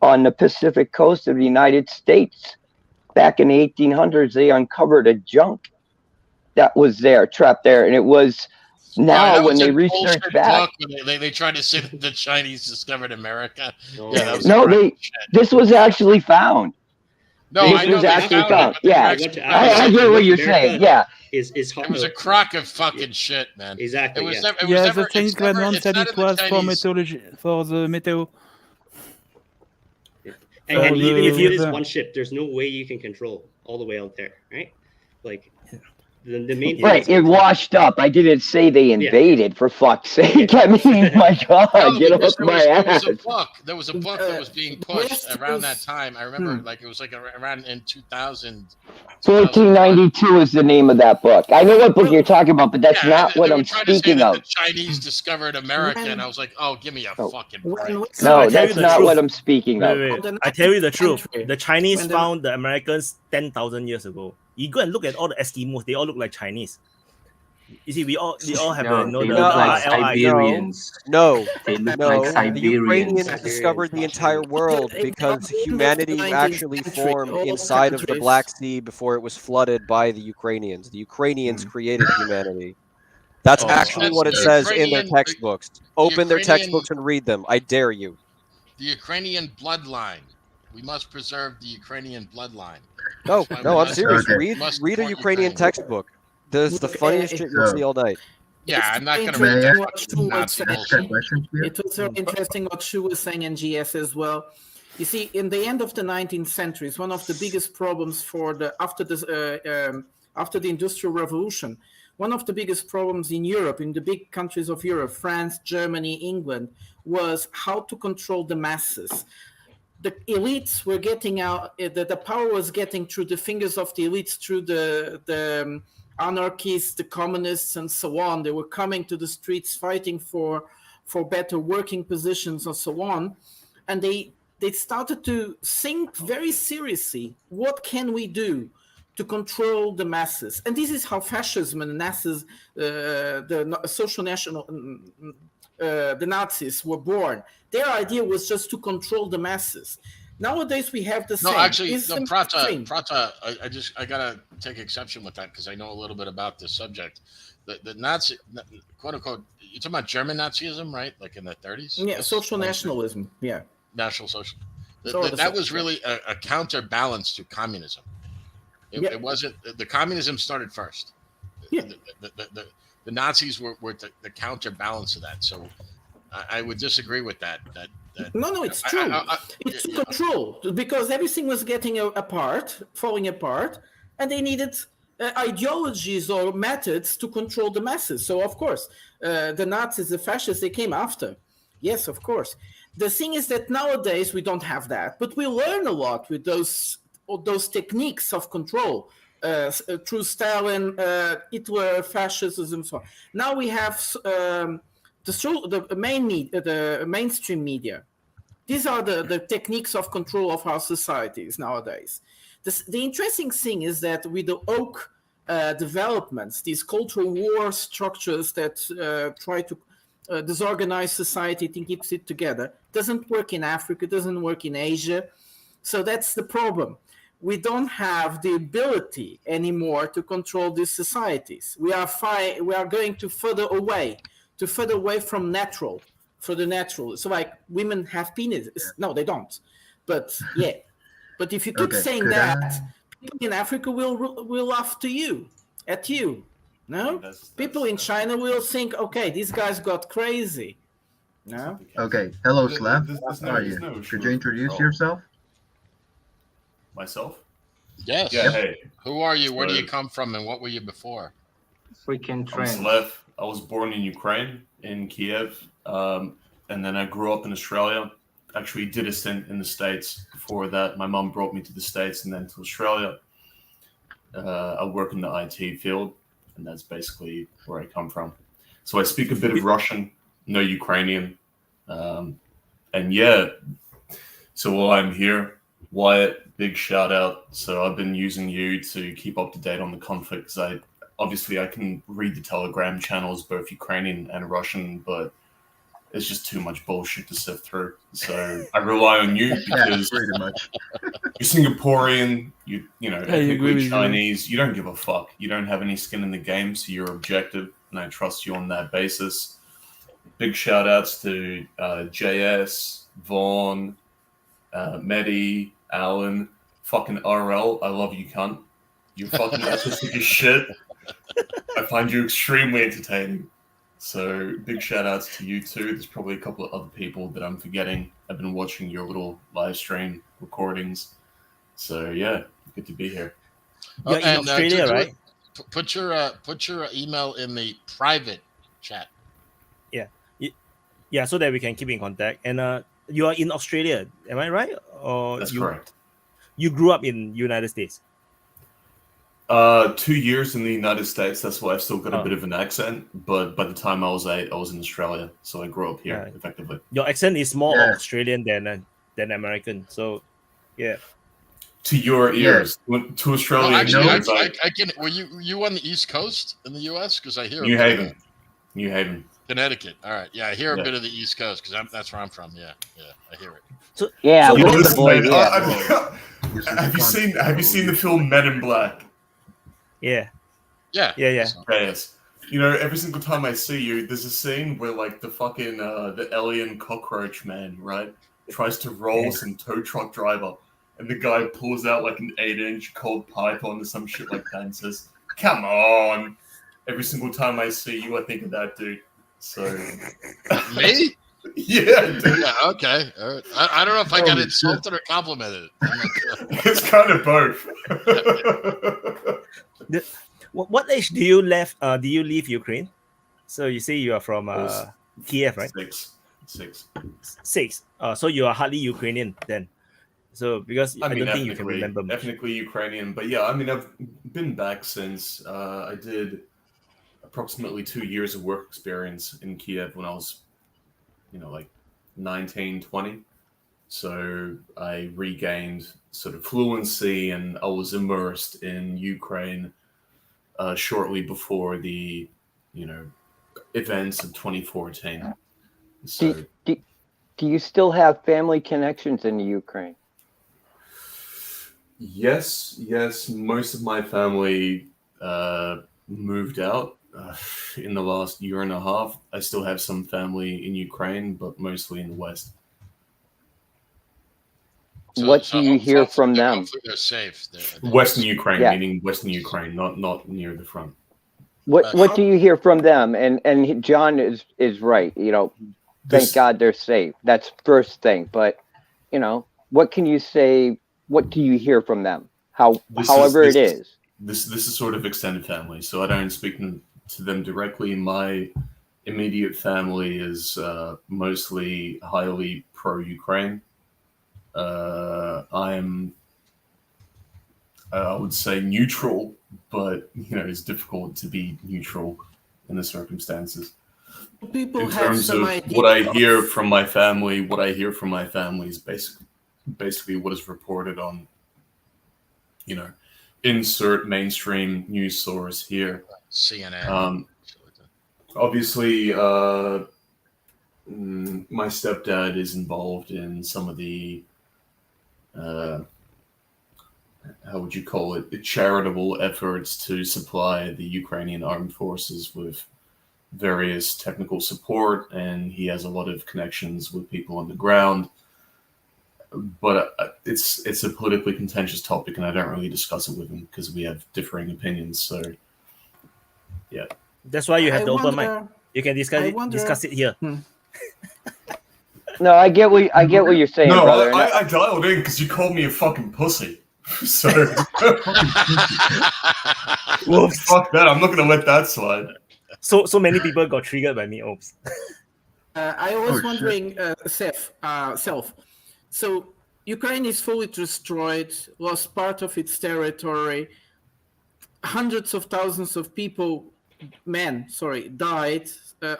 the Pacific coast of the United States. Back in the 1800s, they uncovered a junk that was there, trapped there. And it was now when they researched back. They tried to say that the Chinese discovered America. No, this was actually found. No, this was actually found. Yeah, I get what you're saying. Yeah. It was a crock of fucking shit, man. Exactly. The Chinese government said it was for meteorology, for the meteo. And even if it is one ship, there's no way you can control all the way out there, right? Like the main thing it washed up. I didn't say they invaded, for fuck's sake. I mean, my God, get off my ass. There was a book that was being pushed around that time. I remember, like it was like around in 2000. 1492 is the name of that book. I know what book you're talking about, but that's not what I'm speaking of. The Chinese discovered America, and I was like, "Oh, give me a fucking break." No, that's not what I'm speaking of. Wait. I tell you the truth. The Chinese found the Americans 10,000 years ago. You go and look at all the Eskimos; they all look like Chinese. You see, we all have Siberians. No, they look like Siberians. The Ukrainians discovered the entire world because humanity actually formed inside of the Black Sea before it was flooded by the Ukrainians. The Ukrainians created humanity. That's actually what it says in their textbooks. Open their textbooks and read them. I dare you. The Ukrainian bloodline. We must preserve the Ukrainian bloodline. No, I'm serious. Read a Ukrainian textbook. That's the funniest shit you'll see all night. Yeah, I'm not going to It read was very interesting what Shu was saying and GS as well. You see, in the end of the 19th century, one of the biggest problems after the Industrial Revolution, one of the biggest problems in Europe, in the big countries of Europe, France, Germany, England, was how to control the masses. The elites were getting out, the power was getting through the fingers of the elites, through the anarchists, the communists, and so on. They were coming to the streets fighting for better working positions and so on. And they started to think very seriously, what can we do to control the masses? And this is how fascism and the social national, the Nazis were born. Their idea was just to control the masses. Nowadays we have the same. No, actually, Prata, I gotta take exception with that because I know a little bit about this subject. the Nazi, quote unquote, you're talking about German Nazism, right? Like in the 30s? Yeah, social nationalism. Yeah. National social. Sort of That was social. really a counterbalance to communism. It wasn't, the communism started first. Yeah. The Nazis were the counterbalance of that. So I would disagree with that. No, it's true. It's control because everything was getting falling apart, and they needed ideologies or methods to control the masses. So, of course, the Nazis, the fascists, they came after. Yes, of course. The thing is that nowadays we don't have that, but we learn a lot with those techniques of control through Stalin, Hitler, fascism, and so on. Now we have the mainstream media. These are the techniques of control of our societies nowadays. The interesting thing is that with the woke developments, these cultural war structures that try to disorganize society and keeps it together, doesn't work in Africa, doesn't work in Asia. So that's the problem. We don't have the ability anymore to control these societies. We are going to further away from natural, for the natural. So like women have penises. No, they don't. But yeah. But if you keep saying that, people in Africa will laugh at you. No? People in China will think, okay, these guys got crazy. No? Okay. Hello, Slef. How are you? Could you introduce yourself? Myself? Yes. Yeah, hey. Who are you? Where do you come from? And what were you before? Freaking I'm trend. Slef. I was born in Ukraine, in Kiev. And then I grew up in Australia. Actually did a stint in the States. Before that, my mom brought me to the States and then to Australia. I work in the IT field, and that's basically where I come from. So I speak a bit of Russian, no Ukrainian. And yeah, so while I'm here, Wyatt, big shout out. So I've been using you to keep up to date on the conflict, because I can read the Telegram channels, both Ukrainian and Russian, but it's just too much bullshit to sift through. So I rely on you because pretty much. You're Singaporean, you know, ethnically Chinese. You don't give a fuck. You don't have any skin in the game, so you're objective, and I trust you on that basis. Big shout outs to JS, Vaughn, Medi, Alan, fucking RL. I love you, cunt. You're fucking artistic as shit. I find you extremely entertaining. So big shout outs to you too. There's probably a couple of other people that I'm forgetting. I've been watching your little live stream recordings. So yeah, good to be here. You're in Australia, right? Put your email in the private chat. Yeah, so that we can keep in contact. And you are in Australia, am I right? Or That's correct. You grew up in United States. 2 years in the United States. That's why I've still got a bit of an accent. But by the time I was 8, I was in Australia, so I grew up here effectively. Your accent is more Australian than American. So, yeah. To your ears, to Australia. No, actually, I can. Were you on the East Coast in the U.S.? Because I hear New Haven, Connecticut. All right, yeah, I hear a bit of the East Coast because that's where I'm from. Yeah, I hear it. So, yeah, have you seen the film Men in Black? Yeah. Yes. You know, every single time I see you, there's a scene where like the fucking the alien cockroach man, right, tries to roll some tow truck driver, and the guy pulls out like an 8-inch cold python or some shit like that and says, "Come on." Every single time I see you, I think of that dude. So me? Yeah, dude. Yeah, okay. All right. I don't know if I got insulted or complimented. It's kind of both. What age do you leave Ukraine? So you say you are from Kiev, right? 6. So you are hardly Ukrainian then. So because I don't think you can remember much. Ethnically Ukrainian, but yeah, I mean I've been back since I did approximately 2 years of work experience in Kiev when I was, like 19, 20. So I regained sort of fluency and I was immersed in Ukraine shortly before the, events of 2014. So, do you still have family connections in the Ukraine? Yes. Most of my family moved out in the last year and a half. I still have some family in Ukraine, but mostly in the West. What do you hear from them? Hopefully they're safe. Western Ukraine, Yeah. meaning Western Ukraine, not near the front. What do you hear from them? And John is right. You know, thank God they're safe. That's first thing. But you know, what can you say? What do you hear from them? However it is. This is sort of extended family, so I don't speak to them directly. My immediate family is mostly highly pro-Ukraine. I'm, I would say, neutral, but you know, it's difficult to be neutral in the circumstances. People In have terms some of idea what I hear from my family, is basically what is reported on, you know, insert mainstream news source here. CNN. Obviously, my stepdad is involved in some of the, how would you call it, the charitable efforts to supply the Ukrainian armed forces with various technical support, and he has a lot of connections with people on the ground. But it's a politically contentious topic, and I don't really discuss it with him because we have differing opinions. So, yeah. That's why you have I the open mic. wonder- You can discuss it here. No, I get what you're saying, No, brother. I dialed in because you called me a fucking pussy. So, fuck that. I'm not gonna let that slide. So many people got triggered by me. Oops. I was shit. wondering, Self. So Ukraine is fully destroyed, lost part of its territory. Hundreds of thousands of people, died.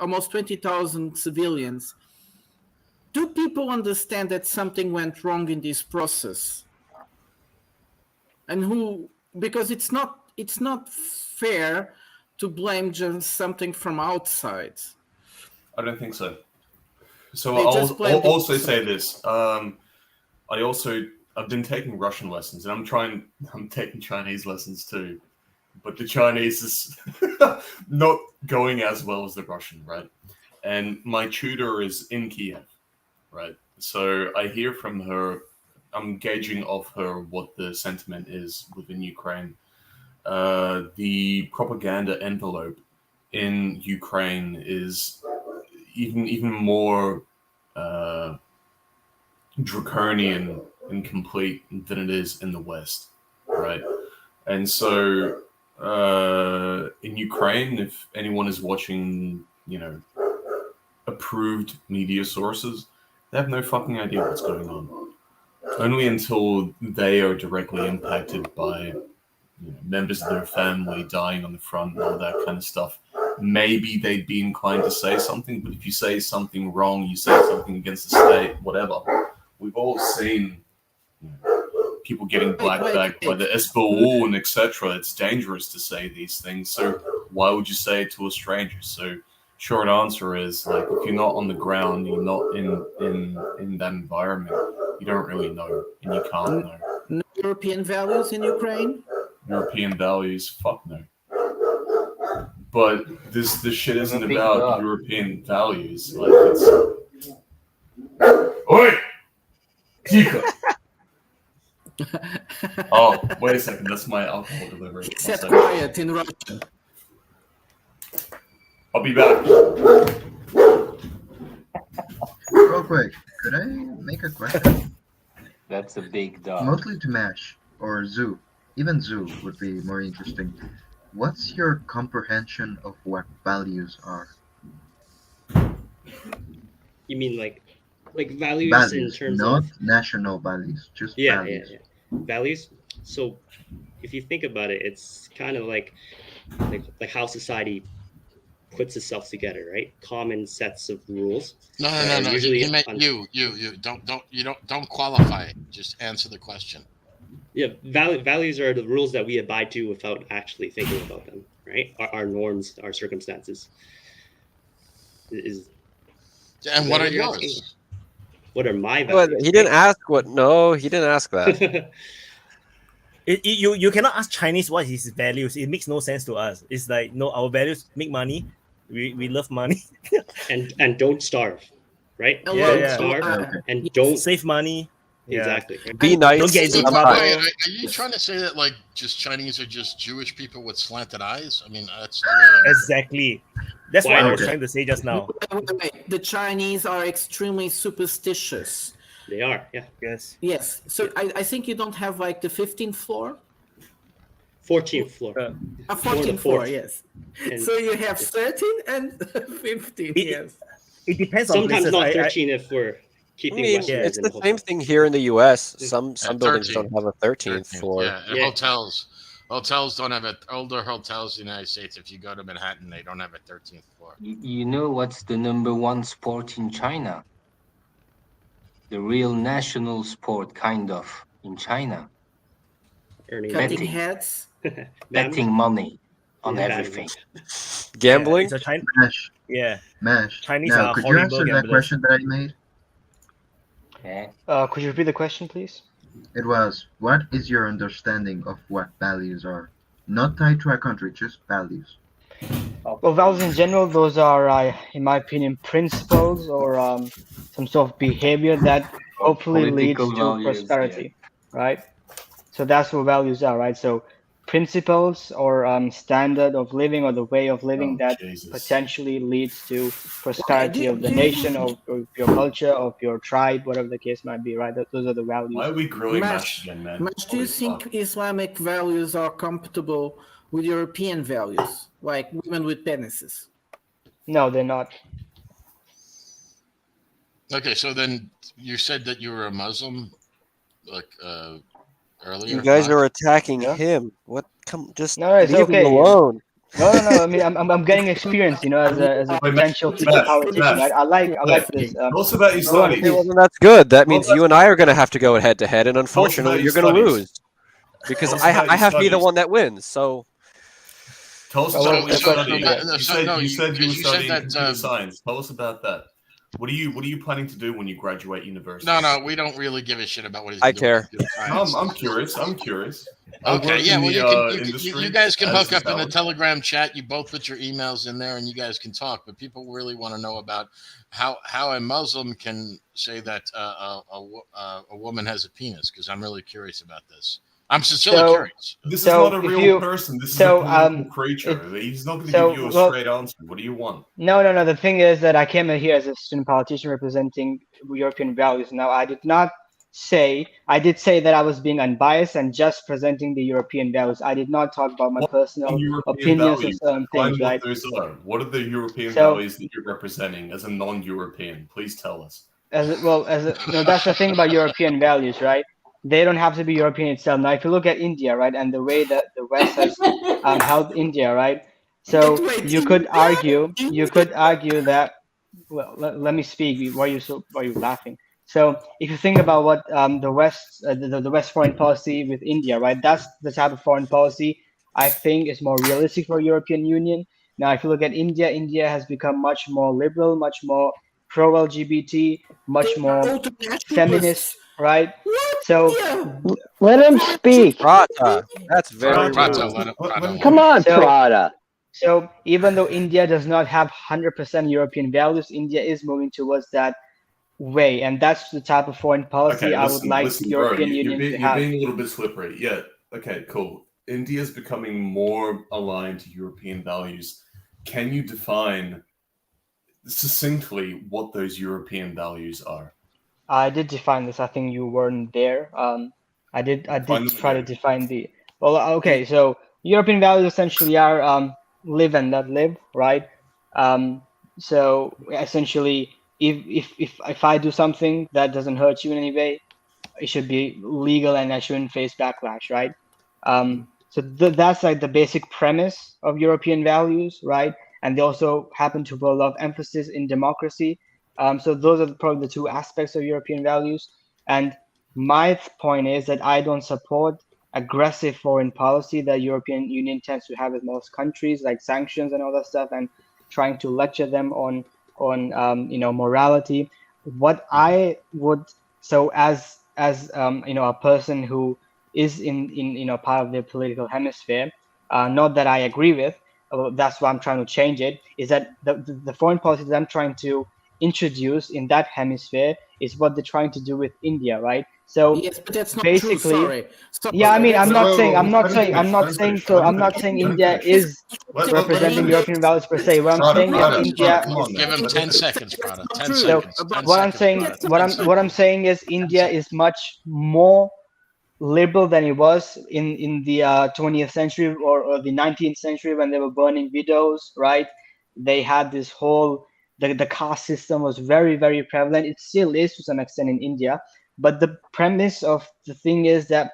Almost 20,000 civilians. Do people understand that something went wrong in this process? And because it's not fair to blame just something from outside. I don't think so. So They just I'll blame also the- say this. I've been taking Russian lessons, and I'm taking Chinese lessons too. But the Chinese is not going as well as the Russian, right? And my tutor is in Kiev, right? So I hear from her, I'm gauging off her what the sentiment is within Ukraine. The propaganda envelope in Ukraine is even more draconian and complete than it is in the West, right? And so in Ukraine, if anyone is watching, you know, approved media sources, they have no fucking idea what's going on. Only until they are directly impacted by, you know, members of their family dying on the front and all that kind of stuff, maybe they'd be inclined to say something. But if you say something wrong, you say something against the state, whatever. We've all seen, you know, people getting blackbagged by the SBU and etc. It's dangerous to say these things. So why would you say it to a stranger? So short answer is, like, if you're not on the ground, you're not in that environment, you don't really know, and you can't know. No European values in Ukraine? European values, fuck no. But this shit isn't Big about dog. European values. Like, it's Oi! Chica! Oh, wait a second, that's my alcohol delivery. One Set second. quiet in Russian. I'll be back. Real quick, could I make a question? That's a big dog. Mostly to Mash or Zoo. Even Zoo would be more interesting. What's your comprehension of what values are? You mean like values, Values, in terms not of national values, just values. yeah. Values. So if you think about it, it's kind of like how society puts itself together, right? Common sets of rules. No. Usually You don't qualify it. Just answer the question. Yeah, values are the rules that we abide to without actually thinking about them, right? Our norms, our circumstances. And what are yours? What are my But values? he didn't ask what. No, he didn't ask that. You cannot ask Chinese what his values. It makes no sense to us. It's like, no, our values make money. We love money. and don't starve, right? Yeah, Don't yeah. starve and don't save money. Yeah. Exactly. Be nice. Don't get into So, trouble. wait, are you trying to say that like just Chinese are just Jewish people with slanted eyes? I mean, that's the way Exactly. That's what I was trying to say just now. Wait. The Chinese are extremely superstitious. They are, yeah. Yes. Yes. So I think you don't have like the 15th floor. 14th floor. 14th floor, yes. And So you have 13 and 15. Yes. It depends on sometimes places. not 13 if we're I keeping mean, Westerners it's in the the same hotel. thing here in the U.S. Some buildings 13. don't have a 13th floor. Yeah, and hotels don't have it. Older hotels in the United States, if you go to Manhattan, they don't have a 13th floor. You know what's the number one sport in China? The real national sport, kind of, in China. Earning Cutting Betting. heads. Betting money on Yeah, everything. Gambling? It's a China. Mesh. Yeah. Mesh. Chinese Now, are could you horrible answer that gamblers. question that I made? Could you repeat the question, please? It was, what is your understanding of what values are? Not tied to a country, just values. Well, values in general, those are, in my opinion, principles or some sort of behavior that hopefully leads Political to values, prosperity, right? So that's what values are, right? So principles or standard of living or the way of living that potentially leads to prosperity of the nation, of your culture, of your tribe, whatever the case might be, right? Those are the values. Why are we grilling Mash, Mash again, man? Mash, do you think Islamic values are compatible with European values, like women with penises? No, they're not. Okay, so then you said that you were a Muslim, like earlier. You guys Mash? are attacking him. What? Come, just No, it's leave okay. him alone. No. I mean, I'm getting experience, as a potential future politician. Right? I like this. Tell us about your Go on, studies. Okay, well, then that's good. That means you and I are going to have to go head to head, and unfortunately, your you're going to studies. lose because Tell us about I your have to be the studies. one that wins. So Tell us Well, about what's your the study. question? You said you were said studying that, computer science. Tell us about that. What are you planning to do when you graduate university? No, we don't really give a shit about what he's I doing. care. I'm curious. I'm curious. I Okay, work yeah, in well, the, you industry guys can as hook up in the salary. Telegram chat. You both put your emails in there, and you guys can talk. But people really want to know about how a Muslim can say that a woman has a penis, because I'm really curious about this. I'm sincerely curious. This is not a real person. This is a political creature. He's not going to give you a straight answer. What do you want? No. The thing is that I came in here as a student politician representing European values. Now, I did say that I was being unbiased and just presenting the European values. I did not talk about my personal opinions on certain things, right? Those are. What are the European So- values that you're representing as a non-European? Please tell us. That's the thing about European values, right? They don't have to be European itself. Now, if you look at India, right, and the way that the West has helped India, right? So you could argue that. Well, let me speak. Why are you laughing? So if you think about what the West, the West foreign policy with India, right? That's the type of foreign policy I think is more realistic for European Union. Now, if you look at India, India has become much more liberal, much more pro-LGBT, much more feminist, right? So Let him speak. Prata, that's very Prata, rude. let him- Come on, So- Prada. So even though India does not have 100% European values, India is moving towards that way, and that's the type of foreign policy I would like the European Union to You're have. being a little bit slippery. Yeah. Okay. Cool. India's becoming more aligned to European values. Can you define succinctly what those European values are? I did define this. I think you weren't there. I did try to define the. Well, okay. So European values essentially are live and let live, right? So essentially, if I do something that doesn't hurt you in any way, it should be legal and I shouldn't face backlash, right? So that's like the basic premise of European values, right? And they also happen to put a lot of emphasis in democracy. So those are probably the two aspects of European values. And my point is that I don't support aggressive foreign policy that European Union tends to have with most countries, like sanctions and all that stuff, and trying to lecture them on morality. What I would, so as a person who is in part of their political hemisphere. Not that I agree with. That's why I'm trying to change it. Is that the foreign policy that I'm trying to introduce in that hemisphere is what they're trying to do with India, right? So yes, but that's not basically, true. Sorry. yeah, I mean, That's I'm not saying India is representing European values per se. What I'm saying is India. Give him 10 seconds, Prada. 10 So seconds. 10 what I'm seconds, saying, Prada. what I'm saying is India is much more liberal than it was in the 20th century or the 19th century when they were burning widows, right? They had this whole the caste system was very, very prevalent. It still is to some extent in India, but the premise of the thing is that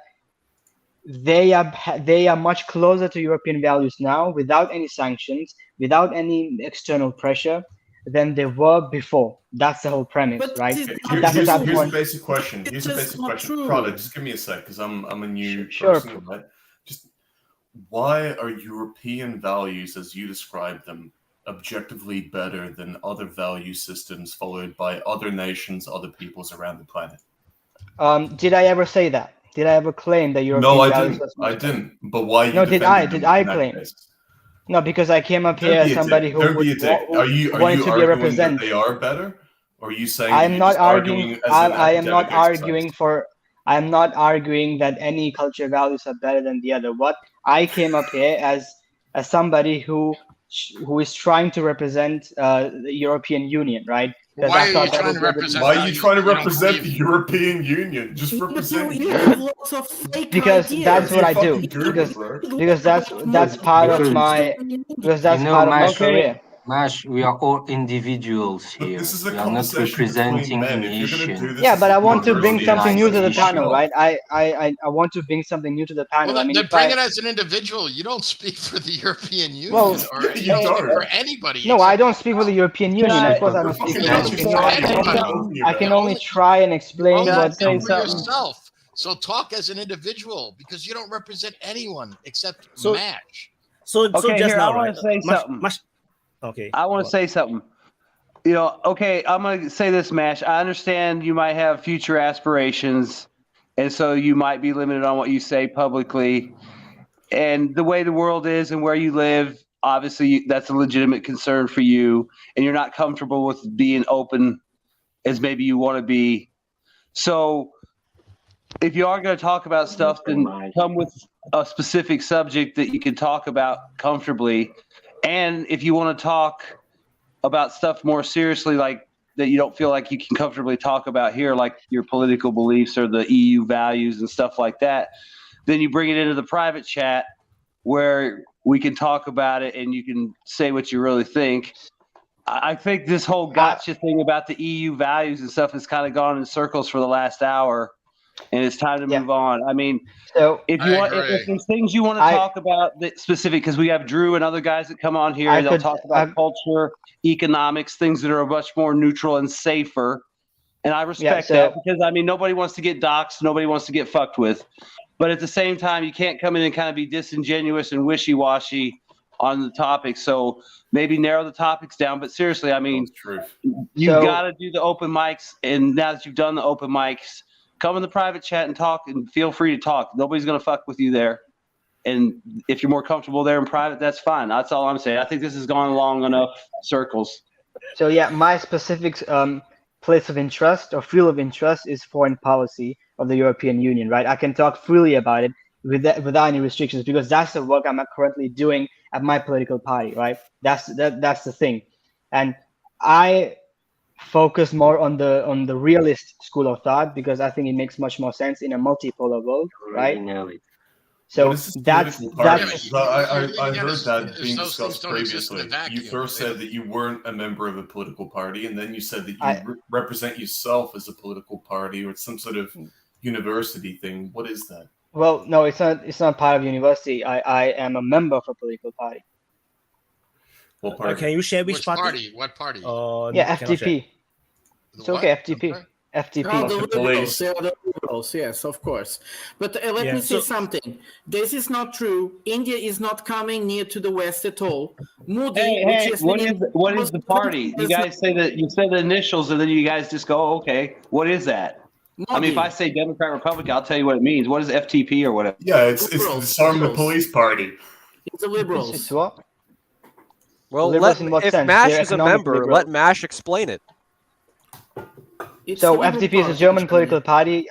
they are much closer to European values now, without any sanctions, without any external pressure, than they were before. That's the whole premise, right? Here's a basic question. Here's a basic question. Prada, just give me a sec, because I'm a new person, right? Just why are European values, as you describe them, objectively better than other value systems followed by other nations, other peoples around the planet? Did I ever say that? Did I ever claim that European values? No, I didn't. But why? No, did I claim? No, because I came up here as somebody who wanted to be represented. They are better, or are you saying I'm not arguing. I am not arguing arguing that any culture values are better than the other. What I came up here as somebody who is trying to represent the European Union, right? Why are you trying to represent? Why are you trying to represent the European Union? Just represent. Because that's what I do. Because that's part of my career. Mash, we are all individuals here. We are not representing a nation. Yeah, but I want to bring something new to the panel, right? I want to bring something new to the panel. Well, I mean, then bring it as an individual. You don't speak for the European Union or anybody. No, I don't speak for the European Union. Of course, I don't speak for the European Union. I can only try and explain what for yourself. So talk as an individual, because you don't represent anyone except Mash. So okay, just here, now, I want right? to say something. Okay. I want to say something. You know, okay, I'm going to say this, Mash. I understand you might have future aspirations, and so you might be limited on what you say publicly. And the way the world is and where you live, obviously, that's a legitimate concern for you, and you're not comfortable with being open as maybe you want to be. So if you are going to talk about stuff, then come with a specific subject that you can talk about comfortably. And if you want to talk about stuff more seriously, like that you don't feel like you can comfortably talk about here, like your political beliefs or the EU values and stuff like that, then you bring it into the private chat where we can talk about it and you can say what you really think. I think this whole gotcha thing about the EU values and stuff has kind of gone in circles for the last hour, and it's time to move on. I mean, so if there's things you want to talk about that specific, because we have Drew and other guys that come on here, they'll talk about culture, economics, things that are much more neutral and safer. And I respect that, because I mean, nobody wants to get doxxed, nobody wants to get fucked with. But at the same time, you can't come in and kind of be disingenuous and wishy-washy on the topic. So maybe narrow the topics down. But seriously, I mean, you've got to do the open mics. And now that you've done the open mics, come in the private chat and talk, and feel free to talk. Nobody's going to fuck with you there. And if you're more comfortable there in private, that's fine. That's all I'm saying. I think this has gone long enough circles. So yeah, my specific place of interest or field of interest is foreign policy of the European Union, right? I can talk freely about it without any restrictions, because that's the work I'm currently doing at my political party, right? That's the thing. And I focus more on the realist school of thought, because I think it makes much more sense in a multipolar world, right? So that's I heard that being discussed previously. You first said that you weren't a member of a political party, and then you said that you represent yourself as a political party, or it's some sort of university thing. What is that? Well, no, it's not part of university. I am a member of a political party. What party? Can you share which party? What party? Yeah, FDP. It's okay, FDP. FDP. Oh, the liberals, they are the liberals, yes, of course. But let me say something. This is not true. India is not coming near to the West at all. Modi, what is the party? You guys say that you say the initials, and then you guys just go, okay, what is that? I mean, if I say Democrat, Republican, I'll tell you what it means. What is FTP or whatever? Yeah, it's the Disarm the Police Party. It's the liberals. It's what? Well, Liberals in what if sense? MASH They're is a economic member, liberals. let MASH explain it. So FDP is a German political party.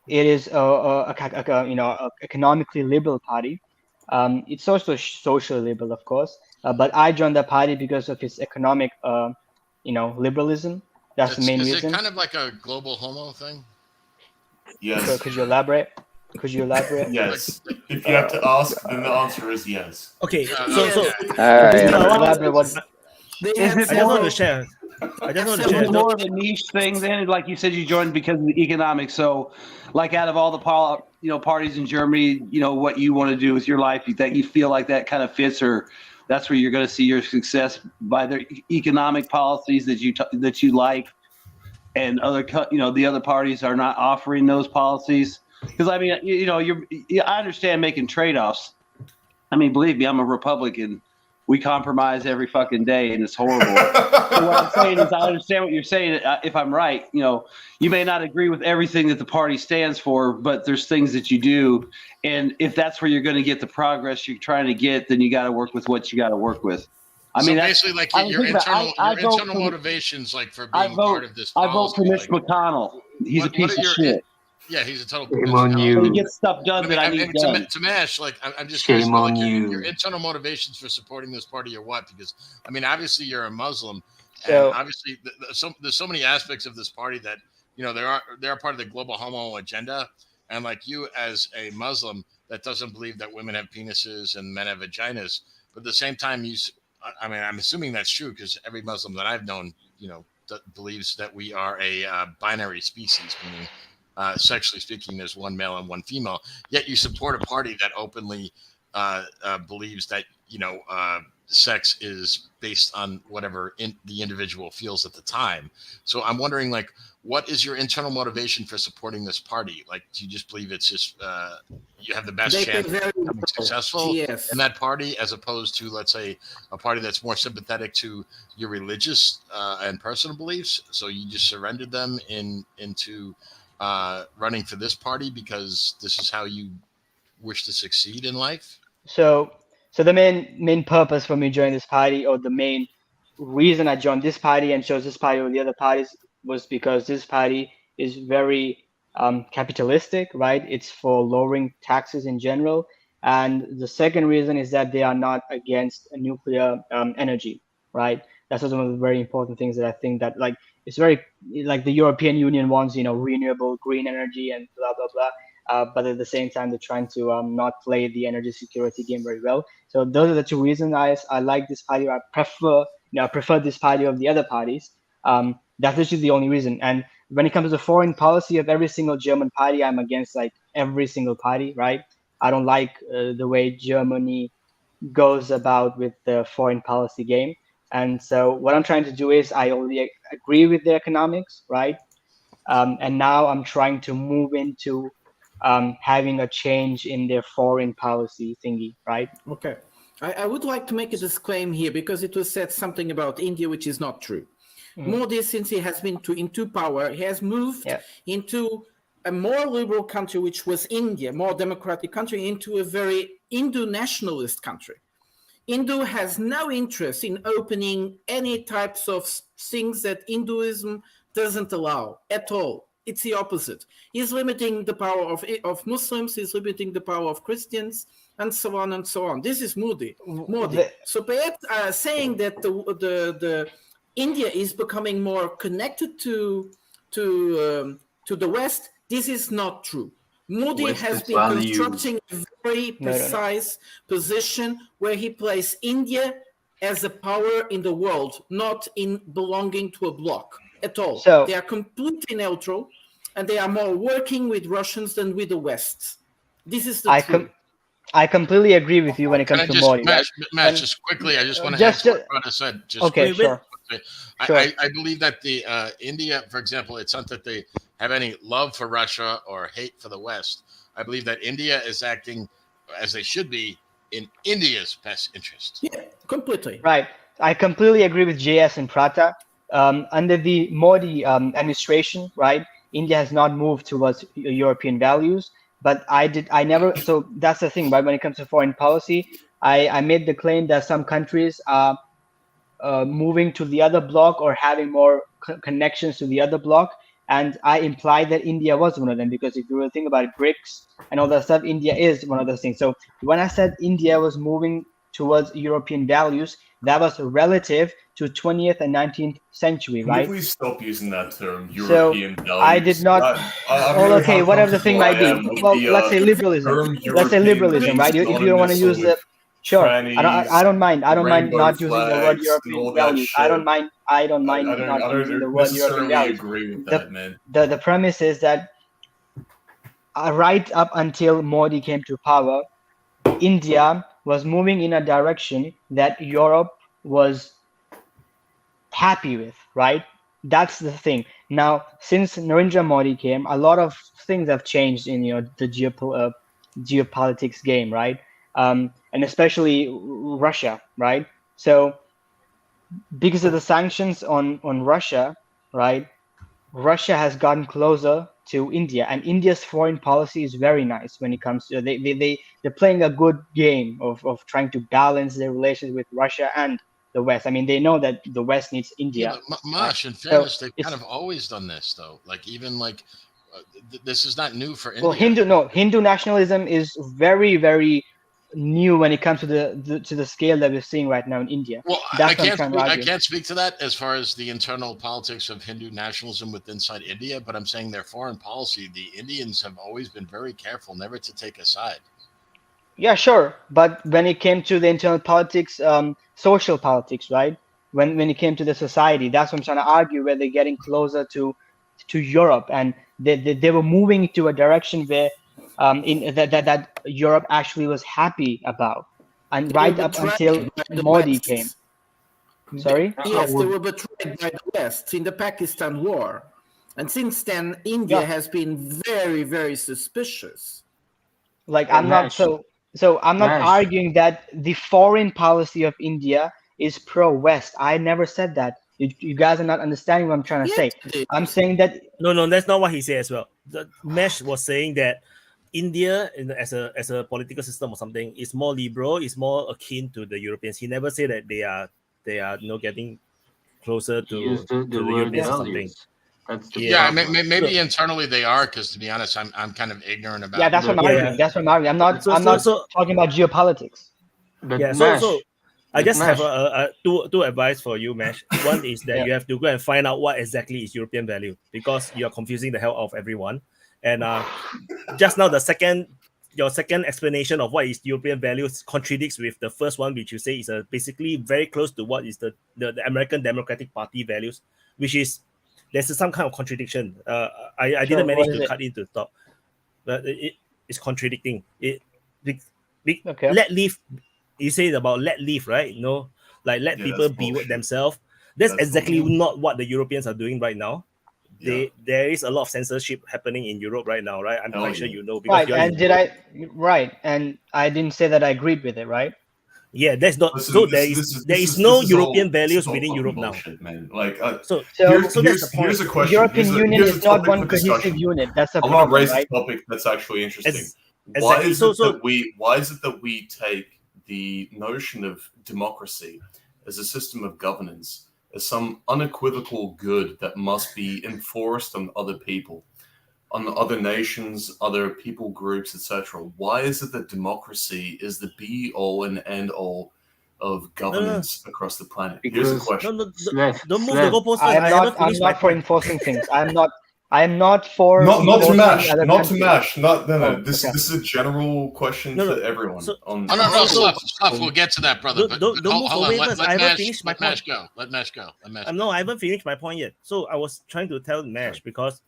It is a economically liberal party. It's also socially liberal, of course. But I joined that party because of its economic, liberalism. That's the main Is reason. it kind of like a global homo thing? Yes. So could you elaborate? Yes. If you have to ask, then the answer is yes. Okay, so elaborate what. Is it I just want to share. I just want to share. more of a niche thing then? Like you said, you joined because of the economics. So, like out of all the parties in Germany, what you want to do with your life, that you feel like that kind of fits, or that's where you're going to see your success by their economic policies that you like, and the other parties are not offering those policies. Because I mean, I understand making trade-offs. I mean, believe me, I'm a Republican. We compromise every fucking day, and it's horrible. So what I'm saying is, I understand what you're saying. If I'm right, you may not agree with everything that the party stands for, but there's things that you do, and if that's where you're going to get the progress you're trying to get, then you got to work with what you got to work with. I mean, basically, like your internal motivations, like for being part of this policy. I vote for Mitch McConnell. He's a piece of shit. Yeah, he's a total. Shame on you. He gets stuff done that I need done. To MASH, like I'm just Shame curious, on you. your internal motivations for supporting this party are what? Because I mean, obviously you're a Muslim, So- and obviously there's so many aspects of this party that they're part of the global homo agenda, and like you as a Muslim that doesn't believe that women have penises and men have vaginas, but at the same time I'm assuming that's true because every Muslim that I've known, believes that we are a binary species, meaning. Sexually speaking, there's one male and one female. Yet you support a party that openly believes that sex is based on whatever the individual feels at the time. So I'm wondering, like, what is your internal motivation for supporting this party? Like, do you just believe it's just you have the best chance of becoming successful in that party, as opposed to, let's say, a party that's more sympathetic to your religious and personal beliefs? So you just surrendered them into running for this party because this is how you wish to succeed in life? So the main purpose for me joining this party, or the main reason I joined this party and chose this party over the other parties, was because this party is very capitalistic, right? It's for lowering taxes in general. And the second reason is that they are not against nuclear energy, right? That's also one of the very important things that I think that, like, it's very, like, the European Union wants, renewable green energy and blah, blah, blah. But at the same time, they're trying to not play the energy security game very well. So those are the two reasons I like this party. I prefer this party over the other parties. That's literally the only reason. And when it comes to the foreign policy of every single German party, I'm against, like, every single party, right? I don't like the way Germany goes about with the foreign policy game. And so what I'm trying to do is, I already agree with the economics, right? And now I'm trying to move into having a change in their foreign policy thingy, right? Okay. I would like to make a disclaimer here, because it was said something about India, which is not true. Modi, since he has been into power, he has moved into a more liberal country, which was India, more democratic country, into a very Hindu nationalist country. Hindu has no interest in opening any types of things that Hinduism doesn't allow at all. It's the opposite. He's limiting the power of Muslims, he's limiting the power of Christians, and so on and so on. This is Modi. So perhaps saying that the India is becoming more connected to the West, this is not true. Modi West has is been value. constructing a very precise position where he places India as a power in the world, not in belonging to a bloc at all. So- they are completely neutral, and they are more working with Russians than with the West. This is the truth. I completely agree with you when it comes to Modi. Matt, And- just quickly, I just want to just- answer what I said. Just Okay, quickly. sure. Sure. I believe that the India, for example, it's not that they have any love for Russia or hate for the West. I believe that India is acting as they should be in India's best interest. Yeah, completely. Right. I completely agree with JS and Prata. Under the Modi administration, right, India has not moved towards European values. But I never. So that's the thing, right? When it comes to foreign policy, I made the claim that some countries are moving to the other bloc or having more connections to the other bloc. And I implied that India was one of them, because if you really think about it, BRICS and all that stuff, India is one of those things. So when I said India was moving towards European values, that was relative to 20th and 19th century, Can right? you please stop using that term, So European values? I did not. I'm Well, really okay, whatever the thing might be. uncomfortable Well, with the, let's say liberalism. term Let's say European liberalism, being right? If you don't want to use the synonymous sure, with I don't mind. I don't mind rainbow not using the word flags and European all that values. I don't shit. mind. I don't mind I not using the don't word European necessarily values. agree with that, man. The premise is that right up until Modi came to power, India was moving in a direction that Europe was happy with, right? That's the thing. Now, since Narendra Modi came, a lot of things have changed in the geopolitics game, right? And especially Russia, right? So because of the sanctions on Russia, right? Russia has gotten closer to India, and India's foreign policy is very nice when it comes to they're playing a good game of trying to balance their relations with Russia and the West. I mean, they know that the West needs India. Yeah, but Mosh, in So fairness, they've it's kind of always done this, though. Like, even like, this is not new for well, India. Hindu nationalism is very, very new when it comes to the scale that we're seeing right now in India. Well, That's what I'm trying to I argue. can't speak to that as far as the internal politics of Hindu nationalism within inside India, but I'm saying their foreign policy, the Indians have always been very careful never to take a side. Yeah, sure. But when it came to the internal politics, social politics, right? When it came to the society, that's what I'm trying to argue, where they're getting closer to Europe, and they were moving to a direction where in that Europe actually was happy about, and They were right up until betrayed by the Modi West. came. Sorry? Yes, they were betrayed by the West in the Pakistan war. And since then, India Yeah. has been very, very suspicious. Like I'm not I'm not Nash. arguing that the foreign policy of India is pro-West. I never said that. You guys are not understanding what I'm trying to say. I'm saying that No, that's not what he said as well. The Mesh was saying that India, as a political system or something, is more liberal, is more akin to the Europeans. He never said that they are getting closer to Use the the word Europeans or something. values. That's the Yeah, problem. maybe internally they are, because to be honest, I'm kind of ignorant about. yeah, that's what I'm arguing. That's what I'm arguing. I'm not talking about geopolitics. But Yeah, Mesh, so I but just have Mesh, two advice for you, Mesh. One is that Yeah. you have to go and find out what exactly is European value, because you are confusing the hell out of everyone. And just now your second explanation of what is European values contradicts with the first one, which you say is basically very close to what is the American Democratic Party values, which is there's some kind of contradiction. I Sure, didn't manage what is to it? cut into the top, but it's contradicting. Okay. Let live. You say it about let live, right? Like let Yeah, people that's be bullshit. themselves. That's That's exactly bullshit. not what the Europeans are doing right now. Yeah. There is a lot of censorship happening in Europe right now, right? I'm Hell quite sure yeah. you know, because Right, you're and in Europe. and I didn't say that I agreed with it, right? Yeah, that's not. Listen, So this there is is no this is all- European this is values all within fucking Europe now. bullshit, man. Like, So So that's the point. here's a the question. European Union here's is a not topic one for cohesive discussion. unit. That's the I want problem, to raise right? a topic that's actually interesting. Exactly. Why is So it that we take the notion of democracy as a system of governance as some unequivocal good that must be enforced on other people, on other nations, other people groups, etc.? Why is it that democracy is the be all and end all of governance across the planet? Here's the because question. don't move the goalposts first. I haven't I'm finished my not for point. enforcing things. I'm not for Not to enforcing mash, other not to countries. mash, not no. Oh, This okay. is a general question No, no. for everyone. So- on Oh, no, So- Slef, we'll get to that, brother. Don't move hold away on, first. let I haven't Mash, finished my let Mash point. go. Let Mash go. Let Mash No, I haven't finished my point yet. So I was trying to tell Mesh because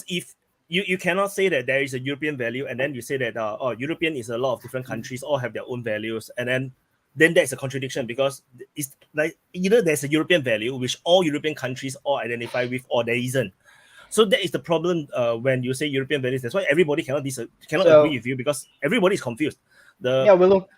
if you cannot say that there is a European value and then you say that European is a lot of different countries all have their own values, and then that's a contradiction, because it's like either there's a European value which all European countries all identify with, or there isn't. So that is the problem when you say European values. That's why everybody cannot So- agree with you, because everybody is confused. Yeah, well, look.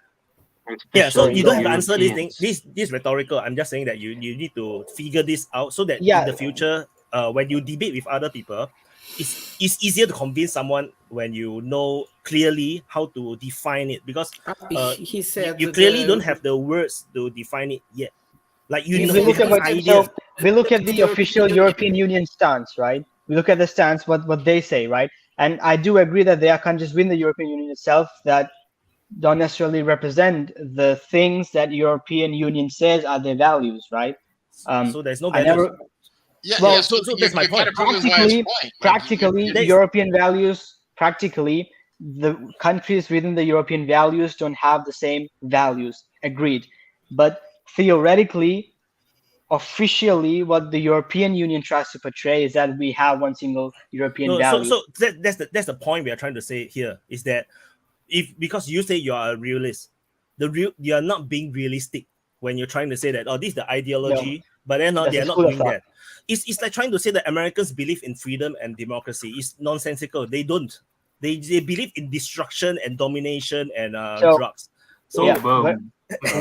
So you don't have to Especially answer this thing. Europeans. This rhetorical. I'm just saying that you need to figure this out so that Yeah. in the future when you debate with other people, it's easier to convince someone when you know clearly how to define it, because he said you clearly the- don't have the words to define it yet. Like We know, look at the what, idea. so we look at the official European Union stance, right? We look at the stance, what they say, right? And I do agree that there are countries within the European Union itself that don't necessarily represent the things that European Union says are their values, right? So there's no I values. never, Yeah, well, yeah. So, that's my point. Practically, European values, practically, the countries within the European values don't have the same values. Agreed. But theoretically, officially, what the European Union tries to portray is that we have one single European value. So that's the point we are trying to say here, is that because you say you are a realist, you are not being realistic when you're trying to say that, this is the ideology, but they're not doing that. It's like trying to say that Americans believe in freedom and democracy. It's nonsensical. They don't. They believe in destruction and domination and drugs. So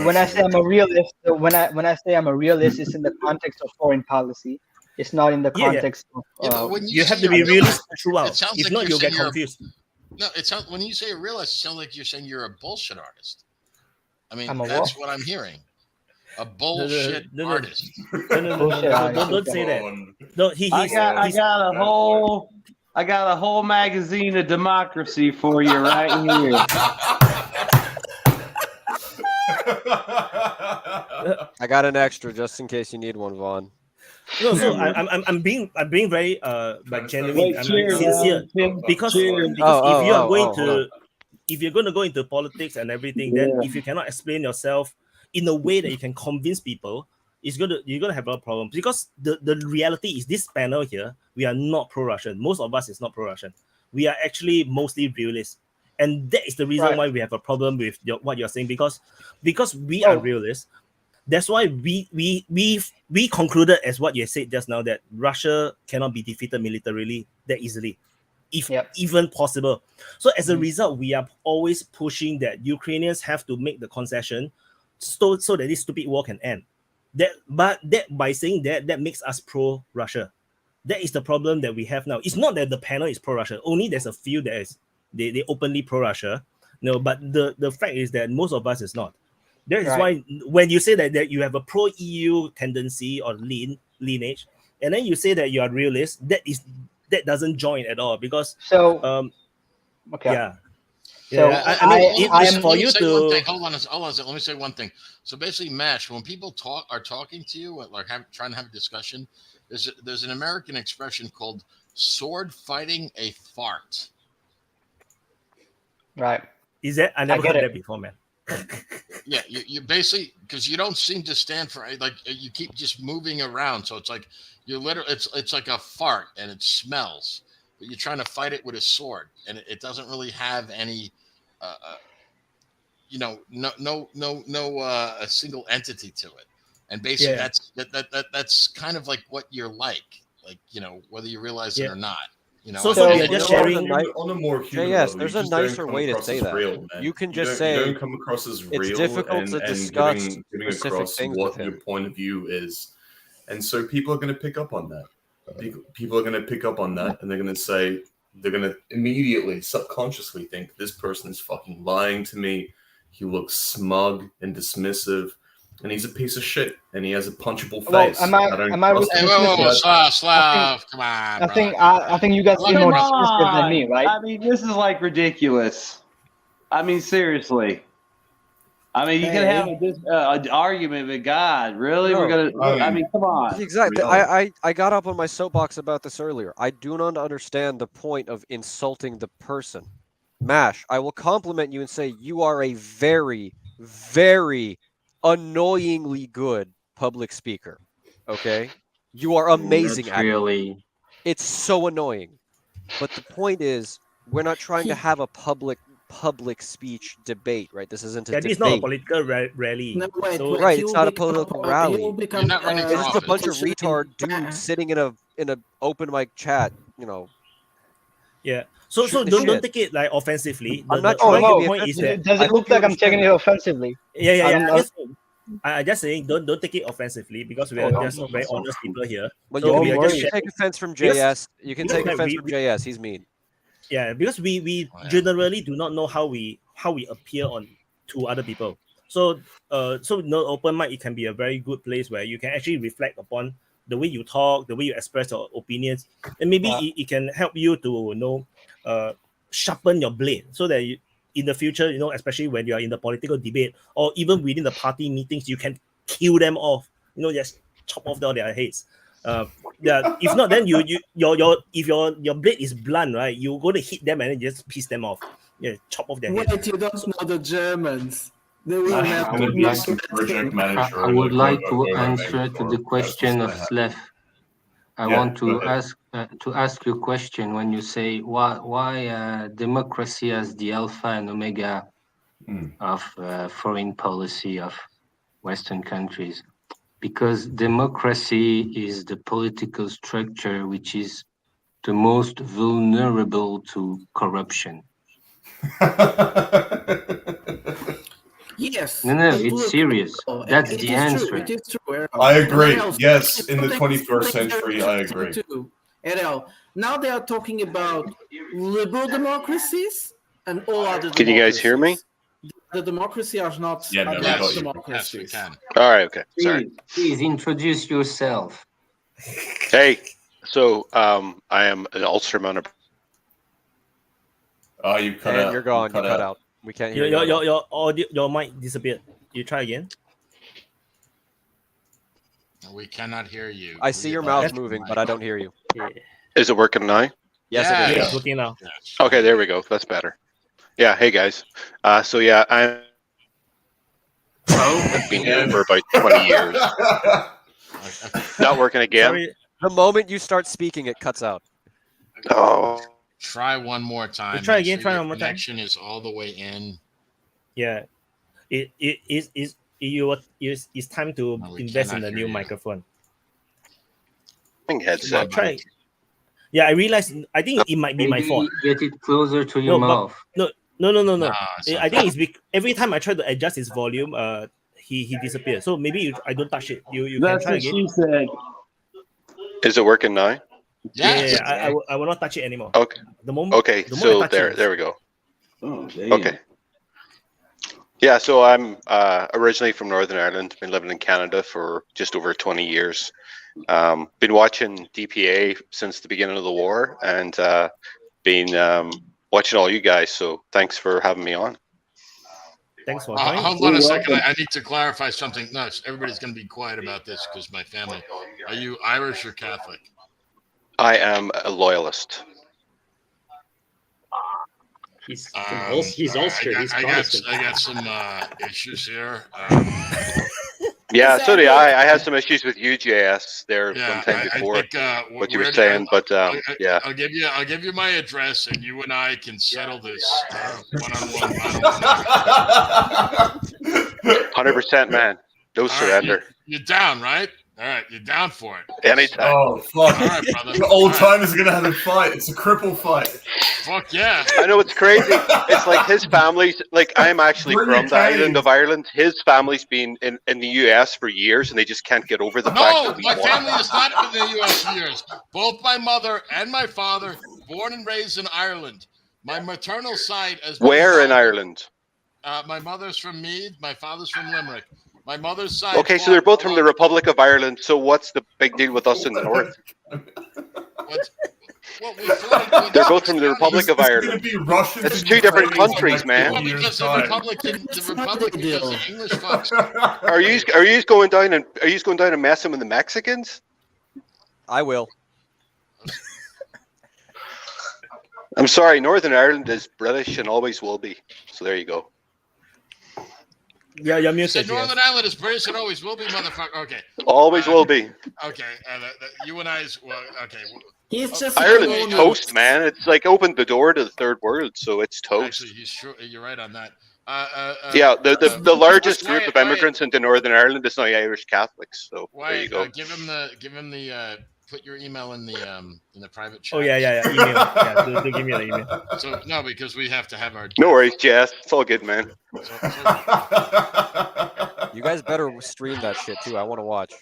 when I say I'm a realist, when I say I'm a realist, it's in the context of foreign policy. It's not in the context of. But when you have say to be you're a realist realist, throughout. it sounds If like not, you're you'll get saying confused. No, it sounds, when you say a realist, it sounds like you're saying you're a bullshit artist. I mean, I'm a that's what? what I'm hearing. A bullshit artist. Don't say that. No, I got a whole magazine of democracy for you right here. I got an extra just in case you need one, Vaughn. No, so I'm being very genuine. Wait, I'm cheers, sincere Tim. because Cheers. if you are going hold on. if you're going to go into politics and everything, then if you cannot explain yourself in a way that you can convince people, you're gonna have a problem, because the reality is this panel here, we are not pro-Russian. Most of us is not pro-Russian. We are actually mostly realists, and that is the reason why we have a problem with what you're saying, because we are realists. That's why we concluded, as what you said just now, that Russia cannot be defeated militarily that easily, if even possible. So as a result, we are always pushing that Ukrainians have to make the concession so that this stupid war can end. But by saying that makes us pro-Russia. That is the problem that we have now. It's not that the panel is pro-Russia. Only there's a few that is they openly pro-Russia. No, but the fact is that most of us is not. That is why when you say that you have a pro-EU tendency or lineage, and then you say that you are realist, that doesn't join at all, because So Listen, for let me you say to one thing. Hold on. Let me say one thing. So basically, Mash, when people are talking to you, like trying to have a discussion, there's an American expression called "sword fighting a fart." Right. Is that I never heard that before, man. Yeah, you basically, because you don't seem to stand for, like, you keep just moving around, so it's like you're literally it's like a fart and it smells, but you're trying to fight it with a sword, and it doesn't really have any a single entity to it, and basically that's kind of like what you're like, whether you realize it or not. So you're just sharing on a more human level. there's you a just don't nicer come way to across say as that. real, man. You can You just don't- say you don't come across as real it's difficult and, to and discuss giving specific across things what with your him. point of view is, and so people are going to pick up on that. People are going to pick up on that, and they're going to immediately, subconsciously think this person is fucking lying to me. He looks smug and dismissive, and he's a piece of shit, and he has a punchable face. Am I Slav, come on. I think you guys seem more dismissive than me, right? I mean, this is like ridiculous. I mean, seriously. I mean, you can have an argument, but God, really? No. We're gonna. I mean, come on. Exactly. I got up on my soapbox about this earlier. I do not understand the point of insulting the person. Mash, I will compliment you and say you are a very, very annoyingly good public speaker. Okay? You are amazing Not at it. really. It's so annoying. But the point is, we're not trying to have a public speech debate, right? This isn't a debate. It's not a political rally. No, wait, So- Right, it's not a political rally. You'll become, It's just a bunch of retard dudes sitting in a open mic chat, Yeah. So Shoot the don't shit. take it like offensively. I'm not the trying to be point is that Does it look like I'm taking it offensively? Yeah. I just saying don't take it offensively because we are just very honest people here. Well, So you we are can just take offense from because- JS. You can take because offense we- from JS. He's mean. Yeah, because we generally do not know how we appear on to other people. So open mic, it can be a very good place where you can actually reflect upon the way you talk, the way you express your opinions, and maybe it can help you to sharpen your blade so that in the future, especially when you are in the political debate or even within the party meetings, you can kill them off. Just chop off all their heads. If not, then if your blade is blunt, right, you're going to hit them and then just piss them off. Yeah, chop off their head. Wait, you don't know the Germans. They will I not would do like this. I would like to answer to the question of Slef. I want to ask you a question when you say why democracy as the alpha and omega of foreign policy of Western countries. Because democracy is the political structure which is the most vulnerable to corruption. Yes. No, it's serious. That's the answer. It is true, Errol. I agree. And Errol, Yes, in the something 21st very century, I interesting agree. too, Errol. Now they are talking about liberal democracies and all other Can you guys hear me? The democracy are not Yeah, no, we got you. democracies. Yes, we can. All right. Okay. Sorry. Please introduce yourself. Hey. So I am an Ulster member. Oh, you cut And out. you're gone. You cut out. We can't hear Your you. your audio, your mic disappeared. You try again. We cannot hear you. I see your mouth moving, but I don't hear you. Is it working now? Yes, it is. It's working now. Okay, there we go. That's better. Yeah. Hey guys. So yeah, I've been here for about 20 years. Not working again. Sorry. The moment you start speaking, it cuts out. Oh. Try one more time. Try Make again, sure try your one more time. Connection is all the way in. Yeah, it's time to invest in cannot a hear new you. microphone. Headset. Try. Yeah, I realized. I think it might be my Maybe fault. get it closer to your mouth. No. it's I think it's every time I try to adjust his volume, he disappears. So maybe I don't touch it. You can That's try what again. she said. Is it working now? Yeah, I will not touch it anymore. Okay. The moment. Okay. the moment So I touch it, there we go. Oh, damn. Okay. Yeah, so I'm originally from Northern Ireland. Been living in Canada for just over 20 years. Been watching DPA since the beginning of the war, and been watching all you guys. So thanks for having me on. Thanks for Hold on a second. I need to clarify something. No, everybody's going to be quiet about this because my family. Are you Irish or Catholic? I am a loyalist. He's Ulster. He's Protestant. I got some issues here. Yeah, so do I. I had some issues with UJS there Yeah, one time I before think, what you were where do saying, but yeah. I'll give you my address, and you and I can settle this one-on-one. 100%, man. No surrender. You're down, right? All right, you're down for it. Anytime. Oh, fuck. All right, brother. The old timers are going to have a fight. It's a cripple fight. Fuck yeah. I know it's crazy. It's like his family's like I'm actually Bring from it the island down. of Ireland. His family's been in the US for years and they just can't get over the fact No, that we my won. family is not in the U.S. for years. Both my mother and my father, born and raised in Ireland. My maternal side as Where in Ireland? my mother's from Meath. My father's from Limerick. My mother's side. Okay, so they're both from the Republic of Ireland. So what's the big deal with us in the north? They're both from the Republic of Ireland. It's two different countries, man. Because the Republic is English folks. Are you going down and messing with the Mexicans? I will. I'm sorry, Northern Ireland is British and always will be. So there you go. Yeah, you're So muted. Northern Ireland is British and always will be, motherfucker. Okay. Always will be. Okay. You and I's. Well, okay. He's just Ireland's toast, man. It's like opened the door to the third world, so it's toast. Actually, you're right on that. Yeah, the largest group of immigrants into Northern Ireland is now Irish Catholics. So there you go. Give him the. Put your email in the private chat. Oh yeah. Email. Yeah, do give me the email. So no, because we have to have our. No worries, Jess. It's all good, man. You You guys better stream that shit too. I want to watch.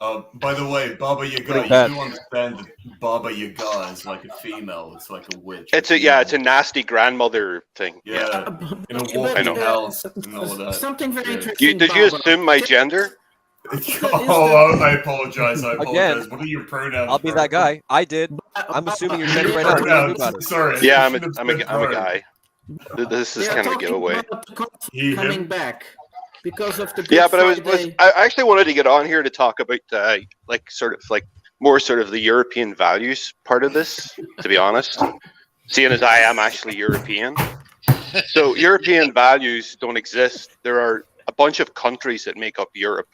By the way, Baba Yaga, Pretty you bad. do understand that Baba Yaga is like a female. It's like a witch. It's a nasty grandmother thing. Yeah, in a But, walking house and all that. something very Yeah. interesting. Did you Baba. assume my gender? Oh, I apologize. I apologize. Again, What are your pronouns? I'll be bro? that guy. I did. I'm assuming your gender right now. What do you do about it? Sorry. Yeah, I I'm should have a said bro. guy. This is They are kind of a talking giveaway. about the conflict He, coming him? back because of the Yeah, Good but Friday. I actually wanted to get on here to talk about more sort of the European values part of this, to be honest, seeing as I am actually European. So European values don't exist. There are a bunch of countries that make up Europe,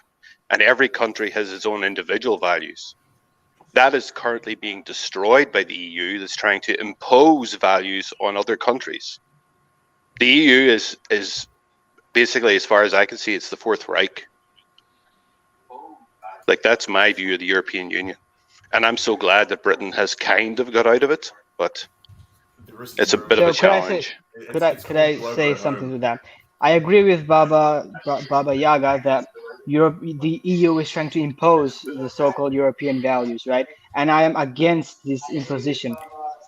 and every country has its own individual values. That is currently being destroyed by the EU that's trying to impose values on other countries. The EU is basically, as far as I can see, it's the Fourth Reich. Like, that's my view of the European Union. And I'm so glad that Britain has kind of got out of it, but it's a bit of a challenge. Could I say something to that? I agree with BabaYaga that the EU is trying to impose the so-called European values, right? And I am against this imposition.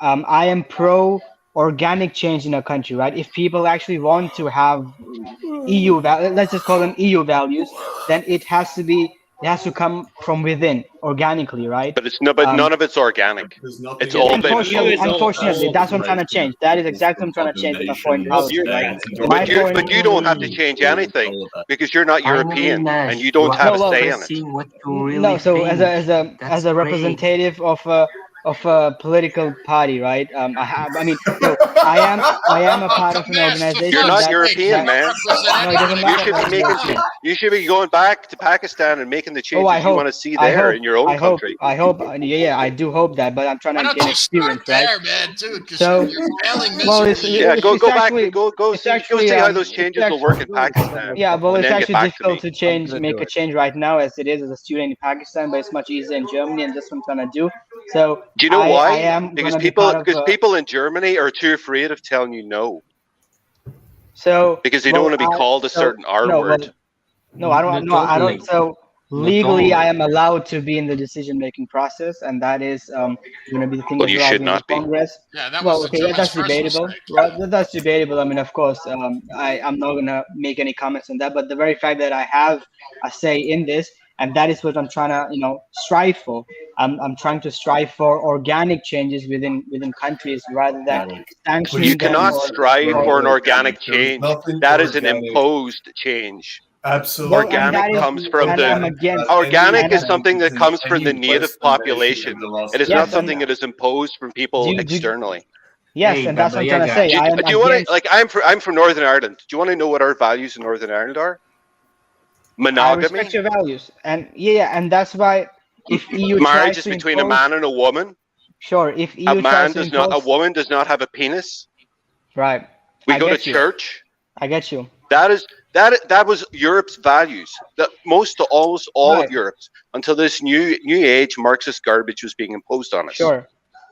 I am pro organic change in a country, right? If people actually want to have EU, let's just call them EU values, then it has to come from within organically, right? But none of it's organic. It's all been Unfortunately, that's what I'm trying to change. That is exactly what I'm trying to change with my foreign policy, right? But you don't have to change anything because you're not European and you don't have a say in it. No, so as a representative of a political party, right? I am a part of an organization. You're not that- European, man. No, it doesn't matter. You should be going back to Pakistan and making the changes I you hope- want to see I there hope- in your own country. I hope. Yeah, I do hope that, but I'm trying Why to don't gain you start experience, right? there, man, dude? Because So, you're failing well, miserably. Yeah, go back actually- and go it's see actually, how um, those changes will work in Pakistan. Yeah, well, and it's then get actually back to difficult me. to change, make a change right now as it is as a student in Pakistan, but it's much easier in Germany, and that's what I'm trying to do. So, Do you know I why? am Because gonna be part of, people in Germany are too afraid of telling you no. So Because they don't want to be called a certain R word. No, I don't. No, I don't. So legally, I am allowed to be in the decision-making process, and that is going to be the thing Well, as you well should in the not be. Congress. Yeah, that Well, was the okay, Germans' that's first debatable. mistake. Well, that's debatable. I mean, of course, I'm not going to make any comments on that. But the very fact that I have a say in this, and that is what I'm trying to, strive for. I'm trying to strive for organic changes within countries rather than sanctioning You them cannot or- strive or- for an organic change. nothing That is an organic. imposed change. Absolutely. Well, and that Organic is- comes from and I'm against- organic and is I'm- something that comes from the native Western population. nation in the last It is Yes, not and- something that is imposed from people externally. Yes, Hey, and that's what I'm trying to BabaYaga. say. I am Do you want against. to like? I'm from Northern Ireland. Do you want to know what our values in Northern Ireland are? I Monogamy. respect your values, and and that's why if EU Marriage tries is to between a impose- man and a woman. Sure, if EU A man tries to does not. A impose- woman does not have a penis. Right. We I go to get you. church. I get you. That was Europe's values. That almost all Right. of Europe until this new age Marxist garbage was being imposed on us.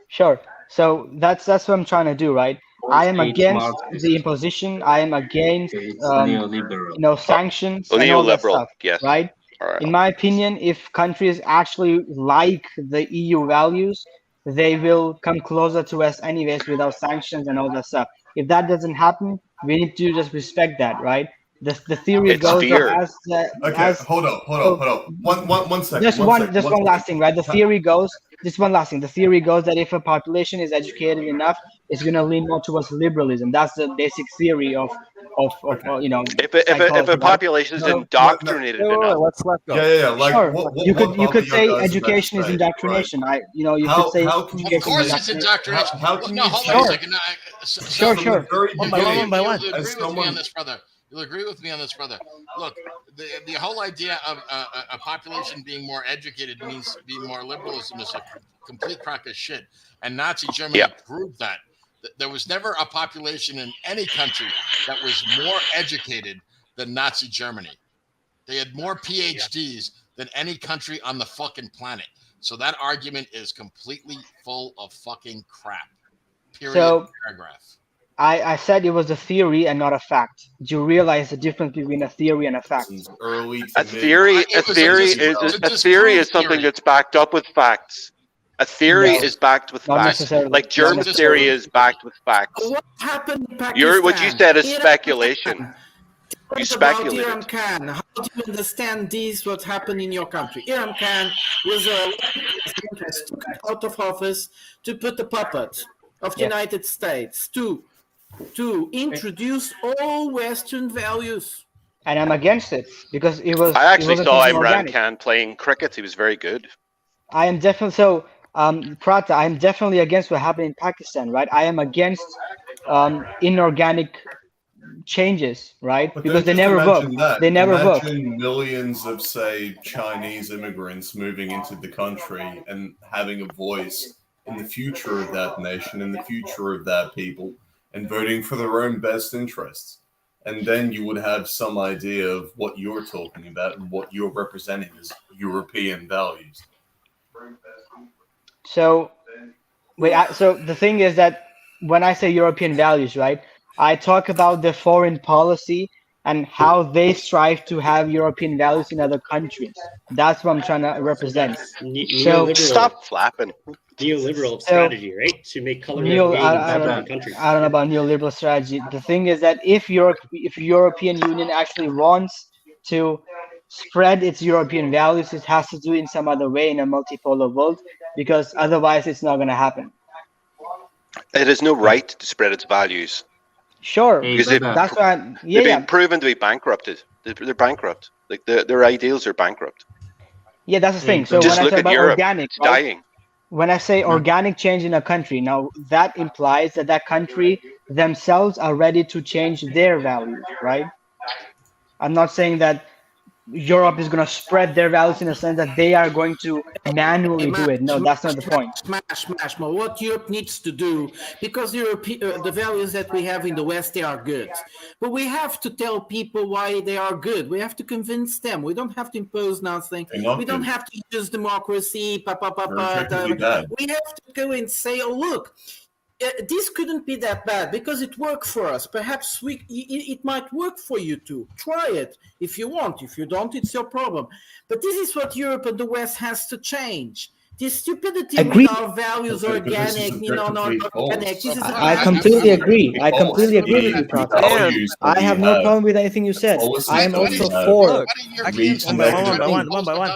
Sure. So that's what I'm trying to do, right? I am It's against Marxist. the imposition. I am against It's neoliberal. sanctions and all that Neoliberal, stuff. yes. Right? All right. In my opinion, if countries actually like the EU values, they will come closer to us anyways without sanctions and all that stuff. If that doesn't happen, we need to just respect that, right? The theory It's goes fear. as Okay, hold up. One second. just one last thing, right? The theory goes, just one last thing. The theory goes that if a population is educated enough, it's going to lean more towards liberalism. That's the basic theory of If a psychology, population is right? indoctrinated enough. Let's let go. Yeah. Like, Sure. what You could BabaYaga say is about education to is say, indoctrination. right? You How- could say how can you education Of course, is it's indoctrination. How can No, you hold say- on a second. No, Sure. One by beginning, one. You'll as agree with me someone- on this, brother. You'll agree with me on this, brother. Look, the whole idea of a population being more educated means being more liberalism is a complete crock of shit. And Nazi Germany proved that. There was never a population in any country that was more educated than Nazi Germany. They had more PhDs than any country on the fucking planet. So that argument is completely full of fucking crap. Period. So- Paragraph. I said it was a theory and not a fact. Do you realize the difference between a theory and a fact? Early A theory is something that's backed up with facts. A theory No, is backed with not facts. necessarily. Like Not germ necessarily. theory is backed with facts. What happened in Pakistan? What you said is Iran speculation. Khan. You What about speculated. Iran Khan? How do you understand this? What happened in your country? Iran Khan was a president took out of office to put a puppet of the United States to introduce all Western values. And I'm against it because it was. I actually it wasn't saw something Imran organic. Khan playing cricket. He was very good. I am definitely so. Prata, I'm definitely against what happened in Pakistan, right? I am against inorganic changes, right? But Because don't they just never work. imagine that. They never work. Imagine millions of, say, Chinese immigrants moving into the country and having a voice in the future of that nation, in the future of that people, and voting for their own best interests. And then you would have some idea of what you're talking about and what you're representing as European values. So, so the thing is that when I say European values, right, I talk about the foreign policy and how they strive to have European values in other countries. That's what I'm trying to represent. So Stop flapping. Neoliberal strategy, right? To make color I in don't the country. I don't know about neoliberal strategy. The thing is that if European Union actually wants to spread its European values, it has to do it in some other way in a multipolar world, because otherwise it's not going to happen. It has no right to spread its values. Sure, Because that's why. they've been proven to be bankrupted. They're bankrupt. Like their ideals are bankrupt. Yeah, that's the thing. So Just when I look talk at about Europe. organic, It's right? dying. When I say organic change in a country, now that implies that that country themselves are ready to change their values, right? I'm not saying that Europe is going to spread their values in the sense that they are going to manually do it. No, that's not the point. Smash. What Europe needs to do, because the values that we have in the West, they are good. But we have to tell people why they are good. We have to convince them. We don't have to impose nothing. We don't have to use democracy. We have to go and say, oh, look, this couldn't be that bad because it worked for us. Perhaps it might work for you too. Try it if you want. If you don't, it's your problem. But this is what Europe and the West has to change. This stupidity with our values, organic, not organic. I completely agree. I completely agree with you, Prata. I have no problem with anything you said. I am also for. One by one.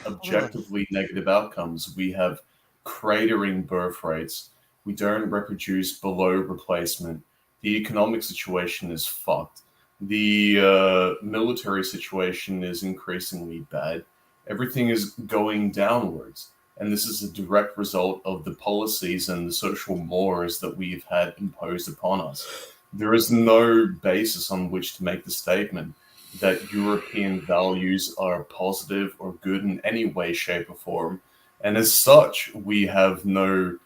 Objectively negative outcomes. We have cratering birth rates. We don't reproduce below replacement. The economic situation is fucked. The military situation is increasingly bad. Everything is going downwards. And this is a direct result of the policies and the social mores that we've had imposed upon us. There is no basis on which to make the statement that European values are positive or good in any way, shape, or form. And as such, we have no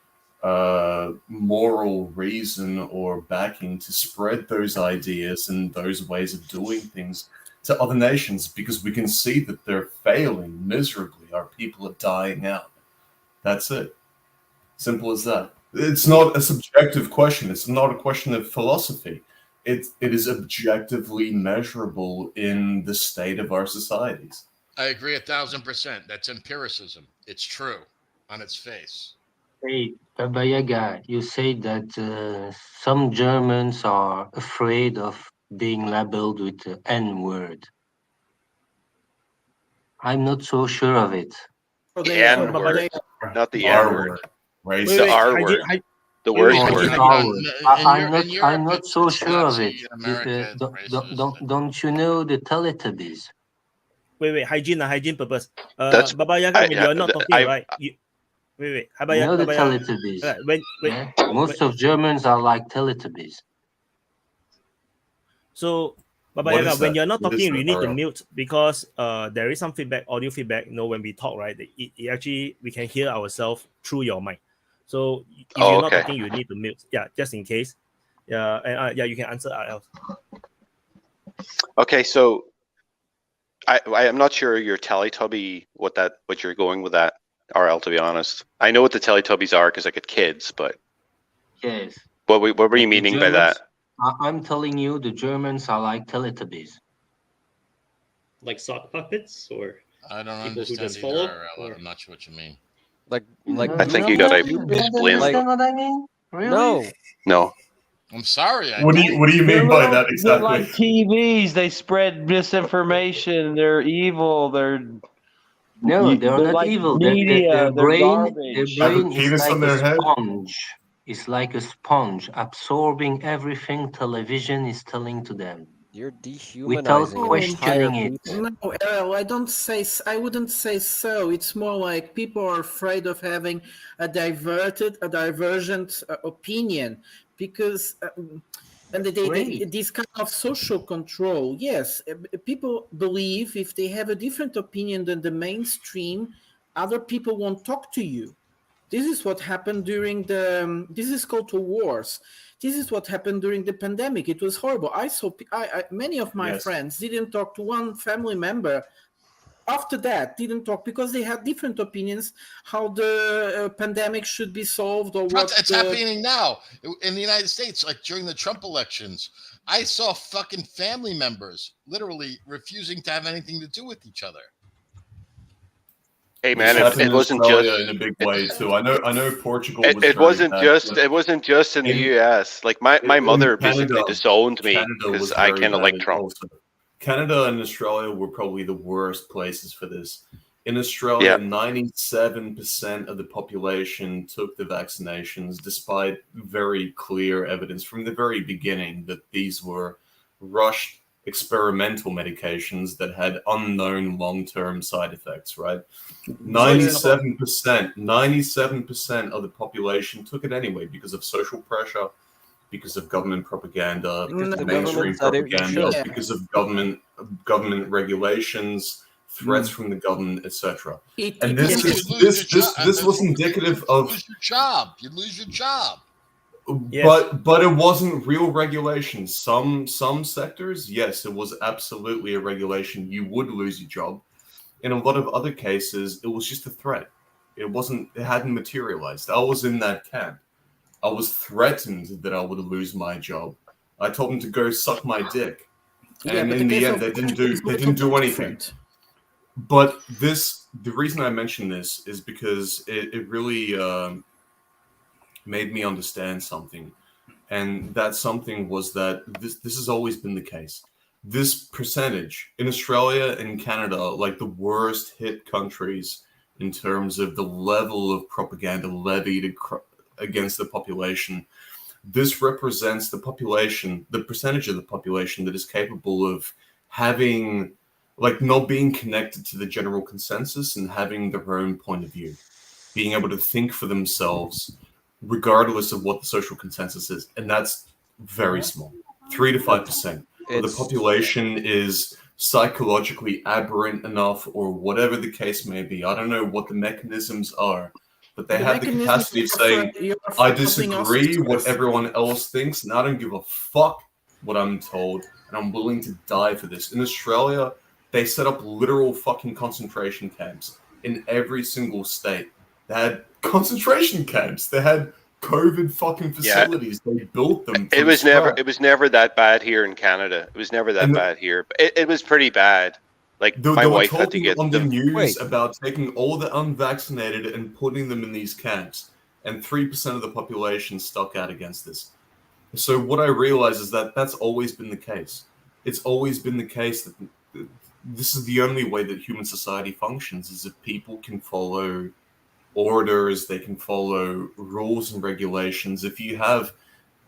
moral reason or backing to spread those ideas and those ways of doing things to other nations, because we can see that they're failing miserably. Our people are dying out. That's it. Simple as that. It's not a subjective question. It's not a question of philosophy. It is objectively measurable in the state of our societies. I agree 1,000%. That's empiricism. It's true on its face. Hey, BabaYaga, you say that some Germans are afraid of being labeled with the N-word. I'm not so sure of it. The N-word, not the R-word. The R-word. The worst word. I'm not so sure of it. Don't you know the Teletubbies? Wait, hygiene purpose. BabaYaga, when you're not talking, right? Wait. You know the Teletubbies. Most of Germans are like Teletubbies. So, BabaYaga, when you're not talking, you need to mute, because there is some feedback, audio feedback. You know, when we talk, right? It actually, we can hear ourselves through your mic. So if you're not talking, you need to mute. Yeah, just in case. Yeah, and you can answer RL. Okay, so I am not sure your Teletubby what you're going with that, RL, to be honest. I know what the Teletubbies are because I get kids, but yes. What were you meaning by that? I'm telling you, the Germans are like Teletubbies. Like sock puppets, or I don't people who understand just either, follow? RL. Or... I'm not sure what you mean. Like I think you gotta stupid? explain. Like, what I mean? Really? no. No. I'm sorry. I What do you mean by that They're exactly? like TVs. They spread misinformation. They're evil. They're No, they're not like evil. media. Their They're brain garbage. Have a is penis like on a their head? sponge. It's like a sponge absorbing everything television is telling to them. You're Without dehumanizing an entire questioning it. people. No, Errol, I wouldn't say so. It's more like people are afraid of having a divergent opinion because and this kind of social control. Yes, people believe if they have a different opinion than the mainstream, other people won't talk to you. This is what happened during this is called wars. This is what happened during the pandemic. It was horrible. I saw many of my friends didn't talk to one family member. After that, didn't talk because they had different opinions how the pandemic should be solved or what. It's happening now in the United States, like during the Trump elections. I saw fucking family members literally refusing to have anything to do with each other. Hey man, it wasn't Australia just in a big way too. I know Portugal. It wasn't just in the U.S. Like my mother basically disowned me because I kind of like Trump. Also. Canada and Australia were probably the worst places for this. In Australia, 97% of the population took the vaccinations, despite very clear evidence from the very beginning that these were rushed experimental medications that had unknown long-term side effects, right? 97% of the population took it anyway because of social pressure, because of government propaganda, mainstream propaganda, because of government regulations, threats from the government, etc. And this was indicative of You'd lose your job. But it wasn't real regulation. Some sectors, yes, it was absolutely a regulation. You would lose your job. In a lot of other cases, it was just a threat. It hadn't materialized. I was in that camp. I was threatened that I would lose my job. I told them to go suck my dick. And in the end, they didn't do anything. But the reason I mention this is because it really made me understand something, and that something was that this has alwaed been the case. This percentage in Australia and Canada, like the worst hit countries in terms of the level of propaganda levied against the population, this represents the population, the percentage of the population that is capable of having, like, not being connected to the general consensus and having their own point of view, being able to think for themselves regardless of what the social consensus is. And that's very small. 3 to 5% of the population is psychologically aberrant enough, or whatever the case may be. I don't know what the mechanisms are, but they have the capacity of saying, I disagree what everyone else thinks, and I don't give a fuck what I'm told, and I'm willing to die for this. In Australia, they set up literal fucking concentration camps in every single state. They had concentration camps. They had COVID fucking facilities. They built them. It was never that bad here in Canada. It was never that bad here. It was pretty bad. Like my wife had to get on the news about taking all the unvaccinated and putting them in these camps, and 3% of the population stuck out against this. So what I realize is that that's always been the case. It's always been the case that this is the only way that human society functions, is if people can follow orders, they can follow rules and regulations. If you have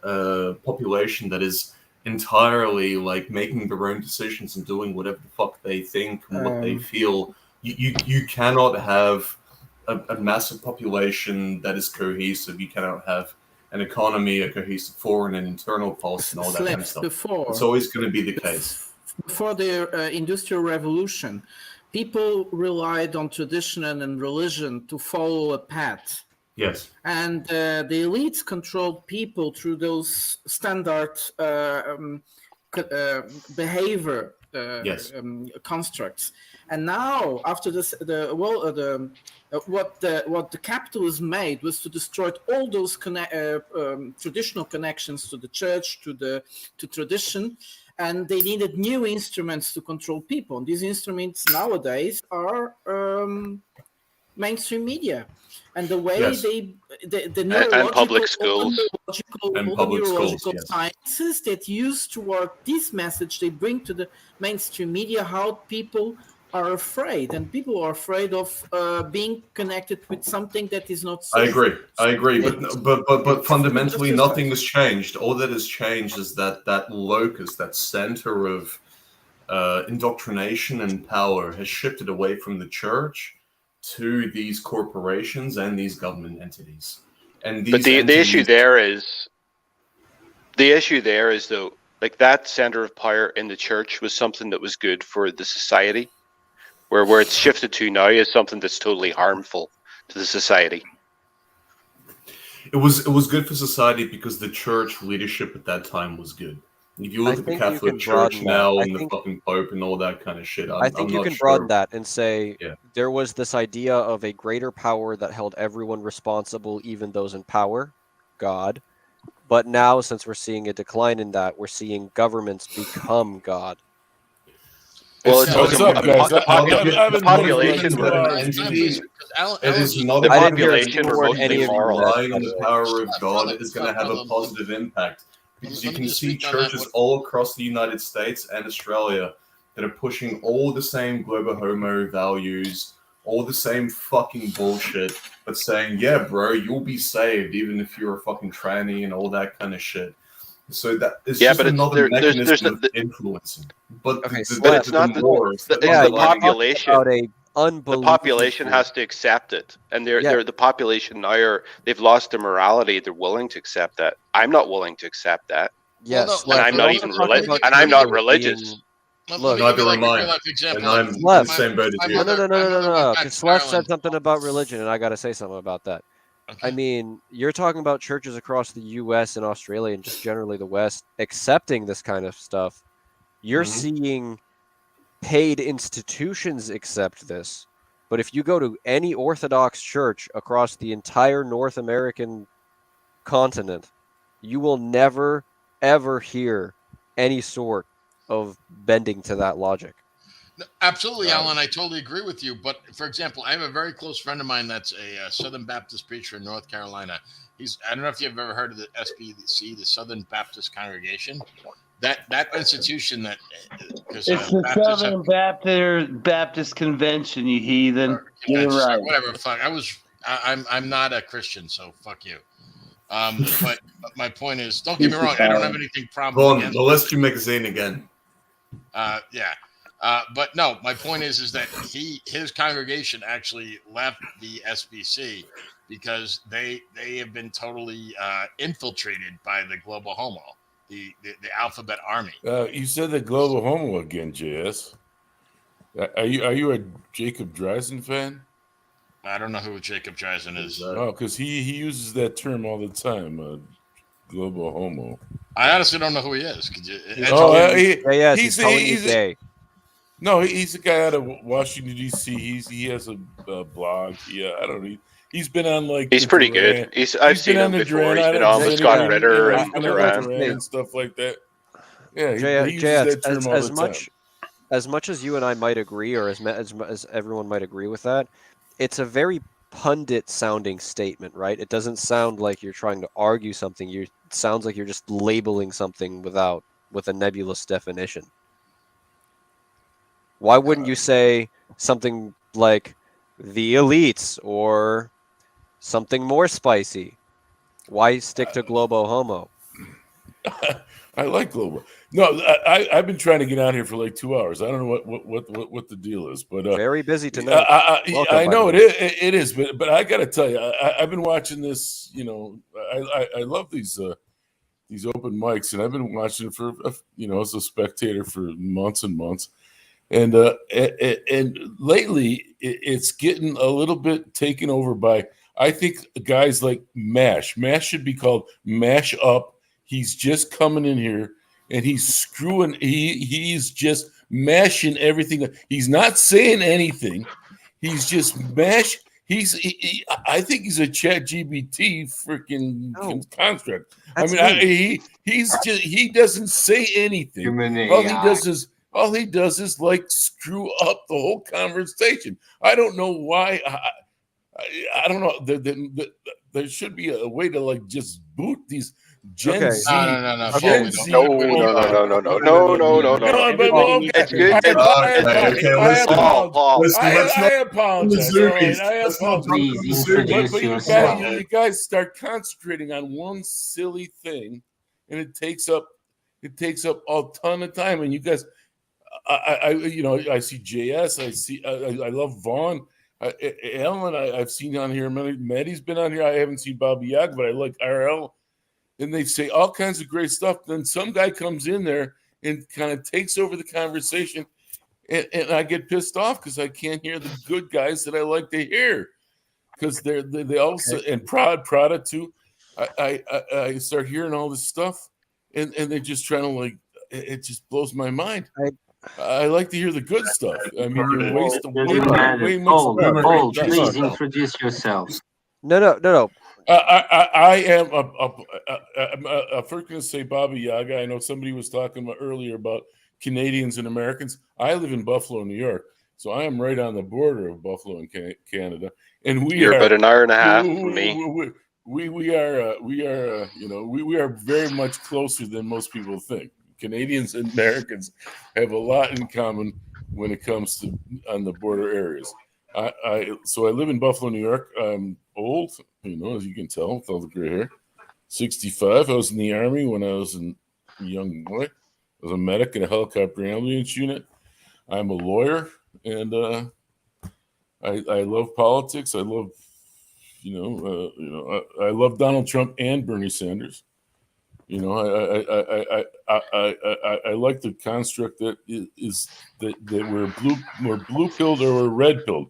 a population that is entirely like making their own decisions and doing whatever the fuck they think and what they feel, you cannot have a massive population that is cohesive. You cannot have an economy, a cohesive foreign and internal policy, and all that kind of stuff. It's always going to be the case. Before the Industrial Revolution, people relied on tradition and religion to follow a path. Yes. And the elites controlled people through those standard behavior Yes. constructs. And now, after this, what the capitalists made was to destroy all those traditional connections to the church, to tradition, and they needed new instruments to control people. And these instruments nowadays are mainstream media. And the way Yes. the And public schools. And all public the schools, neurological yes. sciences that use toward this message they bring to the mainstream media, how people are afraid, and people are afraid of being connected with something that is not I safe. agree, but fundamentally nothing has changed. All that has changed is that locus, that center of indoctrination and power, has shifted away from the church to these corporations and these government entities. And these But the issue there is though, like that center of power in the church was something that was good for the society, where it's shifted to now is something that's totally harmful to the society. It was good for society because the church leadership at that time was good. If you look at the Catholic Church now and the fucking Pope and all that kind of shit, I think you can broaden that and say there was this idea of a greater power that held everyone responsible, even those in power, God. But now, since we're seeing a decline in that, we're seeing governments become God. Well, the population were mostly moral. Relying on the power of God is going to have a positive impact. Because you can see churches all across the United States and Australia that are pushing all the same global homo values, all the same fucking bullshit, but saying, yeah, bro, you'll be saved even if you're a fucking tranny and all that kind of shit. So that is just another mechanism of influencing. But it's not the population. The population has to accept it, and they're the population now they've lost their morality. They're willing to accept that. I'm not willing to accept that. Yes, and I'm not even religious. And I'm not religious. Look, neither am I. And I'm in the same boat as you. No. Because Slef said something about religion, and I got to say something about that. Okay. I mean, you're talking about churches across the U.S. and Australia and just generally the West accepting this kind of stuff. You're seeing paid institutions accept this. But if you go to any Orthodox church across the entire North American continent, you will never, ever hear any sort of bending to that logic. No, absolutely, Alan. I totally agree with you. But for example, I have a very close friend of mine that's a Southern Baptist preacher in North Carolina. I don't know if you've ever heard of the SBC, the Southern Baptist Congregation. That institution it's the Southern Baptist Convention, you heathen. You're right. Whatever. Fuck. I'm not a Christian, so fuck you. But my point is, don't get me wrong. I don't have anything problem. Go on, the Lesbian magazine again. But no, my point is that his congregation actually left the SBC because they have been totally infiltrated by the global homo. The alphabet army. You said the global homo again, JS. Are you a Jacob Dreisen fan? I don't know who Jacob Dreisen is. Oh, because he uses that term all the time, global homo. I honestly don't know who he is. Could you? He's gay. No, he's a guy out of Washington D.C. He has a blog. Yeah, I don't know. He's been on he's pretty good. I've seen him before. He's been on with Scott Ritter and Duran and stuff like that. Yeah, he uses that term all the time. As much as you and I might agree, or as everyone might agree with that, it's a very pundit-sounding statement, right? It doesn't sound like you're trying to argue something. It sounds like you're just labeling something with a nebulous definition. Why wouldn't you say something like the elites or something more spicy? Why stick to globo homo? I like global. No, I've been trying to get out here for like 2 hours. I don't know what the deal is, but very busy tonight. I know it is, but I got to tell you, I've been watching this. You know, I love these open mics, and I've been watching it for as a spectator for months and months. And lately, it's getting a little bit taken over by, I think, guys like Mash. Mash should be called Mash Up. He's just coming in here, and he's screwing. He's just mashing everything. He's not saying anything. He's just mash. I think he's a ChatGPT freaking construct. That's I mean, me. he doesn't say anything. Human All he does is like screw up the whole conversation. I don't know why. I don't know. There should be a way to like just boot these Gen Z. No. Gen Z. No. It's good. I apologize. Please introduce But yourself. you guys start concentrating on one silly thing, and it takes up a ton of time. And you guys, I see JS. I love Vaughn. Ellen, I've seen on here. Maddie's been on here. I haven't seen BabaYaga, but I like RL. And they say all kinds of great stuff. Then some guy comes in there and kind of takes over the conversation, and I get pissed off because I can't hear the good guys that I like to hear, because they also and Prada too. I start hearing all this stuff, and they're just trying to like. It just blows my mind. I like to hear the good stuff. I mean, you waste way much time. Please introduce yourself. No. I am first going to say BabaYaga. I know somebody was talking about earlier about Canadians and Americans. I live in Buffalo, New York, so I am right on the border of Buffalo and Canada. And You're about an hour and a half from me. We are very much closer than most people think. Canadians and Americans have a lot in common when it comes to on the border areas. So I live in Buffalo, New York. I'm old, as you can tell, with all the gray hair. 65. I was in the Army when I was a young boy. I was a medic in a helicopter ambulance unit. I'm a lawyer, and I love politics. I love, I love Donald Trump and Bernie Sanders. I like the construct that is that we're blue pilled or we're red pilled.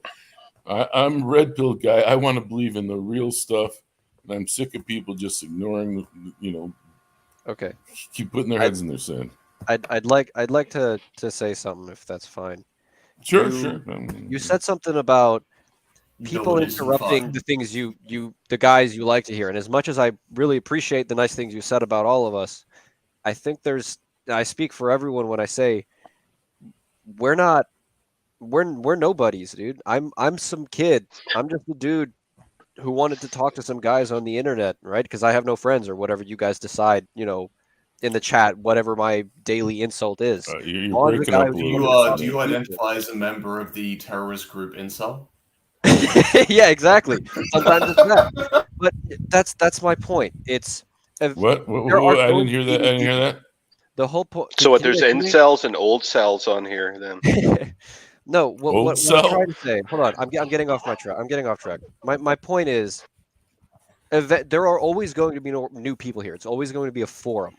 I'm a red pilled guy. I want to believe in the real stuff, and I'm sick of people just ignoring. Okay. Keep putting their heads in their sand. I'd like to say something, if that's fine. Sure. You said something about people interrupting the things the guys you like to hear. And as much as I really appreciate the nice things you said about all of us, I think I speak for everyone when I say we're nobodies, dude. I'm some kid. I'm just a dude who wanted to talk to some guys on the internet, right? Because I have no friends or whatever you guys decide, in the chat, whatever my daily insult is. You're breaking up a little bit. Do you identify as a member of the terrorist group Incel? Yeah, exactly. Sometimes it's that. But that's my point. It's what? I didn't hear that. The whole point. So what? There's incels and old cells on here then. No, what I'm trying to say. Hold on, I'm getting off my track. I'm getting off track. My point is, there are always going to be new people here. It's always going to be a forum.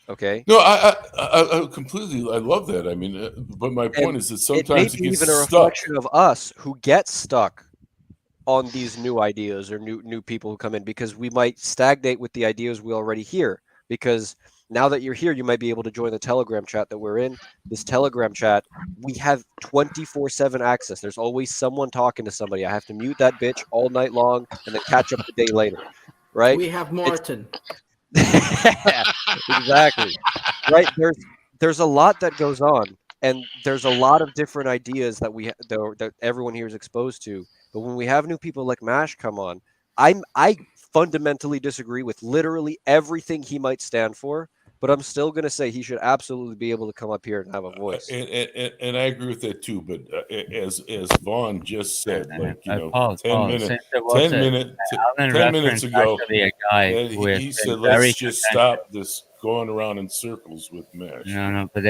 Okay. No, I completely. I love that. I mean, but my point is that sometimes it gets even a reflection of us who get stuck on these new ideas or new people who come in, because we might stagnate with the ideas we already hear. Because now that you're here, you might be able to join the Telegram chat that we're in. This Telegram chat, we have 24/7 access. There's always someone talking to somebody. I have to mute that bitch all night long and then catch up the day later. Right? We have Martin. Exactly. Right. There's a lot that goes on, and there's a lot of different ideas that everyone here is exposed to. But when we have new people like Mash come on, I fundamentally disagree with literally everything he might stand for, but I'm still going to say he should absolutely be able to come up here and have a voice. And I agree with that too. But as Vaughn just said, 10 minutes ago, he said, let's just stop this going around in circles with Mash. No, but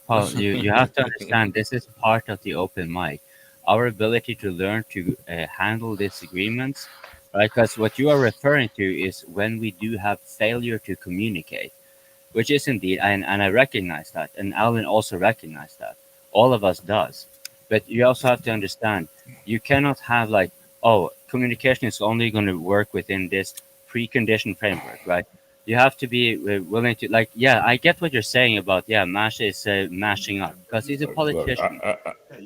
Paul, you have to understand, this is part of the open mic. Our ability to learn to handle disagreements, right? Because what you are referring to is when we do have failure to communicate, which is indeed, and I recognize that, and Alan also recognized that. All of us does. But you also have to understand, you cannot have communication is only going to work within this preconditioned framework, right? you have to be willing to, like, yeah, I get what you're saying about, yeah, Mash is mashing up because he's a politician.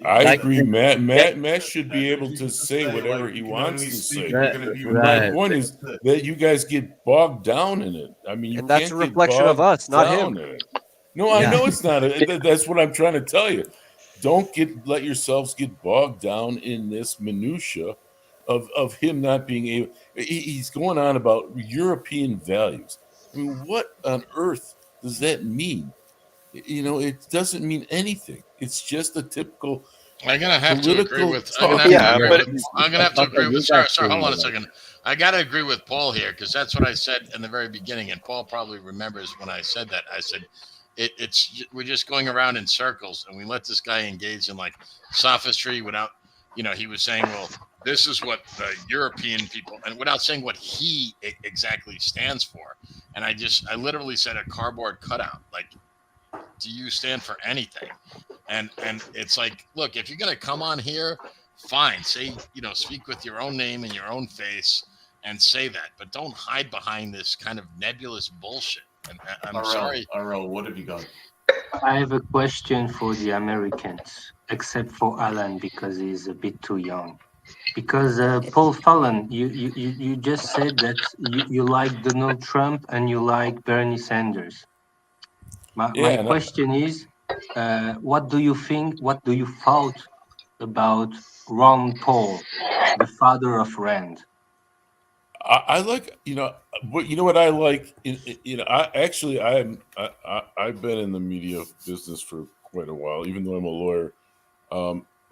I Like, agree. Matt should be able to say whatever he wants to say. But my point is that you guys get bogged down in it. I mean, you And that's can't a get reflection of bogged us, not down him. in it. No, I know it's not. That's what I'm trying to tell you. Don't let yourselves get bogged down in this minutia of him not being able. He's going on about European values. I mean, what on earth does that mean? You know, it doesn't mean anything. It's just a typical. I'm gonna have to agree with. I'm I'm gonna have to agree with. Sorry, hold on a second. I gotta agree with Paul here because that's what I said in the very beginning, and Paul probably remembers when I said that. I said, "It's we're just going around in circles, and we let this guy engage in like sophistry without, you know." He was saying, "Well, this is what the European people," and without saying what he exactly stands for. And I literally said a cardboard cutout, like. Do you stand for anything? And it's like, look, if you're gonna come on here, fine. Say, speak with your own name and your own face and say that, but don't hide behind this kind of nebulous bullshit. And I'm sorry. RL, what have you got? I have a question for the Americans, except for Alan because he's a bit too young. Because Paul Fellon, you just said that you like Donald Trump and you like Bernie Sanders. My question is, what do you think? What do you thought about Ron Paul, the father of Rand? I like, what I like. I've been in the media business for quite a while, even though I'm a lawyer.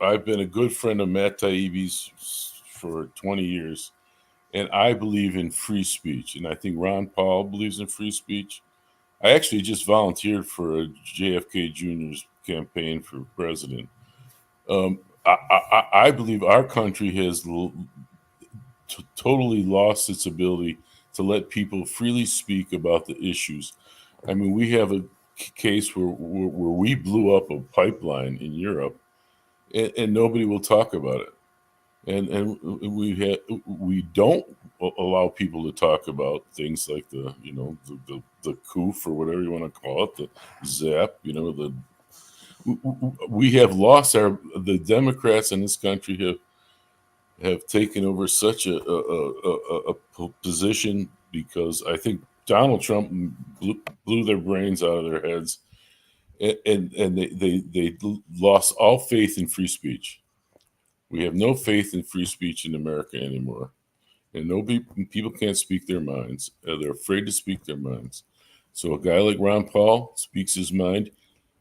I've been a good friend of Matt Taibbi's for 20 years, and I believe in free speech, and I think Ron Paul believes in free speech. I actually just volunteered for a JFK Jr.'s campaign for president. I believe our country has totally lost its ability to let people freely speak about the issues. I mean, we have a case where we blew up a pipeline in Europe, and nobody will talk about it. And we don't allow people to talk about things like the COOF or whatever you want to call it, the ZAP. We have lost the Democrats in this country have taken over such a position because I think Donald Trump blew their brains out of their heads, and they lost all faith in free speech. We have no faith in free speech in America anymore. And people can't speak their minds. They're afraid to speak their minds. So a guy like Ron Paul speaks his mind.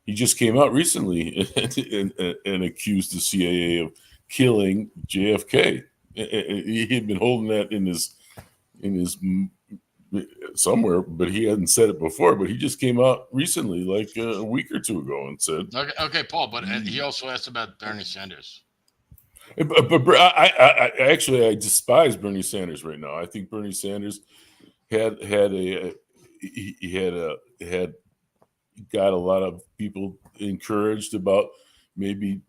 He just came out recently and accused the CIA of killing JFK. He had been holding that in his somewhere, but he hadn't said it before. But he just came out recently, like a week or two ago, and said, Okay, Paul. But he also asked about Bernie Sanders. But I despise Bernie Sanders right now. I think Bernie Sanders had got a lot of people encouraged about maybe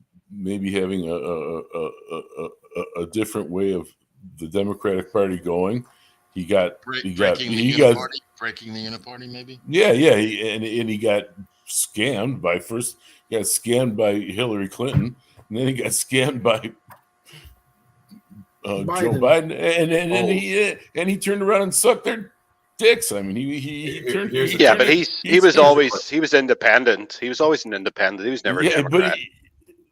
having a different way of the Democratic Party going. Breaking the uniparty, maybe. Yeah, and he got scammed by Hillary Clinton, and then he got scammed by Joe Biden, and he turned around and sucked their dicks. I mean, he turned. But he was independent. He was always an independent. He was never a Democrat.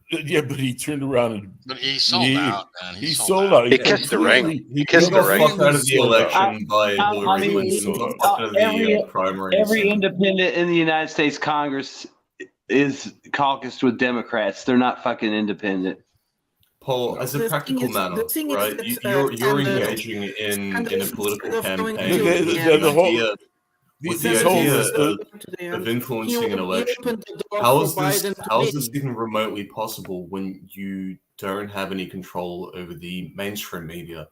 But he turned around and he sold out, man. He sold out. He kissed the ring. He kissed the ring. Out of the election by Hillary Clinton. Every independent in the United States Congress is caucused with Democrats. They're not fucking independent. Paul, as a practical matter, right? You're engaging in a political campaign. The idea of influencing an election. How is this even remotely possible when you don't have any control over the mainstream media,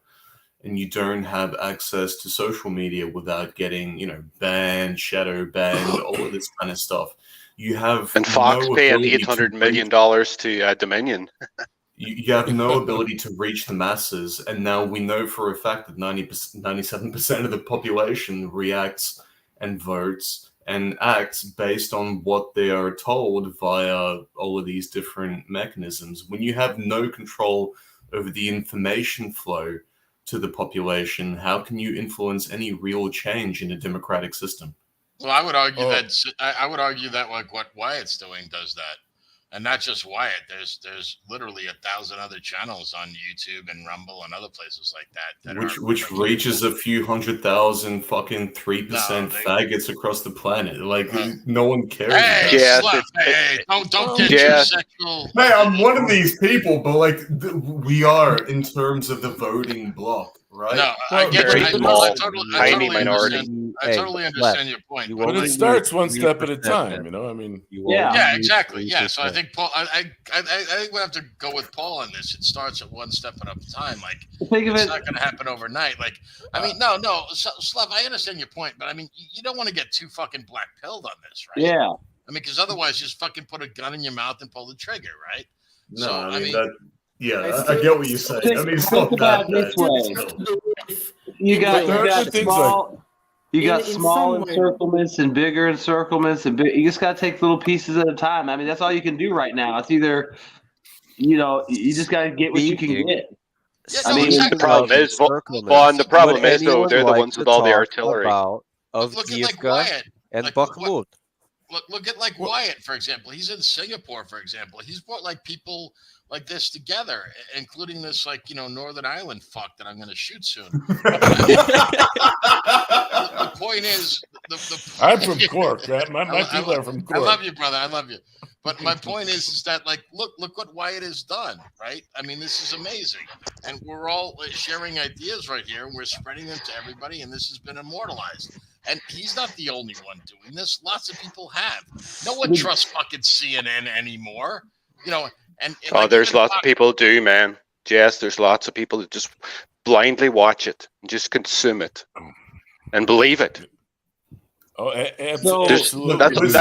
and you don't have access to social media without getting, banned, shadow banned, all of this kind of stuff? You have Fox paying $800 million to Dominion. You have no ability to reach the masses, and now we know for a fact that 97% of the population reacts and votes and acts based on what they are told via all of these different mechanisms. When you have no control over the information flow to the population, how can you influence any real change in a democratic system? Well, I would argue that like what Wyatt's doing does that, and not just Wyatt. There's literally 1,000 other channels on YouTube and Rumble and other places like that. Which reaches a few 100,000 fucking 3% faggots across the planet. Like no one cares. Hey, about don't get your sexual. Hey, I'm one of these people, but like we are in terms of the voting bloc, right? No, I get very you. small, I tiny minority. totally understand your point. But it starts one step at a time, you know. I mean, yeah, exactly. Yeah, so I think Paul. I think we have to go with Paul on this. It starts at one step at a time. Like it's not going to happen overnight. Like I mean, no, Slef, I understand your point, but I mean, you don't want to get too fucking black pilled on this, right? Yeah. I mean, because otherwise, just fucking put a gun in your mouth and pull the trigger, right? No, So, I mean that. Yeah, I get what you're saying. I mean, it's not that bad. You got small. You got in small some way- encirclements and bigger encirclements, and you just got to take little pieces at a time. I mean, that's all you can do right now. It's either, you just got to get what you can get. I mean, the problem is, the problem is though, they're the ones with all the artillery. Avdiivka and Bakhmut. Look at like Wyatt, for example. He's in Singapore, for example. He's brought like people like this together, including this like Northern Ireland fuck that I'm going to shoot soon. The point is, I'm from Cork, right? My people are from Cork. I love you, brother. I love you. But my point is that like, look what Wyatt has done, right? I mean, this is amazing, and we're all sharing ideas right here, and we're spreading them to everybody, and this has been immortalized. And he's not the only one doing this. Lots of people have. No one trusts fucking CNN anymore, And like, there's lots of people do, man. Yes, there's lots of people that just blindly watch it, and just consume it, and believe it. Oh, absolutely. That's really,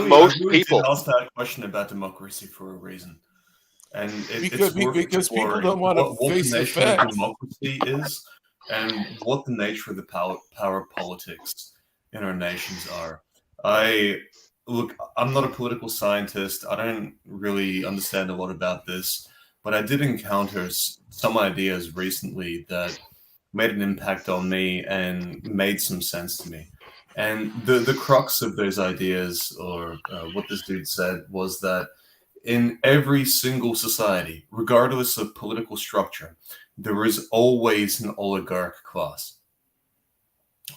most I really people. did ask that question about democracy for a reason, and because people don't want to face the nature of facts. democracy is, and what the nature of the power politics in our nations are. I'm not a political scientist. I don't really understand a lot about this, but I did encounter some ideas recently that made an impact on me and made some sense to me. And the crux of those ideas, or what this dude said, was that in every single society, regardless of political structure, there is always an oligarch class.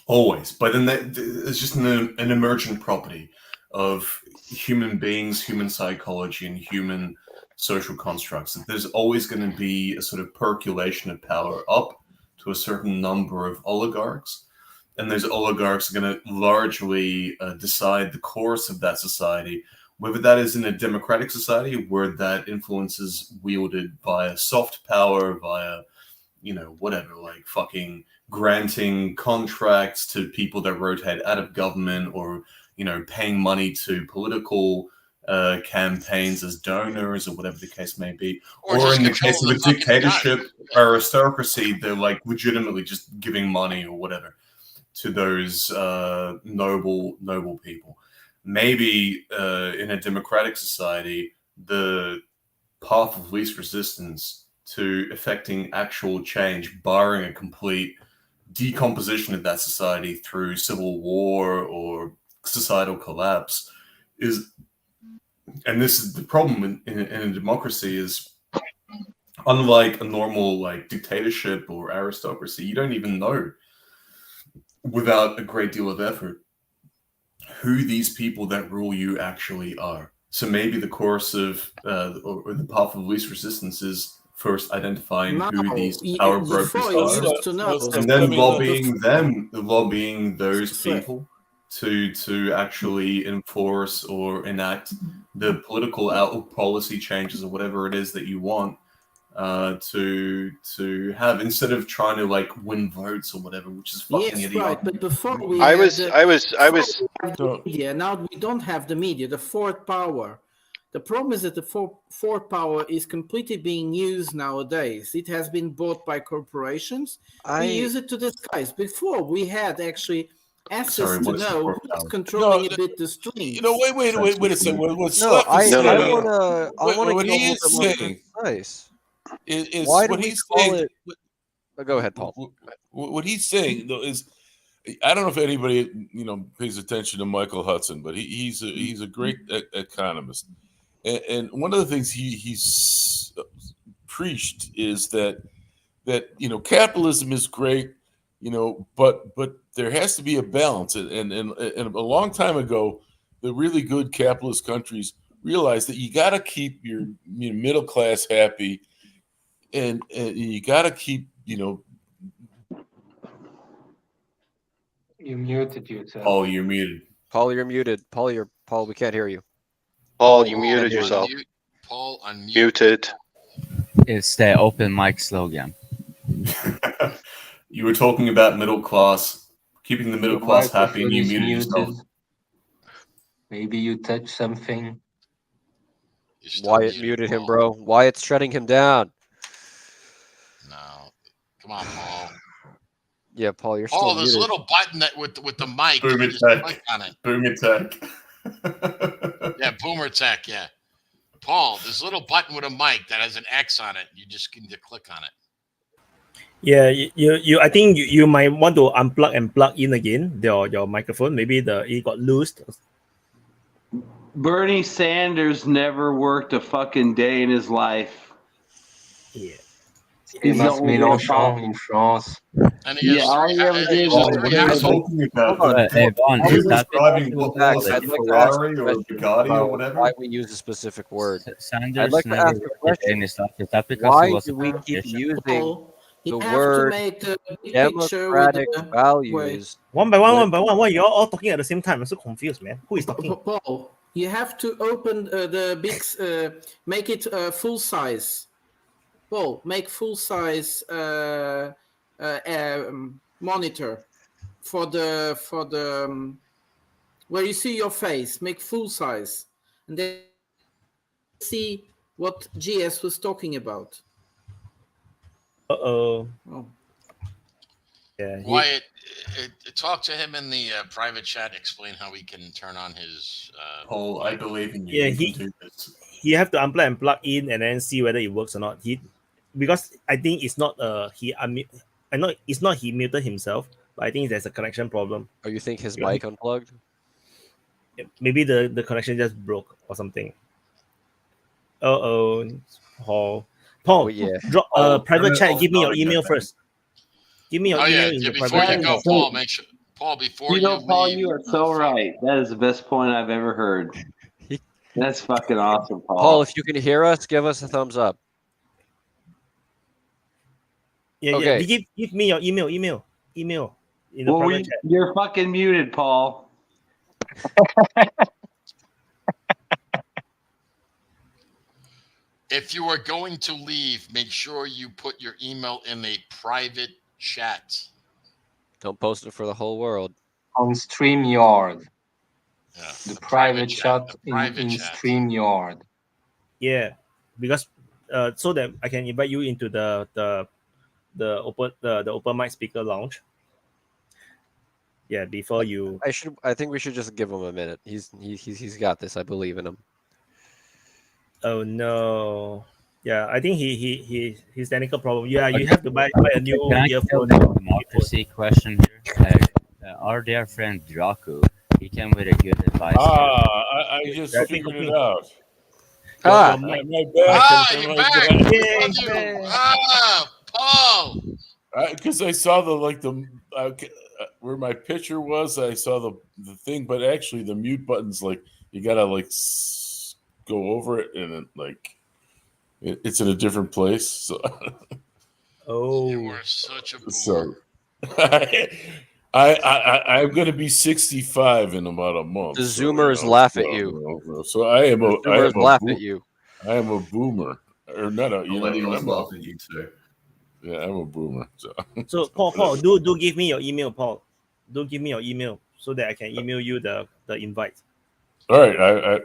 Always. But then it's just an emergent property of human beings, human psychology, and human social constructs. There's always going to be a sort of percolation of power up to a certain number of oligarchs. And those oligarchs are going to largely decide the course of that society, whether that is in a democratic society where that influence is wielded via soft power, via, whatever, like fucking granting contracts to people that rotate out of government, or, paying money to political campaigns as donors, or whatever the case may be. Or in the case of a dictatorship or aristocracy, they're like legitimately just giving money or whatever to those noble people. Maybe in a democratic society, the path of least resistance to effecting actual change, barring a complete decomposition of that society through civil war or societal collapse, is, and this is the problem in a democracy, is unlike a normal like dictatorship or aristocracy, you don't even know without a great deal of effort who these people that rule you actually are. So maybe the course of or the path of least resistance is first identifying who these power brokers are, and then lobbying those people to actually enforce or enact the political policy changes or whatever it is that you want to have, instead of trying to like win votes or whatever, which is fucking idiotic. Right. But before we I was media, now we don't have the media, the fourth power. The problem is that the fourth power is completely being used nowadays. It has been bought by corporations. We use it to disguise. Before, we had actually access to what is the know core who's power? controlling a bit the stream. Wait a second. What No, Slef is I saying, wanna what get a he little is bit more saying concise. is Why do what we he's call saying. it? Go ahead, Paul. What he's saying though is, I don't know if anybody pays attention to Michael Hudson, but he's a great economist, and one of the things he's preached is that capitalism is great, but there has to be a balance, and a long time ago, the really good capitalist countries realized that you got to keep your middle class happy, and you got to keep You muted yourself. Paul, you're muted. Paul, you're muted. Paul, we can't hear you. Paul, you muted yourself. Paul, unmute. Muted. It's the open mic slogan. You were talking about middle class, keeping the middle Your class happy, and microphone you is muted yourself. muted. Maybe you touch something. Wyatt muted him, bro. Wyatt's shutting him down. No, come on, Paul. Yeah, Paul, you're Paul, still there's a muted. little button that with the mic. Boomer You just tech. click on it. Boomer tech. Yeah, boomer tech. Yeah, Paul, there's a little button with a mic that has an X on it. You just need to click on it. Yeah, you. I think you might want to unplug and plug in again your microphone. Maybe it got loosed. Bernie Sanders never worked a fucking day in his life. Yeah. He's the Famous only Mélenchon in France. And he has all he ever did was What are you talking about? Vaughn, Are you is that describing what was I'd a like to ask Ferrari a or a question Bugatti or about whatever? why we use a specific word. I'd Sanders like to never ask a worked a day question. in his life? Is that because Why he was do a we keep politician? using Paul, you the have to word make the big picture with democratic the values? One by one. Why you're all talking at the same time? I'm so confused, man. Who is talking? Paul, you have to open the big, make it full size. Paul, make full size monitor for the where you see your face. Make full size, and then see what GS was talking about. Oh. Yeah. Wyatt, talk to him in the private chat. Explain how we can turn on his. Paul, I believe in you. Yeah, You can do this. he have to unplug and plug in and then see whether it works or not. Because I think it's not it's not he muted himself, but I think there's a connection problem. Oh, you think his mic unplugged? Maybe the connection just broke or something. Paul, Oh, yeah. drop private chat. Give me your email first. Give me your email in the before private you chat. go, Paul, make sure. Paul, before you Paul, leave, you are so right. That is the best point I've ever heard. That's fucking awesome, Paul. Paul, if you can hear us, give us a thumbs up. Yeah, okay. yeah. Give me your email in the private chat. You're fucking muted, Paul. if you are going to leave, make sure you put your email in a private chat. Don't post it for the whole world. On StreamYard. Yeah, the private chat in StreamYard. Yeah, because so that I can invite you into the open mic speaker lounge. Yeah, before you. I think we should just give him a minute. He's got this. I believe in him. Oh no. Yeah, I think his technical problem. Yeah, you have to buy a new earphone. Democracy question here. Our dear friend Draco, he came with a good advice. I just figured it out. My bad. You're back. Paul. Because I saw where my picture was, I saw the thing, but actually the mute button's like you gotta go over it, and it's in a different place. So. Oh, you are such a boomer. So I'm going to be 65 in about a month. The Zoomers laugh at you. So I am a Zoomers laugh at you. I am a boomer, or not a. Millennials laugh at you too. Yeah, I'm a boomer. So Paul, do give me your email, Paul. Do give me your email so that I can email you the invite. All right,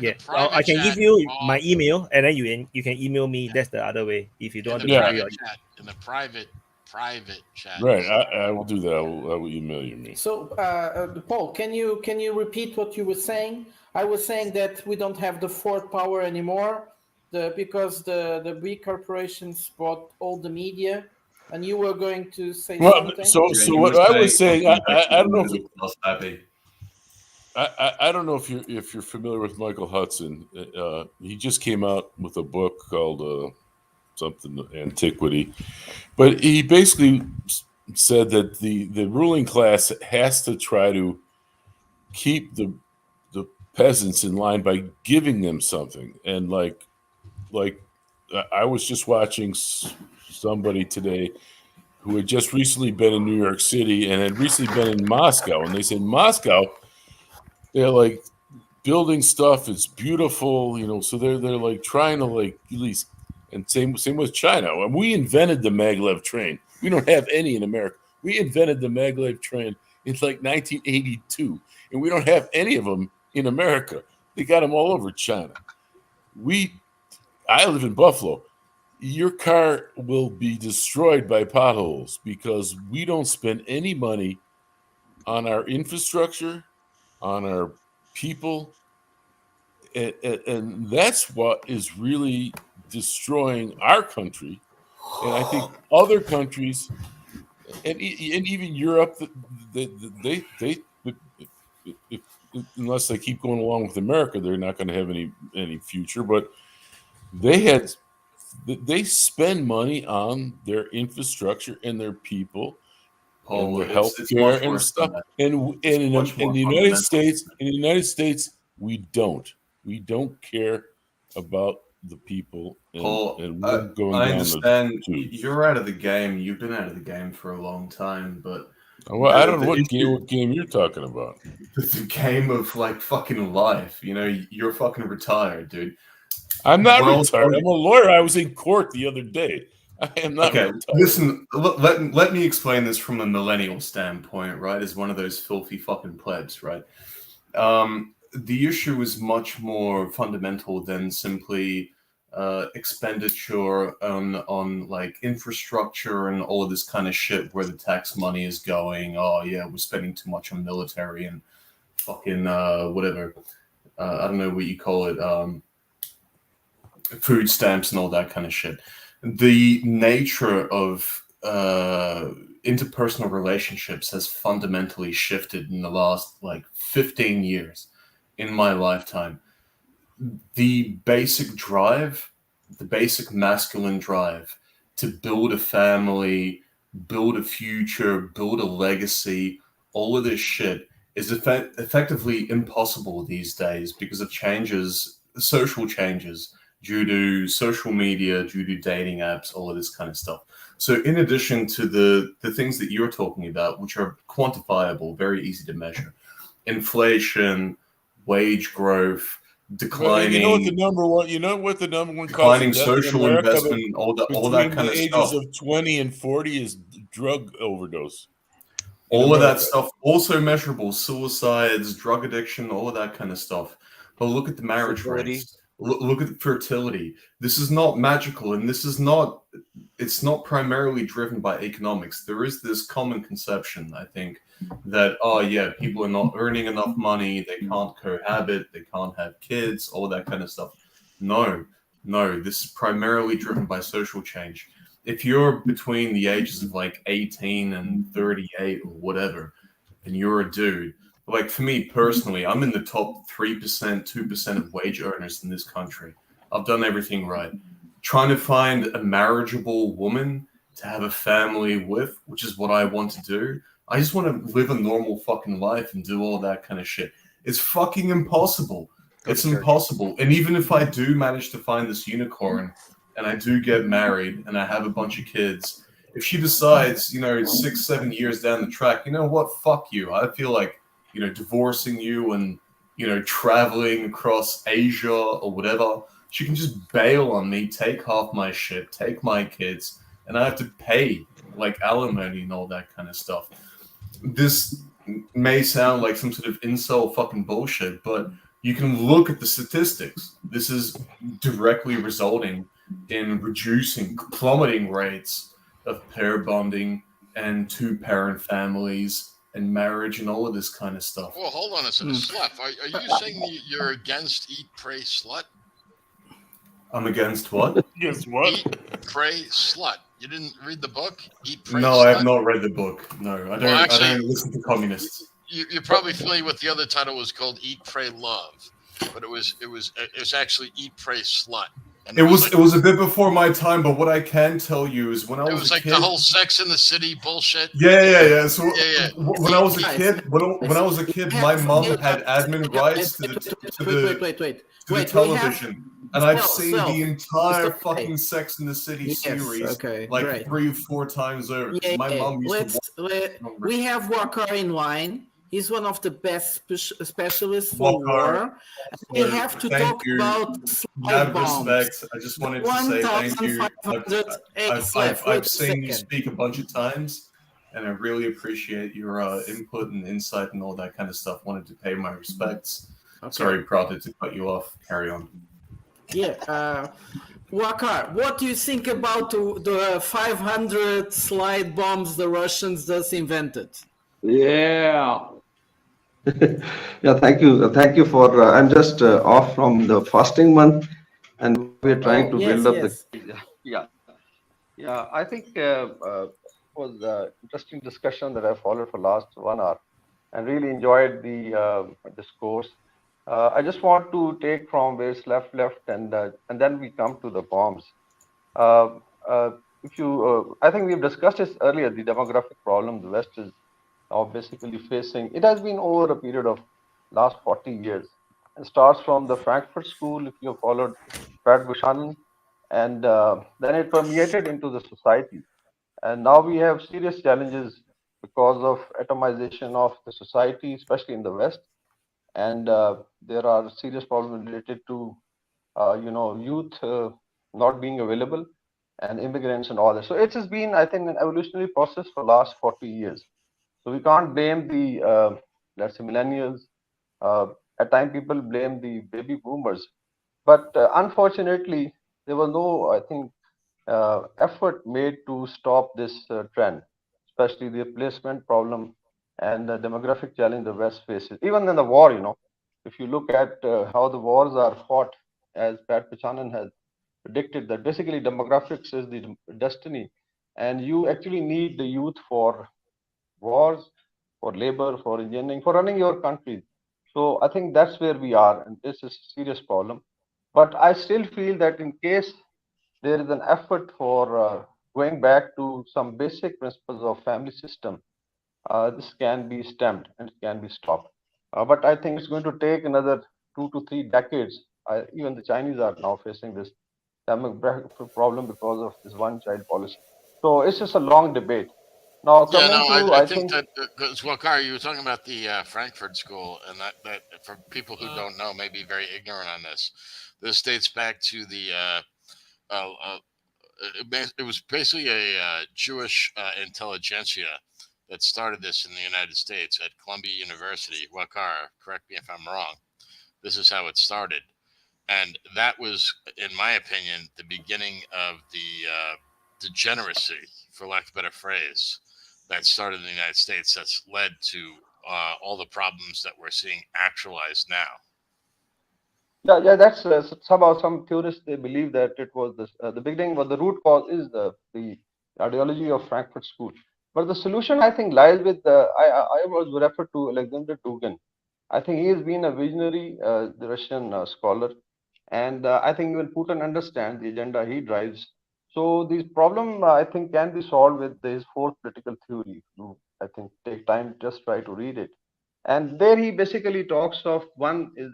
yeah, I can give you my email, and then you can email me. That's the other way if you don't want to give your in the private private chat. Right, I will do that. I will email you me. So, Paul, can you repeat what you were saying? I was saying that we don't have the fourth power anymore, because the big corporations bought all the media, and you were going to say something. So what I was saying, I don't know if I don't know if you're familiar with Michael Hudson. He just came out with a book called something Antiquity, but he basically said that the ruling class has to try to keep the peasants in line by giving them something. And like I was just watching somebody today who had just recently been in New York City and had recently been in Moscow, and they said Moscow, they're like building stuff, it's beautiful, so they're like trying to like at least. And same with China. When we invented the maglev train, we don't have any in America. We invented the maglev train in like 1982, and we don't have any of them in America. They got them all over China. I live in Buffalo. Your car will be destroyed by potholes because we don't spend any money on our infrastructure, on our people, and that's what is really destroying our country. And I think other countries, and even Europe, they unless they keep going along with America, they're not going to have any future. But they spend money on their infrastructure and their people and their healthcare and stuff. And in the United States, we don't care about the people. Paul, and going I down understand you're out of the game. You've been out of the game for a long time, but I don't know what game you're talking about. The game of like fucking life. You're fucking retired, dude. I'm not retired. I'm a lawyer. I was in court the other day. I am not retired. Listen, let me explain this from a millennial standpoint, right? As one of those filthy fucking plebs, right? The issue is much more fundamental than simply expenditure on like infrastructure and all of this kind of shit where the tax money is going. Oh yeah, we're spending too much on military and fucking whatever. I don't know what you call it. Food stamps and all that kind of shit. The nature of interpersonal relationships has fundamentally shifted in the last like 15 years in my lifetime. The basic drive, the basic masculine drive to build a family, build a future, build a legacy, all of this shit is effectively impossible these days because of social changes due to social media, due to dating apps, all of this kind of stuff. So in addition to the things that you're talking about, which are quantifiable, very easy to measure, inflation, wage growth, declining. You know what the number one declining cause of death social in America, investment, all that kind of stuff. Ages of 20 and 40 is drug overdose. All of that stuff, also measurable, suicides, drug addiction, all of that kind of stuff. But look at the marriage rates. Look at the fertility. This is not magical, and it's not primarily driven by economics. There is this common conception, I think, that, oh yeah, people are not earning enough money, they can't cohabit, they can't have kids, all that kind of stuff. No, this is primarily driven by social change. If you're between the ages of like 18 and 38 or whatever, and you're a dude, like for me personally, I'm in the top 3%, 2% of wage earners in this country. I've done everything right. Trying to find a marriageable woman to have a family with, which is what I want to do. I just want to live a normal fucking life and do all that kind of shit. It's fucking impossible. It's impossible. And even if I do manage to find this unicorn and I do get married and I have a bunch of kids, if she decides, 6-7 years down the track, you know what? Fuck you. I feel like, divorcing you and, traveling across Asia or whatever, she can just bail on me, take half my shit, take my kids, and I have to pay like alimony and all that kind of stuff. This may sound like some sort of incel fucking bullshit, but you can look at the statistics. This is directly resulting in plummeting rates of pair bonding and two-parent families and marriage and all of this kind of stuff. Well, hold on a second. Slef, are you saying that you're against eat, pray, slut? I'm against what? Against what? Eat, pray, slut. You didn't read the book? Eat, pray, No, slut? I have not read the book. No, I don't. I don't listen to communists. You're probably familiar with the other title was called Eat, Pray, Love, but it was actually Eat, Pray, Slut. And It was a bit before my time, but what I can tell you is when I it was was a like kid. the whole Sex in the City bullshit. Yeah. So Yeah. when I was a kid, when I was a kid, my mom had admin rights to the television, and I've seen the entire fucking Sex in the City series like great. 3 or 4 times over. 'Cause my mom used to watch. We have Wakar in line. He's one of the best specialists for Wakar, war. We have to thank talk you. about Mad slide bombs. respect. I just wanted to say thank you. 1,500. Hey, Slef, I've wait a seen you second. speak a bunch of times, and I really appreciate your input and insight and all that kind of stuff. Wanted to pay my respects. Okay. Sorry, Prophet, to cut you off. Carry on. Yeah. Wakar, what do you think about the 500 slide bombs the Russians just invented? Yeah. Yeah, thank you for. I'm just off from the fasting month, and we're trying to build up the. Yeah. I think it was an interesting discussion that I followed for last 1 hour, and really enjoyed the discourse. I just want to take from where Slef left, and then we come to the bombs. I think we've discussed this earlier. The demographic problem the West is basically facing. It has been over a period of last 40 years. It starts from the Frankfurt School, if you have followed Pat Buchanan, and then it permeated into the society. And now we have serious challenges because of atomization of the society, especially in the West. And there are serious problems related to, youth not being available and immigrants and all that. So it has been, I think, an evolutionary process for the last 40 years. So we can't blame the, let's say, millennials. At times, people blame the baby boomers. But unfortunately, there was no, I think, effort made to stop this trend, especially the replacement problem and the demographic challenge the West faces. Even in the war, if you look at how the wars are fought, as Pat Buchanan has predicted, that basically demographics is the destiny, and you actually need the youth for wars, for labor, for engineering, for running your country. So I think that's where we are, and this is a serious problem. But I still feel that in case there is an effort for going back to some basic principles of family system, this can be stemmed and it can be stopped. But I think it's going to take another 2 to 3 decades. Even the Chinese are now facing this demographic problem because of this one-child policy. So it's just a long debate. Now, I think that because Wakar, you were talking about the Frankfurt School, and that for people who don't know, may be very ignorant on this. This dates back to the it was basically a Jewish intelligentsia that started this in the United States at Columbia University. Wakar, correct me if I'm wrong. This is how it started, and that was, in my opinion, the beginning of the degeneracy, for lack of a better phrase, that started in the United States. That's led to all the problems that we're seeing actualized now. Yeah, that's somehow some theorists, they believe that it was the beginning, but the root cause is the ideology of Frankfurt School. But the solution, I think, lies with I was referred to Alexander Dugin. I think he has been a visionary, the Russian scholar, and I think even Putin understands the agenda he drives. So this problem, I think, can be solved with his fourth political theory. I think take time, just try to read it. And there he basically talks of one is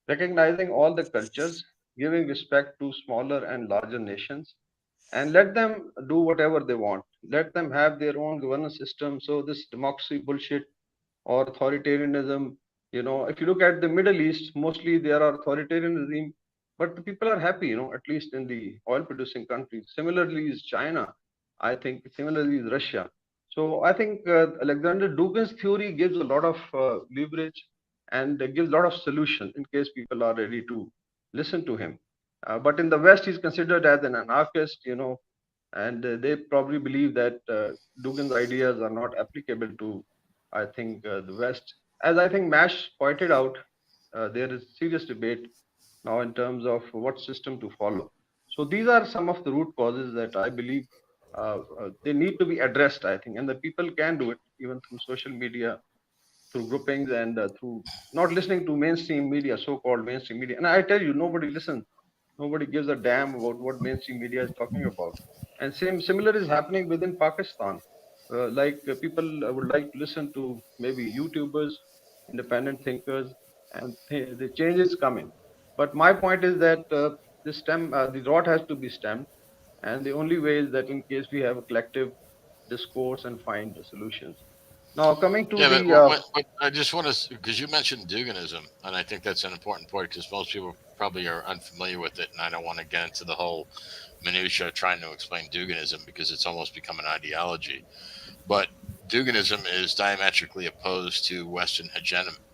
recognizing all the cultures, giving respect to smaller and larger nations, and let them do whatever they want. Let them have their own governance system. So this democracy bullshit or authoritarianism, if you look at the Middle East, mostly there are authoritarian regime, but the people are happy, at least in the oil producing countries. Similarly is China. I think similarly is Russia. So I think Alexander Dugin's theory gives a lot of leverage and gives a lot of solution in case people are ready to listen to him. But in the West, he's considered as an anarchist, and they probably believe that Dugin's ideas are not applicable to, I think, the West. As I think Mash pointed out, there is serious debate now in terms of what system to follow. So these are some of the root causes that I believe they need to be addressed, I think, and the people can do it even through social media, through groupings, and through not listening to mainstream media, so-called mainstream media. And I tell you, nobody listens. Nobody gives a damn about what mainstream media is talking about. And similar is happening within Pakistan. People would like to listen to maybe YouTubers, independent thinkers, and the change is coming. But my point is that the rot has to be stemmed, and the only way is that in case we have a collective discourse and find the solutions. Now, coming to Yeah, the but I just want to, because you mentioned Duginism, and I think that's an important point because most people probably are unfamiliar with it, and I don't want to get into the whole minutia trying to explain Duginism because it's almost become an ideology. But Duginism is diametrically opposed to Western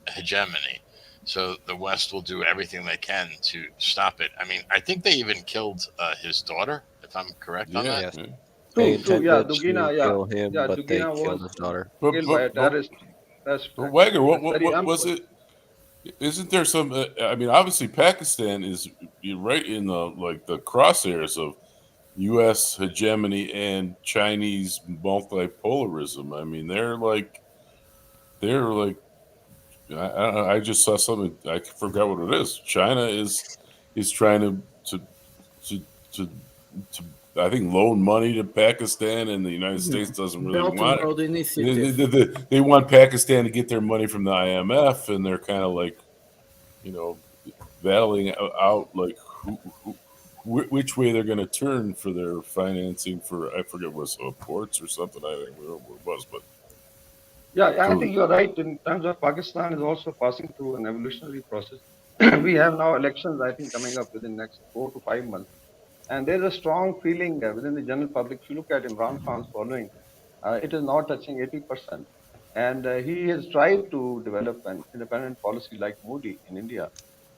hegemony. So the West will do everything they can to stop it. I mean, I think they even killed his daughter, if I'm correct on that. Yes. True, They yeah, intended Dugina, to kill him, but they Dugina killed was his daughter. killed by a terrorist. That's Wagger, very what was it? Isn't there some? I mean, obviously, Pakistan is right in the crosshairs of U.S. hegemony and Chinese multipolarism. I mean, they're like, I just saw something. I forgot what it is. China is trying to I think loan money to Pakistan, and the United States doesn't really Belt and want Road it. Initiative. They want Pakistan to get their money from the IMF, and they're kind of like, battling out like which way they're going to turn for their financing for, I forget, was ports or something. I don't remember what it was, but yeah, I think you're right. In terms of Pakistan is also passing through an evolutionary process. We have now elections, I think, coming up within the next 4 to 5 months. And there's a strong feeling within the general public. If you look at Imran Khan's following, it is now touching 80%. And he has tried to develop an independent policy like Modi in India.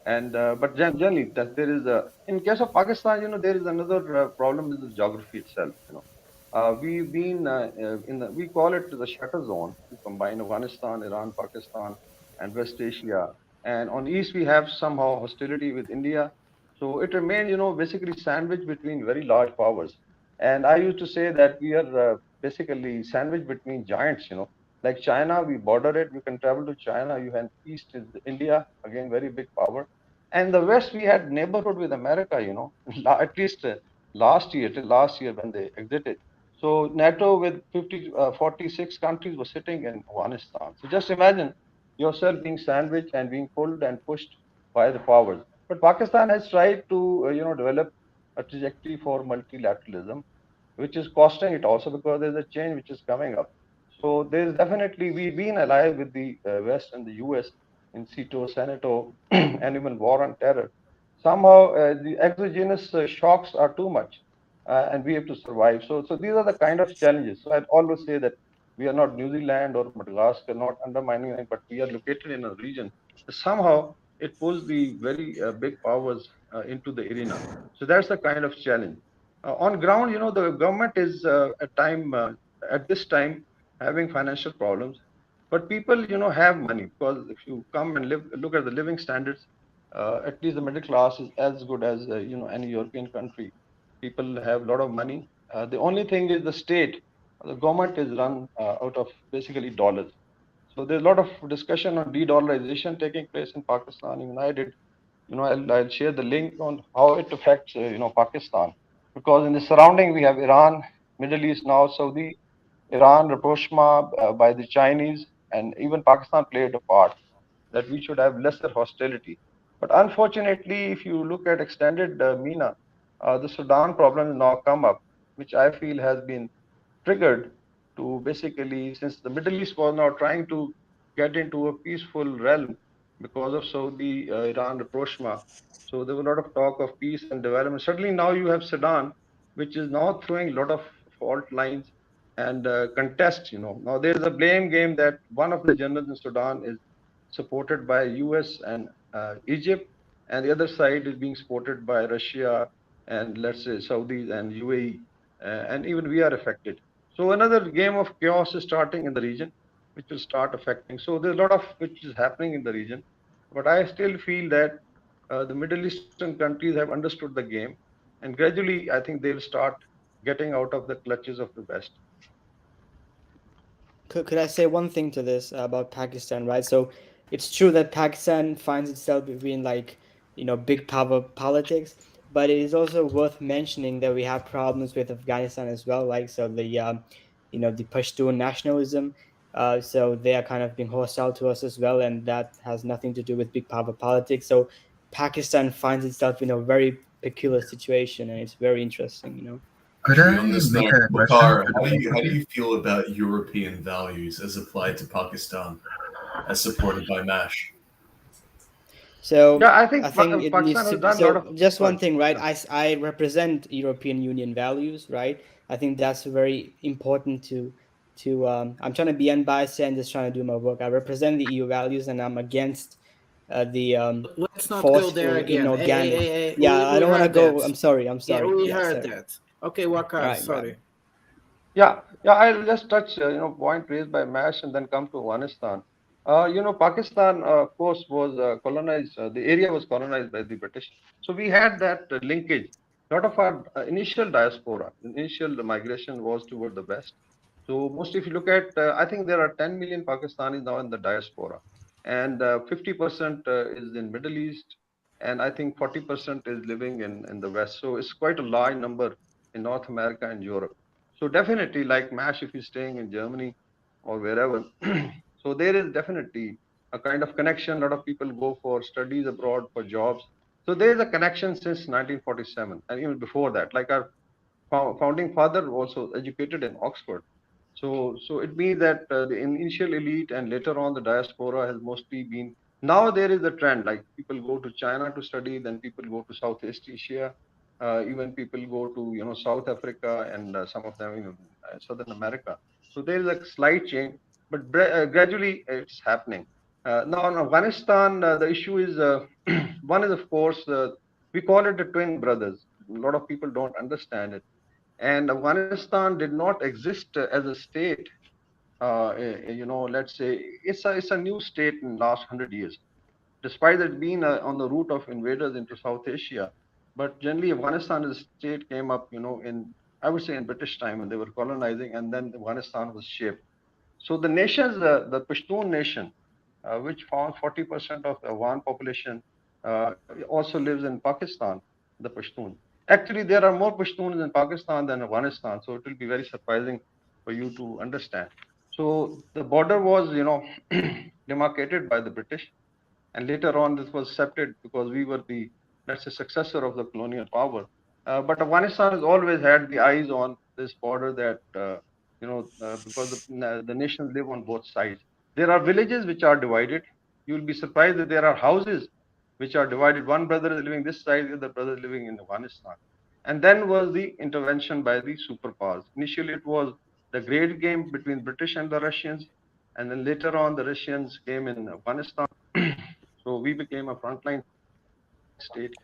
And but generally, that there is in case of Pakistan, there is another problem with the geography itself. We've been we call it the shutter zone to combine Afghanistan, Iran, Pakistan, and West Asia. And on east, we have somehow hostility with India. So it remains, basically sandwiched between very large powers. And I used to say that we are basically sandwiched between giants. Like China, we border it. You can travel to China. You have east is India, again very big power. And the west, we had neighborhood with America. At least till last year when they exited. So NATO with 46 countries was sitting in Afghanistan. So just imagine yourself being sandwiched and being pulled and pushed by the powers. But Pakistan has tried to, develop a trajectory for multilateralism, which is costing it also because there's a change which is coming up. So there's definitely, we've been allied with the West and the US in CETO, Senato, and even war on terror. Somehow the exogenous shocks are too much and we have to survive. So these are the kind of challenges. So I'd always say that we are not New Zealand or Madagascar, not undermining it, but we are located in a region. Somehow it pulls the very big powers into the arena. So that's the kind of challenge. On ground, the government is at this time having financial problems, but people, have money because if you come and look at the living standards, at least the middle class is as good as any European country. People have a lot of money. The only thing is the state, the government is run out of basically dollars. So there's a lot of discussion on de-dollarization taking place in Pakistan. Even I did, I'll share the link on how it affects, Pakistan, because in the surrounding we have Iran, Middle East now, Saudi, Iran, rapprochement by the Chinese, and even Pakistan played a part that we should have lesser hostility. But unfortunately, if you look at extended MENA, the Sudan problem has now come up, which I feel has been triggered to basically, since the Middle East was now trying to get into a peaceful realm because of Saudi Iran rapprochement. So there was a lot of talk of peace and development. Suddenly now you have Sudan, which is now throwing a lot of fault lines and contest. Now there's a blame game that one of the generals in Sudan is supported by US and Egypt, and the other side is being supported by Russia and let's say Saudi and UAE. and even we are affected. So another game of chaos is starting in the region, which will start affecting. So there's a lot of which is happening in the region, but I still feel that the Middle Eastern countries have understood the game, and gradually I think they'll start getting out of the clutches of the West. Could I say one thing to this about Pakistan, right? So it's true that Pakistan finds itself between like, big power politics, but it is also worth mentioning that we have problems with Afghanistan as well. Like, so the Pashtun nationalism, so they are kind of being hostile to us as well, and that has nothing to do with big power politics. So Pakistan finds itself in a very peculiar situation, and it's very interesting. Could Actually, I on this make note, a question Bakar, to the both how of do you? you feel about European values as applied to Pakistan, as supported by MASH? So Yeah, I think it needs Pakistan has to. done a lot So of. just one Sorry. thing, right? I represent European Union values, right? I think that's very important to. I'm trying to be unbiased and just trying to do my work. I represent the EU values, and I'm against the Let's not go there forceful, again. inorganic. We, Yeah, I we don't want to heard go. that. I'm sorry. I'm Yeah, sorry. we Yeah, heard sorry. that. Okay, Wakar, Right. sorry. Yeah, I'll just touch point raised by MASH and then come to Afghanistan. Pakistan, of course, was colonized. The area was colonized by the British, so we had that linkage. A lot of our initial diaspora, initial migration was toward the west. So most, if you look at, I think there are 10 million Pakistanis now in the diaspora, and 50% is in Middle East, and I think 40% is living in the West. So it's quite a large number in North America and Europe. So definitely, like MASH, if you're staying in Germany or wherever, so there is definitely a kind of connection. A lot of people go for studies abroad, for jobs. So there is a connection since 1947, and even before that. Like our founding father also educated in Oxford. So it means that the initial elite and later on the diaspora has mostly been. Now there is a trend, like people go to China to study, then people go to Southeast Asia, even people go to South Africa and some of them Southern America. So there is a slight change, but gradually it's happening. Now in Afghanistan, the issue is one is of course we call it the twin brothers. A lot of people don't understand it, and Afghanistan did not exist as a state. Let's say it's a new state in the last 100 years, despite it being on the route of invaders into South Asia. But generally, Afghanistan as a state came up, in, I would say, in British time when they were colonizing, and then Afghanistan was shaped. So the nations, the Pashtun nation, which found 40% of the Afghan population, also lives in Pakistan, the Pashtun. Actually, there are more Pashtuns in Pakistan than Afghanistan, so it will be very surprising for you to understand. So the border was, demarcated by the British, and later on this was accepted because we were the, let's say, successor of the colonial power. But Afghanistan has always had the eyes on this border that because the nations live on both sides. There are villages which are divided. You will be surprised that there are houses which are divided. One brother is living this side, the other brother is living in Afghanistan. And then was the intervention by the superpowers. Initially, it was the great game between British and the Russians, and then later on, the Russians came in Afghanistan. So we became a frontline state,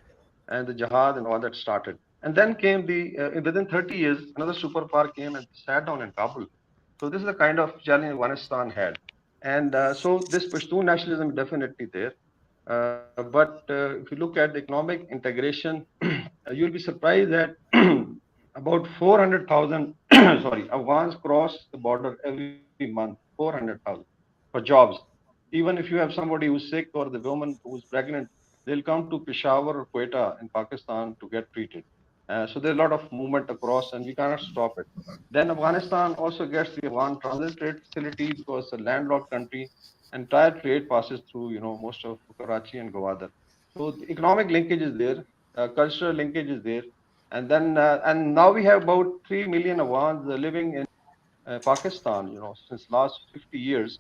and the jihad and all that started. And then came within 30 years, another superpower came and sat down in Kabul. So this is the kind of challenge Afghanistan had. And so this Pashtun nationalism is definitely there. But if you look at the economic integration, you'll be surprised that about 400,000, sorry, Afghans cross the border every month, 400,000 for jobs. Even if you have somebody who's sick or the woman who's pregnant, they'll come to Peshawar or Quetta in Pakistan to get treated. So there's a lot of movement across, and we cannot stop it. Then Afghanistan also gets the Afghan transit trade facility because it's a landlocked country, and entire trade passes through, most of Karachi and Gwadar. So the economic linkage is there, cultural linkage is there, and then and now we have about 3 million Afghans living in Pakistan. Since last 50 years.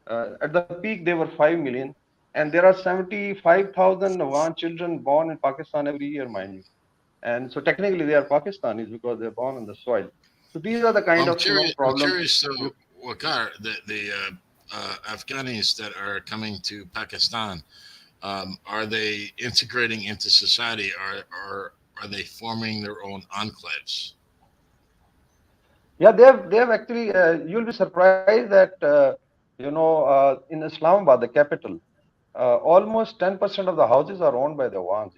At the peak, they were 5 million, and there are 75,000 Afghan children born in Pakistan every year, mind you. And so technically, they are Pakistanis because they're born on the soil. So these are the kind I'm of curious. I'm problems. curious. So, Wakar, the Afghanis that are coming to Pakistan, are they integrating into society, or are they forming their own enclaves? Yeah, they have actually. You'll be surprised that in Islamabad, the capital, almost 10% of the houses are owned by the Awans.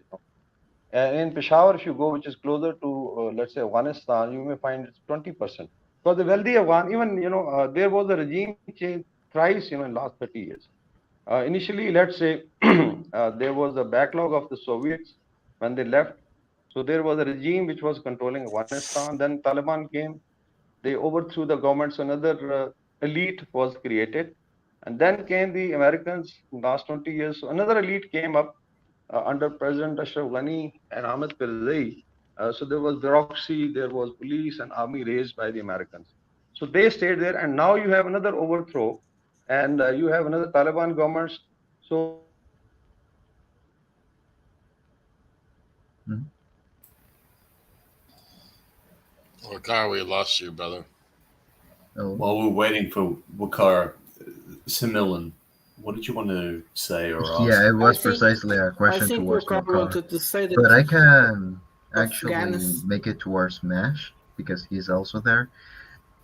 And in Peshawar, if you go, which is closer to let's say Afghanistan, you may find it's 20%. For the wealthy Afghan, even there was a regime change thrice in last 30 years. Initially, let's say there was a backlog of the Soviets when they left. So there was a regime which was controlling Afghanistan. Then Taliban came. They overthrew the government. So another elite was created. And then came the Americans in the last 20 years. So another elite came up under President Ashraf Ghani and Ahmed Karzai. So there was bureaucracy, there was police and army raised by the Americans. So they stayed there. And now you have another overthrow and you have another Taliban government. So Wakar, we lost you, brother. While we're waiting for Wakar, Similin, what did you want to say or ask? Yeah, it was precisely a question towards Wakar Wakar. wanted to say that But I can actually Afghanistan- make it towards Mash because he's also there.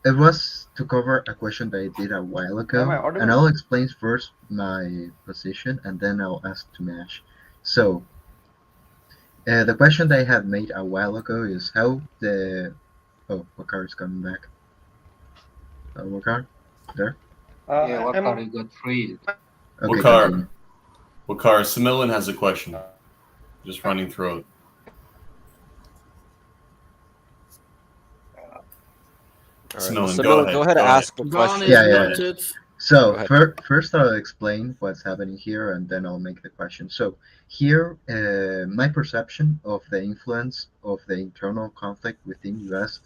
It was to cover a question that I did a while ago, Am I audible? and I'll explain first my position and then I'll ask to Mash. So, the question that I had made a while ago is how the... Oh, Wakar is coming back. Wakar? There? Yeah, Wakar got freed. Okay, Wakar, continue. Wakar, Similin has a question. Just running through it. Similin, go ahead. Go ahead and ask the question. Yeah. So Go ahead. first I'll explain what's happening here, and then I'll make the question. So here, my perception of the influence of the internal conflict within U.S.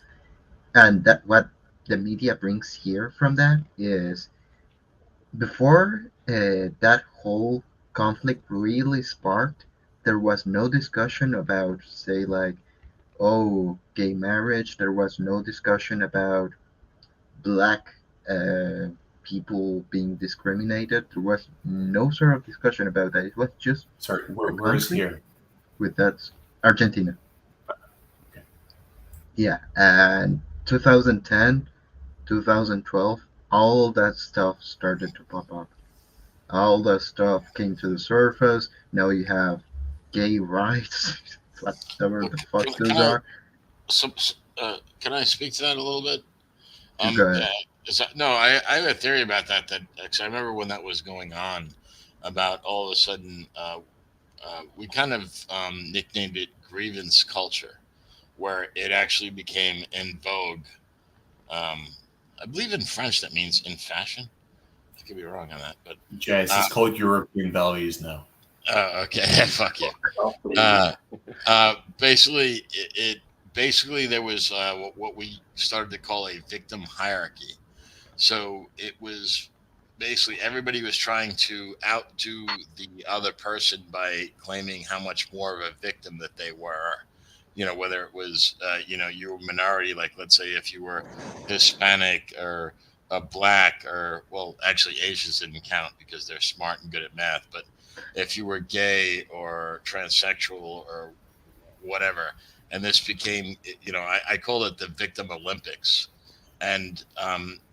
and that what the media brings here from that is before that whole conflict really sparked, there was no discussion about, say, like, oh, gay marriage. There was no discussion about black people being discriminated. There was no sort of discussion about that. It was just where is here? With that, Argentina. Yeah, and 2010, 2012, all that stuff started to pop up. All that stuff came to the surface. Now you have gay rights, whatever the fuck those are. Can I speak to that a little bit? Go ahead. I have a theory about that. Because I remember when that was going on, about all of a sudden, we kind of nicknamed it grievance culture, where it actually became in vogue. I believe in French that means in fashion. I could be wrong on that, but Jay, it's called European values now. Okay, fuck you. Basically, basically there was what we started to call a victim hierarchy. So it was basically everybody was trying to outdo the other person by claiming how much more of a victim that they were. Whether it was you were minority, like let's say if you were Hispanic or black, or well, actually Asians didn't count because they're smart and good at math, but if you were gay or transsexual or whatever, and this became, I call it the victim Olympics. And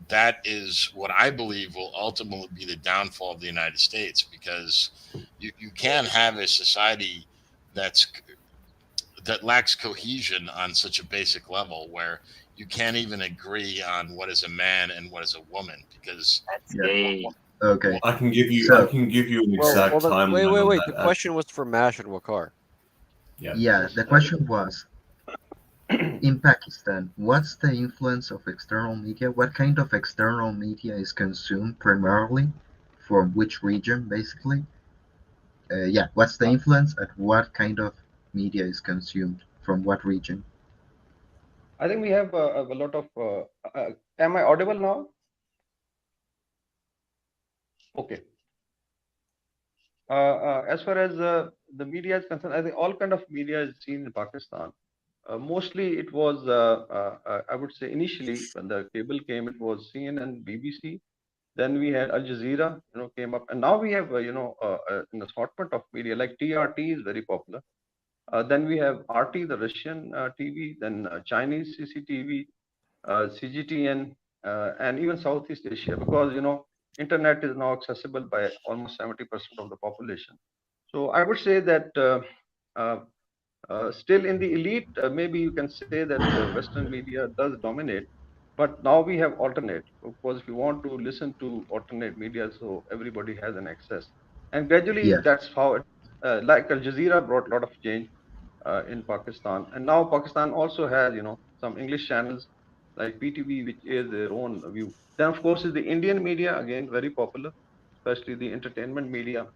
that is what I believe will ultimately be the downfall of the United States, because you can't have a society that lacks cohesion on such a basic level, where you can't even agree on what is a man and what is a woman, because Okay. I can give you an exact timeline. Wait. The question was for Mash and Wakar. Yeah, the question was, in Pakistan, what's the influence of external media? What kind of external media is consumed primarily from which region, basically? What's the influence and what kind of media is consumed from what region? I think we have a lot of. Am I audible now? Okay. As far as the media is concerned, I think all kind of media is seen in Pakistan. Mostly it was, I would say initially when the cable came, it was CNN, BBC. Then we had Al Jazeera, came up. And now we have, an assortment of media, like TRT is very popular. Then we have RT, the Russian TV, then Chinese CCTV. CGTN, and even Southeast Asia, because internet is now accessible by almost 70% of the population. So I would say that still in the elite, maybe you can say that Western media does dominate, but now we have alternate. Of course, if you want to listen to alternate media, so everybody has an access, and gradually Yeah. that's how it. Like Al Jazeera brought a lot of change in Pakistan, and now Pakistan also has some English channels like PTV, which is their own view. Then of course is the Indian media, again very popular, especially the entertainment media.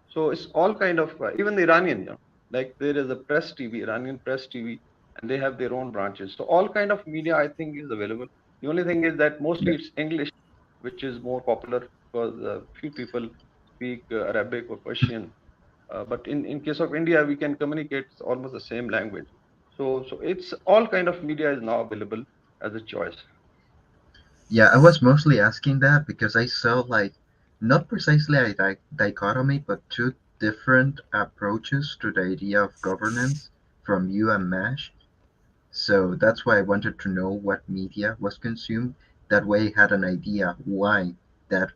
So it's all kind of even the Iranian, like there is a press TV, Iranian press TV, and they have their own branches. So all kind of media I think is available. The only thing is that mostly it's English, which is more popular because few people speak Arabic or Persian. But in case of India, we can communicate almost the same language. So it's all kind of media is now available as a choice. Yeah, I was mostly asking that because I saw like not precisely a dichotomy, but two different approaches to the idea of governance from you and Mash. So that's why I wanted to know what media was consumed. That way I had an idea why that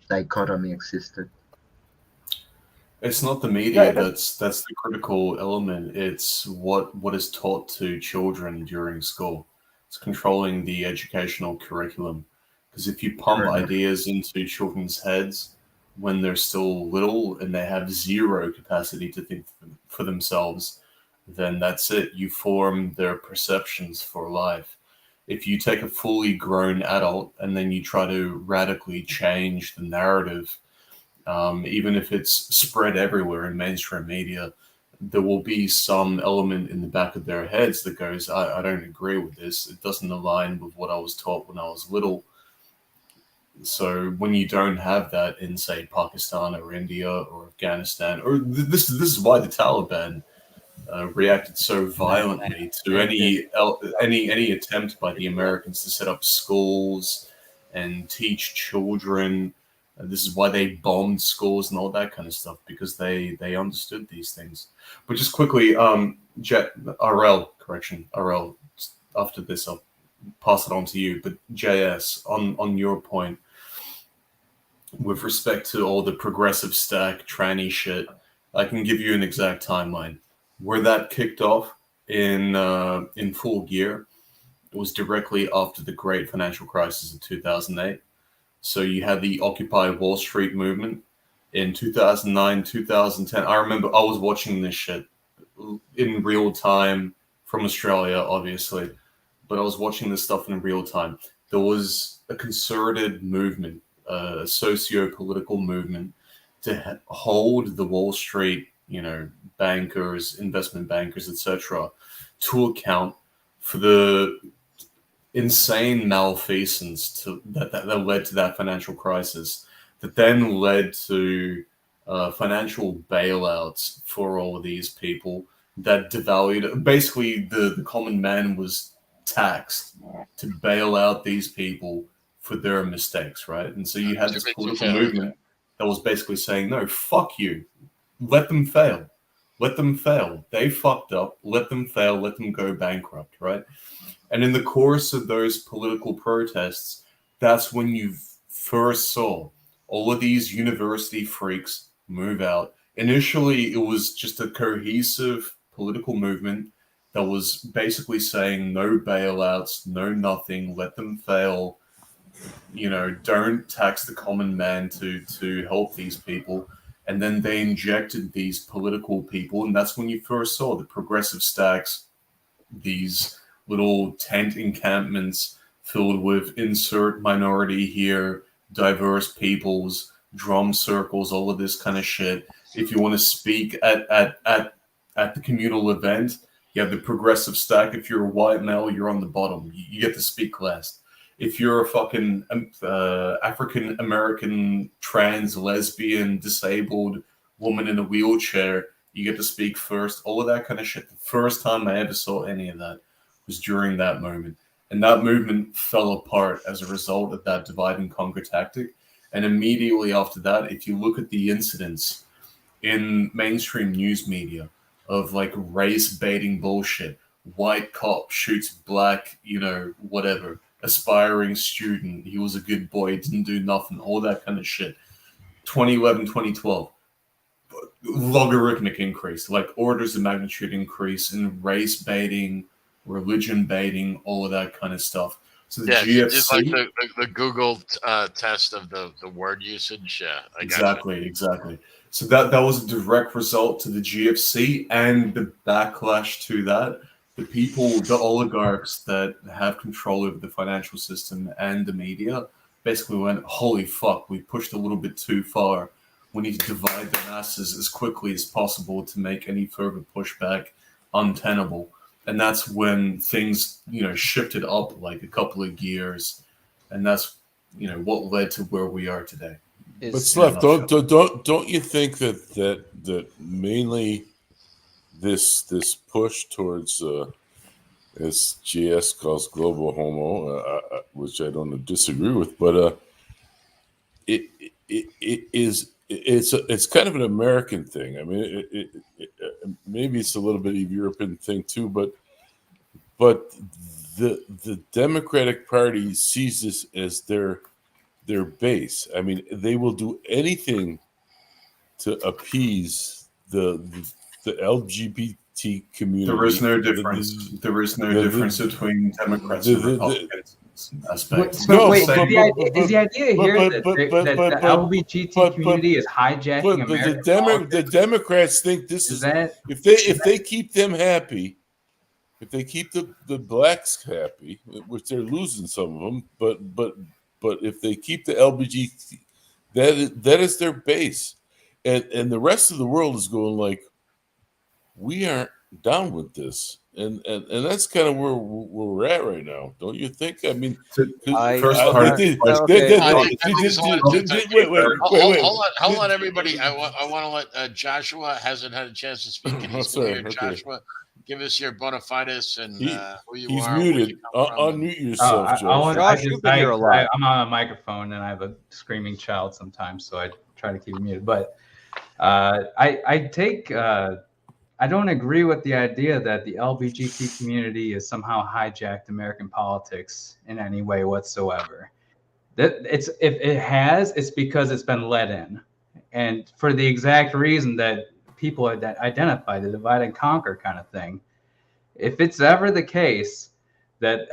dichotomy existed. It's not the Yeah, media that's the critical element. It's what is taught to children during school. It's controlling the educational curriculum. Because if you pump Fair enough. ideas into children's heads when they're still little and they have zero capacity to think for themselves, then that's it. You form their perceptions for life. If you take a fully grown adult and then you try to radically change the narrative, even if it's spread everywhere in mainstream media, there will be some element in the back of their heads that goes, I don't agree with this. It doesn't align with what I was taught when I was little. So when you don't have that in, say, Pakistan or India or Afghanistan, or this is why the Taliban reacted so violently to any attempt by the Americans to set up schools and teach children. This is why they bombed schools and all that kind of stuff, because they understood these things. But just quickly, RL, after this I'll pass it on to you. But JS, on your point, with respect to all the progressive stack tranny shit, I can give you an exact timeline. Where that kicked off in full gear, it was directly after the great financial crisis of 2008. So you had the Occupy Wall Street movement in 2009, 2010. I remember I was watching this shit in real time from Australia, obviously, but I was watching this stuff in real time. There was a concerted movement, a socio-political movement to hold the Wall Street, bankers, investment bankers, etc., to account for the insane malfeasance that led to that financial crisis, that then led to financial bailouts for all of these people that devalued. Basically, the common man was taxed to bail out these people for their mistakes, right? And so you had this political movement that was basically saying, no, fuck you. Let them fail. Let them fail. They fucked up. Let them fail. Let them go bankrupt, right? And in the course of those political protests, that's when you first saw all of these university freaks move out. Initially, it was just a cohesive political movement that was basically saying no bailouts, no nothing, let them fail. Don't tax the common man to help these people. And then they injected these political people, and that's when you first saw the progressive stacks, these little tent encampments filled with insert minority here, diverse peoples, drum circles, all of this kind of shit. If you want to speak at the communal event, you have the progressive stack. If you're a white male, you're on the bottom. You get to speak last. If you're a fucking African American, trans, lesbian, disabled woman in a wheelchair, you get to speak first. All of that kind of shit. The first time I ever saw any of that was during that moment. And that movement fell apart as a result of that divide and conquer tactic. And immediately after that, if you look at the incidents in mainstream news media of like race baiting bullshit, white cop shoots black, whatever, aspiring student. He was a good boy, didn't do nothing, all that kind of shit. 2011, 2012, logarithmic increase, like orders of magnitude increase in race baiting, religion baiting, all of that kind of stuff. So the GFC, just like the Google test of the word usage. Yeah, I exactly. So that was a direct result to the GFC and the backlash to that. The people, the oligarchs that have control over the financial system and the media basically went, holy fuck, we pushed a little bit too far. We need to divide the masses as quickly as possible to make any further pushback untenable. And that's when things, shifted up like a couple of gears. And that's, what led to where we are today. But Slef, don't you think that mainly this push towards as JS calls global homo, which I don't disagree with, but it's kind of an American thing. I mean, maybe it's a little bit of a European thing too, but the Democratic Party sees this as their base. I mean, they will do anything to appease the LGBT community. There is no difference. There is no difference between Democrats and Republicans. Is the idea here that the LGBT community is hijacking American politics? The Democrats think this is if they keep them happy, if they keep the blacks happy, which they're losing some of them, but if they keep the LGBT, that is their base, and the rest of the world is going like, we aren't down with this, and that's kind of where we're at right now, don't you think? I mean, hold on, everybody. I want to let Joshua hasn't had a chance to speak. And he's here. Joshua, give us your bona fides and who you he's are. Muted. Unmute yourself, Josh. I'm on a microphone and I have a screaming child sometimes, so I try to keep it muted. But I don't agree with the idea that the LGBT community has somehow hijacked American politics in any way whatsoever. If it has, it's because it's been let in, and for the exact reason that people identify, the divide and conquer kind of thing. If it's ever the case that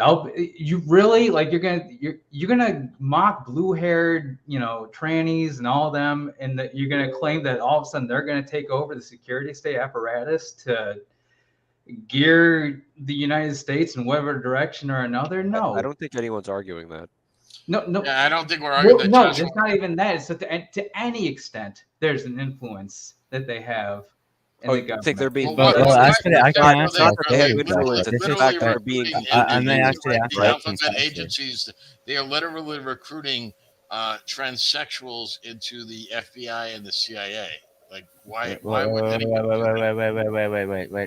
you really like, you're gonna mock blue-haired, trannies and all of them, and that you're gonna claim that all of a sudden they're gonna take over the security state apparatus to gear the United States in whatever direction or another. No, I don't think anyone's arguing that. No. Yeah, I don't think we're arguing that. No, it's not even that. It's that to any extent, there's an influence that they have. I think they're being. Actually, I can answer the alphabet agencies. They are literally recruiting transsexuals into the FBI and the CIA. Like, why would Wait.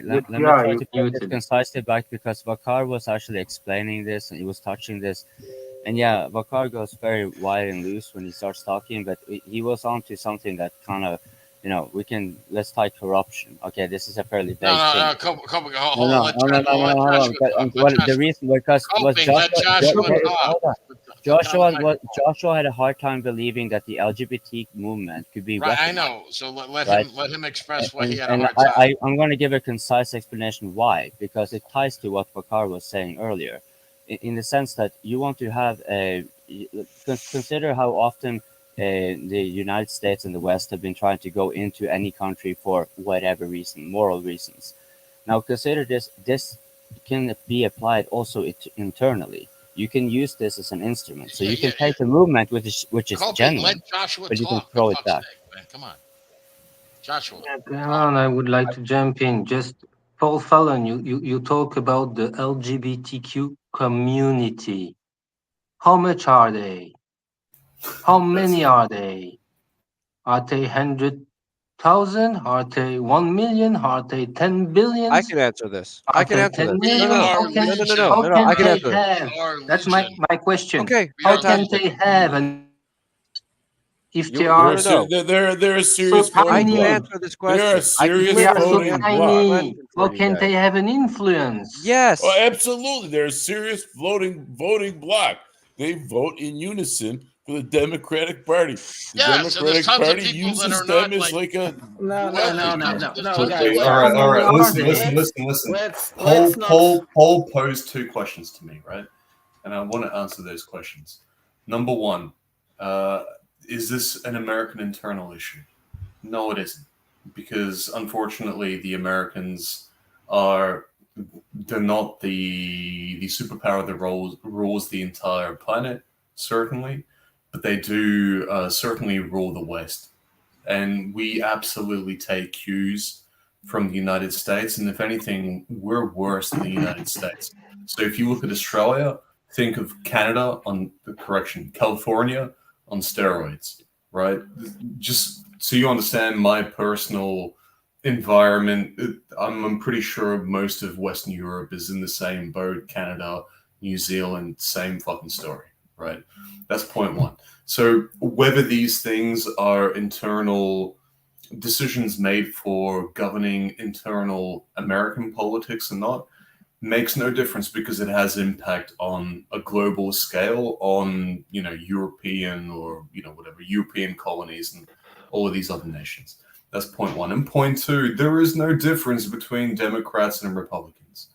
Let me try to put this concisely back, because Vakar was actually explaining this and he was touching this. And yeah, Vakar goes very wide and loose when he starts talking, but he was onto something that kind of, let's tie corruption. Okay, this is a fairly big thing. Hold on. The reason, because Joshua had a hard time believing that the LGBT movement could be right. I know. So let him express why he had a hard time. I'm going to give a concise explanation why, because it ties to what Vakar was saying earlier, in the sense that you want to have consider how often the United States and the West have been trying to go into any country for whatever reason, moral reasons. Now consider this can be applied also internally. You can use this as an instrument. So you can take a movement which is genuine, but you can throw it back. Come on, Joshua. I would like to jump in. Just Paul Fellon, you talk about the LGBTQ community. How much are they? How many are they? Are they 100,000? Are they 1 million? Are they 10 billion? I can answer this. I can answer this. No. I can answer. That's my question. Okay. How can they have if You- they you are wanna know. They're a serious so voting I can bloc. answer this They are question. a serious they are so voting bloc. tiny, how for you can guys. they have an influence? Yes. Oh, absolutely. They're a serious voting bloc. They vote in unison for the Democratic Party. The Yeah, so there's Democratic tons of Party people that uses are them not as like like a No, Okay, guys. all right. Listen. Let's Paul posed 2 questions to me, right? And I want to answer those questions. Number 1, is this an American internal issue? No, it isn't, because unfortunately, the Americans they're not the superpower that rules the entire planet, certainly, but they do certainly rule the West. And we absolutely take cues from the United States. And if anything, we're worse than the United States. So if you look at Australia, think of Canada California on steroids, right? Just so you understand my personal environment, I'm pretty sure most of Western Europe is in the same boat. Canada, New Zealand, same fucking story, right? That's point 1. So whether these things are internal decisions made for governing internal American politics or not makes no difference, because it has impact on a global scale on, European or, whatever, European colonies and all of these other nations. That's point 1. And point 2, there is no difference between Democrats and Republicans.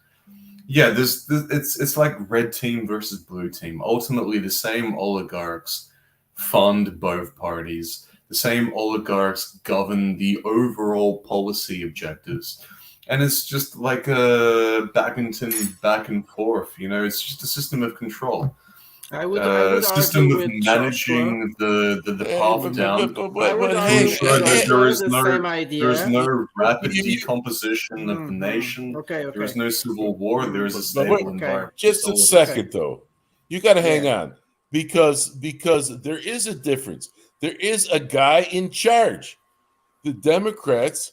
Yeah, it's like red team versus blue team. Ultimately, the same oligarchs fund both parties. The same oligarchs govern the overall policy objectives. And it's just like a badminton back and forth. It's just a system of control. I would system argue of with managing the path down to argue ensure with that Joshua the same idea. there is no rapid decomposition of the nation. Okay. There is no civil war. There is a stable environment. Just a second, though. You got to hang on, because there is a difference. There is a guy in charge. The Democrats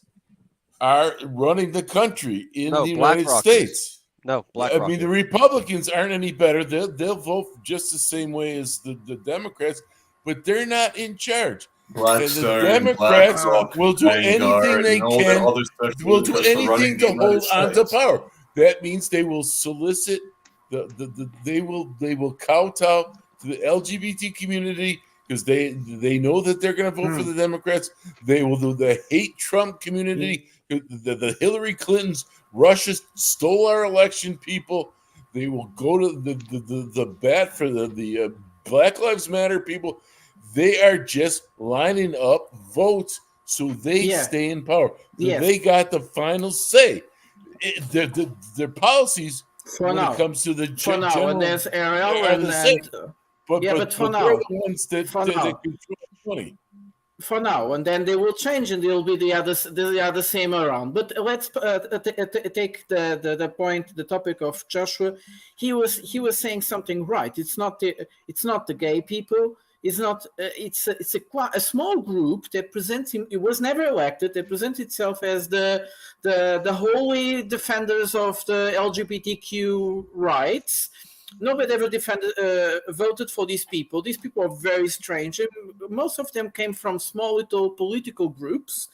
are running the country in the United States. No, I mean, the Republicans aren't any better. They'll vote just the same way as the Democrats, but they're not in charge. Blackstone, and the Democrats BlackRock, will do anything they can. Will do anything to hold on to power. That means they will solicit they will kowtow to the LGBT community, because they know that they're going to vote for the Democrats. They will do the hate Trump community. The Hillary Clintons, Russia stole our election, people. They will go to the bat for the Black Lives Matter people. They are just lining up votes so they stay in power. So they got the final say. Their policies when it comes to the general and there's Ariel are the same. But for now, they're the ones that control money. For now, and then they will change, and they'll be the other same around. But let's take the topic of Joshua. He was saying something right. It's not the gay people. It's not. It's a small group that presents him. It was never elected. They present itself as the holy defenders of the LGBTQ rights. Nobody ever voted for these people. These people are very strange. Most of them came from small little political groups,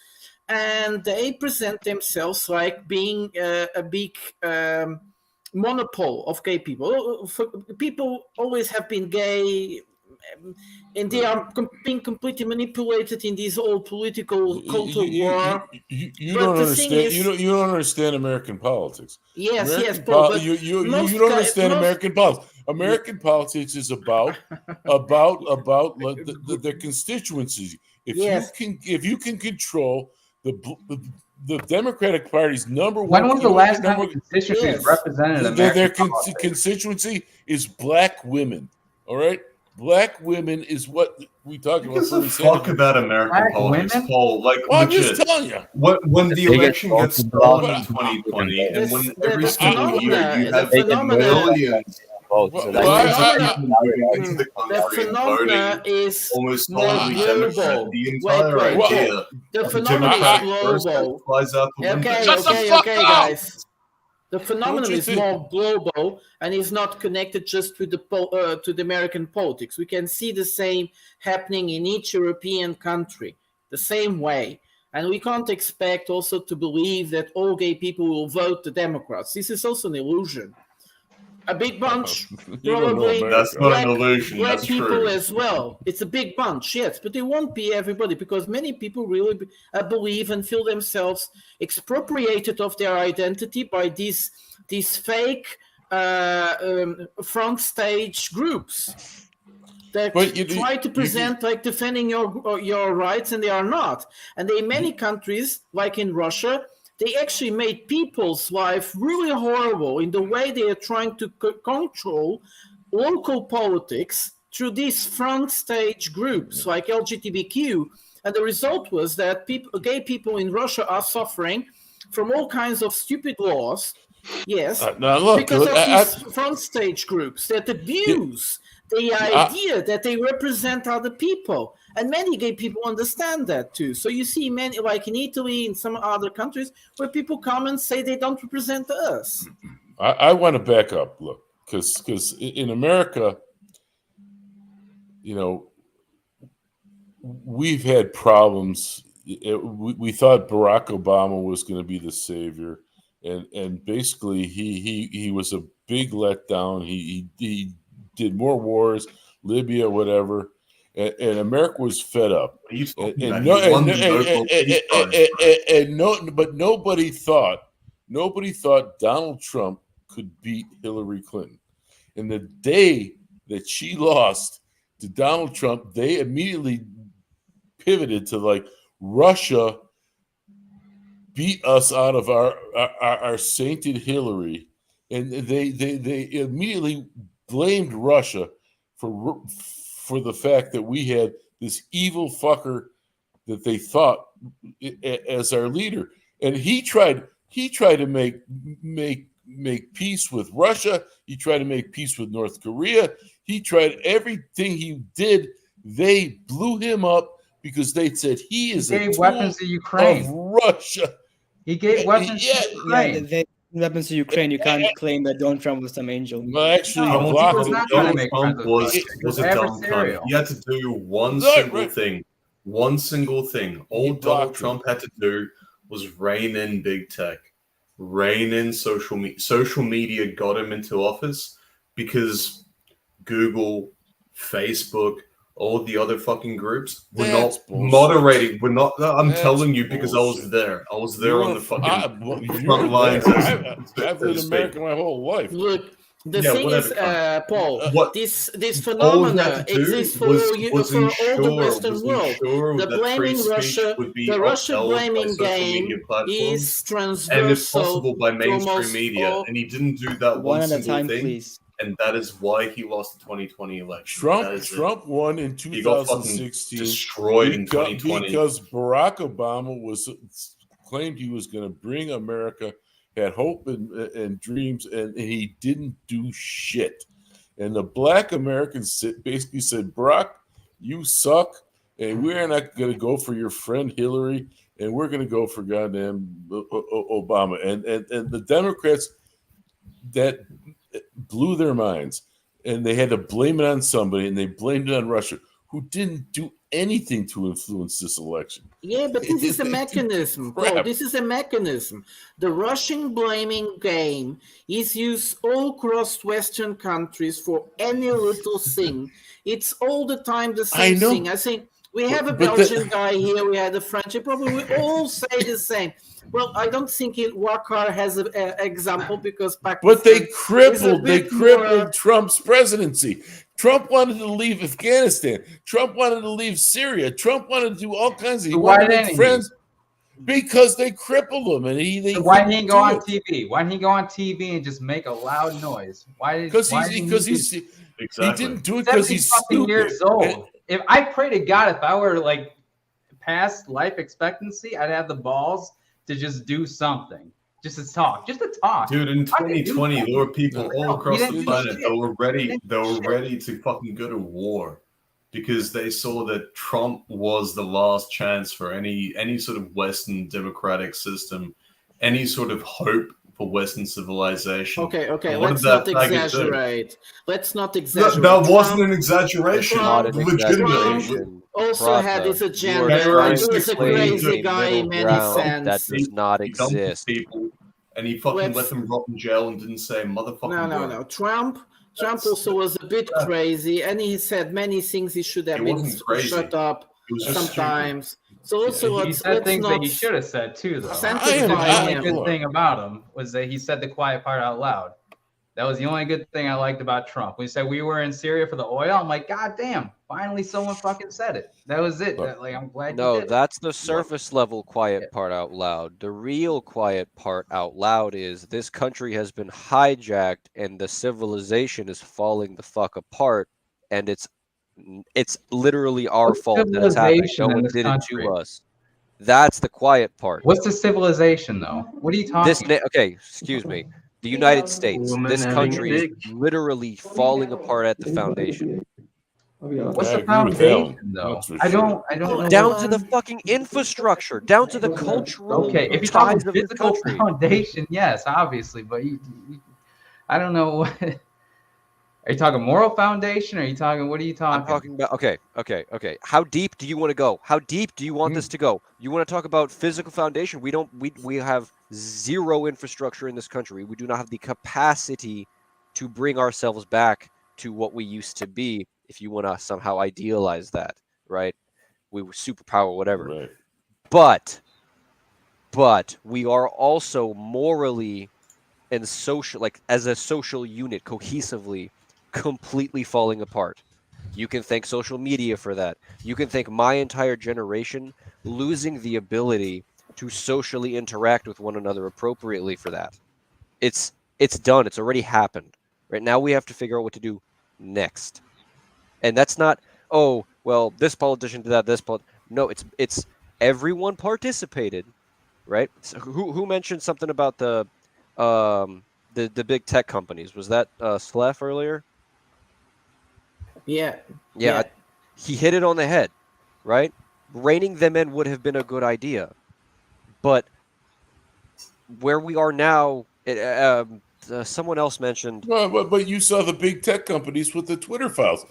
and they present themselves like being a big monopole of gay people. People always have been gay, and they are being completely manipulated in this old political cultural war. You don't understand. You don't understand American politics. Yes, Paul. You don't understand American politics. American politics is about their constituencies. If you can control the Democratic Party's number one. When was the last time a constituency represented American their politics? Constituency is black women. All right. Black women is what we talk about. Talk about American politics, Paul. Like, I'm just telling you. When the election gets stolen in 2020, and when every single year you have millions. The phenomena is almost not global. The entire idea the phenomenon is global. flies out the window. Okay, guys. The phenomenon is more global and is not connected just to the American politics. We can see the same happening in each European country, the same way. And we can't expect also to believe that all gay people will vote the Democrats. This is also an illusion. A big bunch, probably That's not an illusion. black That's people true. as well. It's a big bunch, yes, but it won't be everybody because many people really believe and feel themselves expropriated of their identity by these fake front stage groups that try to present like defending your rights, and they are not. And in many countries, like in Russia, they actually made people's life really horrible in the way they are trying to control local politics through these front stage groups like LGBTQ. And the result was that gay people in Russia are suffering from all kinds of stupid laws, yes, because of these front stage groups that abuse the idea that they represent other people. And many gay people understand that too. So you see many, like in Italy and some other countries, where people come and say they don't represent us. I want to back up, look, because in America, you know, we've had problems. We thought Barack Obama was going to be the savior, and basically he was a big letdown. He did more wars, Libya, whatever. And America was fed up. But nobody thought Donald Trump could beat Hillary Clinton. And the day that she lost to Donald Trump, they immediately pivoted to like Russia beat us out of our sainted Hillary, and they immediately blamed Russia for the fact that we had this evil fucker that they thought as our leader, and he tried to make peace with Russia. He tried to make peace with North Korea. He tried everything he did. They blew him up because they said he is a tool weapons to Ukraine. of Russia. He gave weapons to Ukraine. Yeah, they weapons to Ukraine. You can't claim that Donald Trump was some angel. Well, actually, Donald Trump was a dumb cunt. He had to do one single thing. All Donald Trump had to do was rein in big tech, rein in social media. Social media got him into office because Google, Facebook, all the other fucking groups were not moderating. We're not. I'm telling you because I was there. I was there on the fucking front lines. I've lived in America my whole life. Look, the thing is, Paul, this phenomena exists for all the Western world. The blaming Russia, the Russia blaming game is transversal, and if possible by mainstream media. And he didn't do that one at a single time, thing. please. And that is why he lost the 2020 election. Trump won in 2016. Destroyed in 2020 because Barack Obama claimed he was going to bring America, had hope and dreams, and he didn't do shit. And the black Americans basically said, Barack, you suck, and we're not going to go for your friend Hillary, and we're going to go for goddamn Obama. And the Democrats that blew their minds, and they had to blame it on somebody, and they blamed it on Russia, who didn't do anything to influence this election. Yeah, but this is a mechanism. Paul, this is a mechanism. The Russian blaming game is used all across Western countries for any little thing. It's all the time the same thing. I think we have a Belgian guy here, we had a French, probably we all say the same. Well, I don't think Wakar has an example because Pakistan. But they crippled Trump's presidency. Trump wanted to leave Afghanistan. Trump wanted to leave Syria. Trump wanted to do all kinds of. He wanted to make friends because they crippled him, and why didn't he go on TV? Why didn't he go on TV and just make a loud noise? Because he didn't do it because he's stupid. Years old. If I pray to God, if I were like past life expectancy, I'd have the balls to just do something, just to talk. Dude, in 2020, there were people all across the planet that were ready to fucking go to war because they saw that Trump was the last chance for any sort of Western democratic system, any sort of hope for Western civilization. Okay, And what let's did that not faggot do? exaggerate. Let's not exaggerate. That wasn't Trump- an exaggeration. Trump- Not an Legitimately. exaggeration. also had his You are agenda. trying He to was a claim crazy a guy middle in many ground that sense. does not He dumped exist. people, and he fucking let Let's- them rot in jail and didn't say a motherfucking word. No. Trump also was a bit crazy, and he said many things he should have It been wasn't crazy. shut up It was just sometimes. So also He said things that he should have said too, though. The only good thing about him was that he said the quiet part out loud. That was the only good thing I liked about Trump. When he said we were in Syria for the oil, I'm like, God damn, finally someone fucking said it. That was it. Like, I'm glad you No, did it. that's the surface level quiet part out loud. The real quiet part out loud is this country has been hijacked and the civilization is falling the fuck apart, and it's literally our fault that it's happening. Civilization No in one this did country. it to us. That's the quiet part. What's the civilization, though? What are you talking about? Okay, excuse me. The United States. Woman This having country is dick. literally falling apart at the foundation. What's I the agree with foundation, Alan. though? That's for I don't sure. know. Down to the fucking infrastructure, down to the cultural Okay, if you're talking ties of this physical country. foundation, yes, obviously, but I don't know. Are you talking moral foundation? Or are you talking? What are you talking? I'm talking about okay. How deep do you want to go? How deep do you want this to go? You want to talk about physical foundation? We have zero infrastructure in this country. We do not have the capacity to bring ourselves back to what we used to be. If you want to somehow idealize that, right? We were superpower, whatever. Right. But we are also morally and social, like as a social unit, cohesively, completely falling apart. You can thank social media for that. You can thank my entire generation losing the ability to socially interact with one another appropriately for that. It's done. It's already happened. Right now we have to figure out what to do next. And that's not, oh, well, this politician did that, no, it's everyone participated, right? So who mentioned something about the big tech companies? Was that Slef earlier? Yeah. He hit it on the head, right? Reining them in would have been a good idea, but where we are now, someone else mentioned. Well, but you saw the big tech companies with the Twitter files.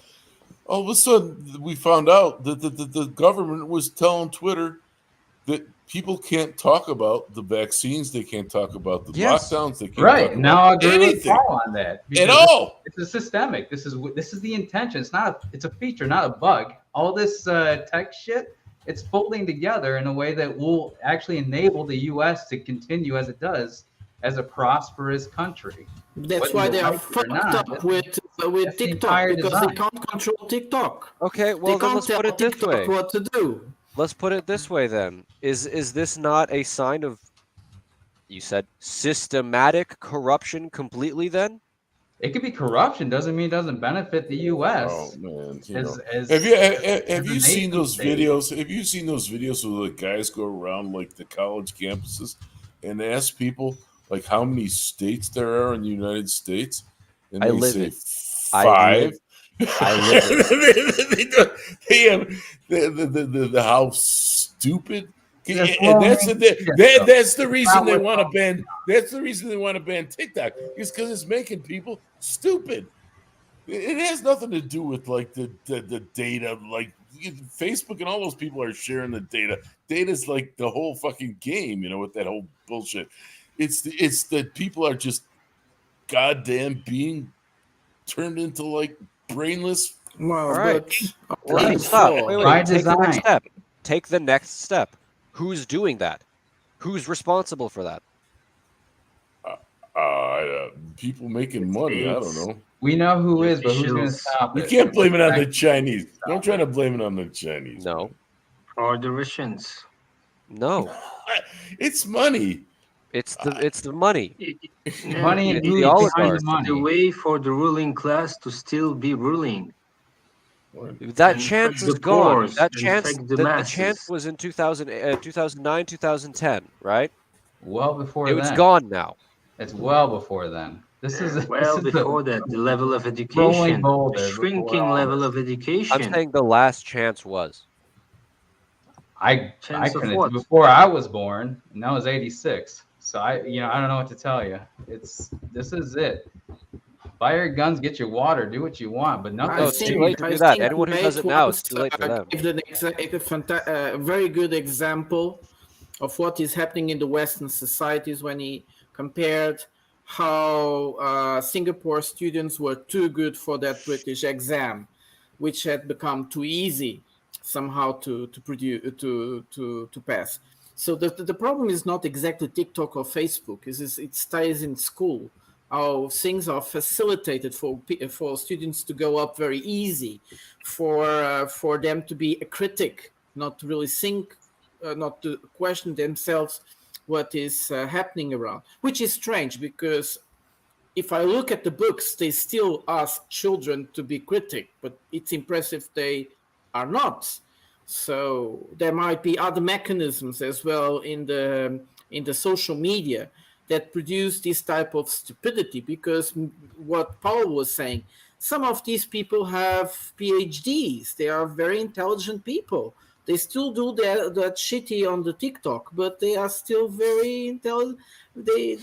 All of a sudden, we found out that the government was telling Twitter that people can't talk about the vaccines, they can't talk about the lockdowns, they can't talk about Now I agree with anything Paul on that. at all. It's a systemic. This is the intention. It's a feature, not a bug. All this tech shit, it's folding together in a way that will actually enable the U.S. to continue as it does as a prosperous country. That's why they are fucked up with TikTok, because they can't control TikTok. Okay, well, they then can't let's tell put it this TikTok way. what to do. Let's put it this way then. Is this not a sign of, you said, systematic corruption completely then? It could be corruption. Doesn't mean it doesn't benefit the U.S. Oh man! Have you seen those videos? Have you seen those videos where the guys go around like the college campuses and ask people like how many states there are in the United States? And I they live say it. 5. I live it. they have the how stupid. Yes, And well, that's the reason they what- want to ban. That's the reason they want to ban TikTok. Is because it's making people stupid. It has nothing to do with like the data. Like Facebook and all those people are sharing the data. Data's like the whole fucking game, with that whole bullshit. It's that people are just goddamn being turned into like brainless. Well, All right. but Stop. Wait. By Take the next design. step. Take the next step. Who's doing that? Who's responsible for that? People making money. I don't know. We know who is, but who's going to stop You it? can't blame it on the Chinese. Don't try to blame it on the Chinese. No. Or the Russians. No. It's money. It's the money. Money and It's who the behind oligarchs. the money. The way for the ruling class to still be ruling. That And chance affect is the gone. poors That and chance, affect the the masses. chance was in 2009, 2010, right? Well before It's then. gone now. It's well before then. This is Well, this is before that, the level of rolling education, boulder the before shrinking all level this. of education. I'm saying the last chance was. I Chance of couldn't what? before I was born, and that was 86. So I don't know what to tell you. This is it. Buy your guns, get your water, do what you want, but nothing. No, it's too late to do that. Anyone who does it now, it's too late for them. Give a very good example of what is happening in the Western societies when he compared how Singapore students were too good for that British exam, which had become too easy somehow to pass. So the problem is not exactly TikTok or Facebook. It stays in school. How things are facilitated for students to go up very easy, for them to be a critic, not to really think, not to question themselves what is happening around, which is strange because if I look at the books, they still ask children to be critic, but it's impressive they are not. So there might be other mechanisms as well in the social media that produce this type of stupidity, because what Paul was saying, some of these people have PhDs. They are very intelligent people. They still do that shitty on the TikTok, but they are still very intelligent. They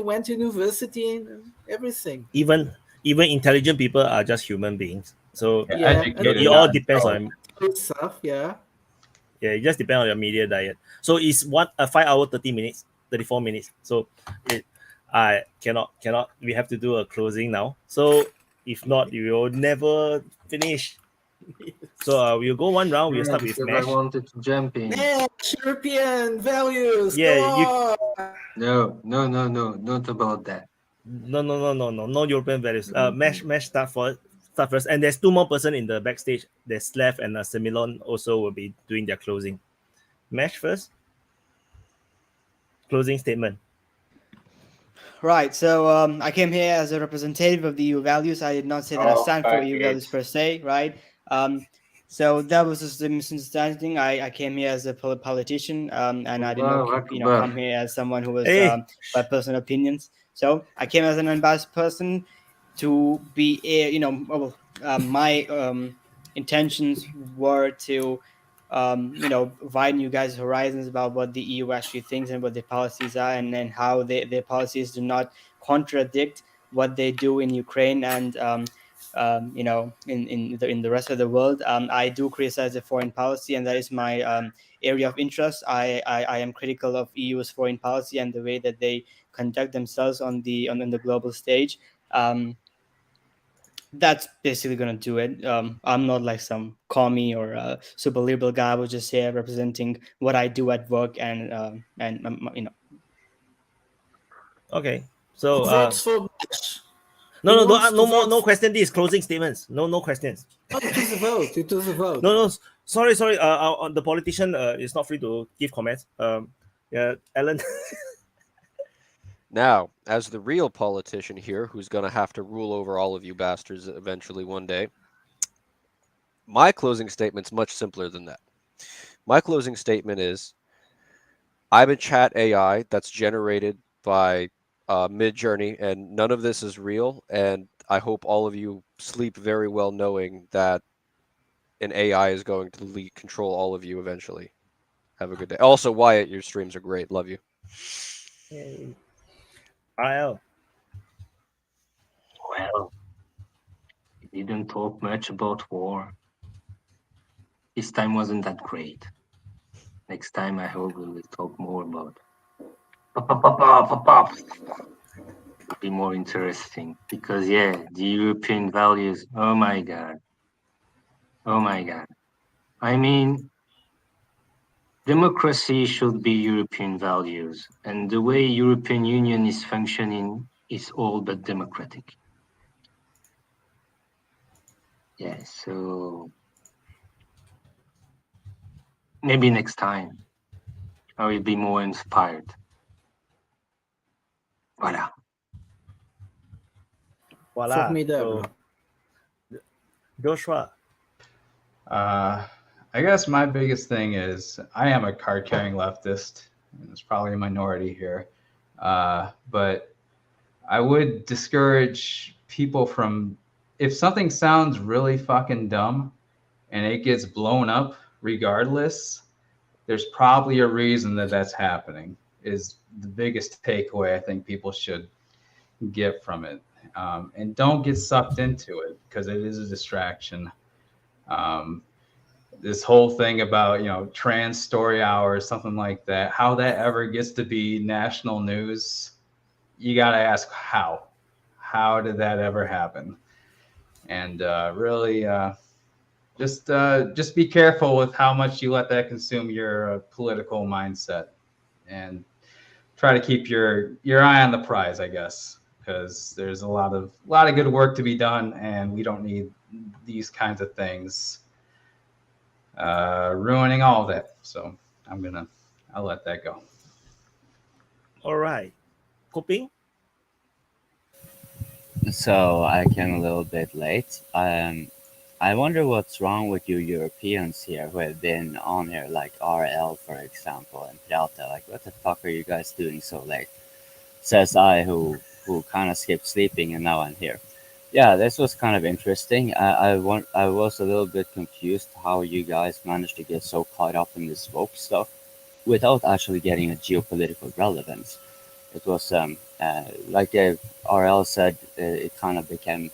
went to university and everything. Even intelligent people are just human beings. So it all depends on stuff. Yeah, it just depends on your media diet. So it's 5 hour 30 minutes, 34 minutes. So I cannot. We have to do a closing now. So if not, we will never finish. So we'll go one round. We'll start with I Mesh. wanted to jump in. European values. Yeah, No, not about that. No European values. Mesh start first. And there's 2 more person in the backstage. There's Slef and Similon also will be doing their closing. Mesh first. Closing statement. Right. So I came here as a representative of the EU values. I did not say that I stand for EU values per se, right? So that was just a misunderstanding. I came here as a politician, and I did not, come here as someone who was by personal opinions. So I came as an unbiased person to be, my intentions were to, widen you guys' horizons about what the EU actually thinks and what their policies are, and then how their policies do not contradict what they do in Ukraine and in the rest of the world. I do criticize the foreign policy, and that is my area of interest. I am critical of EU's foreign policy and the way that they conduct themselves on the global stage. That's basically gonna do it. I'm not like some commie or super liberal guy. I was just here representing what I do at work, and. Okay, so votes for no question. This closing statements. No questions. It is a vote. It is a vote. No. Sorry. The politician is not free to give comments. Alan. Now, as the real politician here, who's going to have to rule over all of you bastards eventually one day, my closing statement's much simpler than that. My closing statement is, I'm a chat AI that's generated by Midjourney, and none of this is real, and I hope all of you sleep very well knowing that an AI is going to control all of you eventually. Have a good day. Also, Wyatt, your streams are great. Love you. Hey. IL. Well, we didn't talk much about war. This time wasn't that great. Next time, I hope we will talk more about. It'll be more interesting because, the European values. Oh my God. I mean, democracy should be European values, and the way European Union is functioning is all but democratic. Yeah, so maybe next time I will be more inspired. Voilà. So, Joshua. I guess my biggest thing is I am a card-carrying leftist, and there's probably a minority here, but I would discourage people from, if something sounds really fucking dumb and it gets blown up regardless, there's probably a reason that that's happening. is the biggest takeaway I think people should get from it. And don't get sucked into it because it is a distraction. This whole thing about, trans story hour or something like that, how that ever gets to be national news, you got to ask how did that ever happen? And really just be careful with how much you let that consume your political mindset, and try to keep your eye on the prize, I guess, because there's a lot of good work to be done, and we don't need these kinds of things ruining all that. So I'll let that go. All right. Coping? So I came a little bit late. I wonder what's wrong with you Europeans here who have been on here, like RL, for example, and Plata. Like, what the fuck are you guys doing so late? Says I, who kind of skipped sleeping, and now I'm here. Yeah, this was kind of interesting. I was a little bit confused how you guys managed to get so caught up in this woke stuff without actually getting a geopolitical relevance. It was like RL said, it kind of became,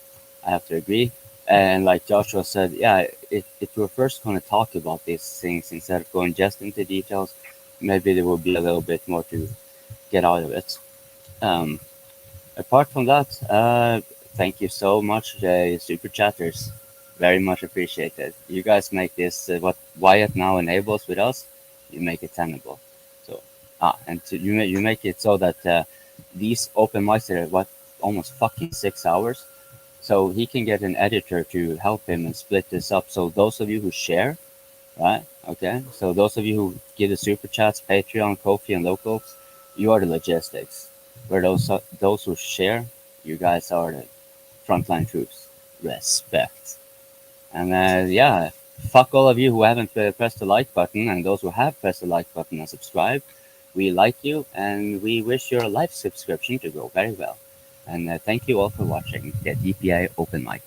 I have to agree. And like Joshua said, yeah, if we're first going to talk about these things instead of going just into details, maybe there will be a little bit more to get out of it. Apart from that, thank you so much, super chatters. Very much appreciated. You guys make this what Wyatt now enables with us. You make it tenable. So and you make it so that these open mics are almost fucking 6 hours. So he can get an editor to help him and split this up. So those of you who share, right? Okay. So those of you who give the super chats, Patreon, Ko-fi, and locals, you are the logistics. Where those who share, you guys are the frontline troops. Respect. And yeah, fuck all of you who haven't pressed the like button, and those who have pressed the like button and subscribed. We like you, and we wish your life subscription to go very well. And thank you all for watching the DPA Open Mic.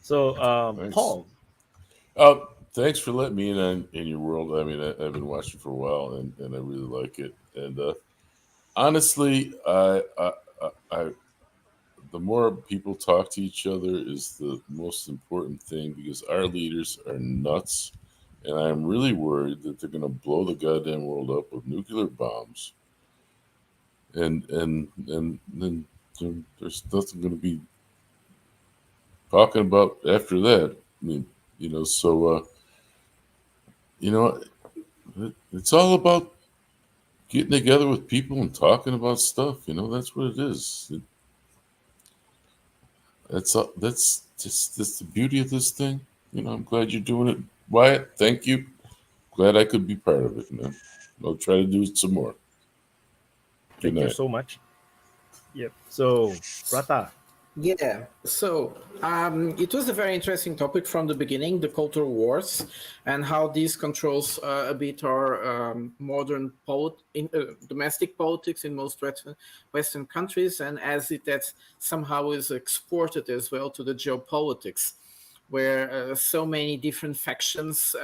So, Thanks. Paul. Thanks for letting me in your world. I mean, I've been watching for a while, and I really like it. And honestly, the more people talk to each other is the most important thing, because our leaders are nuts, and I'm really worried that they're going to blow the goddamn world up with nuclear bombs. And then there's nothing going to be talking about after that. I mean, so it's all about getting together with people and talking about stuff. That's what it is. That's the beauty of this thing. I'm glad you're doing it, Wyatt. Thank you. Glad I could be part of it, man. I'll try to do it some more. Thank you so much. Yep. So, Rata. Yeah, so it was a very interesting topic from the beginning, the cultural wars, and how this controls a bit our modern domestic politics in most Western countries, and as that somehow is exported as well to the geopolitics, where so many different factions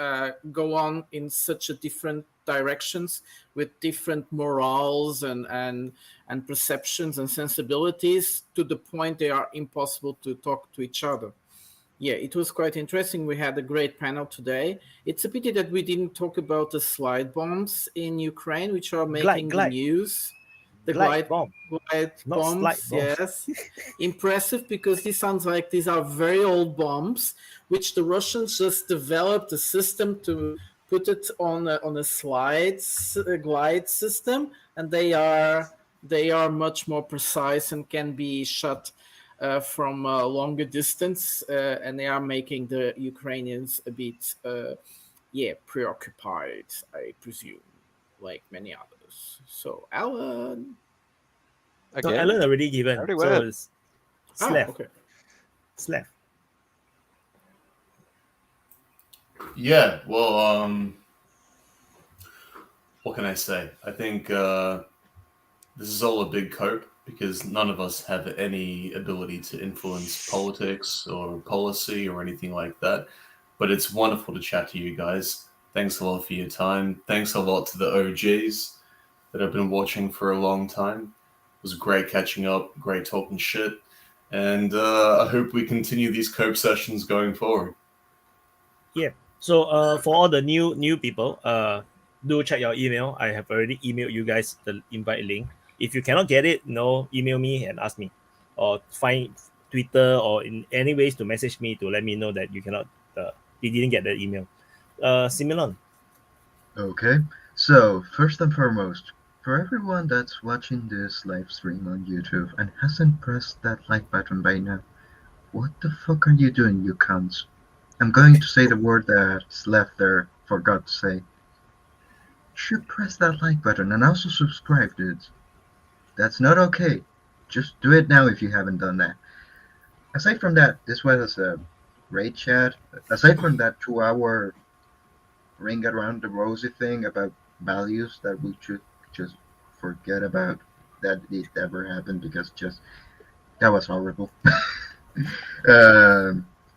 go on in such a different directions with different morals and perceptions and sensibilities, to the point they are impossible to talk to each other. Yeah, it was quite interesting. We had a great panel today. It's a pity that we didn't talk about the slide bombs in Ukraine, which are making the news. The glide bombs, yes. Impressive, because this sounds like these are very old bombs, which the Russians just developed a system to put it on a glide system, and they are much more precise and can be shot from a longer distance, and they are making the Ukrainians a bit preoccupied, I presume, like many others. So Alan, no, Alan already given. So it's Slef. Okay. Slef. Yeah, well, what can I say? I think this is all a big cope, because none of us have any ability to influence politics or policy or anything like that. But it's wonderful to chat to you guys. Thanks a lot for your time. Thanks a lot to the OGs that have been watching for a long time. It was great catching up, great talking shit, and I hope we continue these cope sessions going forward. Yeah. So for all the new people, do check your email. I have already emailed you guys the invite link. If you cannot get it, email me and ask me, or find Twitter or in any ways to message me to let me know that you didn't get the email. Similon. Okay, so first and foremost, for everyone that's watching this live stream on YouTube and hasn't pressed that like button by now, what the fuck are you doing, you cunts? I'm going to say the word that Slef there forgot to say. You should press that like button and also subscribe, dudes. That's not okay. Just do it now if you haven't done that. Aside from that, this was a great chat. Aside from that 2-hour ring around the rosy thing about values that we should just forget about that it ever happened, because that was horrible.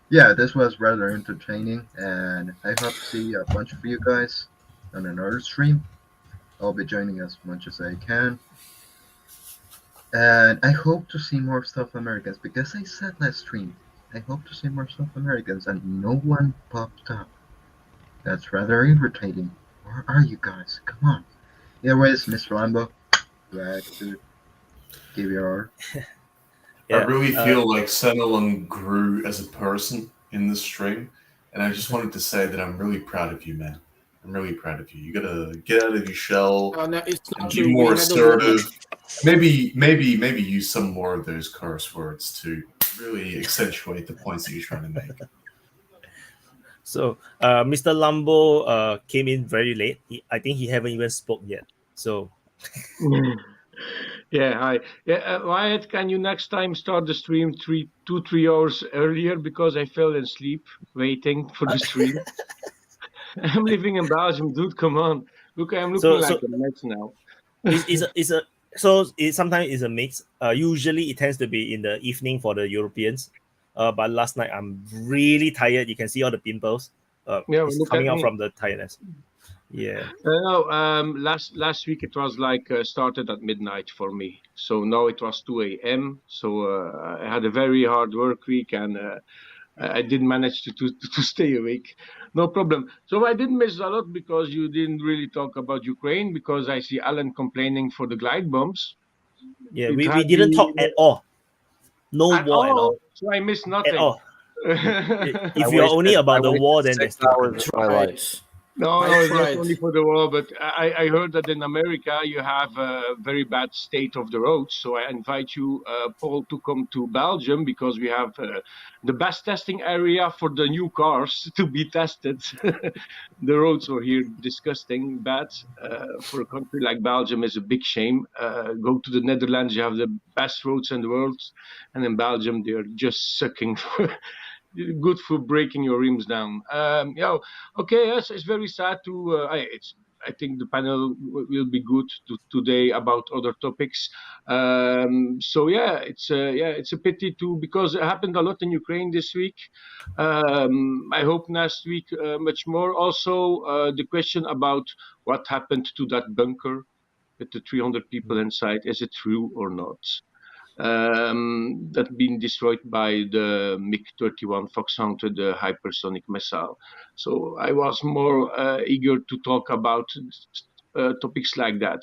Yeah, this was rather entertaining, and I hope to see a bunch of you guys on another stream. I'll be joining as much as I can. And I hope to see more South Americans, because I said last stream, I hope to see more South Americans, and no one popped up. That's rather irritating. Where are you guys? Come on. Anyways, Mr. Lambo, back to DVR. I really feel like Senelon grew as a person in this stream, and I just wanted to say that I'm really proud of you, man. I'm really proud of you. You gotta get out of your shell and be more assertive. Maybe use some more of those curse words to really accentuate the points that you're trying to make. So, Mr. Lambo came in very late. I think he haven't even spoke yet. So, yeah, hi. Yeah, Wyatt, can you next time start the stream 3 hours earlier, because I fell asleep waiting for the stream. I'm living in Belgium, dude. Come on, look, I'm looking like a mess now. Sometimes it's a mix. Usually it tends to be in the evening for the Europeans. But last night I'm really tired. You can see all the pimples. It's coming out from the tiredness. Yeah. Last week it was like started at midnight for me. So now it was 2 a.m. So I had a very hard work week, and I didn't manage to stay awake. No problem. So I didn't miss a lot, because you didn't really talk about Ukraine, because I see Alan complaining for the glide bombs. Yeah, we didn't talk at all. No war at all. So I missed nothing. At all. If you're only about the war, then there's No, it's not only for the war, but I heard that in America you have a very bad state of the roads. So I invite you, Paul, to come to Belgium, because we have the best testing area for the new cars to be tested. The roads are here disgusting bad. For a country like Belgium, is a big shame. Go to the Netherlands, you have the best roads in the world, and in Belgium they're just sucking. Good for breaking your rims down. Okay, yes, it's very sad to. I think the panel will be good today about other topics. It's a pity too, because it happened a lot in Ukraine this week. I hope next week much more. Also, the question about what happened to that bunker with the 300 people inside, is it true or not? That been destroyed by the MiG-31 Foxhound with the hypersonic missile. So I was more eager to talk about topics like that.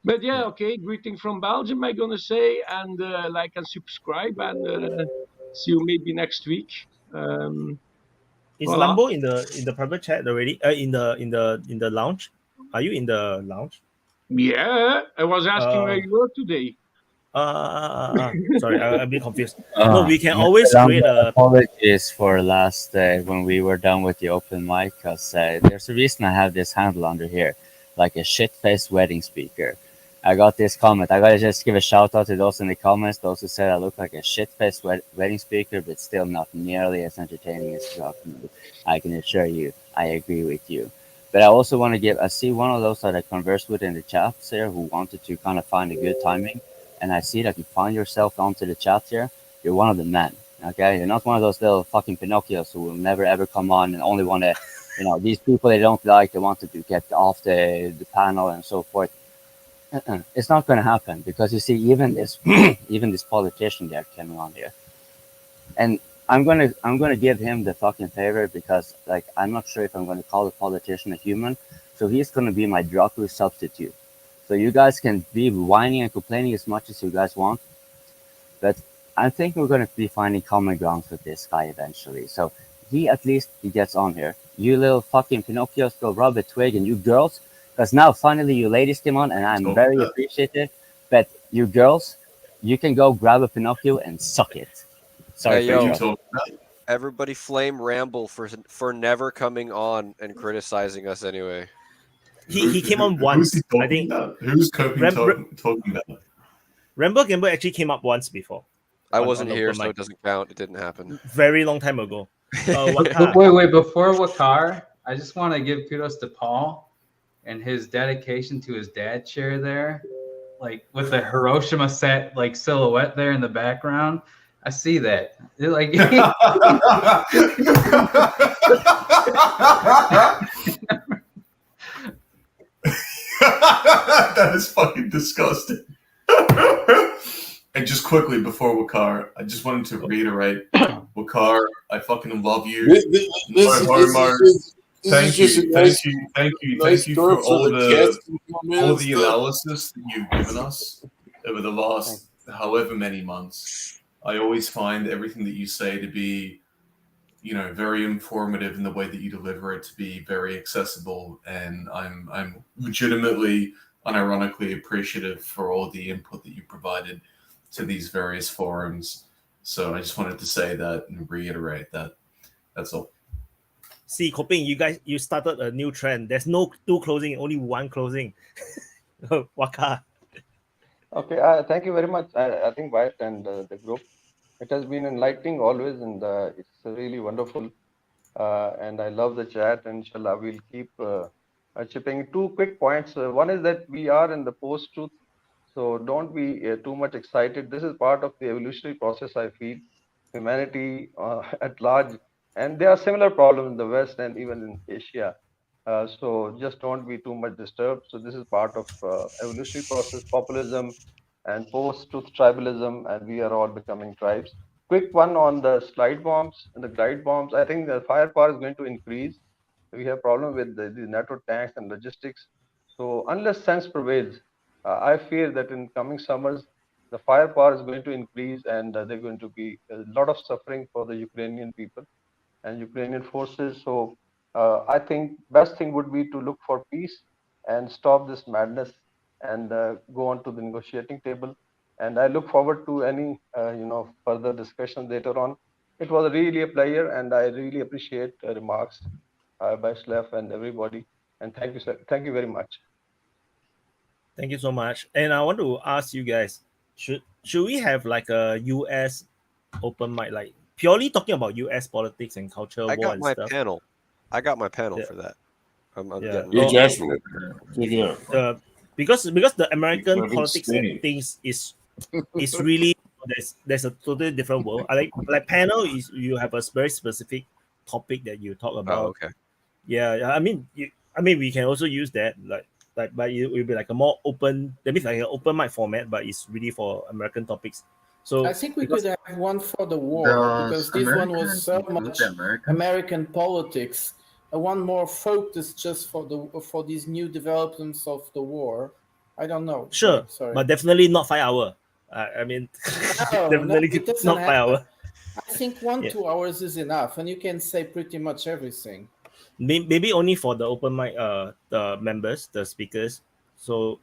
But yeah, okay, greeting from Belgium, I'm gonna say, and like and subscribe, and see you maybe next week. Is Lambo in the private chat already? In the lounge? Are you in the lounge? Yeah, I was asking where you were today. Sorry, I'm a bit confused. No, we can always create a. Apologies for last when we were done with the open mic, because there's a reason I have this handle under here, like a shit-faced wedding speaker. I got this comment. I gotta just give a shout out to those in the comments. Those who said I look like a shit-faced wedding speaker, but still not nearly as entertaining as Joachim. I can assure you, I agree with you. But I also want to I see one of those that I conversed with in the chat here who wanted to kind of find a good timing. And I see that you find yourself onto the chat here. You're one of the men, okay? You're not one of those little fucking Pinocchios who will never ever come on and only want to you know, these people they don't like, they wanted to get off the panel and so forth. It's not going to happen because you see, even this even this politician that came on here, and I'm gonna give him the fucking favor because like I'm not sure if I'm gonna call the politician a human, so he's gonna be my Dracu substitute. So you guys can be whining and complaining as much as you guys want, but I think we're gonna be finding common grounds with this guy eventually. So he at least he gets on here. You little fucking Pinocchios, go rub a twig, and you girls, because now finally you ladies came on, and I'm very appreciative. But you girls, you can go grab a Pinocchio and suck it. Sorry Hey, for yo, interrupting. everybody flame Ramble for never coming on and criticizing us anyway. He came on once. I think. Who's talking about? Rambo Gamble actually came up once before. I wasn't here, so it doesn't count. It didn't happen. Very long time ago. Wait, before Wakar, I just want to give kudos to Paul and his dedication to his dad chair there, like with the Hiroshima set like silhouette there in the background. I see that. Like that is fucking disgusting. And just quickly before Wakar, I just wanted to reiterate, Wakar, I fucking love you. Thank you for all the analysis that you've given us over the last however many months. I always find everything that you say to be, you know, very informative in the way that you deliver it, to be very accessible, and I'm legitimately, unironically appreciative for all the input that you provided to these various forums. So I just wanted to say that and reiterate that. That's all. See, Koping, you started a new trend. There's no two closing, only one closing. Waka. Okay, thank you very much. I think Wyatt and the group, it has been enlightening always, and it's really wonderful. And I love the chat, and inshallah we'll keep chipping. Two quick points. One is that we are in the post-truth, so don't be too much excited. This is part of the evolutionary process, I feel. Humanity at large, and there are similar problems in the West and even in Asia. So just don't be too much disturbed. So this is part of evolutionary process, populism and post-truth tribalism, and we are all becoming tribes. Quick one on the slide bombs and the glide bombs. I think the firepower is going to increase. We have problem with the NATO tanks and logistics. So unless sense prevails, I fear that in coming summers, the firepower is going to increase, and there's going to be a lot of suffering for the Ukrainian people and Ukrainian forces. So I think best thing would be to look for peace and stop this madness and go on to the negotiating table. And I look forward to any further discussion later on. It was really a pleasure, and I really appreciate remarks by Slef and everybody. And thank you, sir. Thank you very much. Thank you so much. And I want to ask you guys, should we have like a U.S. open mic, like purely talking about U.S. politics and culture war and stuff? I got my panel for that. I'm getting Joshua. Take it up. Because the American politics and things is really there's a totally different world. Like panel is you have a very specific topic that you talk about. Oh, okay. Yeah, I mean we can also use that but it will be like a more open. That means like an open mic format, but it's really for American topics. So I think we could have one for the war because this one was so much American politics. One more focused just for these new developments of the war. I don't know. Sure, sorry, but definitely not 5 hours. I mean, definitely not 5 hours. I think 2 hours is enough, and you can say pretty much everything. Maybe only for the open mic, the members, the speakers. So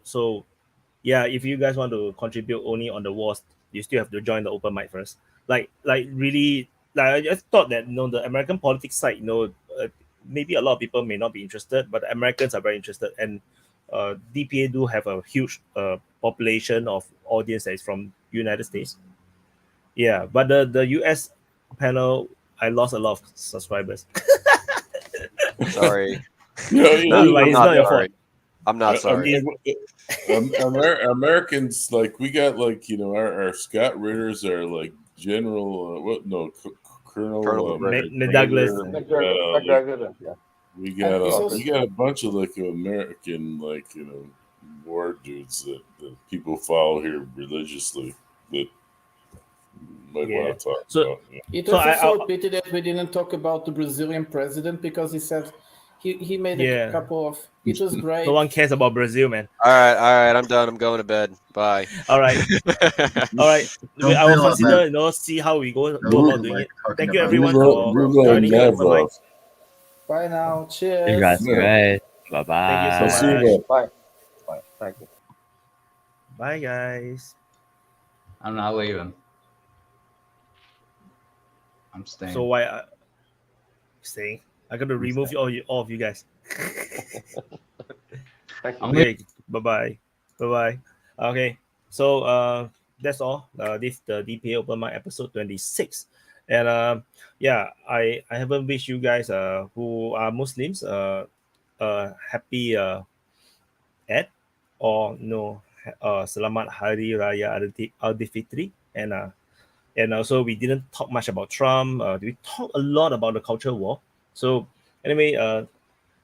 yeah, if you guys want to contribute only on the wars, you still have to join the open mic first. Like really, I just thought that the American politics side, maybe a lot of people may not be interested, but the Americans are very interested, and DPA do have a huge population of audience that is from United States. Yeah, but the US panel, I lost a lot of subscribers. Sorry. It's not your fault. I'm not sorry. Americans, like, we got, like, our Scott Ritters are like General Colonel Douglas. We got also- a bunch of like American war dudes that people follow here religiously that might want to talk about. Yeah. It was also a pity that we didn't talk about the Brazilian president because he said he made a couple of. It was great. No one cares about Brazil, man. All right, I'm done. I'm going to bed. Bye. All right. I will consider, see how we go about doing it. Thank you everyone for joining the open mic. Bye now. Cheers. You guys great. Bye bye. Thank you so much. Bye. Bye. Thank you. Bye, guys. I'm not leaving. I'm staying. So why staying? I gotta remove all of you guys. Okay. Bye bye. Okay. So that's all. This the DPA Open Mic episode 26. And yeah, I haven't wished you guys who are Muslims happy Eid or no Selamat Hari Raya Aidilfitri. And also we didn't talk much about Trump. We talked a lot about the culture war. So anyway,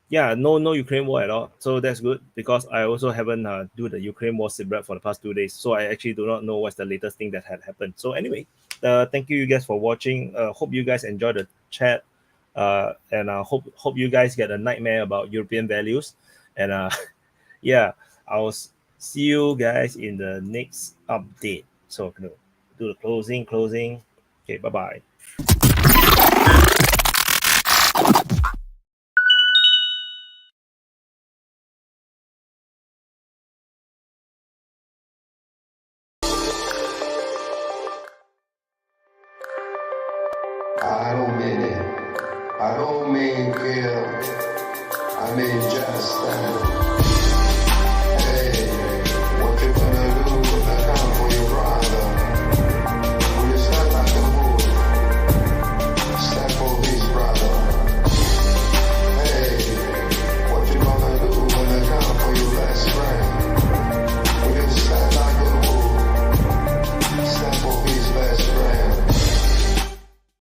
yeah, no Ukraine war at all. So that's good because I also haven't do the Ukraine war separate for the past 2 days. So I actually do not know what's the latest thing that had happened. So anyway, thank you guys for watching. Hope you guys enjoy the chat. And hope you guys get a nightmare about European values. And yeah, I'll see you guys in the next update. So do the closing. Okay, bye-bye.